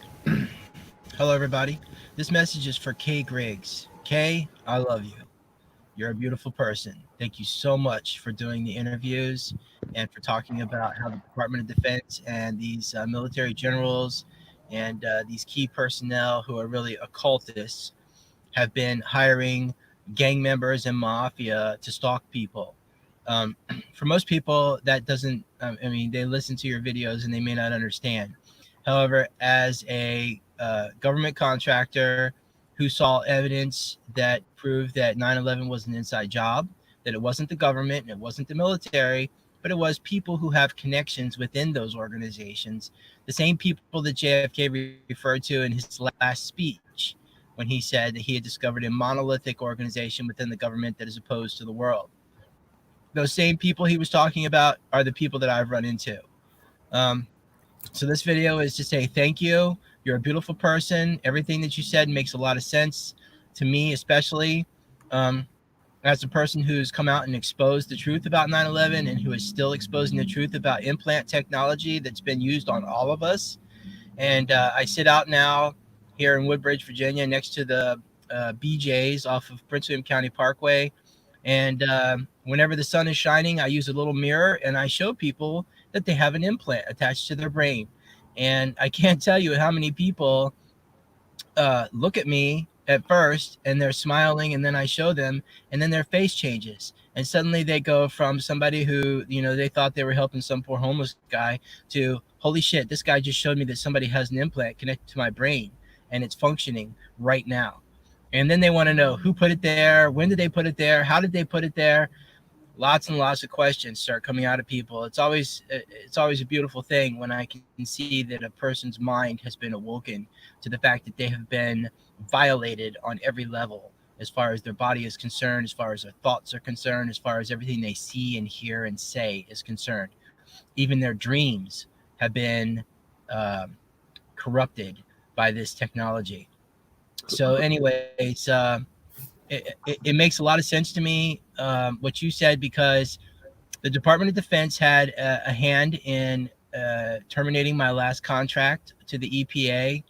Hello, everybody. This message is for K Griggs. K, I love you. You're a beautiful person. Thank you so much for doing the interviews and for talking about how the Department of Defense and these military generals and these key personnel who are really occultists have been hiring gang members and mafia to stalk people. For most people, that doesn't, I mean, they listen to your videos and they may not understand. However, as a government contractor who saw evidence that proved that 9/11 was an inside job, that it wasn't the government and it wasn't the military, but it was people who have connections within those organizations, the same people that JFK referred to in his last speech when he said that he had discovered a monolithic organization within the government that is opposed to the world. Those same people he was talking about are the people that I've run into. So this video is to say thank you. You're a beautiful person. Everything that you said makes a lot of sense to me, especially as a person who's come out and exposed the truth about 9/11 and who is still exposing the truth about implant technology that's been used on all of us. And I sit out now here in Woodbridge, Virginia, next to the BJ's off of Prince William County Parkway. And whenever the sun is shining, I use a little mirror and I show people that they have an implant attached to their brain. And I can't tell you how many people look at me at first and they're smiling, and then I show them and then their face changes. And suddenly they go from somebody who, you know, they thought they were helping some poor homeless guy to, holy shit, this guy just showed me that somebody has an implant connected to my brain and it's functioning right now. And then they want to know who put it there, when did they put it there, how did they put it there? Lots and lots of questions start coming out of people. It's always a beautiful thing when I can see that a person's mind has been awoken to the fact that they have been violated on every level, as far as their body is concerned, as far as their thoughts are concerned, as far as everything they see and hear and say is concerned. Even their dreams have been corrupted by this technology. So anyways, it makes a lot of sense to me what you said, because the Department of Defense had a hand in terminating my last contract to the EPA,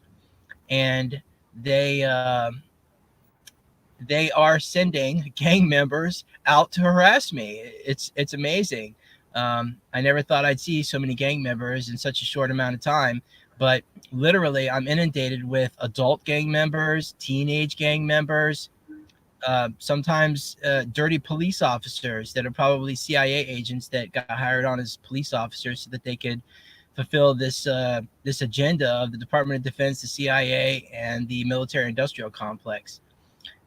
and they are sending gang members out to harass me. It's amazing. I never thought I'd see so many gang members in such a short amount of time, but literally I'm inundated with adult gang members, teenage gang members, sometimes dirty police officers that are probably CIA agents that got hired on as police officers so that they could fulfill this this agenda of the Department of Defense, the CIA, and the military-industrial complex.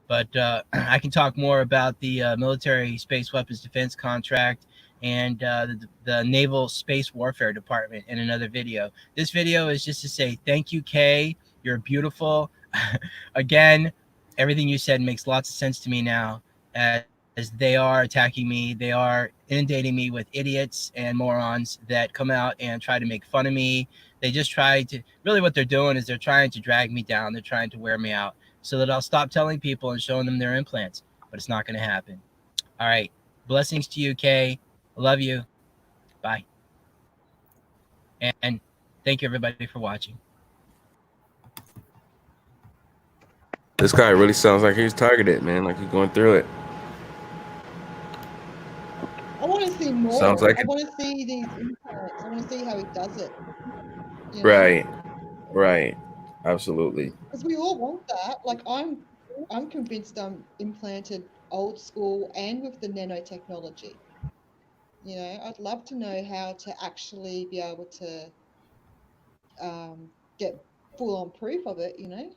But I can talk more about the military space weapons defense contract and the Naval Space Warfare Department in another video. This video is just to say thank you, Kay. You're beautiful. Again, everything you said makes lots of sense to me now, as they are attacking me. They are inundating me with idiots and morons that come out and try to make fun of me. They just try to, really what they're doing is they're trying to drag me down. They're trying to wear me out so that I'll stop telling people and showing them their implants, but it's not going to happen. All right. Blessings to you, Kay. I love you. Bye. And thank you, everybody, for watching. This guy really sounds like he's targeted, man. Like he's going through it. I want to see more. Sounds like I it. want to see these implants. I want to see how he does it. You know? Right. Absolutely. Because we all want that. Like I'm convinced I'm implanted old school and with the nanotechnology. You know, I'd love to know how to actually be able to get full on proof of it. You know.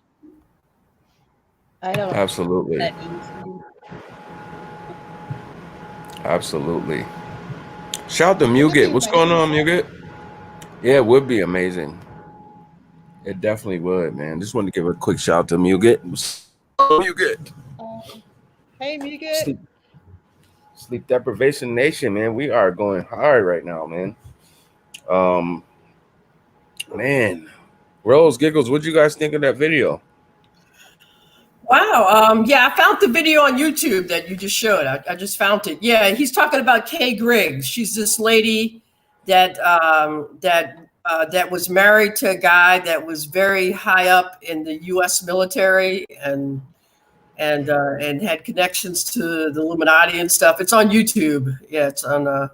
I don't. Absolutely. That easy. Absolutely. Shout to Muget. What's going on, Muget? Yeah, it would be amazing. It definitely would, man. Just wanted to give a quick shout to Muget. Muget. Hey, Muget. Sleep Deprivation Nation, man. We are going hard right now, man. Man, Rose Giggles, what'd you guys think of that video? Wow. Yeah, I found the video on YouTube that you just showed. I just found it. Yeah, he's talking about Kay Griggs. She's this lady that that was married to a guy that was very high up in the U.S. military and had connections to the Illuminati and stuff. It's on YouTube. Yeah, it's on.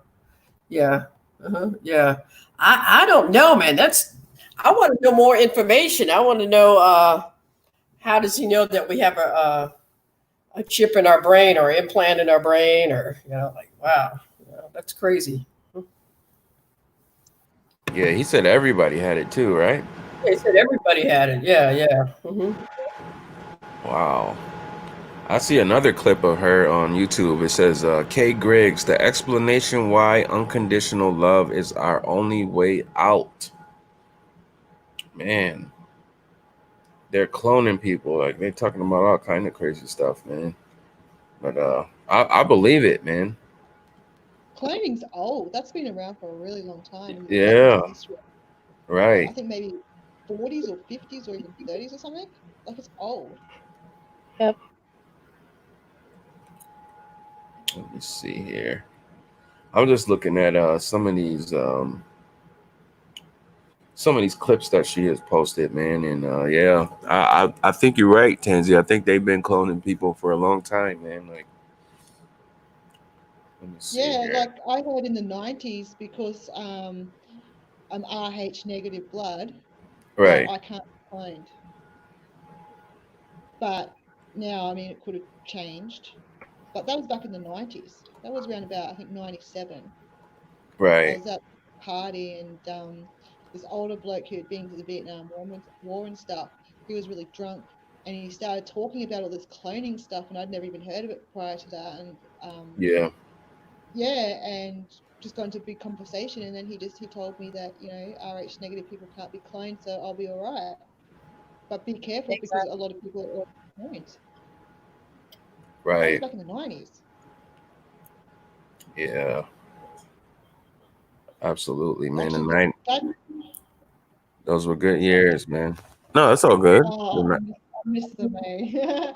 Yeah, yeah. I don't know, man. I want to know more information. I want to know how does he know that we have a chip in our brain or implant in our brain, or like, wow, that's crazy. Yeah, he said everybody had it too, right? They said everybody had it. Yeah. Wow. I see another clip of her on YouTube. It says, Kay Griggs, the explanation why unconditional love is our only way out. Man, they're cloning people. Like, they're talking about all kind of crazy stuff, man. But I believe it, man. Cloning's old. That's been around for a really long time. Yeah. Right. I think maybe 40s or 50s or even 30s or something. Like, it's old. Yep. Let me see here. I'm just looking at some of these clips that she has posted, man, and yeah, I think you're right, Tansy. I think they've been cloning people for a long time, man. Like, let me see Yeah, here. like I heard in the 90s because I'm Rh negative blood that Right. I can't be cloned. But now, I mean, it could have changed. But that was back in the 90s. That was around about, I think, 97. I Right. was at a party and this older bloke who had been to the Vietnam War and stuff, he was really drunk and he started talking about all this cloning stuff, and I'd never even heard of it prior to that. And Yeah. yeah, and just got into a big conversation, and then he told me that, Rh negative people can't be cloned, so I'll be all right. But be careful because a lot of people are cloned. That was Right. back in the 90s. Yeah. Absolutely, man. Actually, those were good years, man. No, it's all good. I miss them, eh?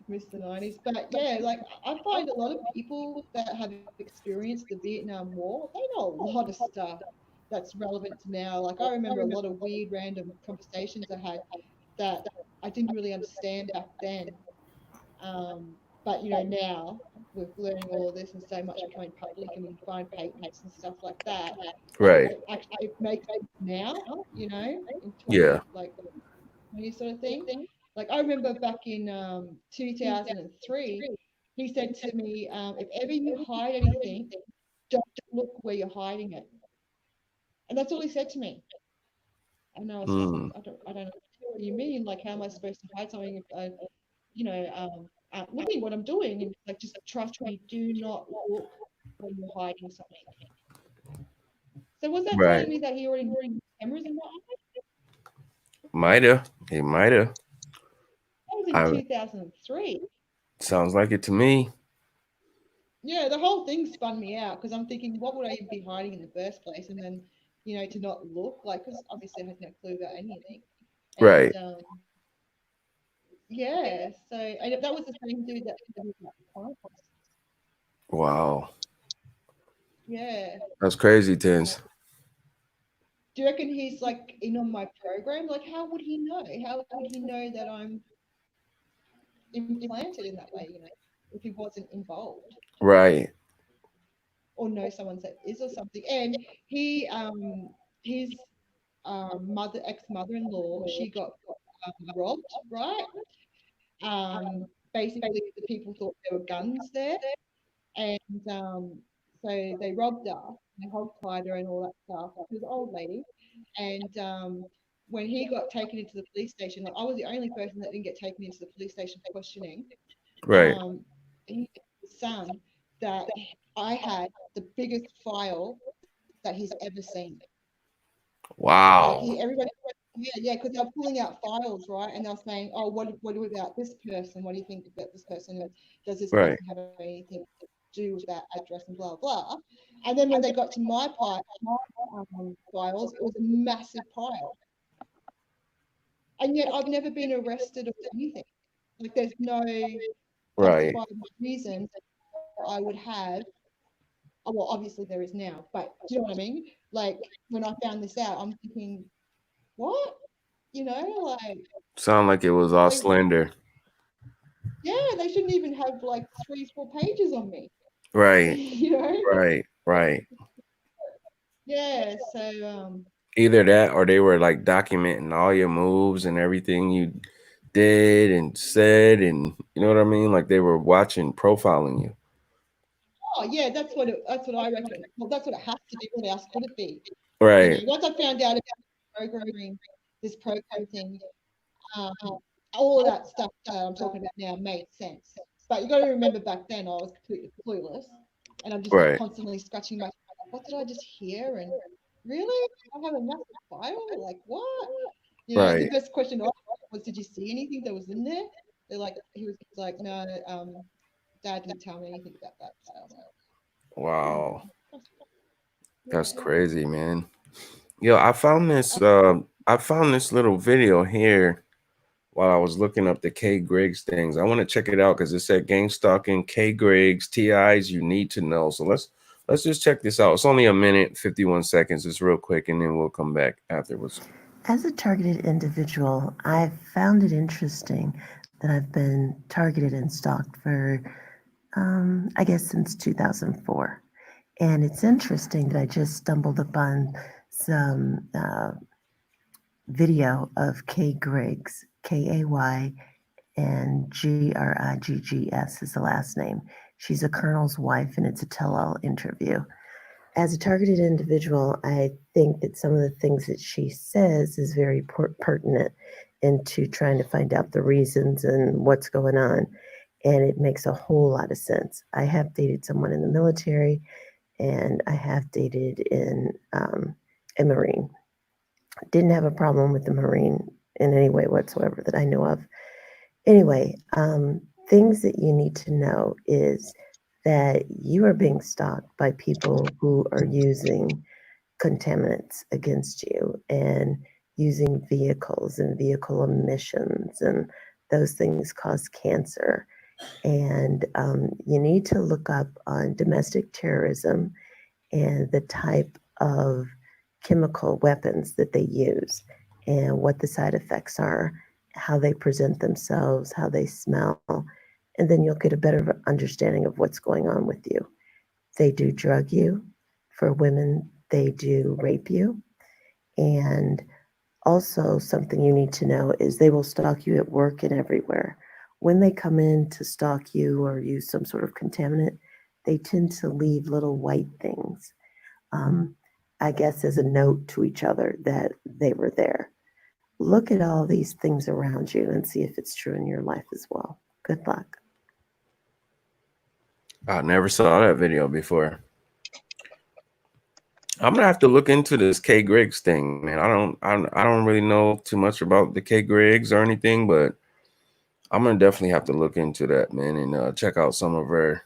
Miss the 90s. But yeah, like I find a lot of people that have experienced the Vietnam War, they know a lot of stuff that's relevant to now. Like I remember a lot of weird random conversations I had that I didn't really understand back then. But now with learning all of this and so much becoming public and we can find patents and stuff like that, Right. it makes sense now, in 20, Yeah. like 20 sort of thing. Like I remember back in 2003, he said to me, if ever you hide anything, don't look where you're hiding it. And that's all he said to me. And I was like, I don't know what you mean. Like, how am I supposed to hide something if I, looking what I'm doing? And like, just trust me, do not look when you're hiding something. So was that Right. telling me that he already knew cameras and what? Might have. He might have. That was in 2003. Sounds like it to me. Yeah, the whole thing spun me out because I'm thinking, what would I even be hiding in the first place? And then, to not look like, because obviously I had no clue about anything. And, Right. Yeah, so and that was the same dude that was like, Wow. yeah. That's crazy, Tins. Do you reckon he's like in on my program? Like, how would he know? How would he know that I'm implanted in that way? If he wasn't involved. Right. Or know someone that is or something. And he, his ex-mother-in-law, she got robbed, right? Basically, the people thought there were guns there, and so they robbed her, they hogtied her and all that stuff. She was an old lady, and when he got taken into the police station, like I was the only person that didn't get taken into the police station for questioning. Right. He was the son that I had the biggest file that he's ever seen. Wow. Like everybody Yeah, because they're pulling out files, right? And they're saying, oh, what about this person? What do you think about this person? And does this Right. person have anything to do with that address and blah, blah. And then when they got to my files, it was a massive pile. And yet I've never been arrested or anything. Like there's no Right. justifiable reason I would have. Oh, well, obviously there is now, but do you know what I mean? Like when I found this out, I'm thinking, what? You know, like Sound like it was all they, slender. yeah, they shouldn't even have like 3-4 pages on me. Right. You know? Right. Yeah, so Either that or they were like documenting all your moves and everything you did and said, and you know what I mean? Like they were watching, profiling you. oh yeah, that's what I reckon. Well, that's what it has to be. What else could it be? Right. You know, once I found out about programming, this program thing, all of that stuff that I'm talking about now made sense. But you got to remember back then I was completely clueless, and I'm just Right. constantly scratching my head. What did I just hear? And really, I have a massive file? Like what? You know, the Right. best question I asked was, "Did you see anything that was in there?" They're like, he was like, "No, Dad didn't tell me anything about that." So I'm like, Wow. That's yeah. crazy, man. Yo, I found this little video here while I was looking up the K Griggs things. I want to check it out because it said gang stalking, K Griggs, TIs you need to know. So let's just check this out. It's only a minute, 51 seconds. It's real quick, and then we'll come back afterwards. As a targeted individual, I've found it interesting that I've been targeted and stalked for, I guess, since 2004. And it's interesting that I just stumbled upon some video of Kay Griggs, Kay, and Griggs is the last name. She's a colonel's wife, and it's a tell-all interview. As a targeted individual, I think that some of the things that she says is very pertinent into trying to find out the reasons and what's going on. And it makes a whole lot of sense. I have dated someone in the military, and I have dated in a Marine. Didn't have a problem with the Marine in any way whatsoever that I know of. Anyway, things that you need to know is that you are being stalked by people who are using contaminants against you and using vehicles and vehicle emissions, and those things cause cancer. And you need to look up on domestic terrorism and the type of chemical weapons that they use and what the side effects are, how they present themselves, how they smell, and then you'll get a better understanding of what's going on with you. They do drug you. For women, they do rape you. And also something you need to know is they will stalk you at work and everywhere. When they come in to stalk you or use some sort of contaminant, they tend to leave little white things, I guess as a note to each other that they were there. Look at all these things around you and see if it's true in your life as well. Good luck. I never saw that video before. I'm gonna have to look into this K Griggs thing, man. I don't really know too much about the K Griggs or anything, but I'm gonna definitely have to look into that, man, and check out some of her,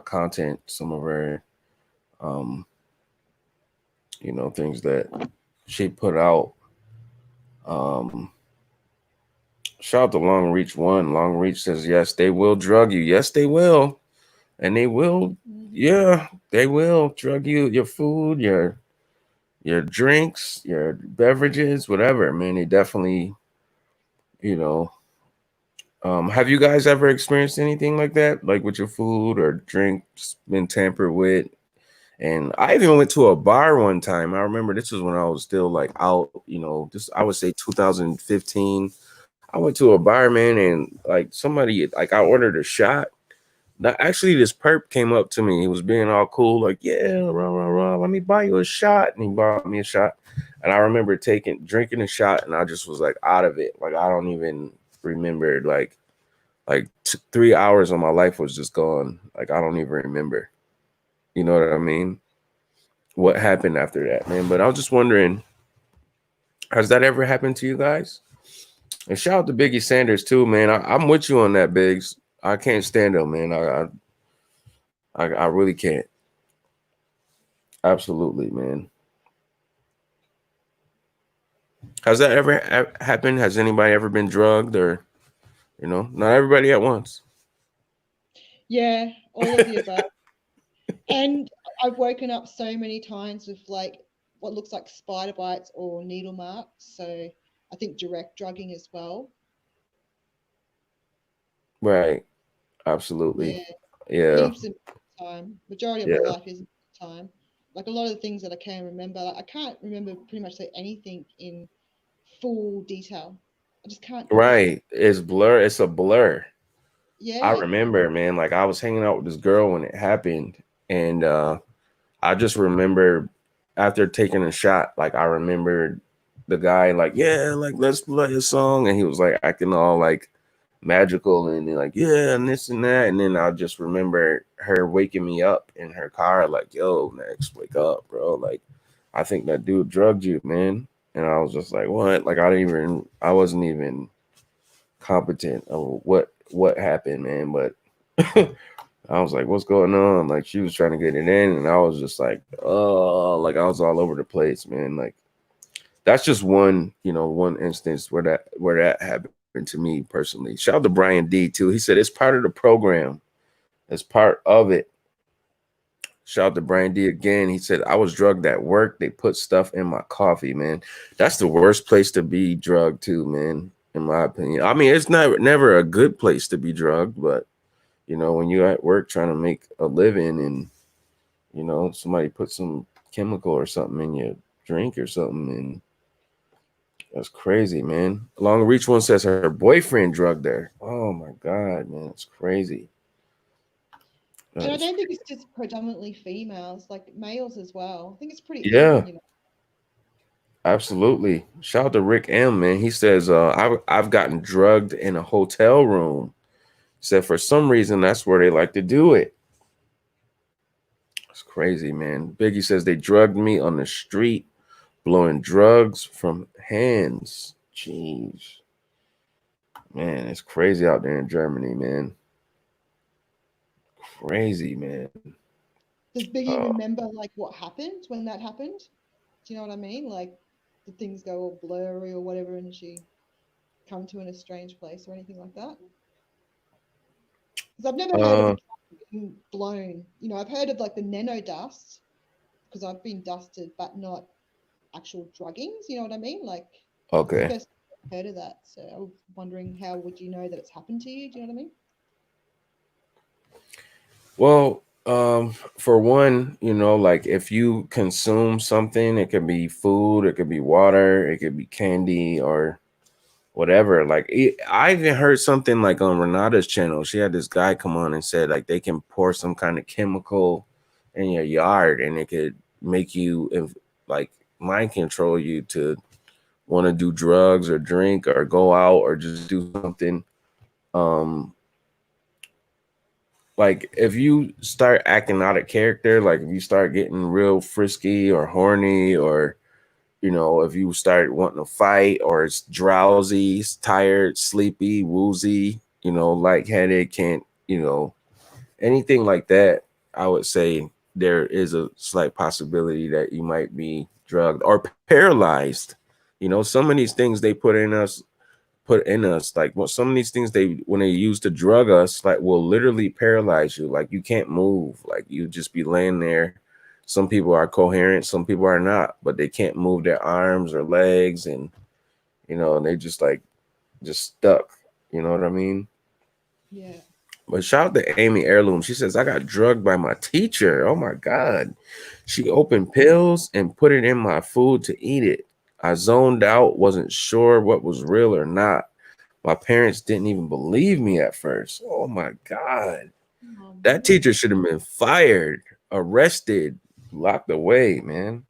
content, some of her, things that she put out. Shout out to Long Reach One. Long Reach says, yes, they will drug you. Yes, they will. And they will, yeah, they will drug you, your food, your drinks, your beverages, whatever, man. They definitely, have you guys ever experienced anything like that? Like with your food or drinks been tampered with? And I even went to a bar one time. I remember this was when I was still like out, I would say 2015. I went to a bar, man, and like somebody, like I ordered a shot. Now, actually, this perp came up to me. He was being all cool, like, yeah, let me buy you a shot. And he bought me a shot. And I remember drinking a shot, and I just was like out of it. Like, I don't even remember, like 3 hours of my life was just gone. Like, I don't even remember. You know what I mean? what happened after that, man. But I was just wondering, has that ever happened to you guys? And shout out to Biggie Sanders too, man. I'm with you on that, Biggs. I can't stand him, man. I really can't. Absolutely, man. Has that ever happened? Has anybody ever been drugged, or not everybody at once? Yeah, all of the above. And I've woken up so many times with like what looks like spider bites or needle marks. So I think direct drugging as well. Right. Absolutely. Yeah. Yeah. Heaps of time. Majority of my life is time. Like a lot of the things that I can remember, like I can't remember pretty much like anything in full detail. I just can't do Right. It's blur. It's a blur. Yeah. I remember, man, like I was hanging out with this girl when it happened, and I just remember after taking a shot, like I remembered the guy like, yeah, like let's play a song, and he was like acting all like magical and like, yeah, and this and that, and then I just remember her waking me up in her car like, yo, Nexx, wake up, bro, like I think that dude drugged you, man. And I was just like, what? Like I wasn't even competent of what happened, man. But I was like, what's going on? Like she was trying to get it in, and I was just like, oh, like I was all over the place, man. Like that's just one instance where that happened to me personally. Shout out to Brian D too. He said it's part of the program. It's part of it. Shout out to Brian D again. He said, I was drugged at work. They put stuff in my coffee, man. That's the worst place to be drugged to, man, in my opinion. I mean, it's never a good place to be drugged, but when you're at work trying to make a living and somebody put some chemical or something in your drink or something, and that's crazy, man. Long Reach one says her boyfriend drugged her. Oh my God, man, it's crazy. And I don't think it's just predominantly females, like males as well. I think it's pretty yeah. even, Absolutely. Shout out to Rick M, man. He says, I've gotten drugged in a hotel room. He said for some reason that's where they like to do it. It's crazy, man. Biggie says they drugged me on the street, blowing drugs from hands. Jeez. Man, it's crazy out there in Germany, man. Crazy, man. Does Biggie remember like what happened when that happened? Do you know what I mean? Like, did things go all blurry or whatever, and she come to in a strange place or anything like that? Because I've never heard of a being blown. I've heard of like the nano dust because I've been dusted, but not actual druggings. You know what I mean? Like, okay. First heard of that, so I was wondering how would you know that it's happened to you? Do you know what I mean? Well, for one, like if you consume something, it could be food, it could be water, it could be candy or whatever. Like I even heard something like on Renata's channel. She had this guy come on and said like they can pour some kind of chemical in your yard and it could make you like mind control you to want to do drugs or drink or go out or just do something. Like if you start acting out of character, like if you start getting real frisky or horny, or if you start wanting to fight, or it's drowsy, it's tired, sleepy, woozy, lightheaded, can't, anything like that, I would say there is a slight possibility that you might be drugged or paralyzed. Some of these things they put in us, like some of these things when they use to drug us, like will literally paralyze you. Like you can't move, like you just be laying there. Some people are coherent, some people are not, but they can't move their arms or legs, and and they just stuck. You know what I mean? Yeah. But shout out to Amy Heirloom. She says, I got drugged by my teacher. Oh my God. She opened pills and put it in my food to eat it. I zoned out, wasn't sure what was real or not. My parents didn't even believe me at first. Oh my God. That teacher should have been fired, arrested, locked away, man.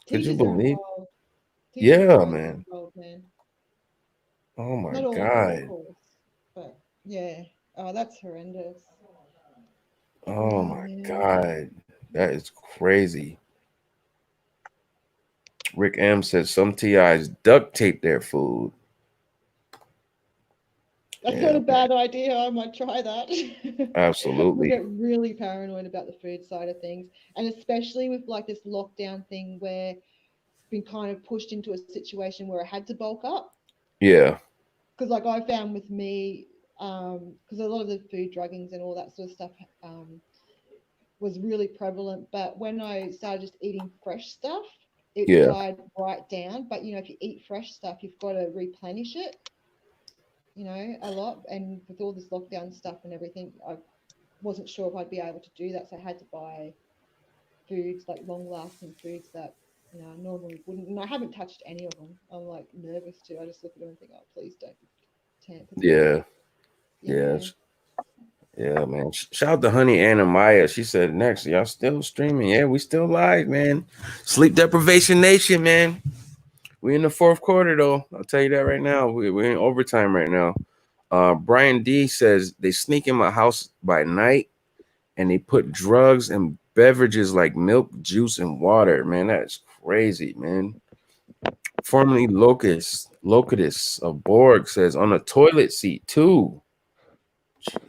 Could you believe? Yeah, man. Oh my God. But yeah. Oh, that's horrendous. Oh my God. That is crazy. Rick M says some TIs duct tape their food. That's not a bad idea. I might try that. Absolutely. We get really paranoid about the food side of things, and especially with like this lockdown thing where been kind of pushed into a situation where I had to bulk up. Yeah. Because like I found with me, because a lot of the food druggings and all that sort of stuff was really prevalent. But when I started just eating fresh stuff, it died right down. But if you eat fresh stuff, you've got to replenish it, a lot. And with all this lockdown stuff and everything, I wasn't sure if I'd be able to do that. So I had to buy foods, like long-lasting foods that I normally wouldn't. And I haven't touched any of them. I'm like nervous too. I just look at them and think, oh, please don't tamper. Yeah, man. Shout out to Honey Anna Maya. She said, Nexx, y'all still streaming? Yeah, we still live, man. Sleep Deprivation Nation, man. We in the fourth quarter, though. I'll tell you that right now. We're in overtime right now. Brian D says they sneak in my house by night and they put drugs and beverages like milk, juice, and water. Man, that's crazy, man. Formerly Locatus of Borg says on a toilet seat, too.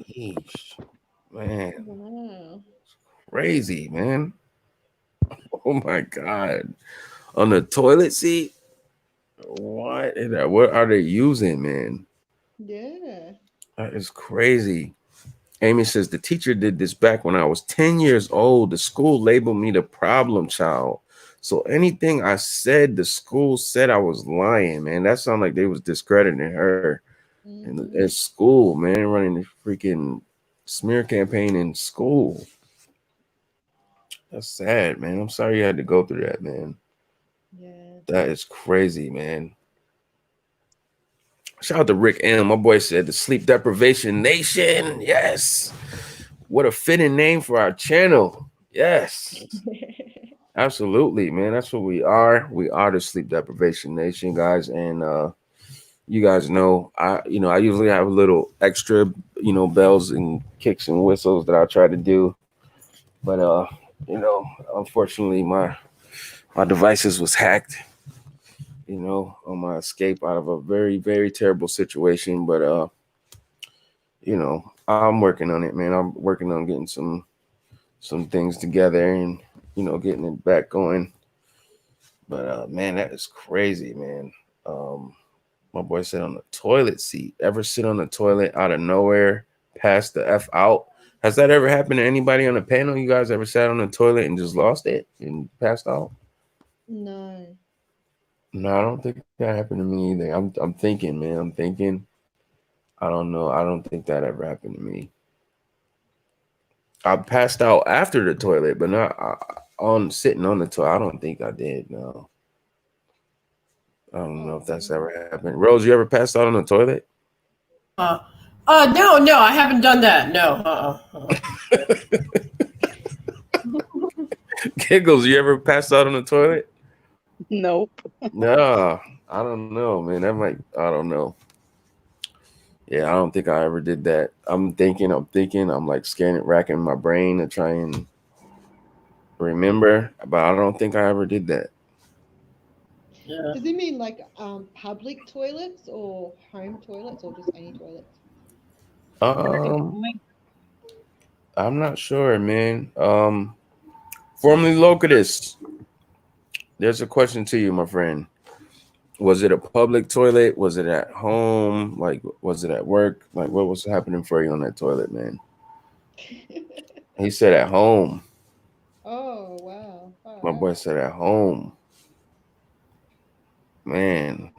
Jeez, man. Wow. Crazy, man. Oh my God. On the toilet seat? What are they using, man? Yeah. That is crazy. Amy says the teacher did this back when I was 10 years old. The school labeled me the problem child. So anything I said, the school said I was lying, man. That sounded like they was discrediting her in school, man, running the freaking smear campaign in school. That's sad, man. I'm sorry you had to go through that, man. Yeah. That is crazy, man. Shout out to Rick M. My boy said the Sleep Deprivation Nation. Yes. What a fitting name for our channel. Yes. Absolutely, man. That's what we are. We are the Sleep Deprivation Nation, guys. And you guys know, I usually have a little extra, bells and kicks and whistles that I try to do. But unfortunately my devices was hacked, on my escape out of a very, very terrible situation. But I'm working on it, man. I'm working on getting some things together and getting it back going. But man, that is crazy, man. My boy said on the toilet seat. Ever sit on the toilet out of nowhere, pass the F out? Has that ever happened to anybody on the panel? You guys ever sat on the toilet and just lost it and passed out? No. No, I don't think that happened to me either. I'm thinking, man. I'm thinking. I don't know. I don't think that ever happened to me. I passed out after the toilet, but not on sitting on the toilet. I don't think I did. No. I don't know if that's ever happened. Rose, you ever passed out on the toilet? No, I haven't done that. No. Giggles, you ever passed out on the toilet? Nope. No, I don't know, man. I don't know. Yeah, I don't think I ever did that. I'm thinking, I'm like racking my brain to try and remember, but I don't think I ever did that. Yeah. Does he mean like public toilets or home toilets or just any toilets? I'm not sure, man. Formerly Locatus, there's a question to you, my friend. Was it a public toilet? Was it at home? Like, was it at work? Like, what was happening for you on that toilet, man? He said at home. Oh, wow. My boy said at home. Man.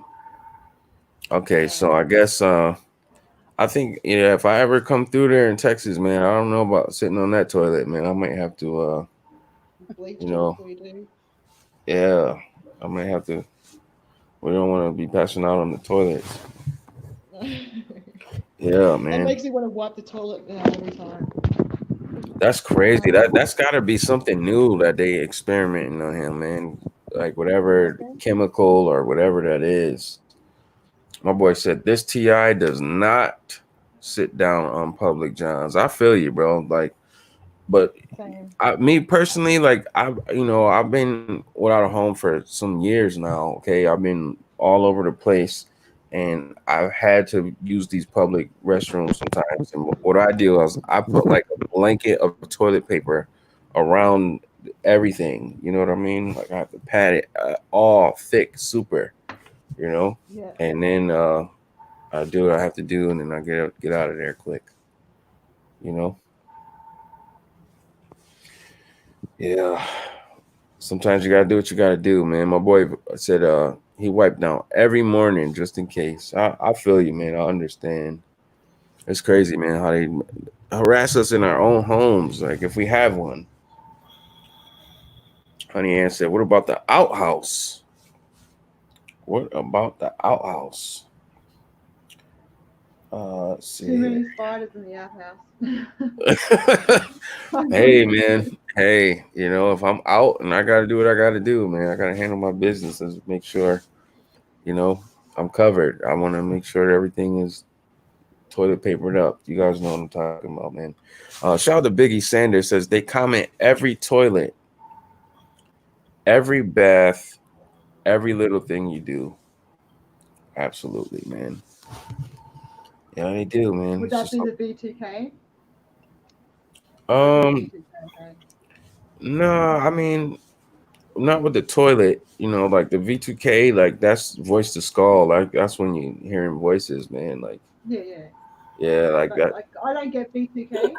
Okay, so I guess I think if I ever come through there in Texas, man, I don't know about sitting on that toilet, man. I might have to yeah, I might have to. We don't want to be passing out on the toilet. Yeah, man. That makes you want to wipe the toilet every time. That's crazy. That's got to be something new that they experimenting on him, man. Like whatever chemical or whatever that is. My boy said this TI does not sit down on public johns. I feel you, bro. Like But Same. me personally, like I've been without a home for some years now. Okay, I've been all over the place, and I've had to use these public restrooms sometimes. And what I do is I put like a blanket of toilet paper around everything. You know what I mean? Like I have to pat it all thick, super. Yeah. And then I do what I have to do, and then I get out of there quick. Yeah. Sometimes you gotta do what you gotta do, man. My boy said he wiped down every morning just in case. I feel you, man. I understand. It's crazy, man, how they harass us in our own homes, like if we have one. Honey Ann said, what about the outhouse? What about the outhouse? Let's see Too many here. spiders in the outhouse. Hey, man. Hey, if I'm out and I gotta do what I gotta do, man, I gotta handle my business and make sure, I'm covered. I want to make sure everything is toilet papered up. You guys know what I'm talking about, man. Shout out to Biggie Sanders, says they comment every toilet, every bath, every little thing you do. Absolutely, man. Yeah, they do, man. Would It's that just be the B2K? um no, I mean not with the toilet, like the V2K, like that's voice to skull. Like that's when you hearing voices, man. Like Yeah. yeah, like But that. like I don't get B2K,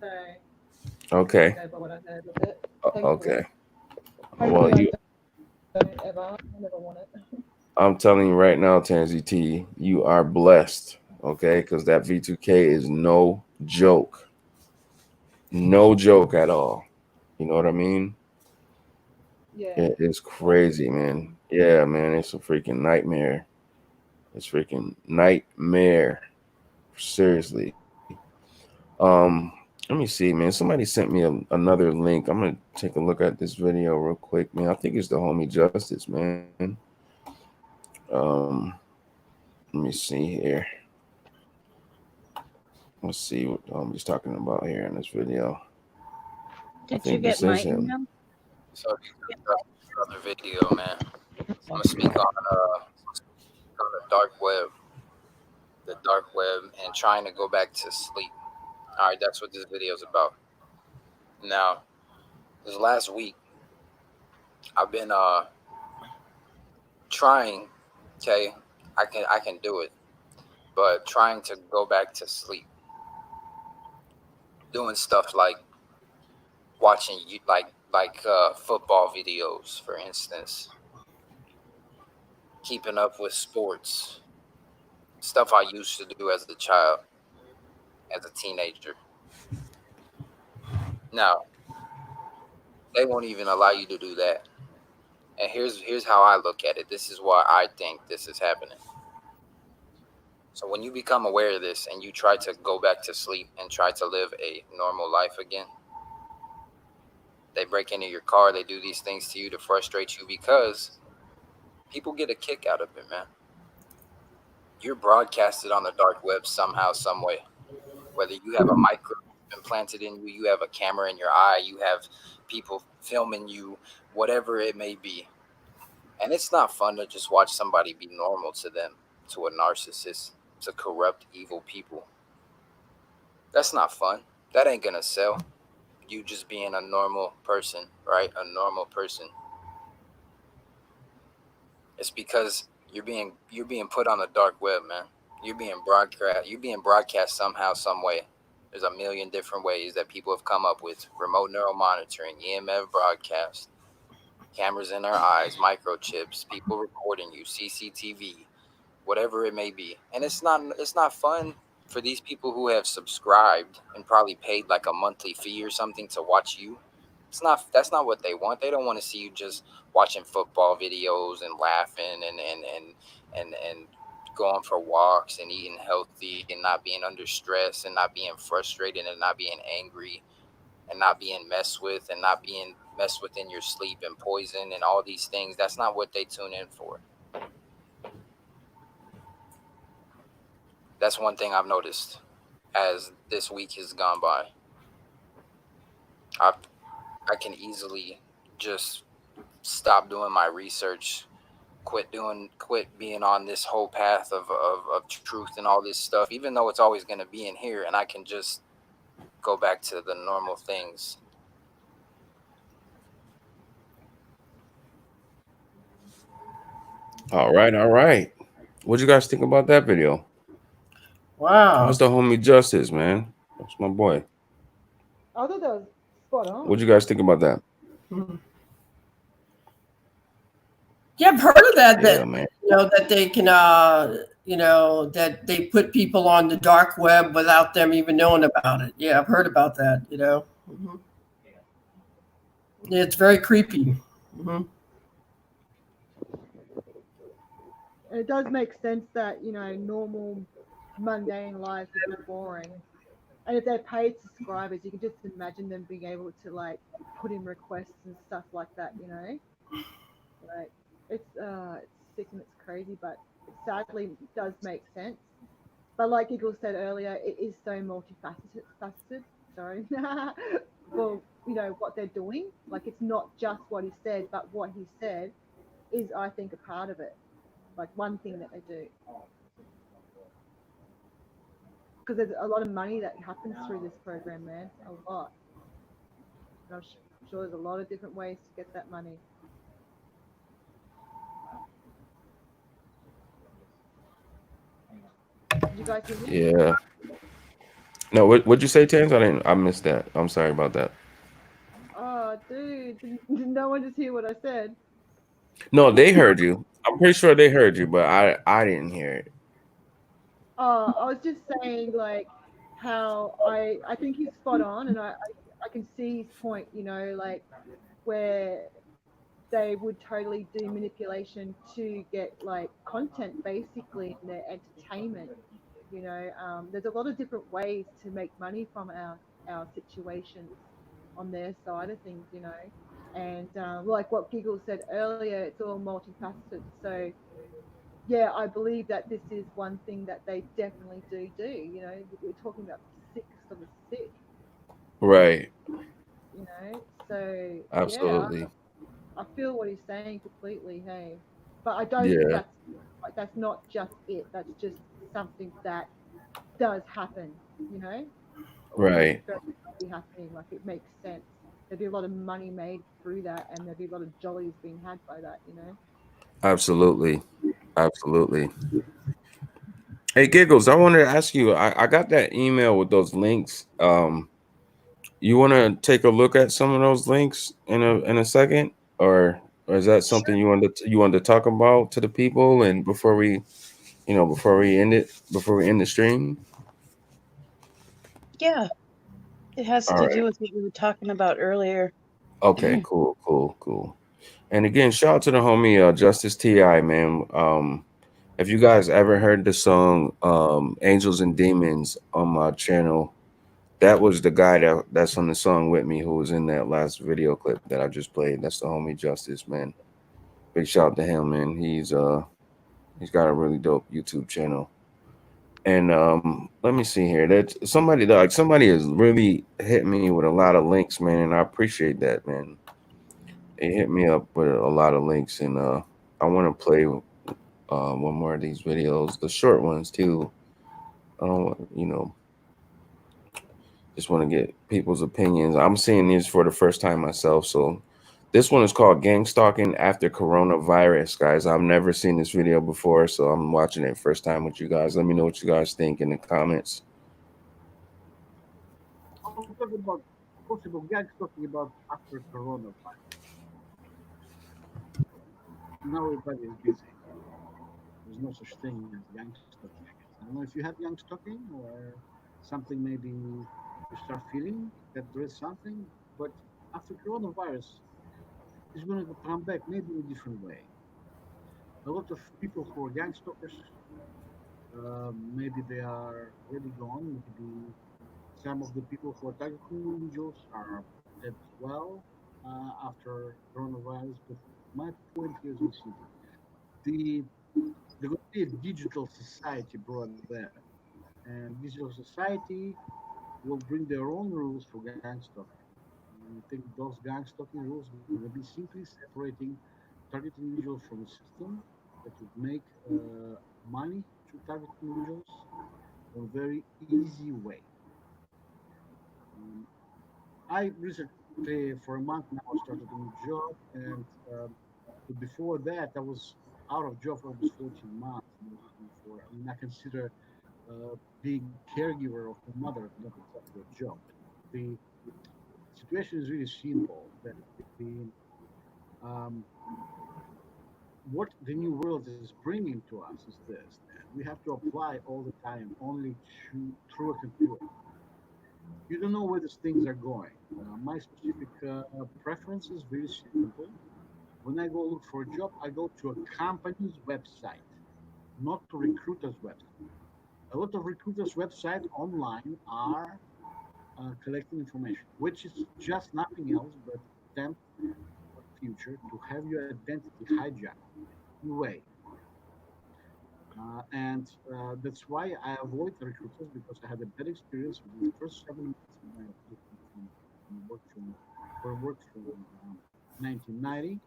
so Okay. I go by what I heard with it. Okay. Hopefully Well, I don't ever. I never want it. I'm telling you right now, Tansy T, you are blessed, okay? Because that V2K is no joke. No joke at all. You know what I mean? Yeah. It is crazy, man. Yeah, man, it's a freaking nightmare. It's freaking nightmare. Seriously. Let me see, man. Somebody sent me another link. I'm gonna take a look at this video real quick, man. I think it's the homie Justice, man. Let me see here. Let's see what he's talking about here in this video. I Did you think get this my is him. email? So another video, man. I'm gonna speak on the dark web, and trying to go back to sleep. All right, that's what this video is about. Now, this last week, I've been trying. Okay, I can do it, but trying to go back to sleep, doing stuff like watching football videos, for instance, keeping up with sports, stuff I used to do as a child, as a teenager. Now, they won't even allow you to do that. And here's how I look at it. This is why I think this is happening. So when you become aware of this and you try to go back to sleep and try to live a normal life again, they break into your car, they do these things to you to frustrate you because people get a kick out of it, man. You're broadcasted on the dark web somehow, some way. Whether you have a micro implanted in you, you have a camera in your eye, you have people filming you, whatever it may be. And it's not fun to just watch somebody be normal to them, to a narcissist, to corrupt, evil people. That's not fun. That ain't gonna sell. You just being a normal person, right? A normal person. It's because you're being put on the dark web, man. You're being broadcast somehow, some way. There's a million different ways that people have come up with: remote neural monitoring, EMF broadcast, cameras in our eyes, microchips, people recording you, CCTV, whatever it may be. And it's not fun for these people who have subscribed and probably paid like a monthly fee or something to watch you. That's not what they want. They don't want to see you just watching football videos and laughing and going for walks and eating healthy and not being under stress and not being frustrated and not being angry and not being messed with and not being messed with in your sleep and poison and all these things. That's not what they tune in for. That's one thing I've noticed as this week has gone by. I can easily just stop doing my research, quit being on this whole path of truth and all this stuff, even though it's always going to be in here, and I can just go back to the normal things. All right. What you guys think about that video? Wow. How's the homie Justice, man? That's my boy. I thought that was spot on. What you guys think about that? Yeah, I've heard of that. Yeah, That man. that they can, that they put people on the dark web without them even knowing about it. Yeah, I've heard about that. Yeah, it's very creepy. And it does make sense that normal, mundane life is boring. And if they're paid subscribers, you can just imagine them being able to like put in requests and stuff like that. Like it's sick and it's crazy, but it sadly does make sense. But like Eagle said earlier, it is so multifaceted. Sorry, for what they're doing. Like it's not just what he said, but what he said is, I think, a part of it. Like one thing that they do. Because there's a lot of money that happens through this program, man. A lot. And I'm sure there's a lot of different ways to get that money. Did you guys hear me? Yeah. No, what'd you say, Tans? I missed that. I'm sorry about that. Oh, dude, did no one just hear what I said? No, they heard you. I'm pretty sure they heard you, but I didn't hear it. I was just saying, like, how I think he's spot on, and I can see his point, like, where they would totally do manipulation to get, like, content, basically, in their entertainment. There's a lot of different ways to make money from our situations on their side of things, and like what Giggle said earlier, it's all multifaceted. So yeah, I believe that this is one thing that they definitely do. We're talking about the sickest of the sick, Right. So Absolutely. yeah, I feel what he's saying completely. Hey, but I don't think Yeah. that's not just it. That's just something that does happen. Right. Be happening. Like it makes sense. There'd be a lot of money made through that, and there'd be a lot of jollies being had by that. Absolutely. Hey, Giggles, I wanted to ask you, I got that email with those links. You want to take a look at some of those links in a second, or is that something you wanted to talk about to the people, and before we end the stream? Yeah, it has All to right. do with what we were talking about earlier. Okay, cool. And again, shout out to the homie Justice T.I., man. If you guys ever heard the song Angels and Demons on my channel, that was the guy that's on the song with me who was in that last video clip that I just played. That's the homie Justice, man. Big shout out to him, man. He's got a really dope YouTube channel. And let me see here. That somebody has really hit me with a lot of links, man, and I appreciate that, man. It hit me up with a lot of links, and I want to play one more of these videos, the short ones too. I don't, just want to get people's opinions. I'm seeing these for the first time myself, so this one is called Gang Stalking After Coronavirus, guys. I've never seen this video before, so I'm watching it first time with you guys. Let me know what you guys think in the comments. I'll talk about possible gang stalking about after coronavirus. Now everybody is busy. There's no such thing as gang stalking, I guess. I don't know if you have gang stalking or something maybe you start feeling that there is something, but after coronavirus, it's going to come back maybe in a different way. A lot of people who are gang stalkers, maybe they are already gone. Maybe some of the people who are target individuals are dead as well after coronavirus. But my point here is this: there will be a digital society brought there, and digital society will bring their own rules for gang stalking. I think those gang stalking rules are going to be simply separating target individuals from the system that would make money to target individuals in a very easy way. I recently, for a month now, started a new job, and but before that, I was out of job for almost 14 months. I consider being caregiver of my mother not exactly a job. The situation is really simple. That the what the new world is bringing to us is this: that we have to apply all the time only through a computer. You don't know where these things are going. My specific preference is very simple. When I go look for a job, I go to a company's website, not to recruiter's website. A lot of recruiters' websites online are collecting information, which is just nothing else but attempt for the future to have your identity hijacked in a way. And that's why I avoid the recruiters because I had a bad experience with the first 7 months of my looking for work from 1990,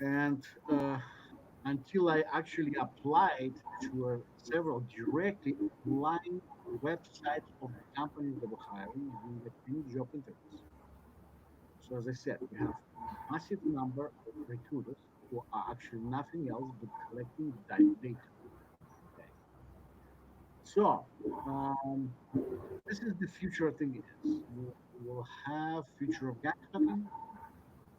and until I actually applied to several directly online websites of the companies that were hiring, I didn't get any job interviews. So as I said, we have a massive number of recruiters who are actually nothing else but collecting data. Okay. So this is the future thing is. You will have future of gang stalking,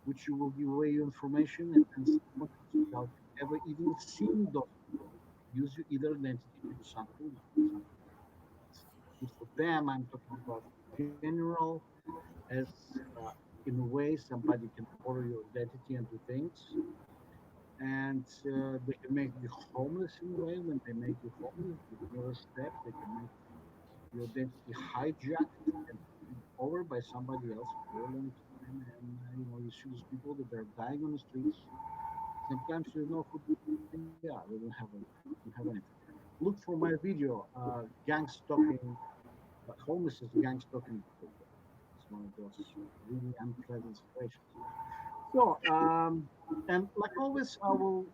which you will give away your information and someone else without you ever even seeing those people use your either identity to do something that's good for them. I'm talking about general as in a way somebody can borrow your identity and do things, and they can make you homeless in a way. When they make you homeless, the another step they can make your identity hijacked and taken over by somebody else for a long time. And you see these people that are dying on the streets. Sometimes you know who they are. They don't have anything. Look for my video, gang stalking, homeless is gang stalking. It's one of those really unpleasant situations. So, and like always, I will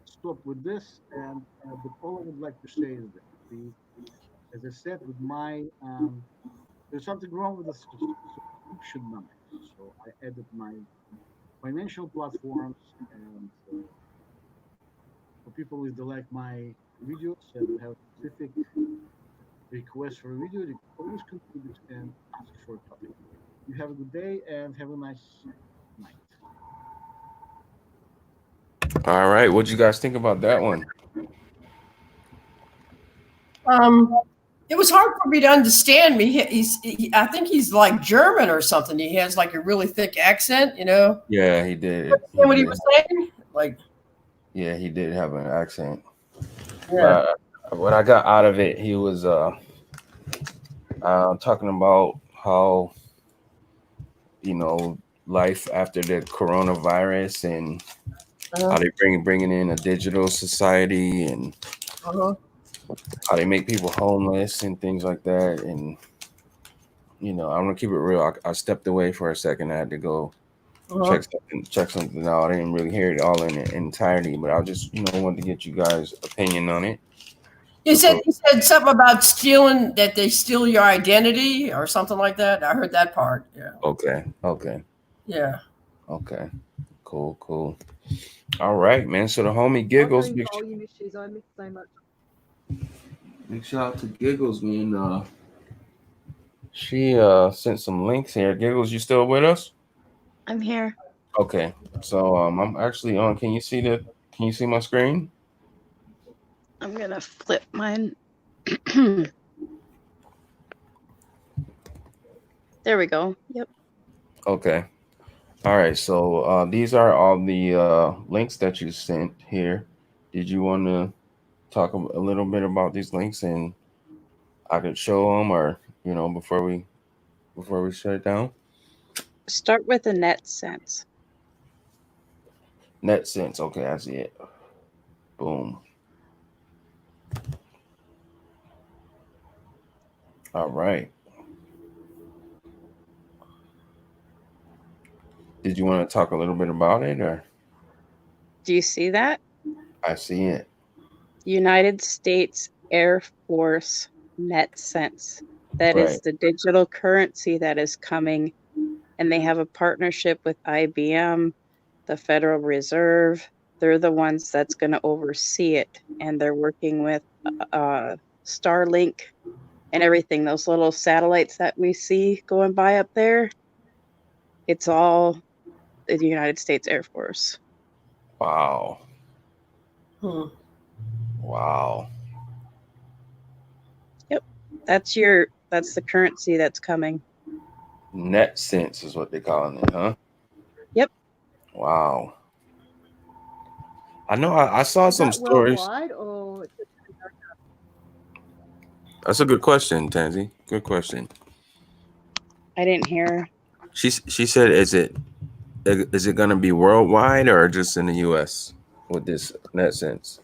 stop with this. And but all I would like to say is that as I said, with my there's something wrong with the subscription numbers. So I added my financial platforms, and for people if they like my videos and have specific requests for a video, they can always contribute and ask for a topic. You have a good day and have a nice night. All right, what do you guys think about that one? It was hard for me to understand me. I think he's like German or something. He has like a really thick accent, you know. Yeah, he did. What he was saying, like. Yeah, he did have an accent. Yeah. But what I got out of it, he was talking about how life after the coronavirus and how they bringing in a digital society and how they make people homeless and things like that. And I'm gonna keep it real. I stepped away for a second. I had to go check something out. I didn't really hear it all in entirety, but I just wanted to get you guys' opinion on it. He said something about stealing, that they steal your identity or something like that. I heard that part. Yeah. Okay. Yeah. Okay. Cool. All right, man. So the homie Giggles. Volume issues. I missed so much. Big shout out to Giggles, man. She sent some links here. Giggles, you still with us? I'm here. Okay. So I'm actually on. Can you see my screen? I'm gonna flip mine. There we go. Yep. Okay. All right. So these are all the links that you sent here. Did you want to talk a little bit about these links, and I could show them, or before we shut it down? Start with a Nexx. Nexx. Okay, I see it. Boom. All right. Did you want to talk a little bit about it, or? Do you see that? I see it. United States Air Force NetSense. That is Right. the digital currency that is coming, and they have a partnership with IBM, the Federal Reserve. They're the ones that's going to oversee it, and they're working with Starlink and everything. Those little satellites that we see going by up there, it's all the United States Air Force. Wow. Wow. Yep. That's the currency that's coming. NetSense is what they're calling it, huh? Yep. Wow. I know I saw Is some that stories. worldwide or just That's a good question, Tansy. Good question. I didn't hear. She said, is it going to be worldwide or just in the U.S. with this NetSense?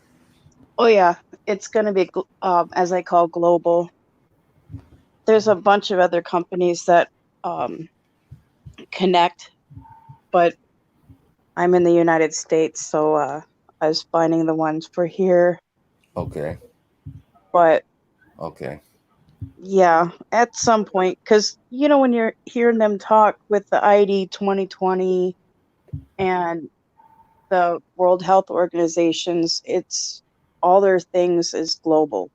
Oh yeah, it's going to be as I call global. There's a bunch of other companies that connect, but I'm in the United States, so I was finding the ones for here. Okay. But okay. Yeah, at some point, because when you're hearing them talk with the ID 2020 and the World Health Organizations, it's all their things is global.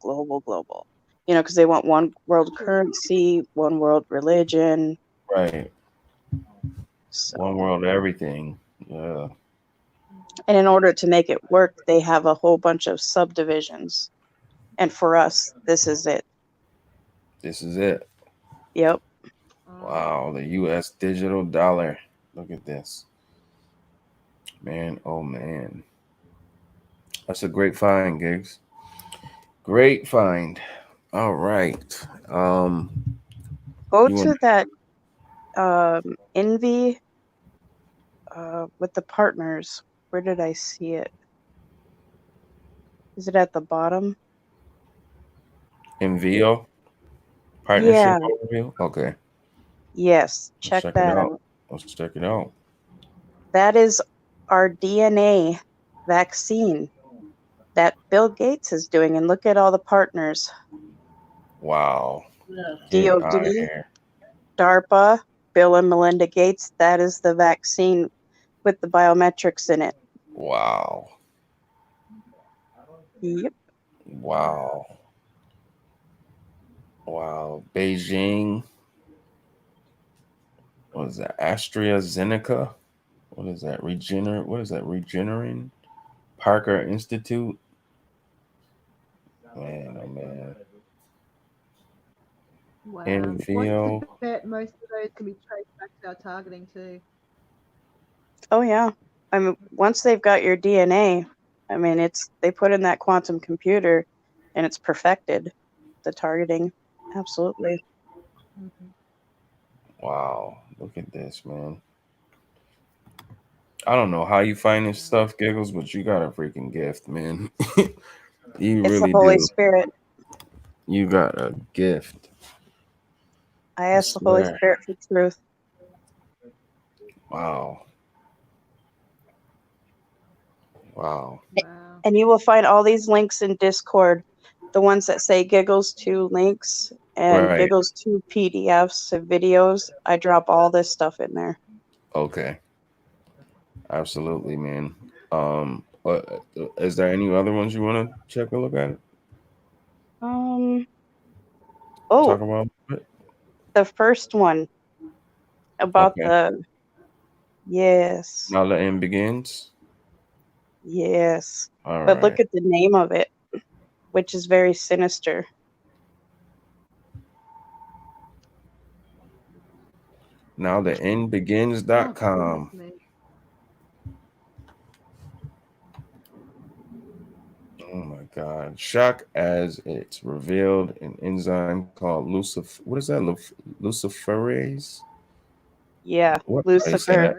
Because they want one world currency, one world religion. Right. So. One world, everything. Yeah. And in order to make it work, they have a whole bunch of subdivisions. And for us, this is it. This is it. Yep. Wow, the U.S. digital dollar. Look at this. Man, oh man. That's a great find, Gigs. Great find. All right. Go to that Envy with the partners. Where did I see it? Is it at the bottom? Envio? Partnership Yeah. overview? Okay. Yes. Let's Check that out. Let's check it out. That is our DNA vaccine that Bill Gates is doing. And look at all the partners. Wow. Get out of DOD, here. DARPA, Bill and Melinda Gates. That is the vaccine with the biometrics in it. Wow. Yep. Wow. Wow. Beijing. What is that? AstraZeneca? What is that? Regenerin? Parker Institute? Man, oh man. wow? Envio. Once bet most of those can be traced back to our targeting too. Oh yeah. I mean, once they've got your DNA, I mean, they put in that quantum computer, and it's perfected. The targeting, absolutely. Wow. Look at this, man. I don't know how you find this stuff, Giggles, but you got a freaking gift, man. You It's really the Holy do. Spirit. You got a gift. I ask the Holy swear. Spirit for truth. Wow. Wow. And you will find all these links in Discord. The ones that say Giggles 2 links and Right. Giggles 2 PDFs and videos. I drop all this stuff in there. Okay. Absolutely, man. Is there any other ones you want to check a look at? Oh, Talk about it? the first one about Okay. yes. Now the end begins. Yes. All But look right. at the name of it, which is very sinister. Now the end begins.com. Oh my God. Shock as it's revealed an enzyme called what is that? Luciferase? Yeah. What? How do you say that?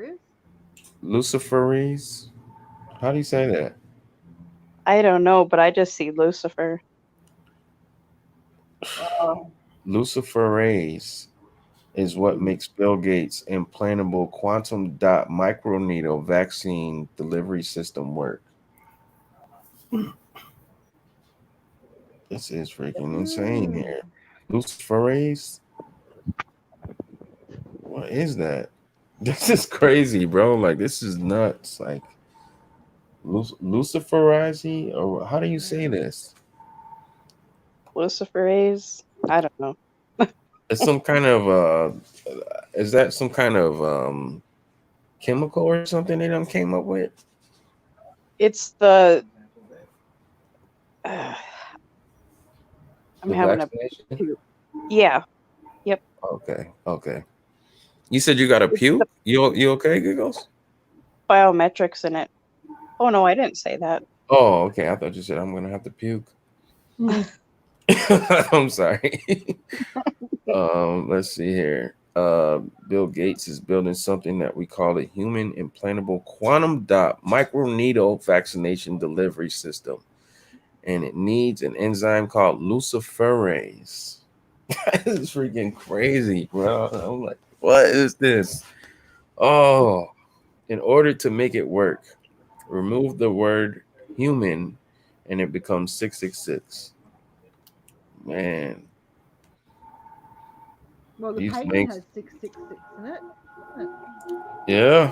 Lucifer. Luciferase? How do you say that? I don't know, but I just see Lucifer. Luciferase. is what makes Bill Gates' implantable quantum dot microneedle vaccine delivery system work. This is freaking insane here. Luciferase? What is that? This is crazy, bro. Like, this is nuts. Like, Luciferase? Or how do you say this? Luciferase? I don't know. It's some kind of is that some kind of chemical or something they done came up with? It's the I'm The having a vaccination? yeah. Yep. Okay. You said you got a It's puke? the You okay, Giggles? biometrics in it. Oh no, I didn't say that. Oh, okay. I thought you said I'm gonna have to puke. I'm sorry. Let's see here. Bill Gates is building something that we call a human implantable quantum dot microneedle vaccination delivery system. And it needs an enzyme called luciferase. That is freaking crazy, bro. I'm like, what is this? Oh, in order to make it work, remove the word human and it becomes 666. Man. Well, the These patent links. has 666 in it. Isn't it? Yeah.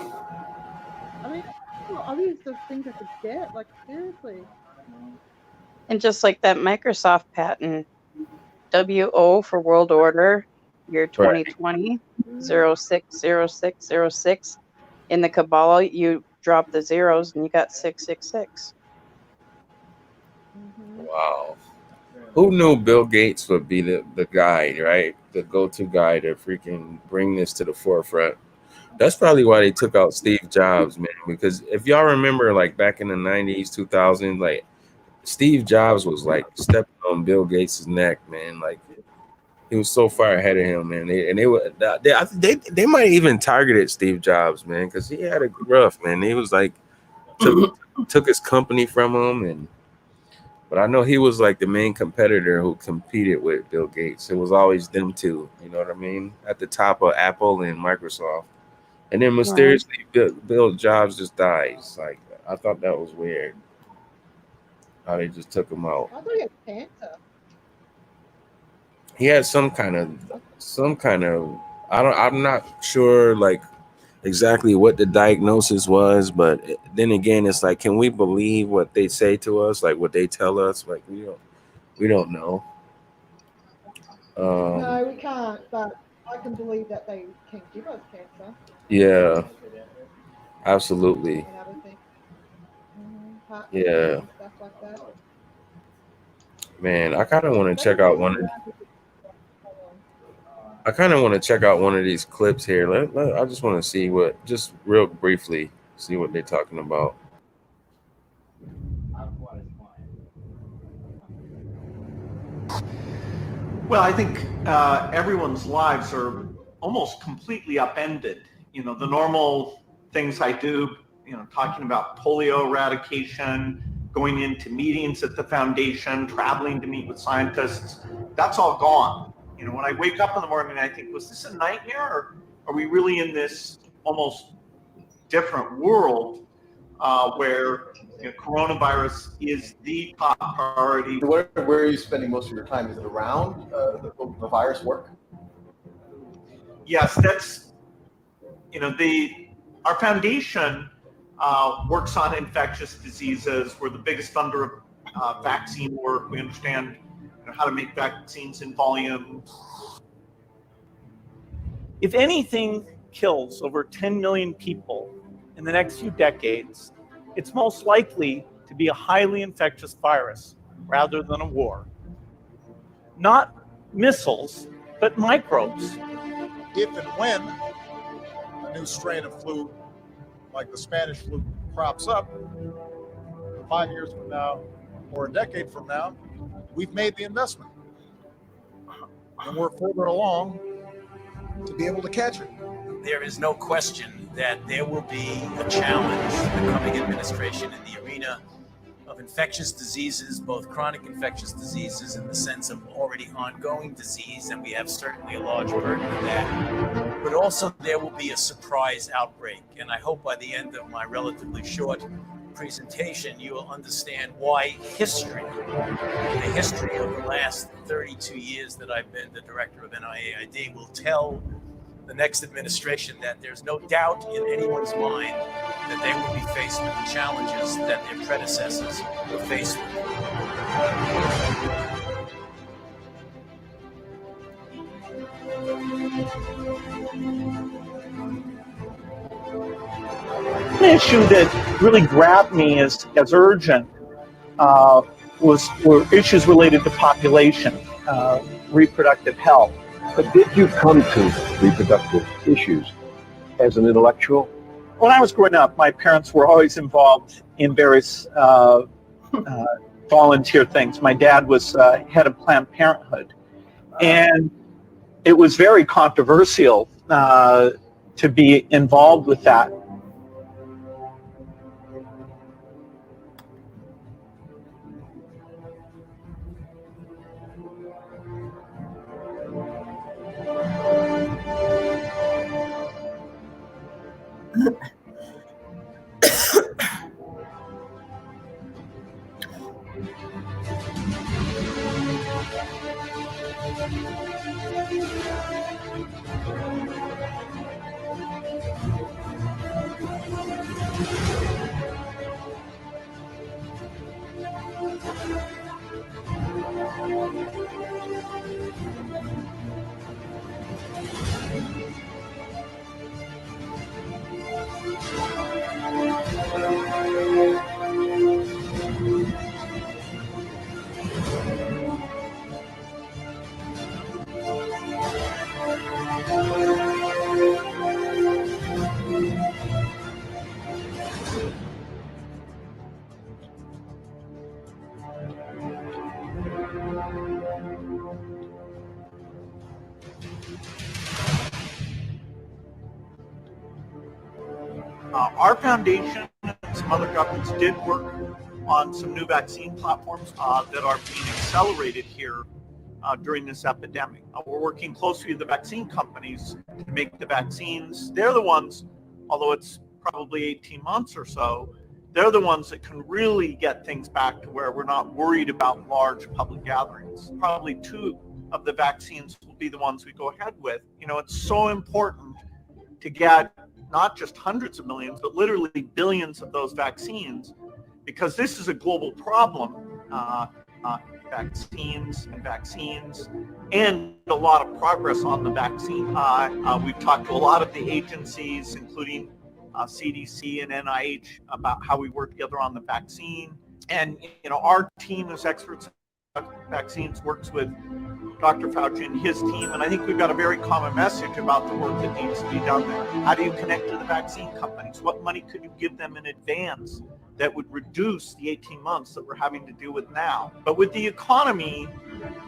I mean, well, obvious of things I could get. Like, seriously. And just like that Microsoft patent, WO for World Order, year Right. 2020, 060606. In the Kabbalah, you drop the zeros and you got 666. Wow. Who knew Bill Gates would be the guy, right? The go-to guy to freaking bring this to the forefront. That's probably why they took out Steve Jobs, man. Because if y'all remember, like back in the 90s, 2000s, like Steve Jobs was like stepping on Bill Gates' neck, man. Like he was so far ahead of him, man. They might even targeted Steve Jobs, man, because he had it rough, man. He was like took his company from him, but I know he was like the main competitor who competed with Bill Gates. It was always them two, you know what I mean? At the top of Apple and Microsoft. And then mysteriously, Bill Jobs just dies. Like, I thought that was weird. How they just took him out. I thought he had cancer. He had some kind of I'm not sure like exactly what the diagnosis was, but then again, it's like, can we believe what they say to us, like what they tell us? Like we don't know. No, we can't, but I can believe that they can give us cancer. Yeah, absolutely. And other things. Heart Yeah, and stuff like that. man, I kind of want to check out one of these clips here. I just want to see just real briefly, see what they're talking about. Well, I think everyone's lives are almost completely upended. You know, the normal things I do, you know, talking about polio eradication, going into meetings at the foundation, traveling to meet with scientists, that's all gone. You know, when I wake up in the morning, I think, was this a nightmare, or are we really in this almost different world where coronavirus is the top priority? Where are you spending most of your time? Is it around the virus work? Yes, that's, our foundation works on infectious diseases. We're the biggest funder of vaccine work. We understand how to make vaccines in volume. If anything kills over 10 million people in the next few decades, it's most likely to be a highly infectious virus rather than a war. Not missiles, but microbes. If and when a new strain of flu, like the Spanish flu, crops up 5 years from now or a decade from now, we've made the investment. And we're further along to be able to catch it. There is no question that there will be a challenge for the coming administration in the arena of infectious diseases, both chronic infectious diseases in the sense of already ongoing disease, and we have certainly a large burden of that, but also there will be a surprise outbreak. And I hope by the end of my relatively short presentation, you will understand why history, the history of the last 32 years that I've been the director of NIAID, will tell the next administration that there's no doubt in anyone's mind that they will be faced with the challenges that their predecessors were faced with. One issue that really grabbed me as urgent were issues related to population, reproductive health. But did you come to reproductive issues as an intellectual? When I was growing up, my parents were always involved in various volunteer things. My dad was head of Planned Parenthood, and it was very controversial to be involved with that. Our foundation and some other governments did work on some new vaccine platforms that are being accelerated here during this epidemic. We're working closely with the vaccine companies to make the vaccines. They're the ones, although it's probably 18 months or so, they're the ones that can really get things back to where we're not worried about large public gatherings. Probably 2 of the vaccines will be the ones we go ahead with. You know, it's so important to get not just hundreds of millions, but literally billions of those vaccines, because this is a global problem. Vaccines, and a lot of progress on the vaccine. We've talked to a lot of the agencies, including CDC and NIH, about how we work together on the vaccine. And you know, our team as experts in vaccines works with Dr. Fauci and his team, and I think we've got a very common message about the work that needs to be done there. How do you connect to the vaccine companies? What money could you give them in advance that would reduce the 18 months that we're having to deal with now? But with the economy,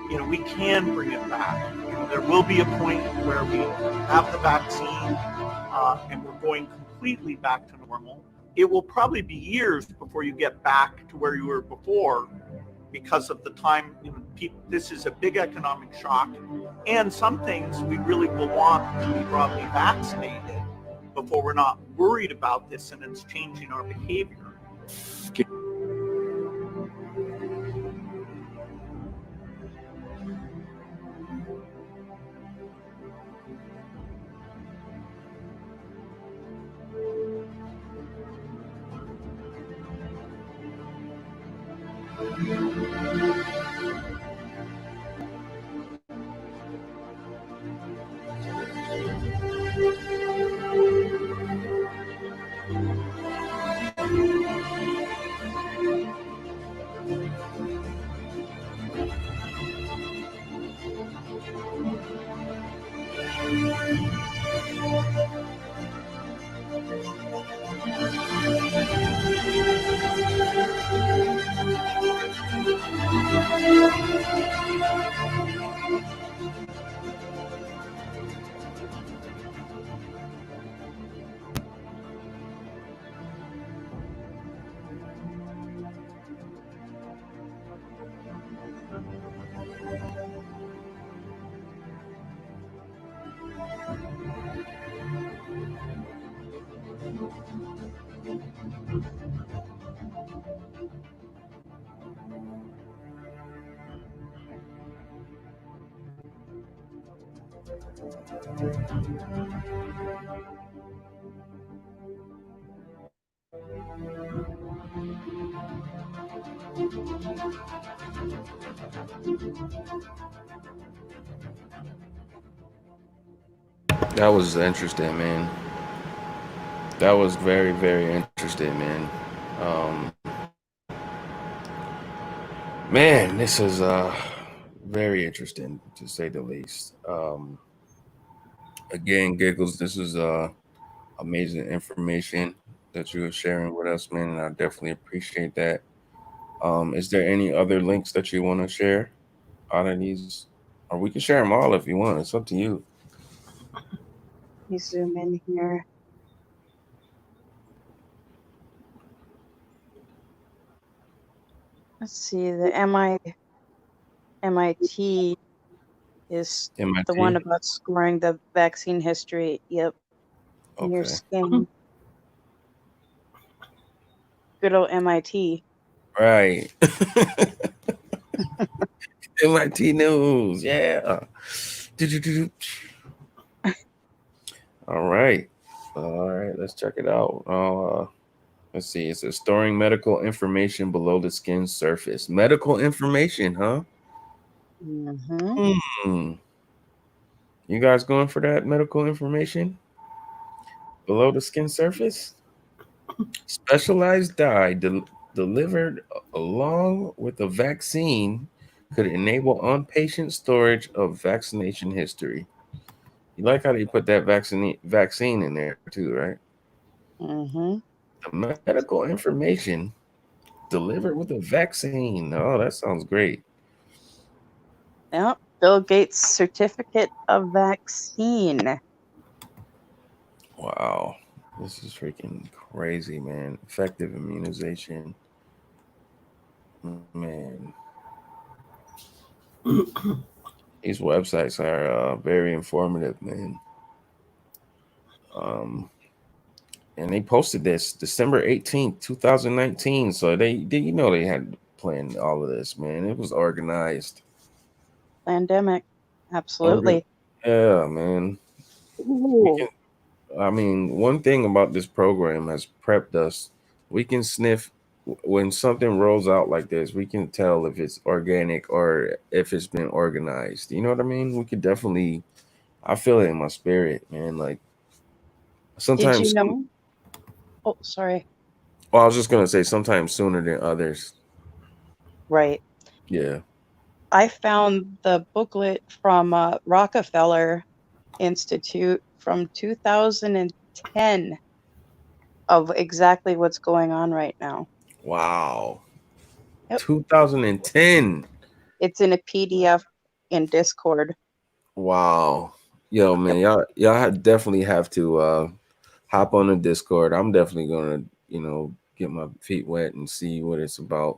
you know, we can bring it back. You know, there will be a point where we have the vaccine and we're going completely back to normal. It will probably be years before you get back to where you were before, because of the time, you know, this is a big economic shock, and some things we really will want to be broadly vaccinated before we're not worried about this and it's changing our behavior. That was interesting, man. That was very, very interesting, man. Um, Man, this is very interesting to say the least. Again, Giggles, this is amazing information that you are sharing with us, man, and I definitely appreciate that. Is there any other links that you want to share out of these? Or we can share them all if you want. It's up to you. Let me zoom in here. Let's see, the MIT is the MIT? one about scoring the vaccine history. Yep. In your Okay. skin. Good old MIT. Right. MIT News. Yeah. Do-do-do-do. All right. All right. Let's check it out. Let's see. It says storing medical information below the skin surface. Medical information, huh? Mm-hmm. You guys going for that medical information below the skin surface? Specialized dye delivered along with a vaccine could enable on-patient storage of vaccination history. You like how they put that vaccine in there too, right? Mm-hmm. The medical information delivered with a vaccine. Oh, that sounds great. Yep. Bill Gates certificate of vaccine. Wow. This is freaking crazy, man. Effective immunization. Man. These websites are very informative, man. And they posted this December 18th, 2019. So they had planned all of this, man. It was organized. Pandemic. Absolutely. Yeah, man. Ooh. I mean, one thing about this program has prepped us. We can sniff when something rolls out like this. We can tell if it's organic or if it's been organized. You know what I mean? We could definitely. I feel it in my spirit, man. Like Did sometimes. you know? Oh, sorry. Well, I was just gonna say sometimes sooner than others. Right. Yeah. I found the booklet from Rockefeller Institute from 2010 of exactly what's going on right now. Wow. Yep. 2010. It's in a PDF in Discord. Wow. Yo, man, y'all definitely have to hop on the Discord. I'm definitely gonna, get my feet wet and see what it's about.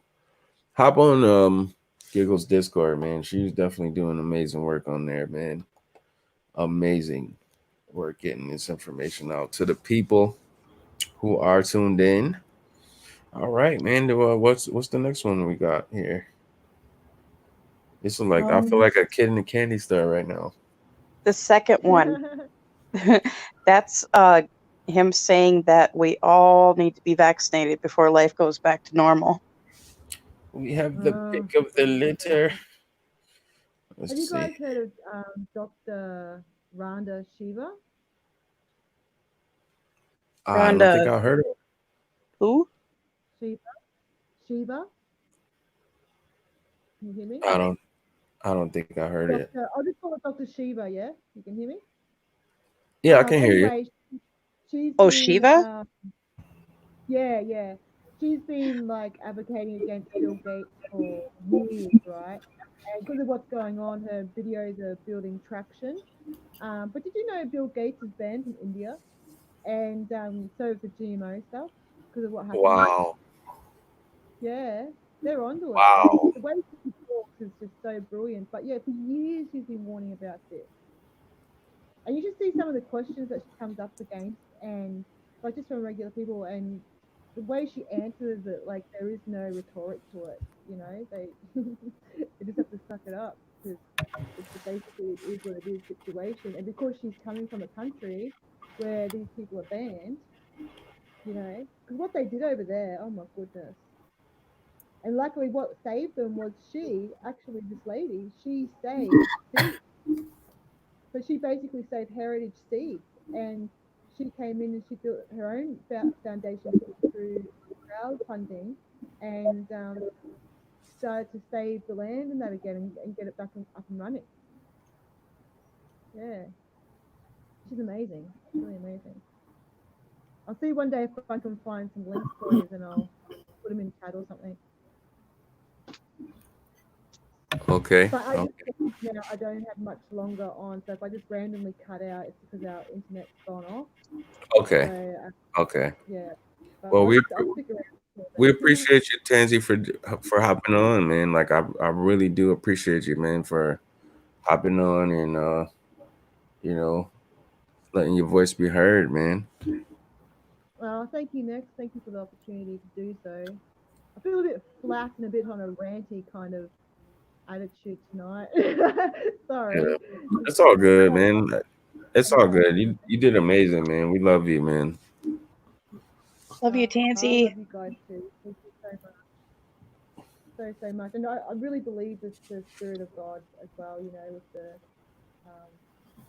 Hop on Giggles Discord, man. She's definitely doing amazing work on there, man. Amazing work getting this information out to the people who are tuned in. All right, man. What's the next one we got here? This is like I feel like a kid in a candy store right now. The second one. That's him saying that we all need to be vaccinated before life goes back to normal. We have the pick of the litter. Let's Have you see. guys heard of Dr. Rhonda Shiva? I don't think I heard of it. Who? Shiva? Can you hear me? I don't think I heard it. I'll just call it Dr. Shiva, yeah? You can hear me? Yeah, I can hear you. Anyway, she's Oh, been, Shiva? Yeah. She's been like advocating against Bill Gates for years, right? And because of what's going on, her videos are building traction. But did you know Bill Gates is banned from India? And so for GMO stuff because of what happened. Wow. Yeah, they're onto it. Wow. And the way she talks is just so brilliant. But yeah, for years she's been warning about this. And you just see some of the questions that she comes up against, and like just from regular people, and the way she answers it, like there is no rhetoric to it. They they just have to suck it up because it's basically it is what it is situation. And because she's coming from a country where these people are banned, because what they did over there, oh my goodness. And luckily, what saved them was this lady, she saved seeds. So she basically saved heritage seeds, and she came in and she built her own foundation through crowdfunding, and started to save the land and that again, and get it back up and running. Yeah, she's amazing, really amazing. I'll see one day if I can find some links for you, and I'll put them in chat or something. Okay. But I don't have much longer on, so if I just randomly cut out, it's because our internet's gone off. Okay. So, Okay. yeah. But Well, I'll stick around. we appreciate you, Tansy, for hopping on, man. Like I really do appreciate you, man, for hopping on and you know, letting your voice be heard, man. Well, thank you, Nexx. Thank you for the opportunity to do so. I feel a bit flat and a bit on a ranty kind of attitude tonight. Sorry. Yeah. It's all good, man. It's all good. You did amazing, man. We love you, man. Love you, I Tansy. love you guys too. Thank you so much. So much. And I really believe it's the Spirit of God as well, you know, with the,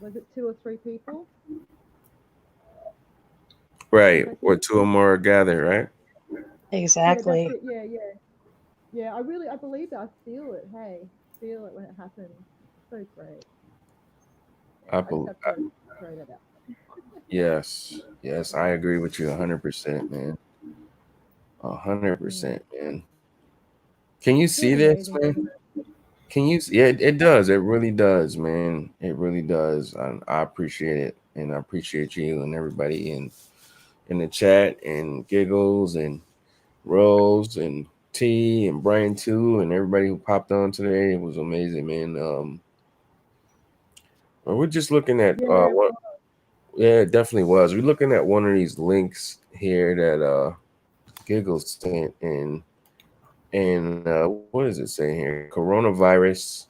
was it 2 or 3 people? Right. Where 2 or more are gathered, right? Exactly. Yeah, that's it. Yeah, I believe that. I feel it. Hey, feel it when it happens. So great. I just believe. have to throw that out. Yes, I agree with you 100%, man. 100%, man. Can you see this, man? Can you? Yeah, it does. It really does, man. It really does. I appreciate it, and I appreciate you and everybody in the chat, and Giggles and Rose and T and Brian too, and everybody who popped on today. It was amazing, man. Well, we're just looking at what. Yeah, it definitely was. We're looking at one of these links here that Giggles sent, and what does it say here? Coronavirus.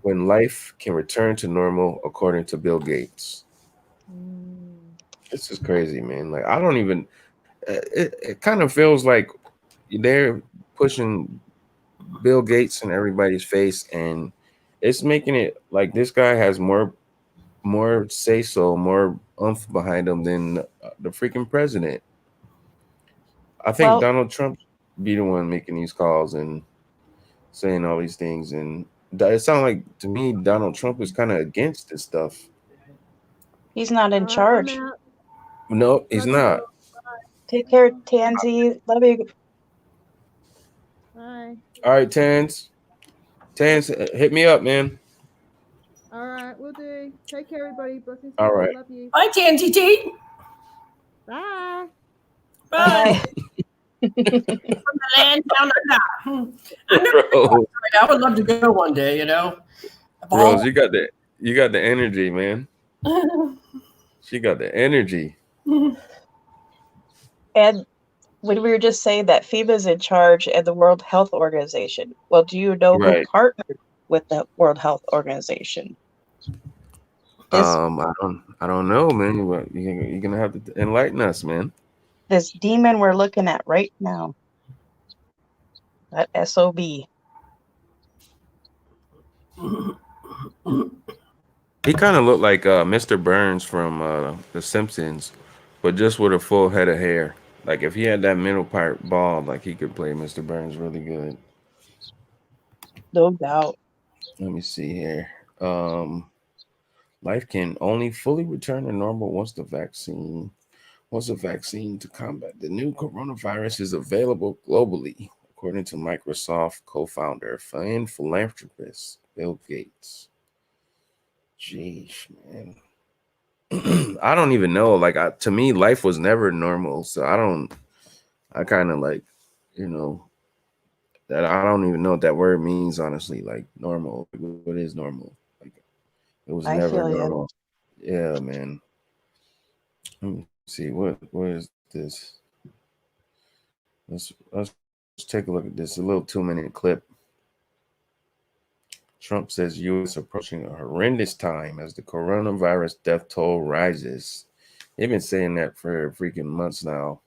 When life can return to normal, according to Bill Gates. This is crazy, man. Like I don't even. It kind of feels like they're pushing Bill Gates in everybody's face, and it's making it like this guy has more say so, more oomph behind him than the freaking president. I think Donald Trump be the one making these calls and saying all these things, and it sounds like to me Donald Trump is kind of against this stuff. He's not in charge. No, he's not. Take care, Tansy. Love you. Bye. All right, Tans, hit me up, man. All right, we'll do. Take care, everybody. Blessings. All right. Love you. Bye, Tansy T. Bye. Bye. From the land down under. I would love to go one day, you know. Rose, you got the energy, man. She got the energy. And when we were just saying that FEMA's in charge and the World Health Organization, well, do you know who partnered with the World Health Organization? I don't know, man. But you're gonna have to enlighten us, man. This demon we're looking at right now. That SOB. He kind of looked like Mr. Burns from The Simpsons, but just with a full head of hair. Like if he had that middle part bald, like he could play Mr. Burns really good. No doubt. Let me see here. Life can only fully return to normal once the vaccine to combat the new coronavirus is available globally, according to Microsoft co-founder and philanthropist Bill Gates. Jeez, man. I don't even know. Like to me, life was never normal. So I kind of like, that I don't even know what that word means, honestly. Like normal. What is normal? Like it was never normal. Yeah, man. Let me see. What is this? Let's take a look at this. A little 2-minute clip. Trump says U.S. approaching a horrendous time as the coronavirus death toll rises. They've been saying that for freaking months now.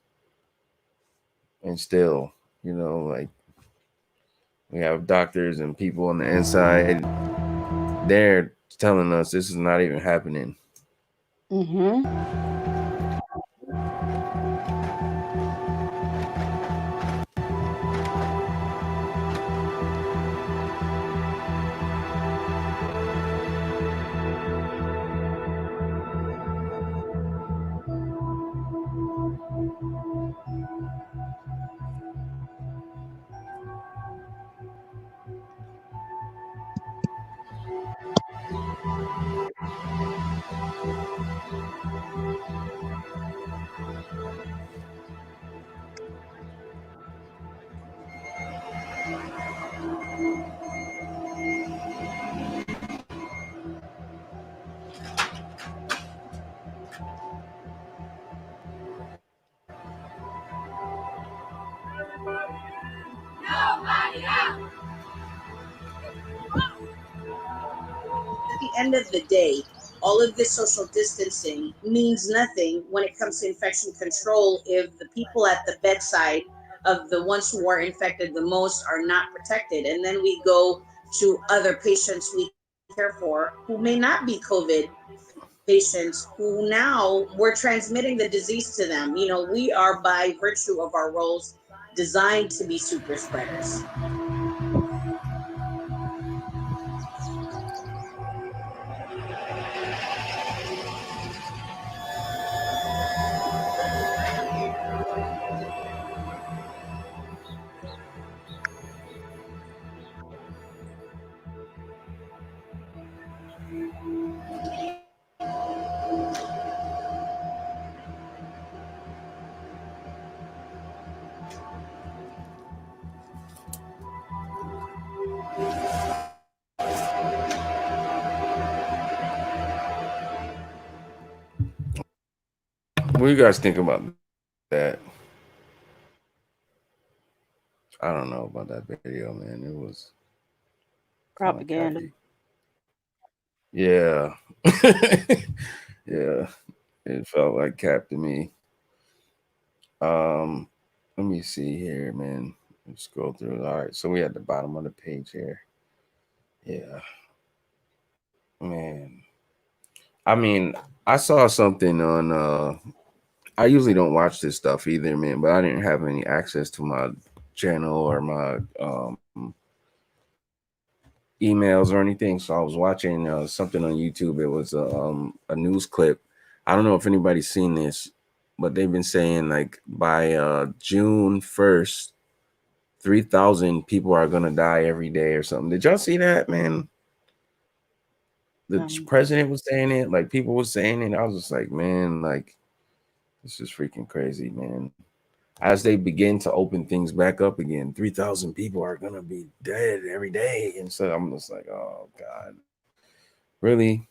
And still, You know, like we have doctors and people on the inside. They're telling us this is not even happening. Mm-hmm. At the end of the day, all of this social distancing means nothing when it comes to infection control if the people at the bedside of the ones who are infected the most are not protected. And then we go to other patients we care for who may not be COVID patients, who now we're transmitting the disease to them. You know, we are, by virtue of our roles, designed to be super spreaders. What do you guys think about that? I don't know about that video, man. It was Propaganda. Yeah. Yeah. It felt like cap to me. Let me see here, man. Let's scroll through. All right, so we at the bottom of the page here. Yeah. Man. I mean, I saw something on I usually don't watch this stuff either, man, but I didn't have any access to my channel or my emails or anything, so I was watching something on YouTube. It was a news clip. I don't know if anybody's seen this, but they've been saying like by June 1st, 3,000 people are gonna die every day or something. Did y'all see that, man? The president was saying it, like people were saying it. I was just like, man, like this is freaking crazy, man. As they begin to open things back up again, 3,000 people are gonna be dead every day, and so I'm just like, oh god, really?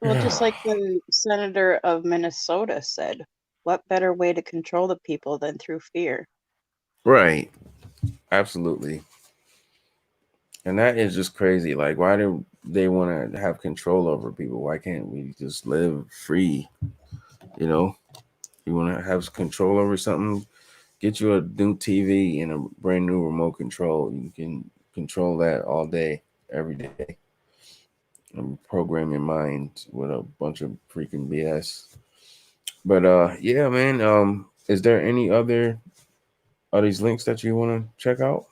Well, just like the senator of Minnesota said, what better way to control the people than through fear? Right, absolutely. And that is just crazy. Like, why do they want to have control over people? Why can't we just live free? You know, you want to have control over something, get you a new TV and a brand new remote control. You can control that all day, every day, and program your mind with a bunch of freaking BS. But yeah, man. Is there any other of these links that you want to check out?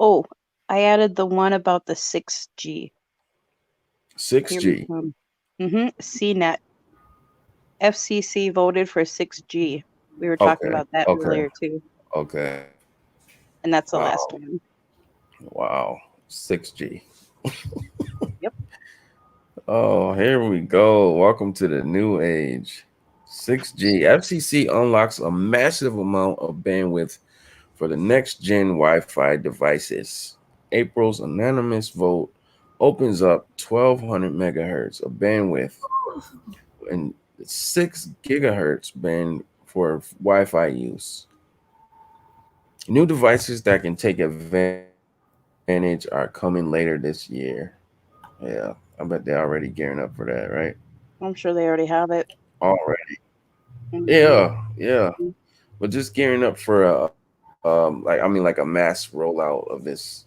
Oh, I added the one about the 6G. 6G. CNET. FCC voted for 6G. We were talking about that earlier too. Okay. And that's the Wow. last one. Wow. 6G. Yep. Oh, here we go. Welcome to the new age. 6G. FCC unlocks a massive amount of bandwidth for the next gen Wi-Fi devices. April's anonymous vote opens up 1,200 megahertz of bandwidth and 6 gigahertz band for Wi-Fi use. New devices that can take advantage are coming later this year. Yeah, I bet they're already gearing up for that, right? I'm sure they already have it. already. Mhm. Yeah. But just gearing up for like a mass rollout of this.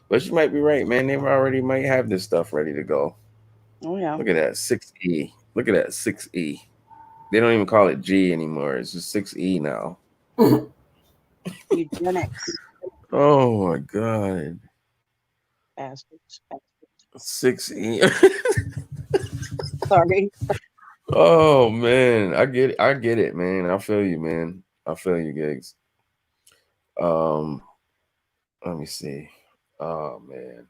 But you might be right, man. They already might have this stuff ready to go. Oh yeah. Look at that 6E. Look at that 6E. They don't even call it G anymore. It's just 6E now. Eugenics. Oh my god. Bastards. 6E. Sorry. Oh man, I get it, man. I feel you, man. I feel you, gigs. Let me see. Oh man,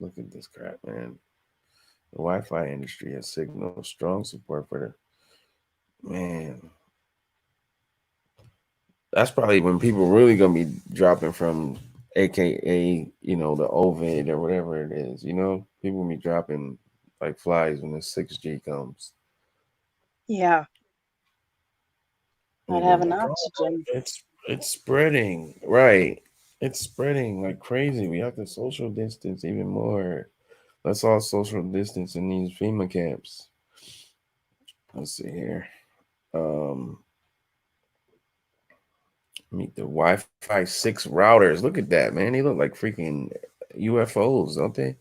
look at this crap, man. The Wi-Fi industry has signaled strong support for the man. That's probably when people really gonna be dropping from, AKA, the Ovid or whatever it is. People gonna be dropping like flies when the 6G comes. Yeah. You're Not gonna be having like, oh, oxygen. it's spreading, right? It's spreading like crazy. We have to social distance even more. Let's all social distance in these FEMA camps. Let's see here. Um, meet the Wi-Fi 6 routers. Look at that, man. They look like freaking UFOs, don't they?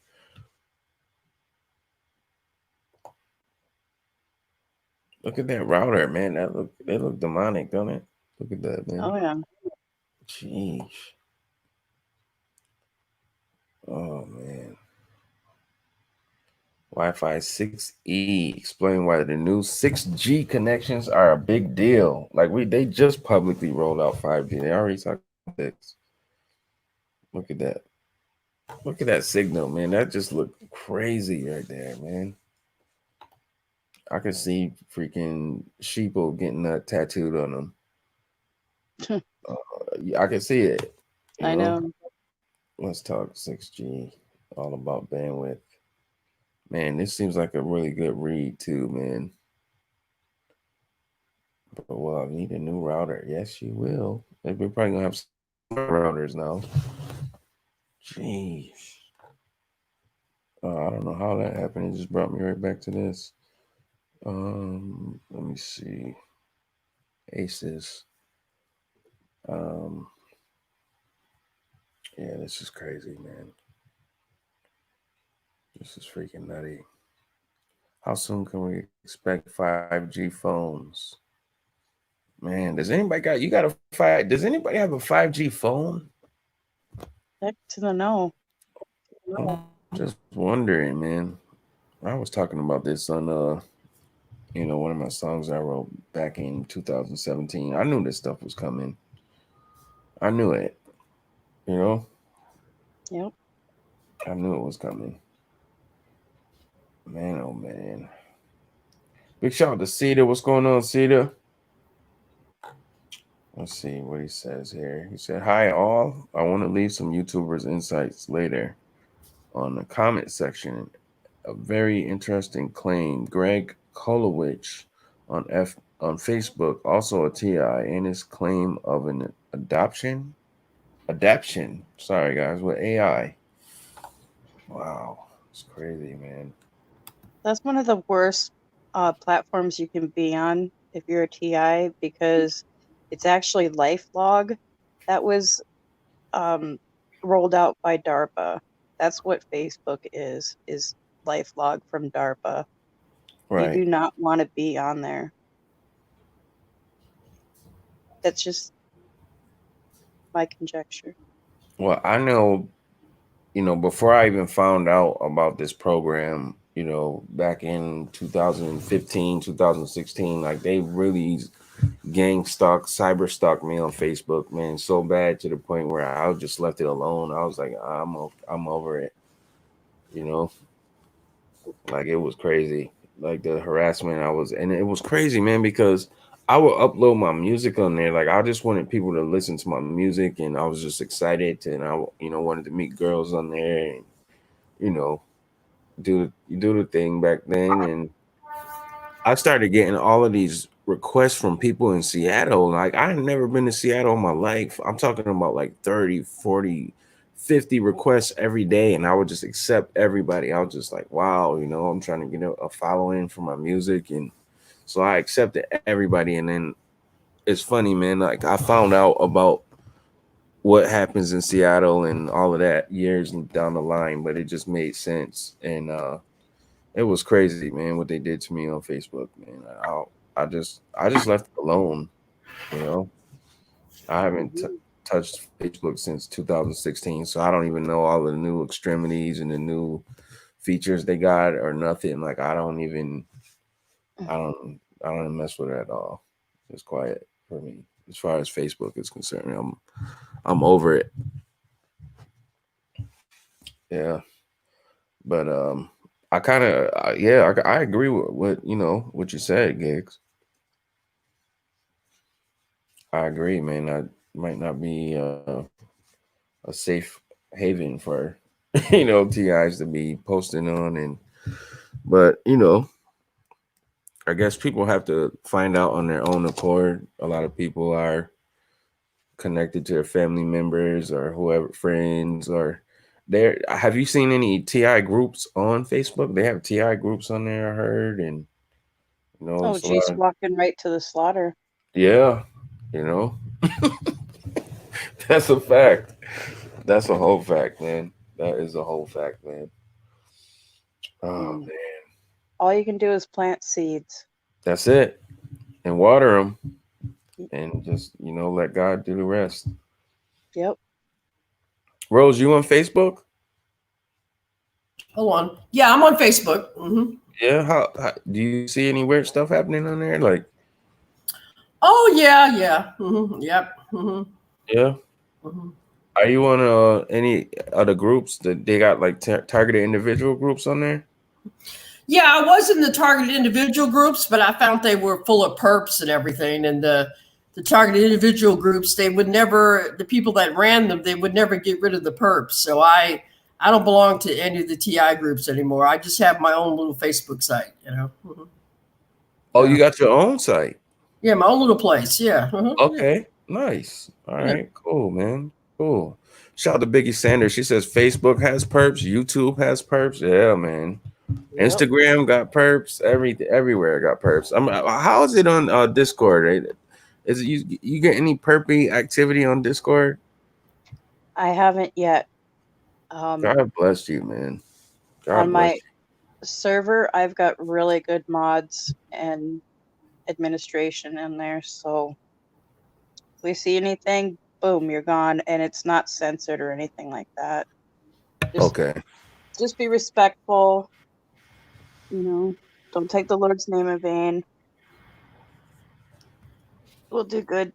Look at that router, man. They look demonic, don't it? Look at that, man. Oh yeah. Jeez. Oh man. Wi-Fi 6E. Explain why the new 6G connections are a big deal. Like they just publicly rolled out 5G. They already talked about this. Look at that. Look at that signal, man. That just looked crazy right there, man. I could see freaking sheeple getting that tattooed on them. I can see it. I know. Let's talk 6G. All about bandwidth. Man, this seems like a really good read too, man. But well, I need a new router. Yes, you will. We're probably gonna have some routers now. Jeez. I don't know how that happened. It just brought me right back to this. Let me see. Aces. Yeah, this is crazy, man. This is freaking nutty. How soon can we expect 5G phones? Man, does anybody does anybody have a 5G phone? Heck to the no. Just wondering, man. I was talking about this on one of my songs I wrote back in 2017. I knew this stuff was coming. I knew it. Yep. I knew it was coming. Man, oh man. Big shout out to Cedar. What's going on, Cedar? Let's see what he says here. He said, "Hi all. I want to leave some YouTubers' insights later on the comment section. A very interesting claim. Greg Kolowich on Facebook, also a TI, and his claim of an adaption. Sorry guys, with AI. Wow, it's crazy, man. That's one of the worst platforms you can be on if you're a TI, because it's actually LifeLog that was rolled out by DARPA. That's what Facebook is LifeLog from DARPA. Right. You do not want to be on there. That's just my conjecture. Well, I know, before I even found out about this program, back in 2015, 2016, like they really cyber stalked me on Facebook, man, so bad to the point where I just left it alone. I was like, I'm over it, like it was crazy, like the harassment and it was crazy, man, because I would upload my music on there. Like I just wanted people to listen to my music, and I was just excited, and I wanted to meet girls on there, and do the thing back then. And I started getting all of these requests from people in Seattle. Like I had never been to Seattle in my life. I'm talking about like 30, 40, 50 requests every day. And I would just accept everybody. I was just like, wow, I'm trying to get a following for my music. And So I accepted everybody, and then it's funny, man. Like I found out about what happens in Seattle and all of that years down the line, but it just made sense. And it was crazy, man, what they did to me on Facebook, man. I just left it alone, you know. I haven't touched Facebook since 2016, so I don't even know all the new extremities and the new features they got or nothing. Like I don't mess with it at all. It's quiet for me as far as Facebook is concerned. I'm over it. Yeah. But I kind of I agree with what you said, Gigs. I agree, man. I might not be a safe haven for TIs to be posting on, but I guess people have to find out on their own accord. A lot of people are connected to their family members or whoever, friends, or there. Have you seen any TI groups on Facebook? They have TI groups on there, I heard, and Oh, it's a geez, lot of, walking right to the slaughter. yeah, that's a fact. That's a whole fact, man. That is a whole fact, man. Oh man, All you can do is plant seeds. that's it, and water them, and just let God do the rest. Yep. Rose, you on Facebook? Hold on. Yeah, I'm on Facebook. Mm-hmm. Yeah. How do you see any weird stuff happening on there? Like, Oh yeah. Mm-hmm. Yep. Mm-hmm. yeah. Mm-hmm. Are you on any other groups that they got like targeted individual groups on there? Yeah, I was in the targeted individual groups, but I found they were full of perps and everything. And the targeted individual groups, the people that ran them, they would never get rid of the perps. So I don't belong to any of the TI groups anymore. I just have my own little Facebook site, Mm-hmm. Oh, you got your own site? Yeah, my own little place. Yeah. Mm-hmm. Okay, nice. All right, cool, man. Cool. Shout out to Biggie Sanders. She says Facebook has perps, YouTube has perps. Yeah, man. Yep. Instagram got perps. Everywhere got perps. How is it on Discord? Is it you get any perpy activity on Discord? I haven't yet. God bless you, man. God on bless my you. server, I've got really good mods and administration in there. So if we see anything, boom, you're gone, and it's not censored or anything like that. Just be respectful. Don't take the Lord's name in vain. We'll do good.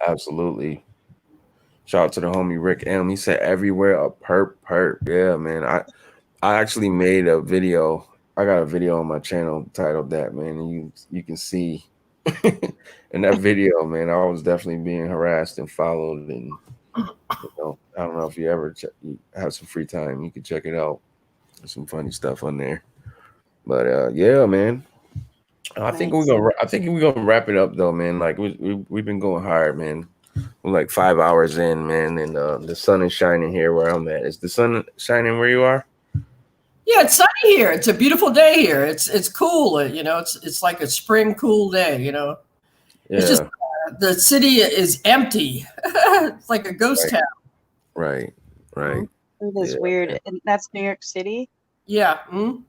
Absolutely. Shout out to the homie Rick M. He said everywhere a perp. Yeah, man. I actually made a video. I got a video on my channel titled that, man. And you can see in that video, man, I was definitely being harassed and followed. And I don't know if you ever you have some free time, you can check it out. There's some funny stuff on there. But yeah, man. I think we're gonna wrap it up though, man. Like we've been going hard, man. We're like 5 hours in, man, and the sun is shining here where I'm at. Is the sun shining where you are? Yeah, it's sunny here. It's a beautiful day here. It's cool. It's like a spring cool day. Yeah. It's just the city is empty. It's like a ghost town. Right. It is weird. And that's New York City? Yeah. Mm-hmm.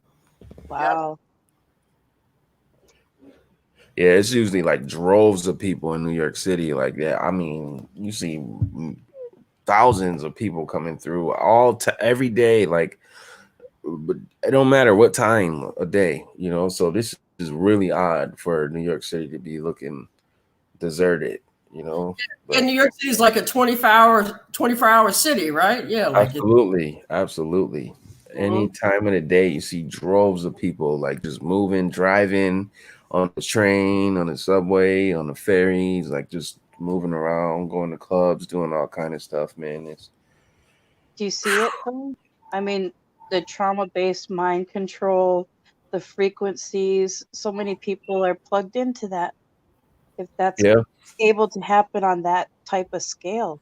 Wow. Yeah, it's usually like droves of people in New York City like that. I mean, you see thousands of people coming through every day. Like, but it don't matter what time of day, So this is really odd for New York City to be looking deserted, But, and New York City is like a 24-hour city, right? Yeah. Absolutely. Any time of the day, you see droves of people like just moving, driving on the train, on the subway, on the ferries, like just moving around, going to clubs, doing all kind of stuff, man. Do you see it though? I mean, the trauma-based mind control, the frequencies, so many people are plugged into that. If that's able to happen on that type of scale,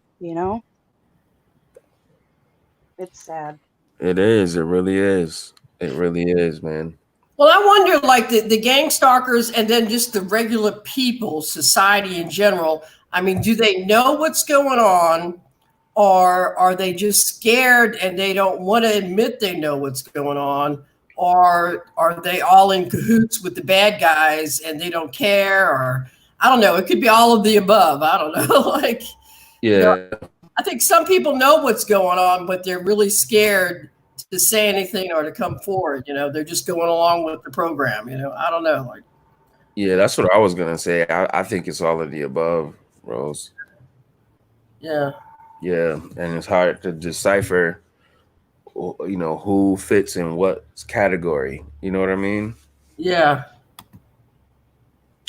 it's sad. It is. It really is. It really is, man. Well, I wonder, like the gang stalkers and then just the regular people, society in general. I mean, do they know what's going on, or are they just scared and they don't want to admit they know what's going on, or are they all in cahoots with the bad guys and they don't care? Or I don't know. It could be all of the above. I don't know. Like, you know, Yeah. I think some people know what's going on, but they're really scared to say anything or to come forward. You know, they're just going along with the program. You know, I don't know. Like, Yeah, that's what I was gonna say. I think it's all of the above, Rose. yeah. Yeah, and it's hard to decipher, you know, who fits in what category. You know what I mean? Yeah.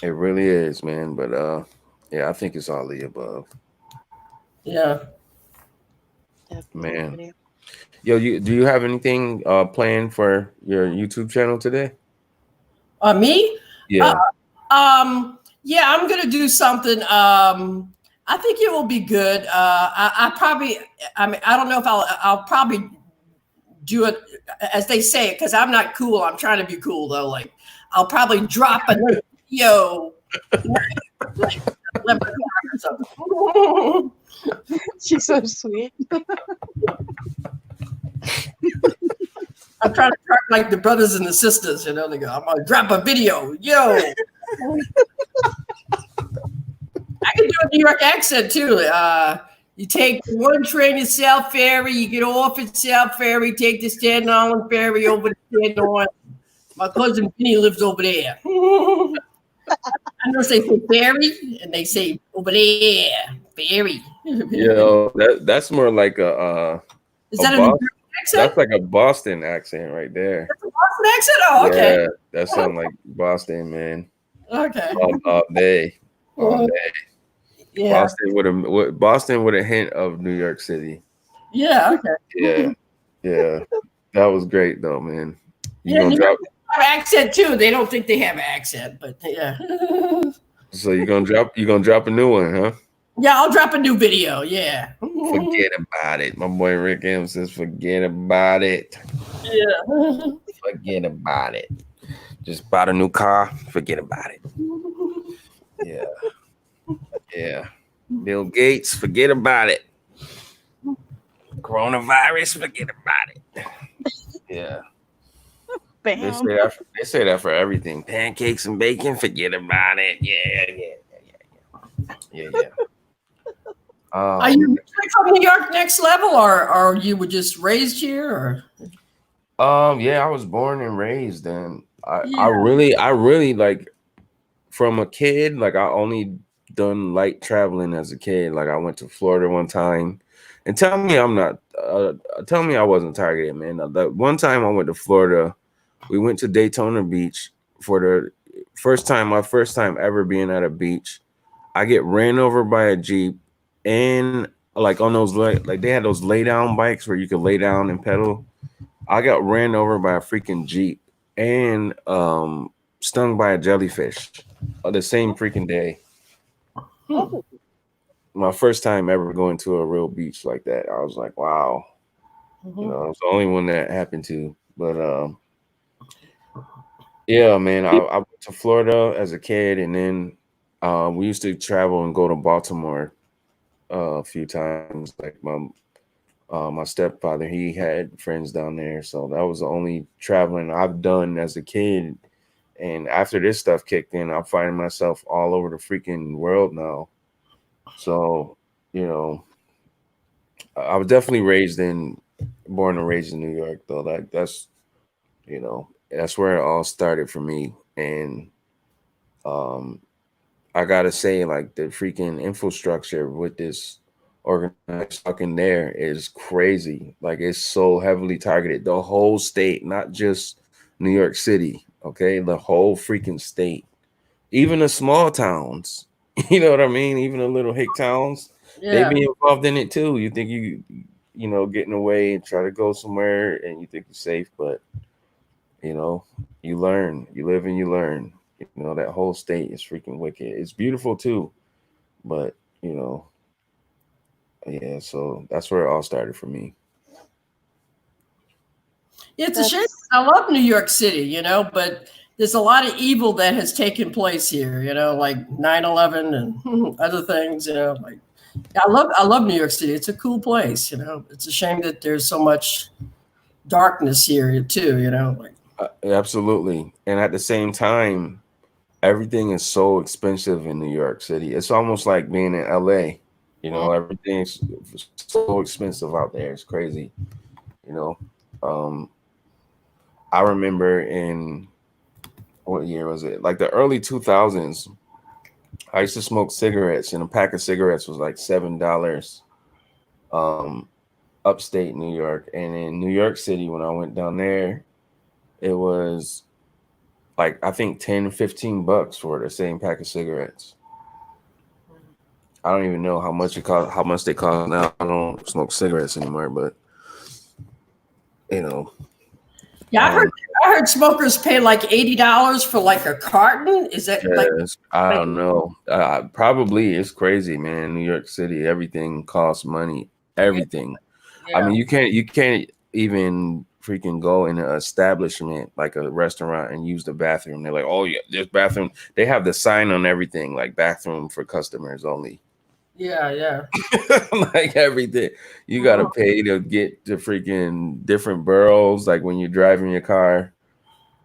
It really is, man. But yeah, I think it's all of the above. Yeah. Man. Yo, do you have anything planned for your YouTube channel today? Me? Yeah. Yeah, I'm gonna do something. I think it will be good. I probably, I mean, I don't know if I'll probably do it as they say it, because I'm not cool. I'm trying to be cool though. Like, I'll probably drop a video. She's so sweet. I'm trying to talk like the brothers and the sisters, you know. They go, I'm gonna drop a video, yo. I can do a New York accent too. You take one train to South Ferry, you get off at South Ferry, take the Staten Island Ferry over to Staten Island. My cousin Vinny lives over there. I know they say ferry, and they say over there, ferry. Yo, that's more like Is that a New York accent? That's like a Boston accent right there. That's a Boston accent? Oh, okay. Yeah, that sounds like Boston, man. Okay. All day. All day. Yeah. Boston with a hint of New York City. Yeah, okay. Yeah. That was great though, man. You Yeah, gonna New drop York have an accent too. They don't think they have an accent, but yeah. so you're gonna drop a new one, huh? Yeah, I'll drop a new video. Yeah. Forget about it. My boy Rick M says forget about it. Yeah. Forget about it. Just bought a new car, forget about it. Yeah. Yeah. Bill Gates, forget about it. Coronavirus, forget about it. Yeah. Bam. They say that for everything. Pancakes and bacon, forget about it. Yeah. Are you from New York next level, or you were just raised here? Or? Yeah, I was born and raised, and I really like from a kid, like I only done light traveling as a kid. Like I went to Florida one time, and tell me I'm not, tell me I wasn't targeted, man. That one time I went to Florida, we went to Daytona Beach for the my first time ever being at a beach. I get ran over by a Jeep, and like on those like they had those lay down bikes where you could lay down and pedal. I got ran over by a freaking Jeep and stung by a jellyfish the same freaking day. My first time ever going to a real beach like that. I was like, wow. You know, it's the only one that happened to. But yeah, man, I went to Florida as a kid, and then we used to travel and go to Baltimore a few times. Like my stepfather, he had friends down there, so that was the only traveling I've done as a kid. And after this stuff kicked in, I'm finding myself all over the freaking world now. So, you know, I was definitely born and raised in New York, though. That's, you know, that's where it all started for me. And I gotta say, like, the freaking infrastructure with this organized fucking there is crazy. Like, it's so heavily targeted. The whole state, not just New York City, okay? The whole freaking state. Even the small towns, you know what I mean? Even the little hick towns, they be involved in it too. You think you know, getting away and try to go somewhere and you think you're safe, but you know, you learn, you live and you learn. You know, that whole state is freaking wicked. It's beautiful too, but you know, yeah, so that's where it all started for me. It's a shame. I love New York City, you know, but there's a lot of evil that has taken place here, you know, like 9/11 and other things, you know, like I love New York City. It's a cool place, you know. It's a shame that there's so much darkness here too, you know. Like, Absolutely. And at the same time, everything is so expensive in New York City. It's almost like being in LA. You know, everything's so expensive out there. It's crazy. You know, I remember in what year was it? Like the early 2000s. I used to smoke cigarettes, and a pack of cigarettes was like $7. Upstate New York, and in New York City, when I went down there, it was like I think 10-15 bucks for the same pack of cigarettes. I don't even know how much it cost, how much they cost now. I don't smoke cigarettes anymore, but you know. yeah, I heard smokers pay like $80 for like a carton. Is that like? Yes, I don't know. Probably it's crazy, man. New York City, everything costs money. Everything. Yeah. I mean, you can't even freaking go in an establishment like a restaurant and use the bathroom. They're like, oh yeah, there's bathroom. They have the sign on everything, like bathroom for customers only. Yeah. Like everything. You gotta pay to get to freaking different boroughs. Like when you're driving your car,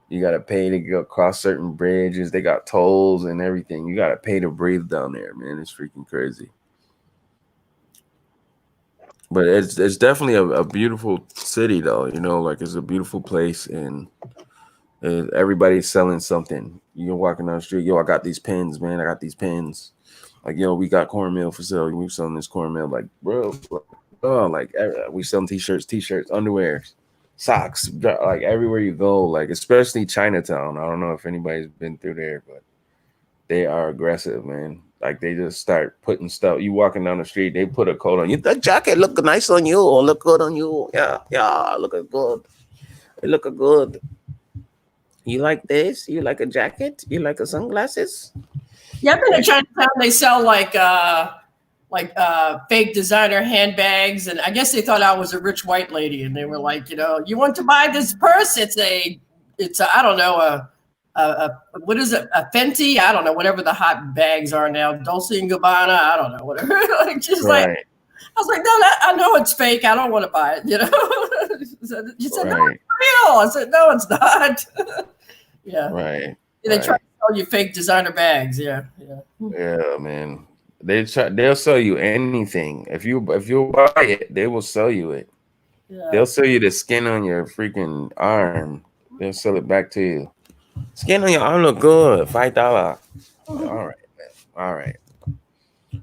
you gotta pay to go across certain bridges. They got tolls and everything. You gotta pay to breathe down there, man. It's freaking crazy. But it's definitely a beautiful city, though. You know, like it's a beautiful place, and everybody's selling something. You're walking down the street, yo, I got these pens, man. I got these pens. Like, yo, we got cornmeal for sale. We selling this cornmeal. Like, bro, oh, like we selling t-shirts, underwear, socks. Like everywhere you go, like especially Chinatown. I don't know if anybody's been through there, but they are aggressive, man. Like they just start putting stuff. You walking down the street, they put a coat on you. The jacket look nice on you, or look good on you. Yeah, look good. It look good. You like this? You like a jacket? You like a sunglasses? Yeah, I've been to Chinatown. They sell like fake designer handbags, and I guess they thought I was a rich white lady, and they were like, you know, you want to buy this purse? It's a I don't know what is it? A Fenty? I don't know, whatever the hot bags are now. Dolce and Gabbana? I don't know, whatever. Like just right. like I was like, no, I know it's fake. I don't want to buy it. You know. You said, no, it's real. I said, no, it's not. Yeah. Right. They try to sell you fake designer bags. Yeah. Yeah, man. They'll sell you anything. If you buy it, they will sell you it. Yeah. They'll sell you the skin on your freaking arm. They'll sell it back to you. Skin on your arm look good. $5. All right, man. All right.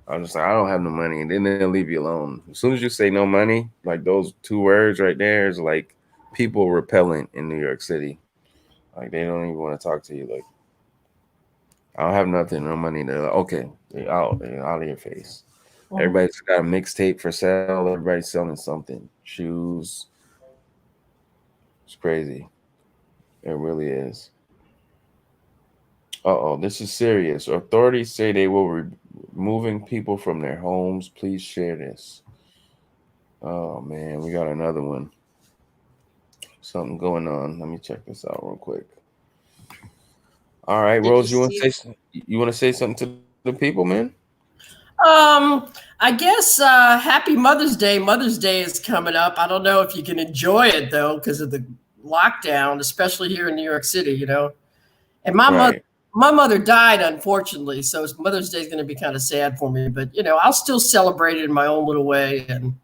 I'm just like, I don't have no money, and then they'll leave you alone. As soon as you say no money, like those two words right there is like people repellent in New York City. Like they don't even want to talk to you. Like, I don't have nothing, no money. They're like, okay, out of your face. Everybody's got a mixtape for sale. Everybody's selling something. Shoes. It's crazy. It really is. This is serious. Authorities say they will removing people from their homes. Please share this. Oh man, we got another one. Something going on. Let me check this out real quick. All right, Rose, you want to say something to the people, man? I guess happy Mother's Day. Mother's Day is coming up. I don't know if you can enjoy it though because of the lockdown, especially here in New York City, you know. And my mother died, unfortunately, so Mother's Day is going to be kind of sad for me. But you know, I'll still celebrate it in my own little way, and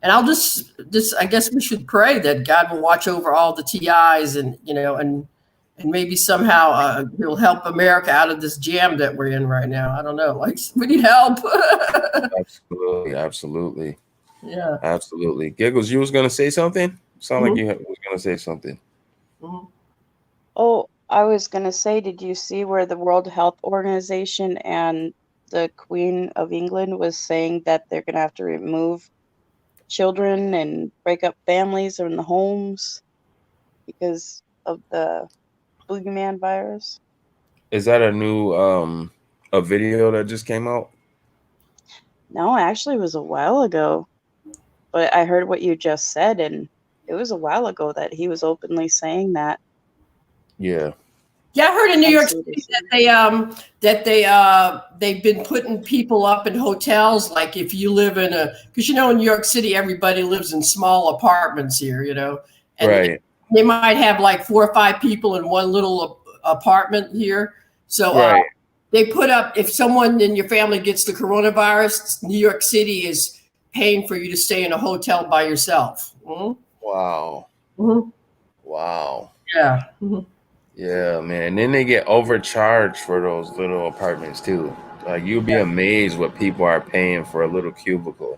I'll just I guess we should pray that God will watch over all the TIs, and you know, and maybe somehow he'll help America out of this jam that we're in right now. I don't know, like we need help. Absolutely. Yeah. Absolutely. Giggles, you was going to say something? Sound like you was going to say something. Oh, I was going to say, did you see where the World Health Organization and the Queen of England was saying that they're going to have to remove children and break up families in the homes because of the boogeyman virus? Is that a new a video that just came out? No, actually it was a while ago. But I heard what you just said, and It was a while ago that he was openly saying that. Yeah. Yeah, I heard in New York Absolutely. City that they've been putting people up in hotels. Like if you live in because in New York City everybody lives in small apartments here, and Right. they might have like 4 or 5 people in one little apartment here. So Right. they put up, if someone in your family gets the coronavirus, New York City is paying for you to stay in a hotel by yourself. Mhm. Wow. Mhm. Wow. Yeah. Mhm. Yeah, man. Then they get overcharged for those little apartments too. Like you'll be amazed what people are paying for a little cubicle.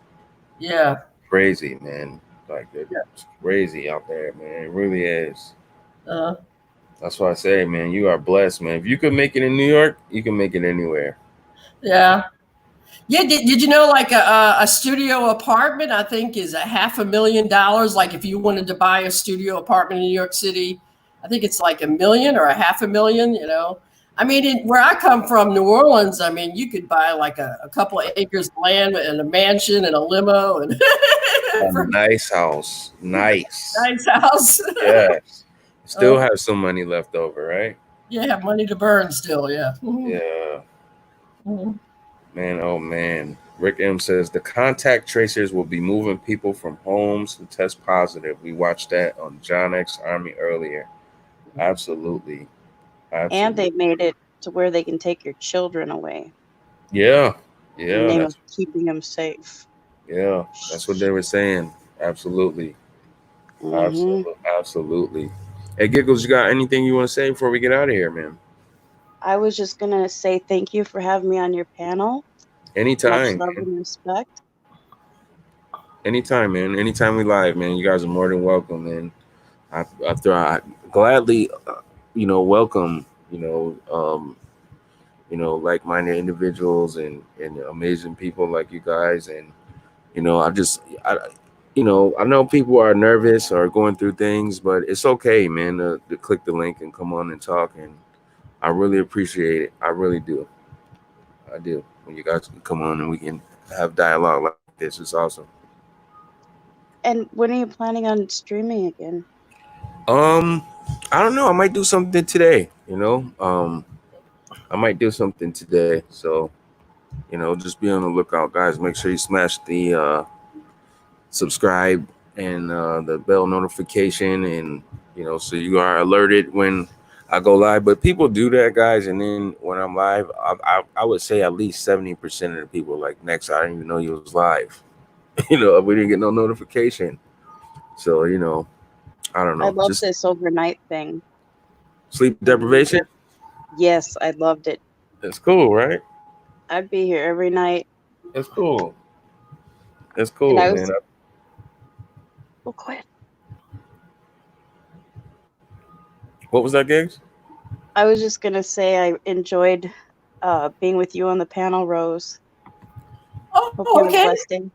Yeah. Crazy, man. Like it's crazy out there, man. It really is. That's why I say, man, you are blessed, man. If you could make it in New York, you can make it anywhere. Yeah. Yeah. Did you know like a studio apartment, I think, is $500,000. Like if you wanted to buy a studio apartment in New York City, I think it's like $1 million or $500,000, I mean, where I come from, New Orleans, I mean, you could buy like a couple of acres of land and a mansion and a limo and A nice house. Nice. nice house. Yes. Still have some money left over, right? Yeah, have money to burn still. Yeah. Yeah. Mhm. Man, oh man. Rick M says the contact tracers will be moving people from homes who test positive. We watched that on John X Army earlier. Absolutely. Absolutely. And they made it to where they can take your children away. Yeah. In Yeah. the name of keeping them safe. Yeah. That's what they were saying. Absolutely. Mhm. Absolutely. Hey, Giggles, you got anything you want to say before we get out of here, man? I was just going to say thank you for having me on your panel. Anytime. Much love and respect. Anytime, man. Anytime we live, man. You guys are more than welcome, man. After I gladly, welcome, like-minded individuals and amazing people like you guys, and I know people are nervous or going through things, but it's okay, man, to click the link and come on and talk, and I really appreciate it. I really do. I do. When you guys can come on and we can have dialogue like this, it's awesome. And when are you planning on streaming again? I don't know. I might do something today, I might do something today. So, just be on the lookout, guys. Make sure you smash the subscribe and the bell notification, and so you are alerted when I go live. But people do that, guys, and then when I'm live, I would say at least 70% of the people are like, Nexx, I didn't even know you was live. We didn't get no notification. So I don't I know. love Just this overnight thing. sleep deprivation. Yes, I loved it. It's cool, right? I'd be here every night. It's cool. It's And cool, I was, man. well, quit. What was that, Gigs? I was just going to say I enjoyed being with you on the panel, Rose. Oh, Hope you have a okay. blessed day.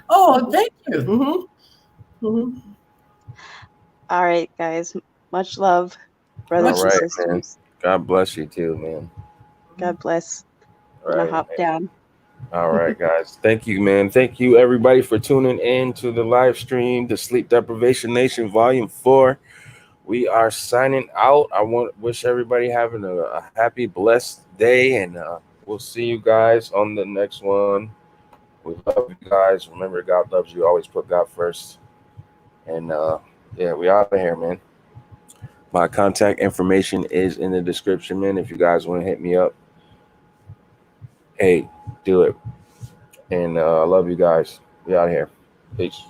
Oh, thank you. All right, guys. Much love, brothers All and right, sisters. man. God bless you too, man. God bless. All I'm going right, to hop man. down. All right, guys. Thank you, man. Thank you, everybody, for tuning in to the live stream, the Sleep Deprivation Nation Volume 4. We are signing out. Wish everybody having a happy, blessed day, and we'll see you guys on the next one. We love you guys. Remember, God loves you. Always put God first. And we out of here, man. My contact information is in the description, man. If you guys want to hit me up, hey, do it. And I love you guys. We out of here. Peace.